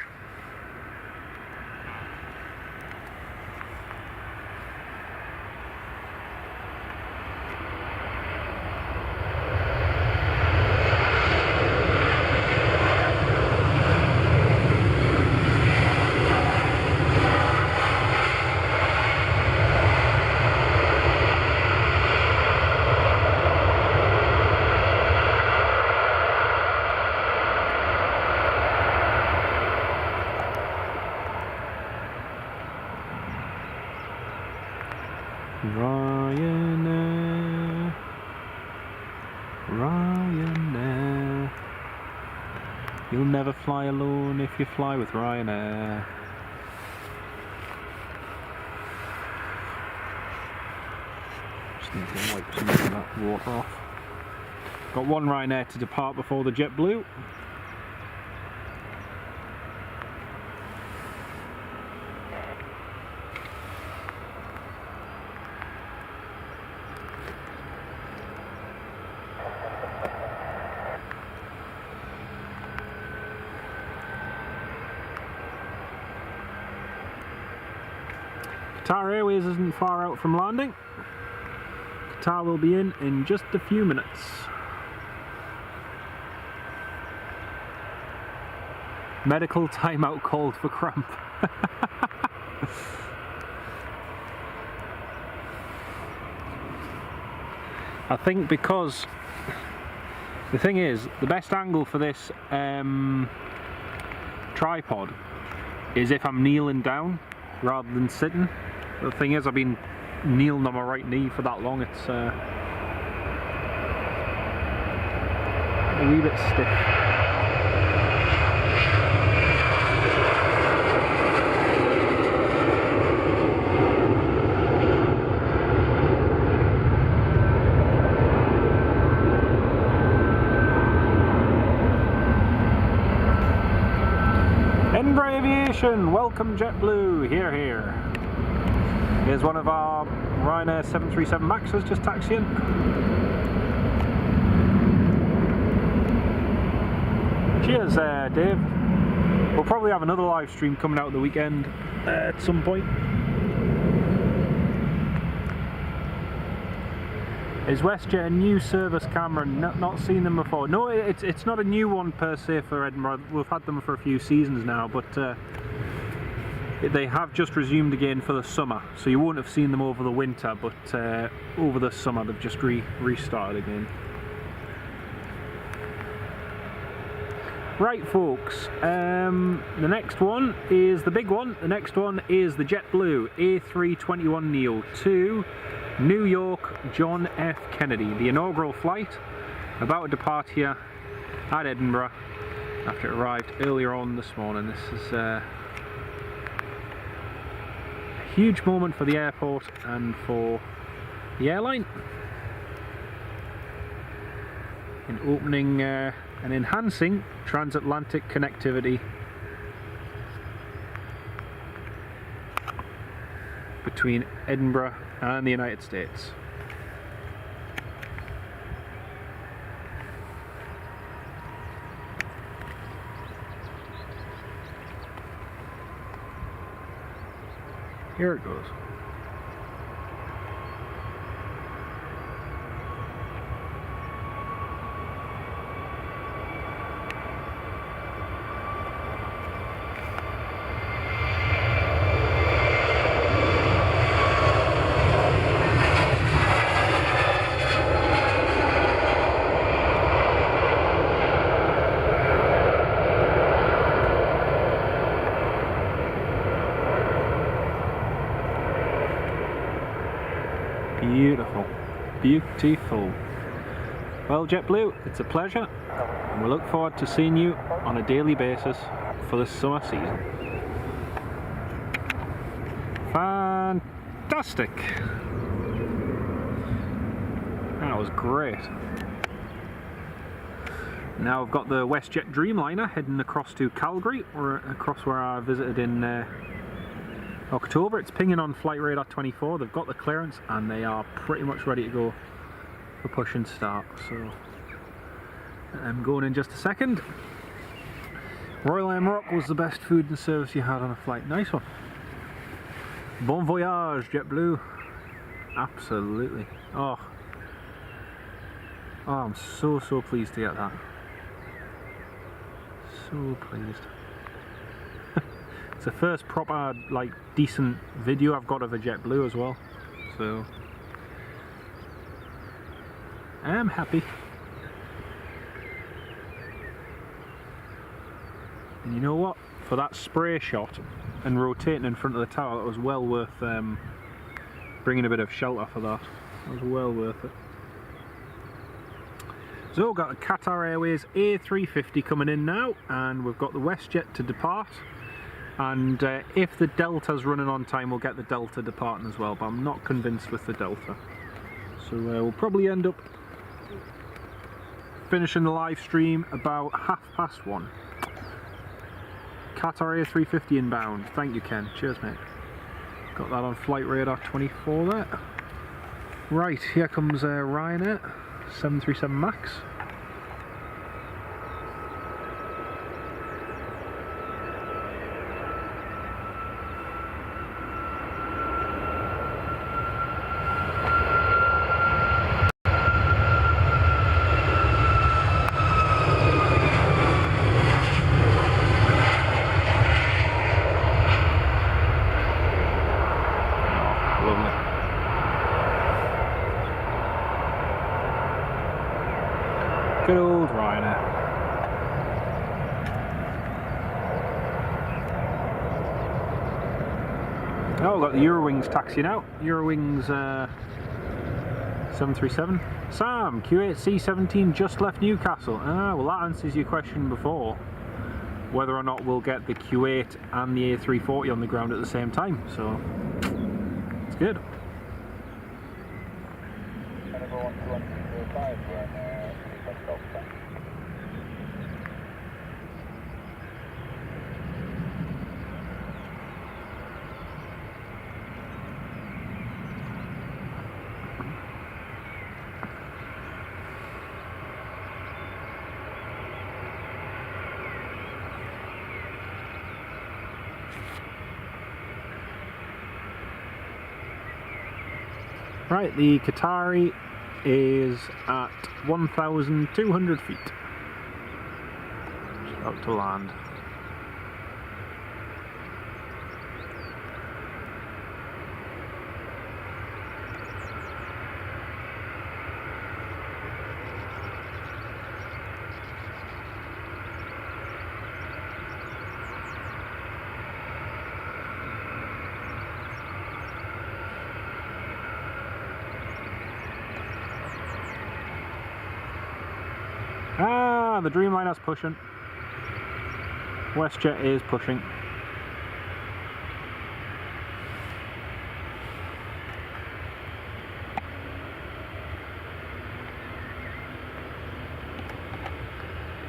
Ryanair. You'll never fly alone if you fly with Ryanair. Just need to wipe some of that water off. Got one Ryanair to depart before the JetBlue. Qatar Airways isn't far out from landing. Qatar will be in just a few minutes. Medical timeout called for cramp. I think because the thing is, the best angle for this tripod is if I'm kneeling down rather than sitting. The thing is, I've been kneeling on my right knee for that long, it's a wee bit stiff. Edinburgh Aviation, welcome JetBlue, here. Here's one of our Ryanair 737 Maxes just taxiing. Cheers Dave. We'll probably have another live stream coming out the weekend at some point. Is WestJet a new service camera? Not seen them before. No, it's not a new one per se for Edinburgh. We've had them for a few seasons now, but they have just resumed again for the summer, so you won't have seen them over the winter, but over the summer they've just restarted again. Right folks, the next one is the big one. The next one is the JetBlue A321neo to New York John F. Kennedy, the inaugural flight, about to depart here at Edinburgh after it arrived earlier on this morning. This is a huge moment for the airport and for the airline in opening and enhancing transatlantic connectivity between Edinburgh and the United States. Here it goes. Beautiful, beautiful. Well, JetBlue, it's a pleasure, and we look forward to seeing you on a daily basis for this summer season. Fantastic! That was great. Now we've got the WestJet Dreamliner heading across to Calgary, or across where I visited in October. It's pinging on flight radar 24. They've got the clearance and they are pretty much ready to go for push and start. So I'm going in just a second. Royal Air Morocco was the best food and service you had on a flight. Nice one. Bon voyage, JetBlue. Absolutely. Oh, I'm so pleased to get that. So pleased. It's the first proper, like, decent video I've got of a JetBlue as well, so I'm happy. And you know what? For that spray shot and rotating in front of the tower, that was well worth bringing a bit of shelter for that. That was well worth it. So we've got a Qatar Airways A350 coming in now, and we've got the WestJet to depart. And if the Delta's running on time, we'll get the Delta departing as well, but I'm not convinced with the Delta. So we'll probably end up finishing the live stream about 1:30. Qatar A350 inbound. Thank you, Ken. Cheers, mate. Got that on flight radar 24 there. Right, here comes Ryanair 737 MAX. Good old Ryanair. Oh, we've got the Eurowings taxi now. Eurowings 737. Sam, Q8C17 just left Newcastle. Ah, well that answers your question before. Whether or not we'll get the Q8 and the A340 on the ground at the same time. So, it's good. Right, the Qatari is at 1,200 feet. Just about to land. Ah, the Dreamliner's pushing. WestJet is pushing.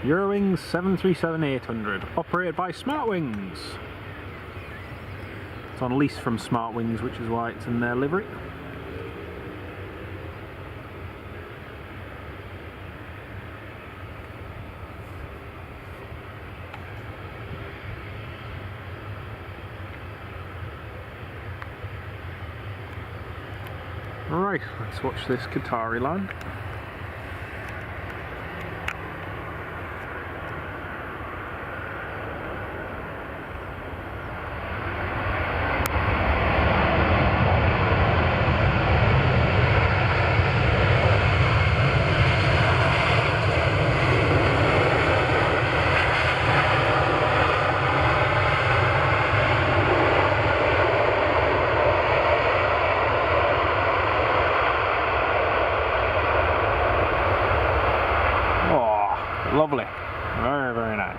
Eurowings 737-800, operated by Smartwings. It's on lease from Smartwings, which is why it's in their livery. Right, let's watch this Qatari land. Lovely, very, very nice.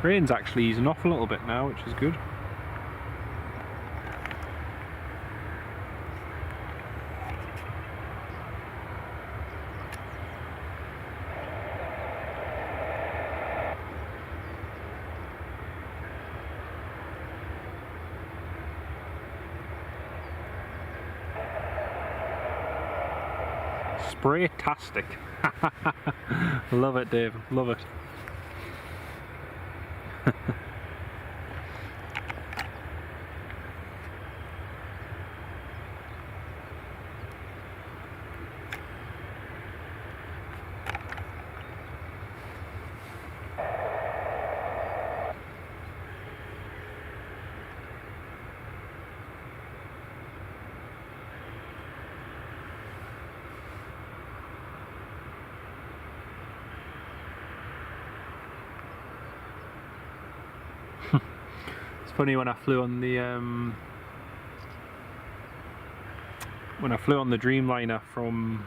Rain's actually easing off a little bit now, which is good. Spray-tastic. Love it, Dave. Love it. Funny, when I flew on the Dreamliner from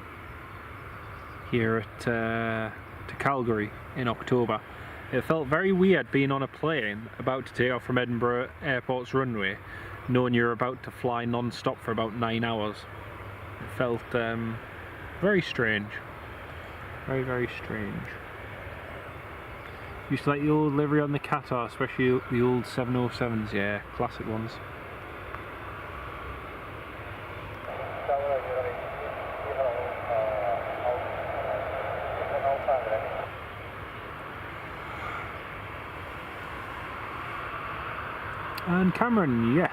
here to Calgary in October, it felt very weird being on a plane about to take off from Edinburgh Airport's runway, knowing you're about to fly non-stop for about 9 hours. It felt very strange, very, very strange. Used to like the old livery on the Qatar, especially the old 707s, yeah, classic ones. And Cameron, yes.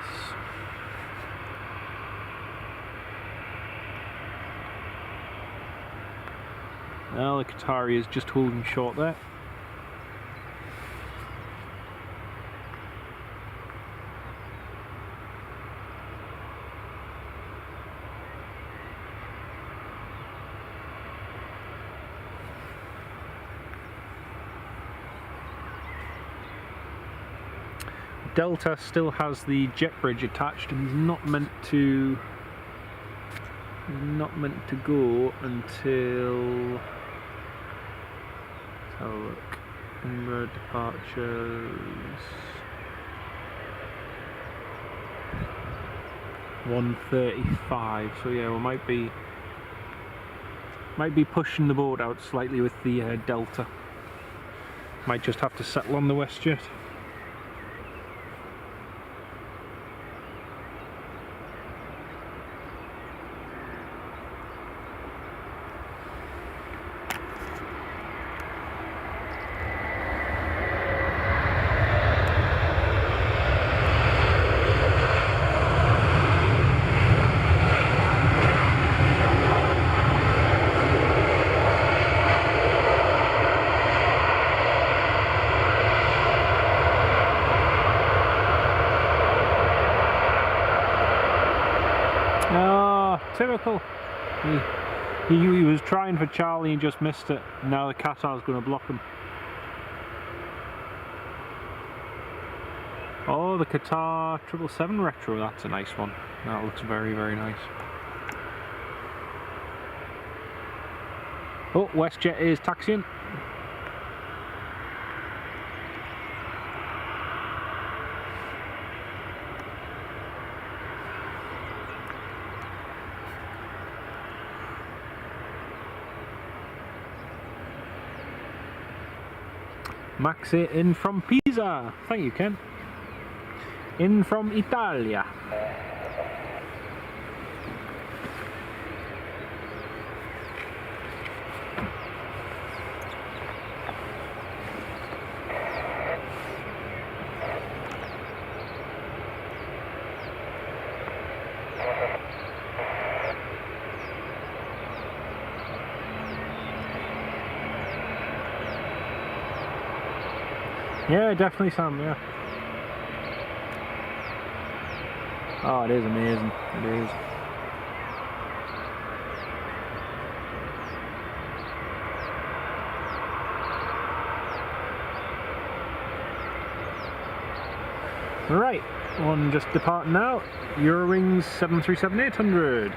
Well, the Qatari is just holding short there. Delta still has the jet bridge attached, and he's not meant to go until, let's have a look. Edinburgh departures 1:35. So yeah, we might be pushing the boat out slightly with the Delta. Might just have to settle on the WestJet. Typical. He was trying for Charlie and just missed it. Now the Qatar's going to block him. Oh, the Qatar 777 Retro, that's a nice one. That looks very, very nice. Oh, WestJet is taxiing. Maxi in from Pisa. Thank you, Ken. In from Italia. Yeah, definitely Sam, yeah. Oh, it is amazing. It is. Right, one just departing now. Eurowings 737-800.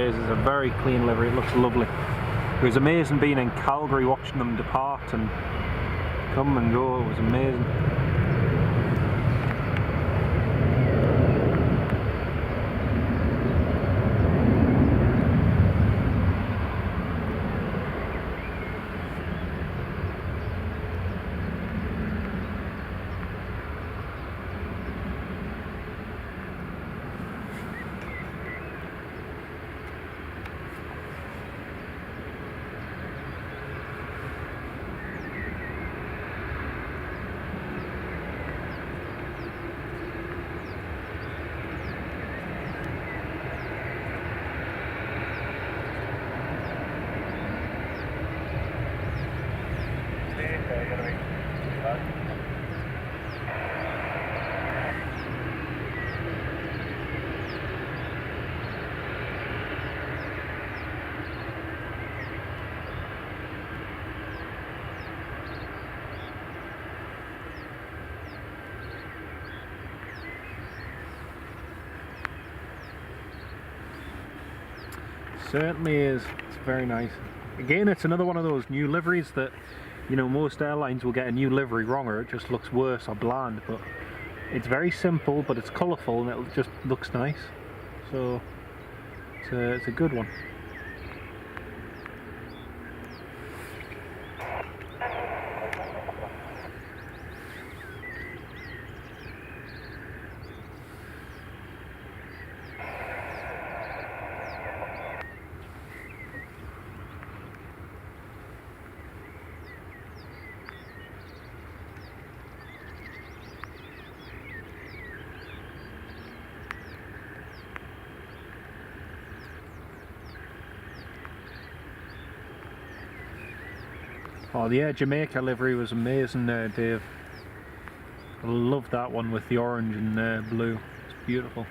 It's a very clean livery, it looks lovely. It was amazing being in Calgary watching them depart and come and go, it was amazing. Certainly is. It's very nice. Again, it's another one of those new liveries that, you know, most airlines will get a new livery wrong or it just looks worse or bland, but it's very simple, but it's colourful and it just looks nice. So it's a good one. Oh, the Air Jamaica livery was amazing there, Dave. I love that one with the orange and blue. It's beautiful.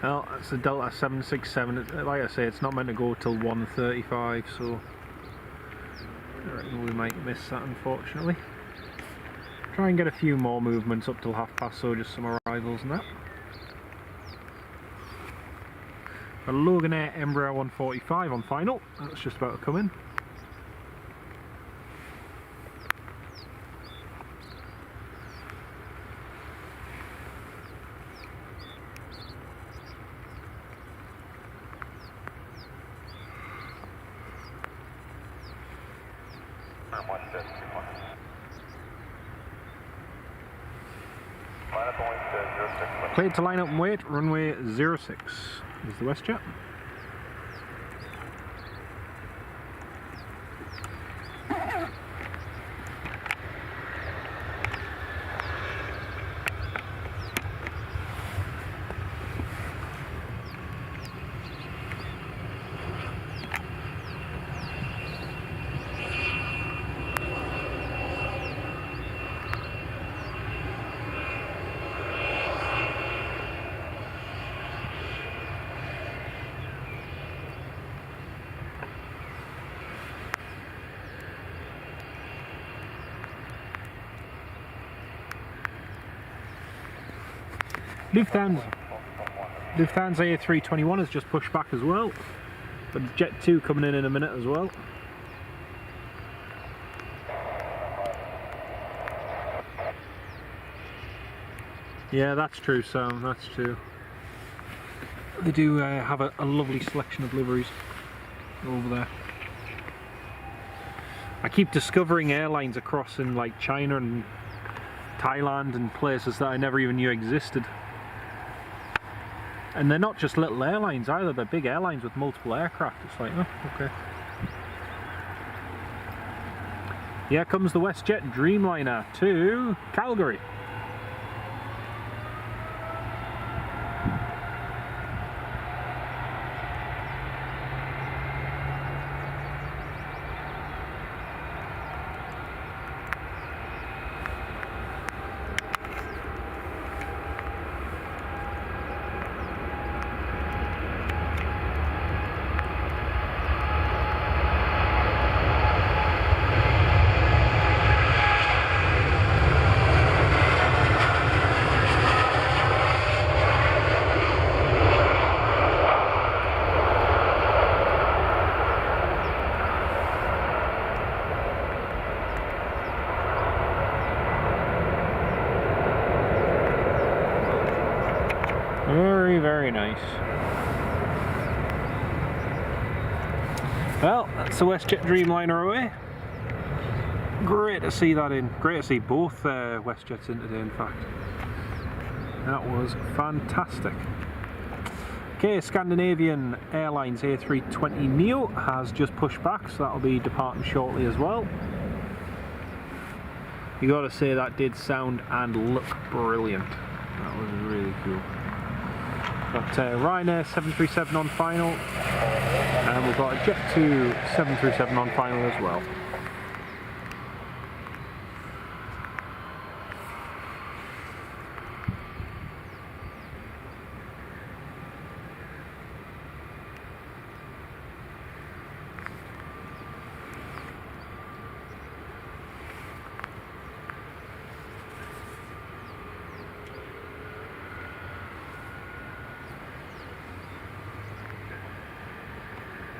Well, that's the Delta 767. Like I say, it's not meant to go till 1:35, so I reckon we might miss that, unfortunately. Try and get a few more movements up till past, so just some arrivals and that. A Logan Air Embraer 145 on final. That's just about to come in. confirm 1721. Line up only to 06. Cleared to line up and wait, runway 06 is the WestJet. Lufthansa A321 has just pushed back as well, but Jet 2 coming in a minute as well. Yeah, that's true, Sam, that's true. They do have a lovely selection of liveries over there. I keep discovering airlines across in like China and Thailand and places that I never even knew existed. And they're not just little airlines either, they're big airlines with multiple aircraft. It's like, oh, okay. Here comes the WestJet Dreamliner to Calgary. Very, very nice. Well, that's the WestJet Dreamliner away. Great to see that in. Great to see both WestJets in today, in fact. That was fantastic. Okay, Scandinavian Airlines A320neo has just pushed back, so that'll be departing shortly as well. You gotta say that did sound and look brilliant. That was really cool. Got Ryanair 737 on final, and we've got a Jet 2 737 on final as well.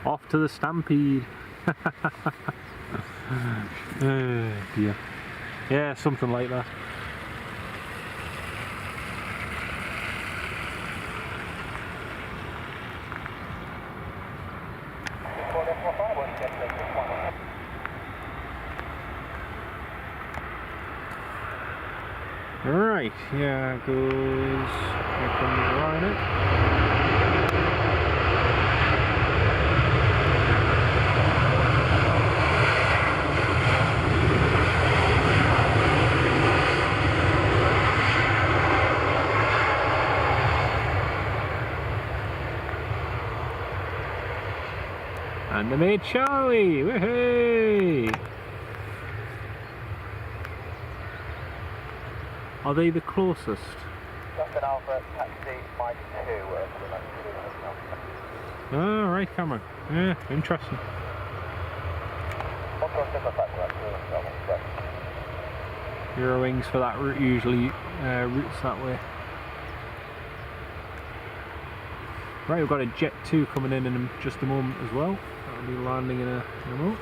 Off to the stampede. Oh dear. Yeah, something like that. Alright, here goes. Here comes Ryanair. And they made Charlie! Woohoo! Are they the closest? Justin Alpha, taxi, Mike 2. Oh, right, Cameron. Yeah, interesting. Eurowings for that route usually routes that way. Right, we've got a Jet 2 coming in just a moment as well. That'll be landing in a moment.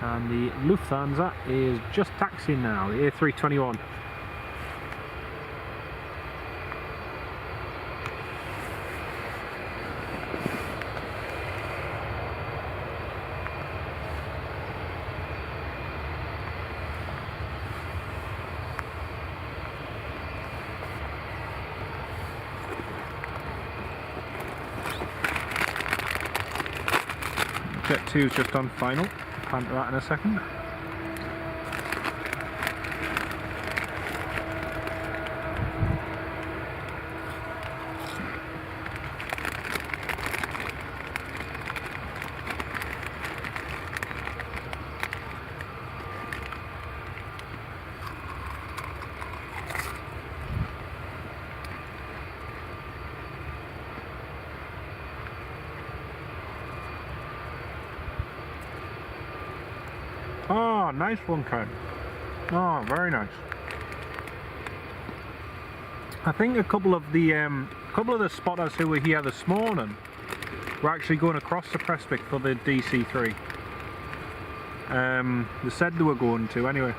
And the Lufthansa is just taxiing now, the A321. Jet 2's just on final. Pan to that in a second. Oh, nice one, Ken. Oh, very nice. I think a couple of the spotters who were here this morning were actually going across the Prespect for the DC3. They said they were going to anyway.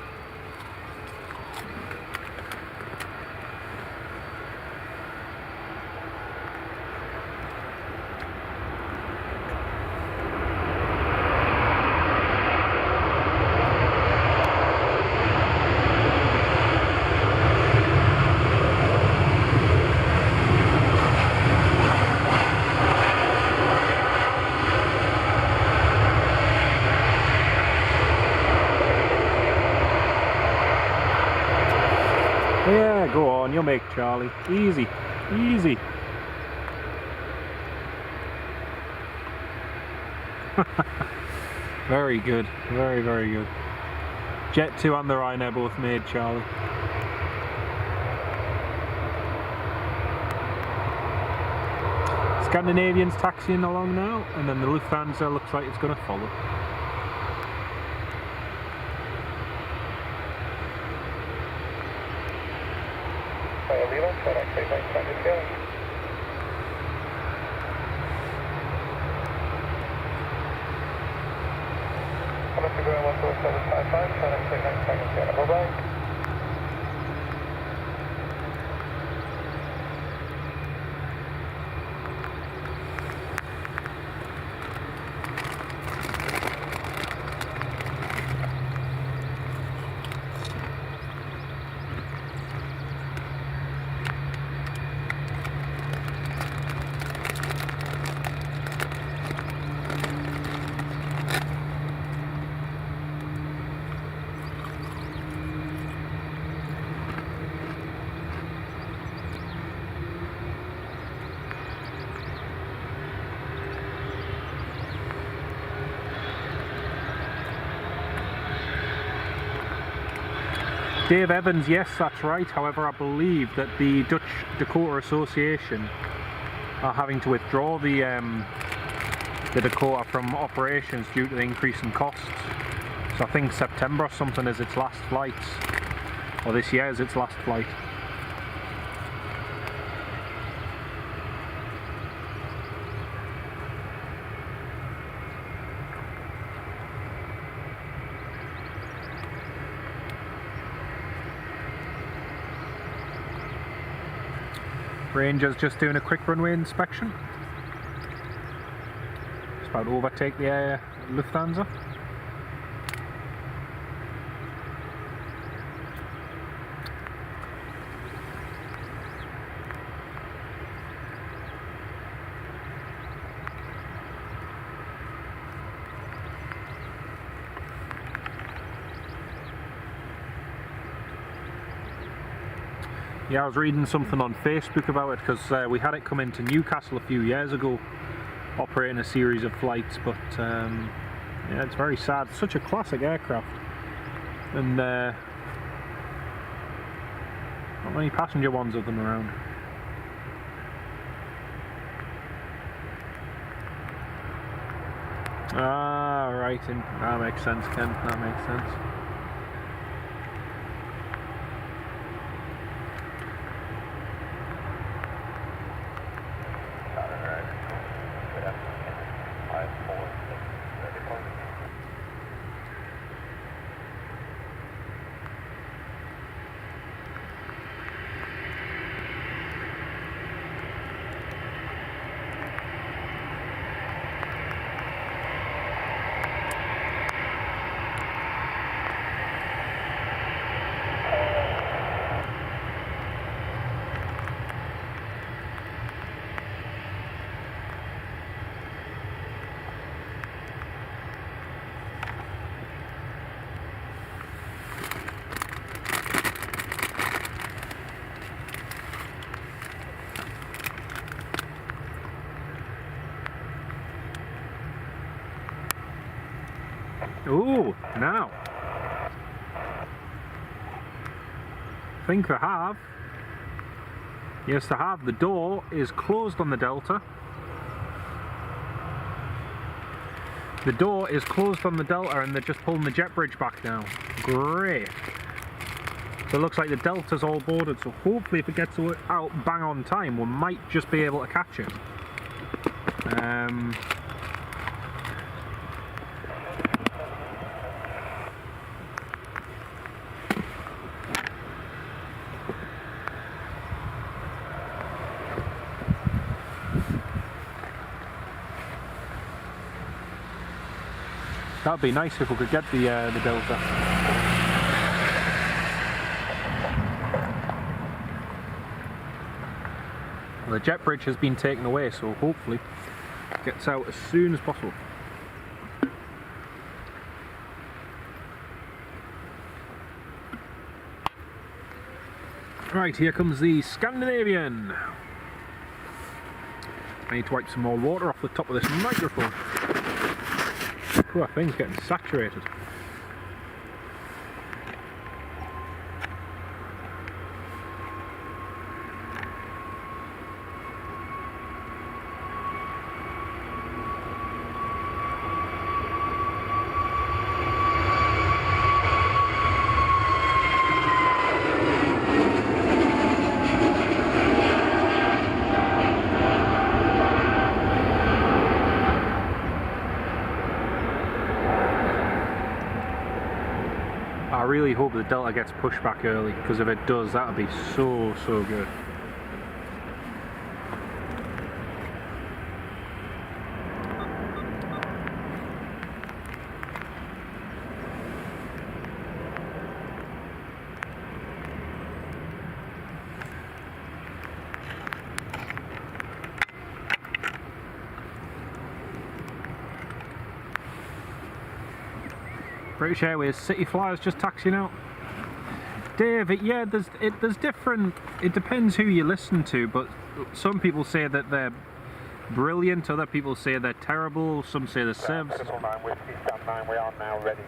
Yeah, go on, you'll make Charlie. Easy, easy. Very good, very, very good. Jet 2 and the Ryanair both made Charlie. Scandinavian's taxiing along now, and then the Lufthansa looks like it's going to follow. Dave Evans, yes, that's right. However, I believe that the Dutch Dakota Association are having to withdraw the Dakota from operations due to the increase in costs. So I think September or something is its last flight, or this year is its last flight. Ranger's just doing a quick runway inspection. It's about to overtake the Lufthansa. Yeah, I was reading something on Facebook about it because we had it come into Newcastle a few years ago, operating a series of flights, but yeah, it's very sad. It's such a classic aircraft, and not many passenger ones of them around. Ah, right, that makes sense, Ken, that makes sense. Oh, now. I think they have. Yes, they have. The door is closed on the Delta. The door is closed on the Delta and they're just pulling the jet bridge back now. Great. So it looks like the Delta's all boarded, so hopefully if it gets out bang on time, we might just be able to catch it. That'd be nice if we could get the Delta. Well, the jet bridge has been taken away, so hopefully it gets out as soon as possible. Right, here comes the Scandinavian. I need to wipe some more water off the top of this microphone. Poor thing's getting saturated. I really hope the Delta gets pushed back early, because if it does, that would be so good. British Airways City Flyers just taxiing out. Dave, yeah, there's different. It depends who you listen to, but some people say that they're brilliant, other people say they're terrible, some say the service. We are now ready.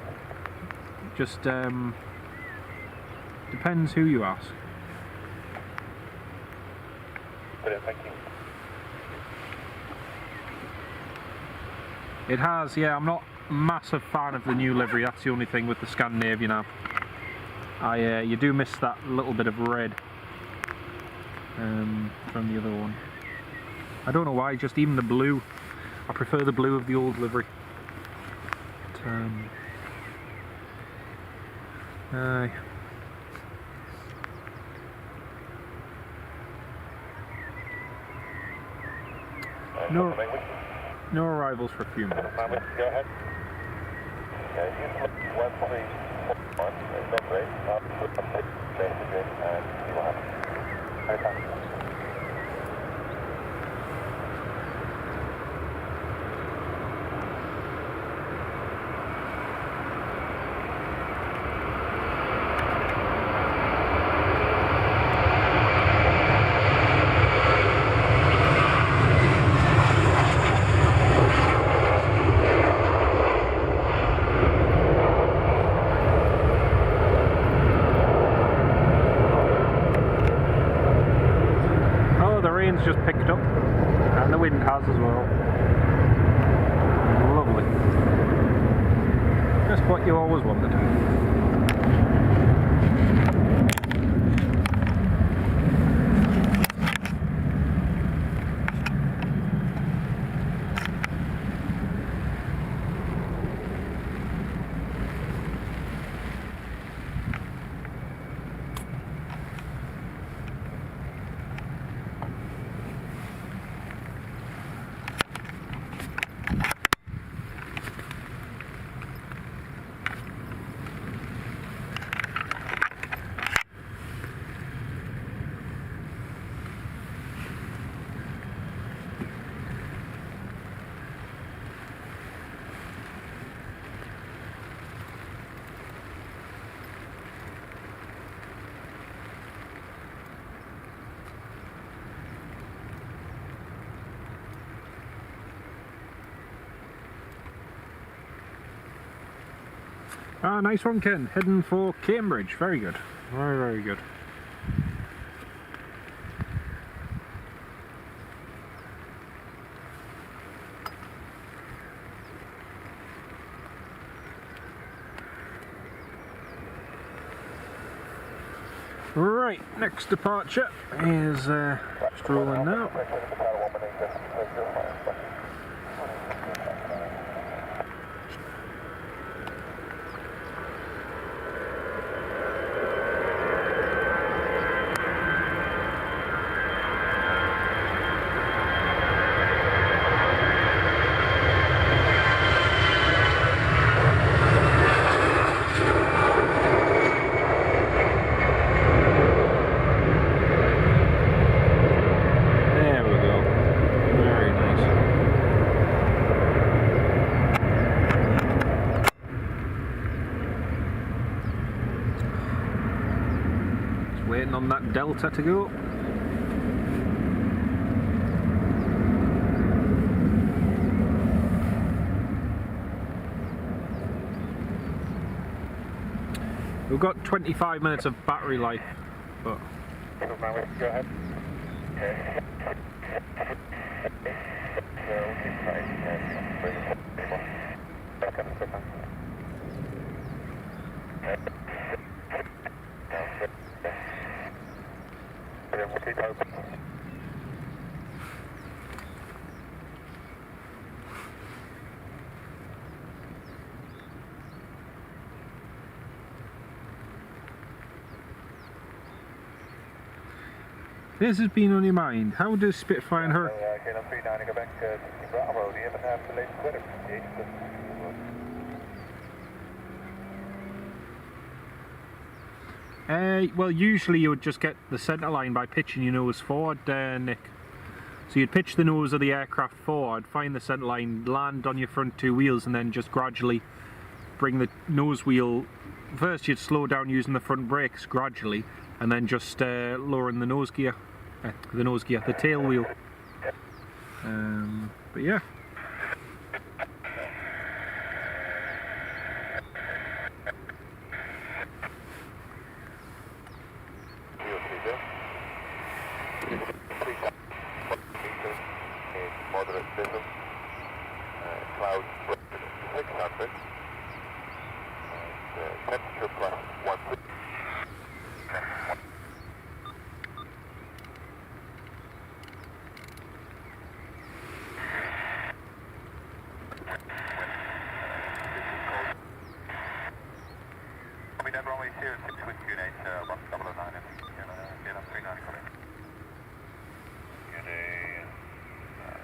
Just depends who you ask. Brilliant, thank you. It has, yeah. I'm not a massive fan of the new livery. That's the only thing with the Scandinavian app. You do miss that little bit of red from the other one. I don't know why. Just even the blue. I prefer the blue of the old livery. But, no arrivals for a few minutes. Go ahead. Just picked up, and the wind has as well. Lovely. Just what you always wanted. Ah, nice one, Ken. Heading for Cambridge. Very good. Very, very good. Right, next departure is strolling now. Waiting on that Delta to go. We've got 25 minutes of battery life, but Go ahead. this has been on your mind. How does Spitfire and her... well, usually you would just get the centre line by pitching your nose forward, Nick. So you'd pitch the nose of the aircraft forward, find the centre line, land on your front two wheels, and then just gradually bring the nose wheel. First you'd slow down using the front brakes gradually, and then just lowering the nose gear. The tail wheel. But yeah. Moderate business, clouds 600, and temperature plus 1. Runway 06 with Unit 1009 and KLM 39 coming. Good day.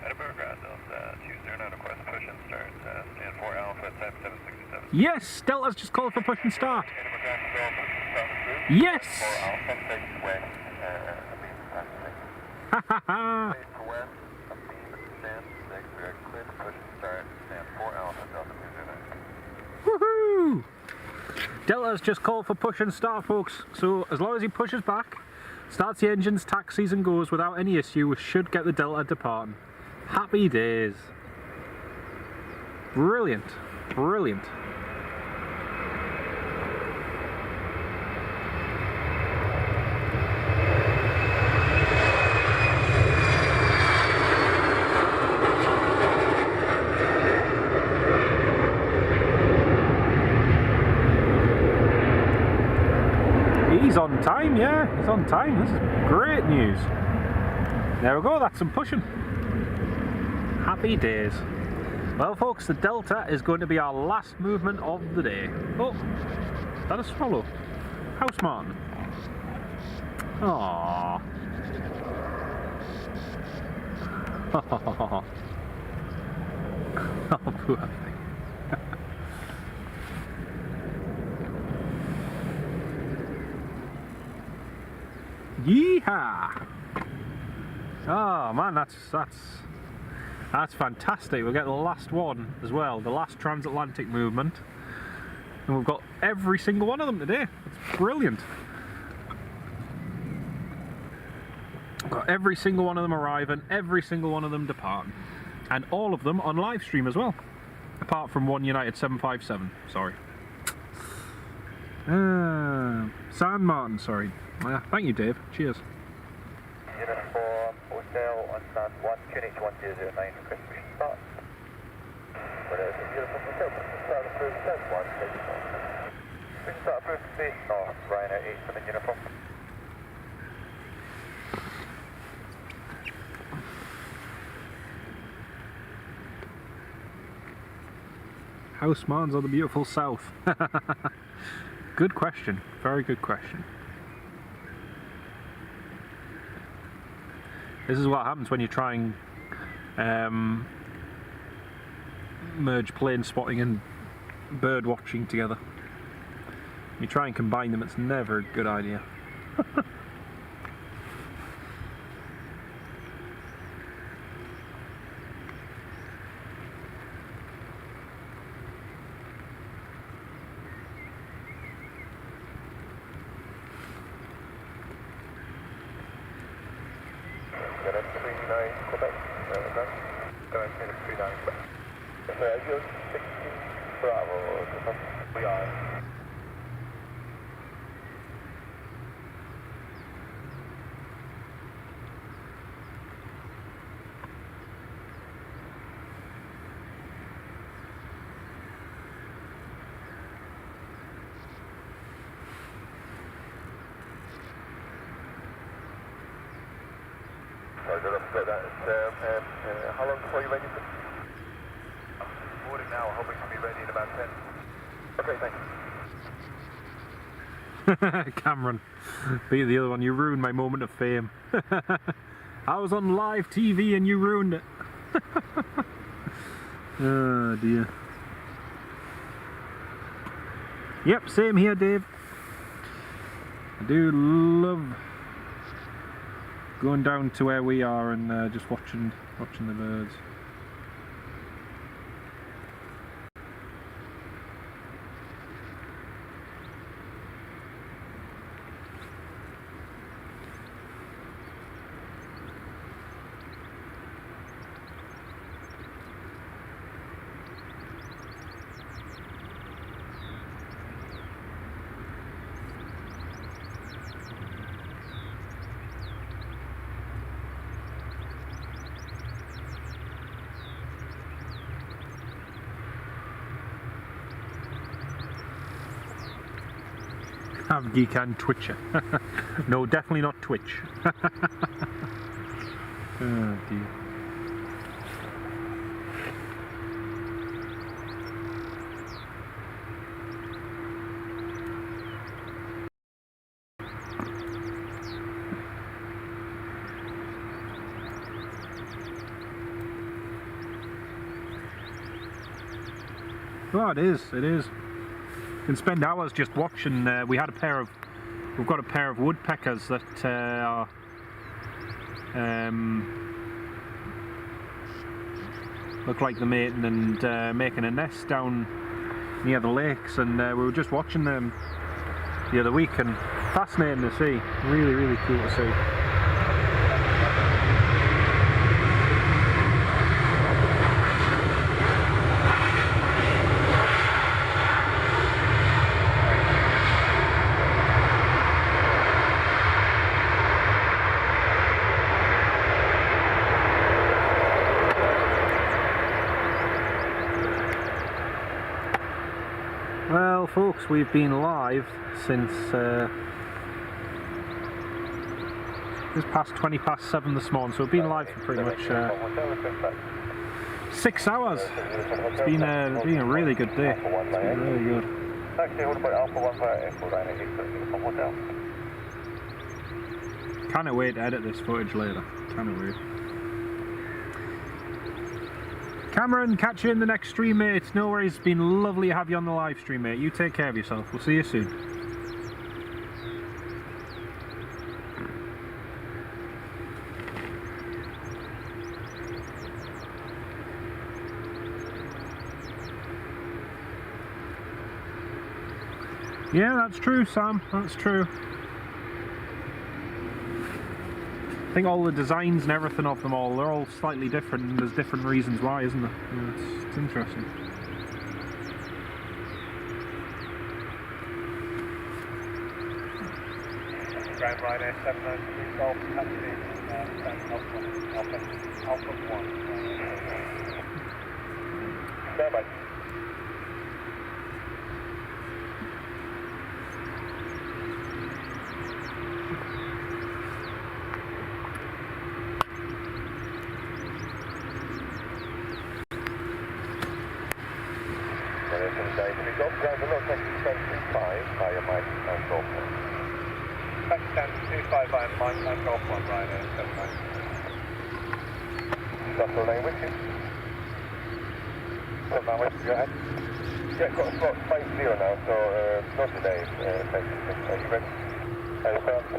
Edinburgh Airport, 209 request push and start, stand 4 Alpha, type 767. Yes! Delta's just called for push and start. Edinburgh Airport, Yes! 4 Alpha, face west, Ha ha ha! face west, beam, stand 6, we are clear to push and start, stand 4 Alpha, Delta 209. Woohoo! Delta's just called for push and start, folks. So as long as he pushes back, starts the engines, taxis and goes without any issue, we should get the Delta departing. Happy days. Brilliant. Brilliant. He's on time, yeah, he's on time. This is great news. There we go, that's some pushing. Happy days. Well folks, the Delta is going to be our last movement of the day. Oh, is that a swallow? How smart. Aww. Oh, poor thing. Yeehaw! Oh man, that's fantastic. We'll get the last one as well, the last transatlantic movement, and we've got every single one of them today. It's brilliant. We've got every single one of them arriving, every single one of them departing, and all of them on live stream as well, apart from one United 757. Sorry. San Martin, sorry. Thank you, Dave. Cheers. Uniform Hotel on stand 1, QNH 1009, request push start. Uniform Hotel, start approved, stand 1, push start approved, space north, Ryanair 87 uniform. House Martins or the beautiful south? Good question. Very good question. This is what happens when you try and merge plane spotting and bird watching together. You try and combine them, it's never a good idea. Quebec, going to 39 Quebec. You're 16 Bravo, we are. How long before you're ready? I'm boarding now, hoping to be ready in about 10. Okay, thanks. Cameron, be the other one. You ruined my moment of fame. I was on live TV and you ruined it. Oh dear. Yep, same here, Dave. I do love going down to where we are and just watching the birds. Have geek and Twitcher. No, definitely not Twitch. Oh dear. Oh, it is. It is. Can spend hours just watching. We've got a pair of woodpeckers that are look like they're mating and making a nest down near the lakes, and we were just watching them the other week, and fascinating to see. Really, really cool to see. Well, folks, we've been live since it's past 20 past 7 this morning, so we've been live for pretty much 6 hours. It's been a really good day. It's been really good. Can't wait to edit this footage later. Can't wait. Cameron, catch you in the next stream, mate. No worries, it's been lovely to have you on the live stream, mate. You take care of yourself. We'll see you soon. Yeah, that's true, Sam. That's true. I think all the designs and everything of them all, they're all slightly different, and there's different reasons why, isn't there? Yeah, it's interesting. ground Ryanair 793 Golf, taxi, Alpha 1. Standby. Midday, can we go ground below taxi 735 via milestone Golf 1? Taxi 735 via milestone Golf 1, Ryanair 793. Shuttle lane with you. Come down with you, go ahead. Yeah, got a slot 50 now, so no delay. Are you ready? Aircraft 9.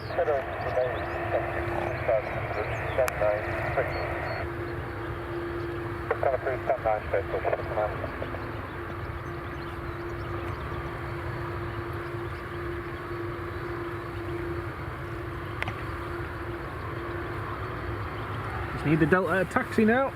Shadow delay 793. Kind of please stand 9 straight for command. Just need the Delta taxi now.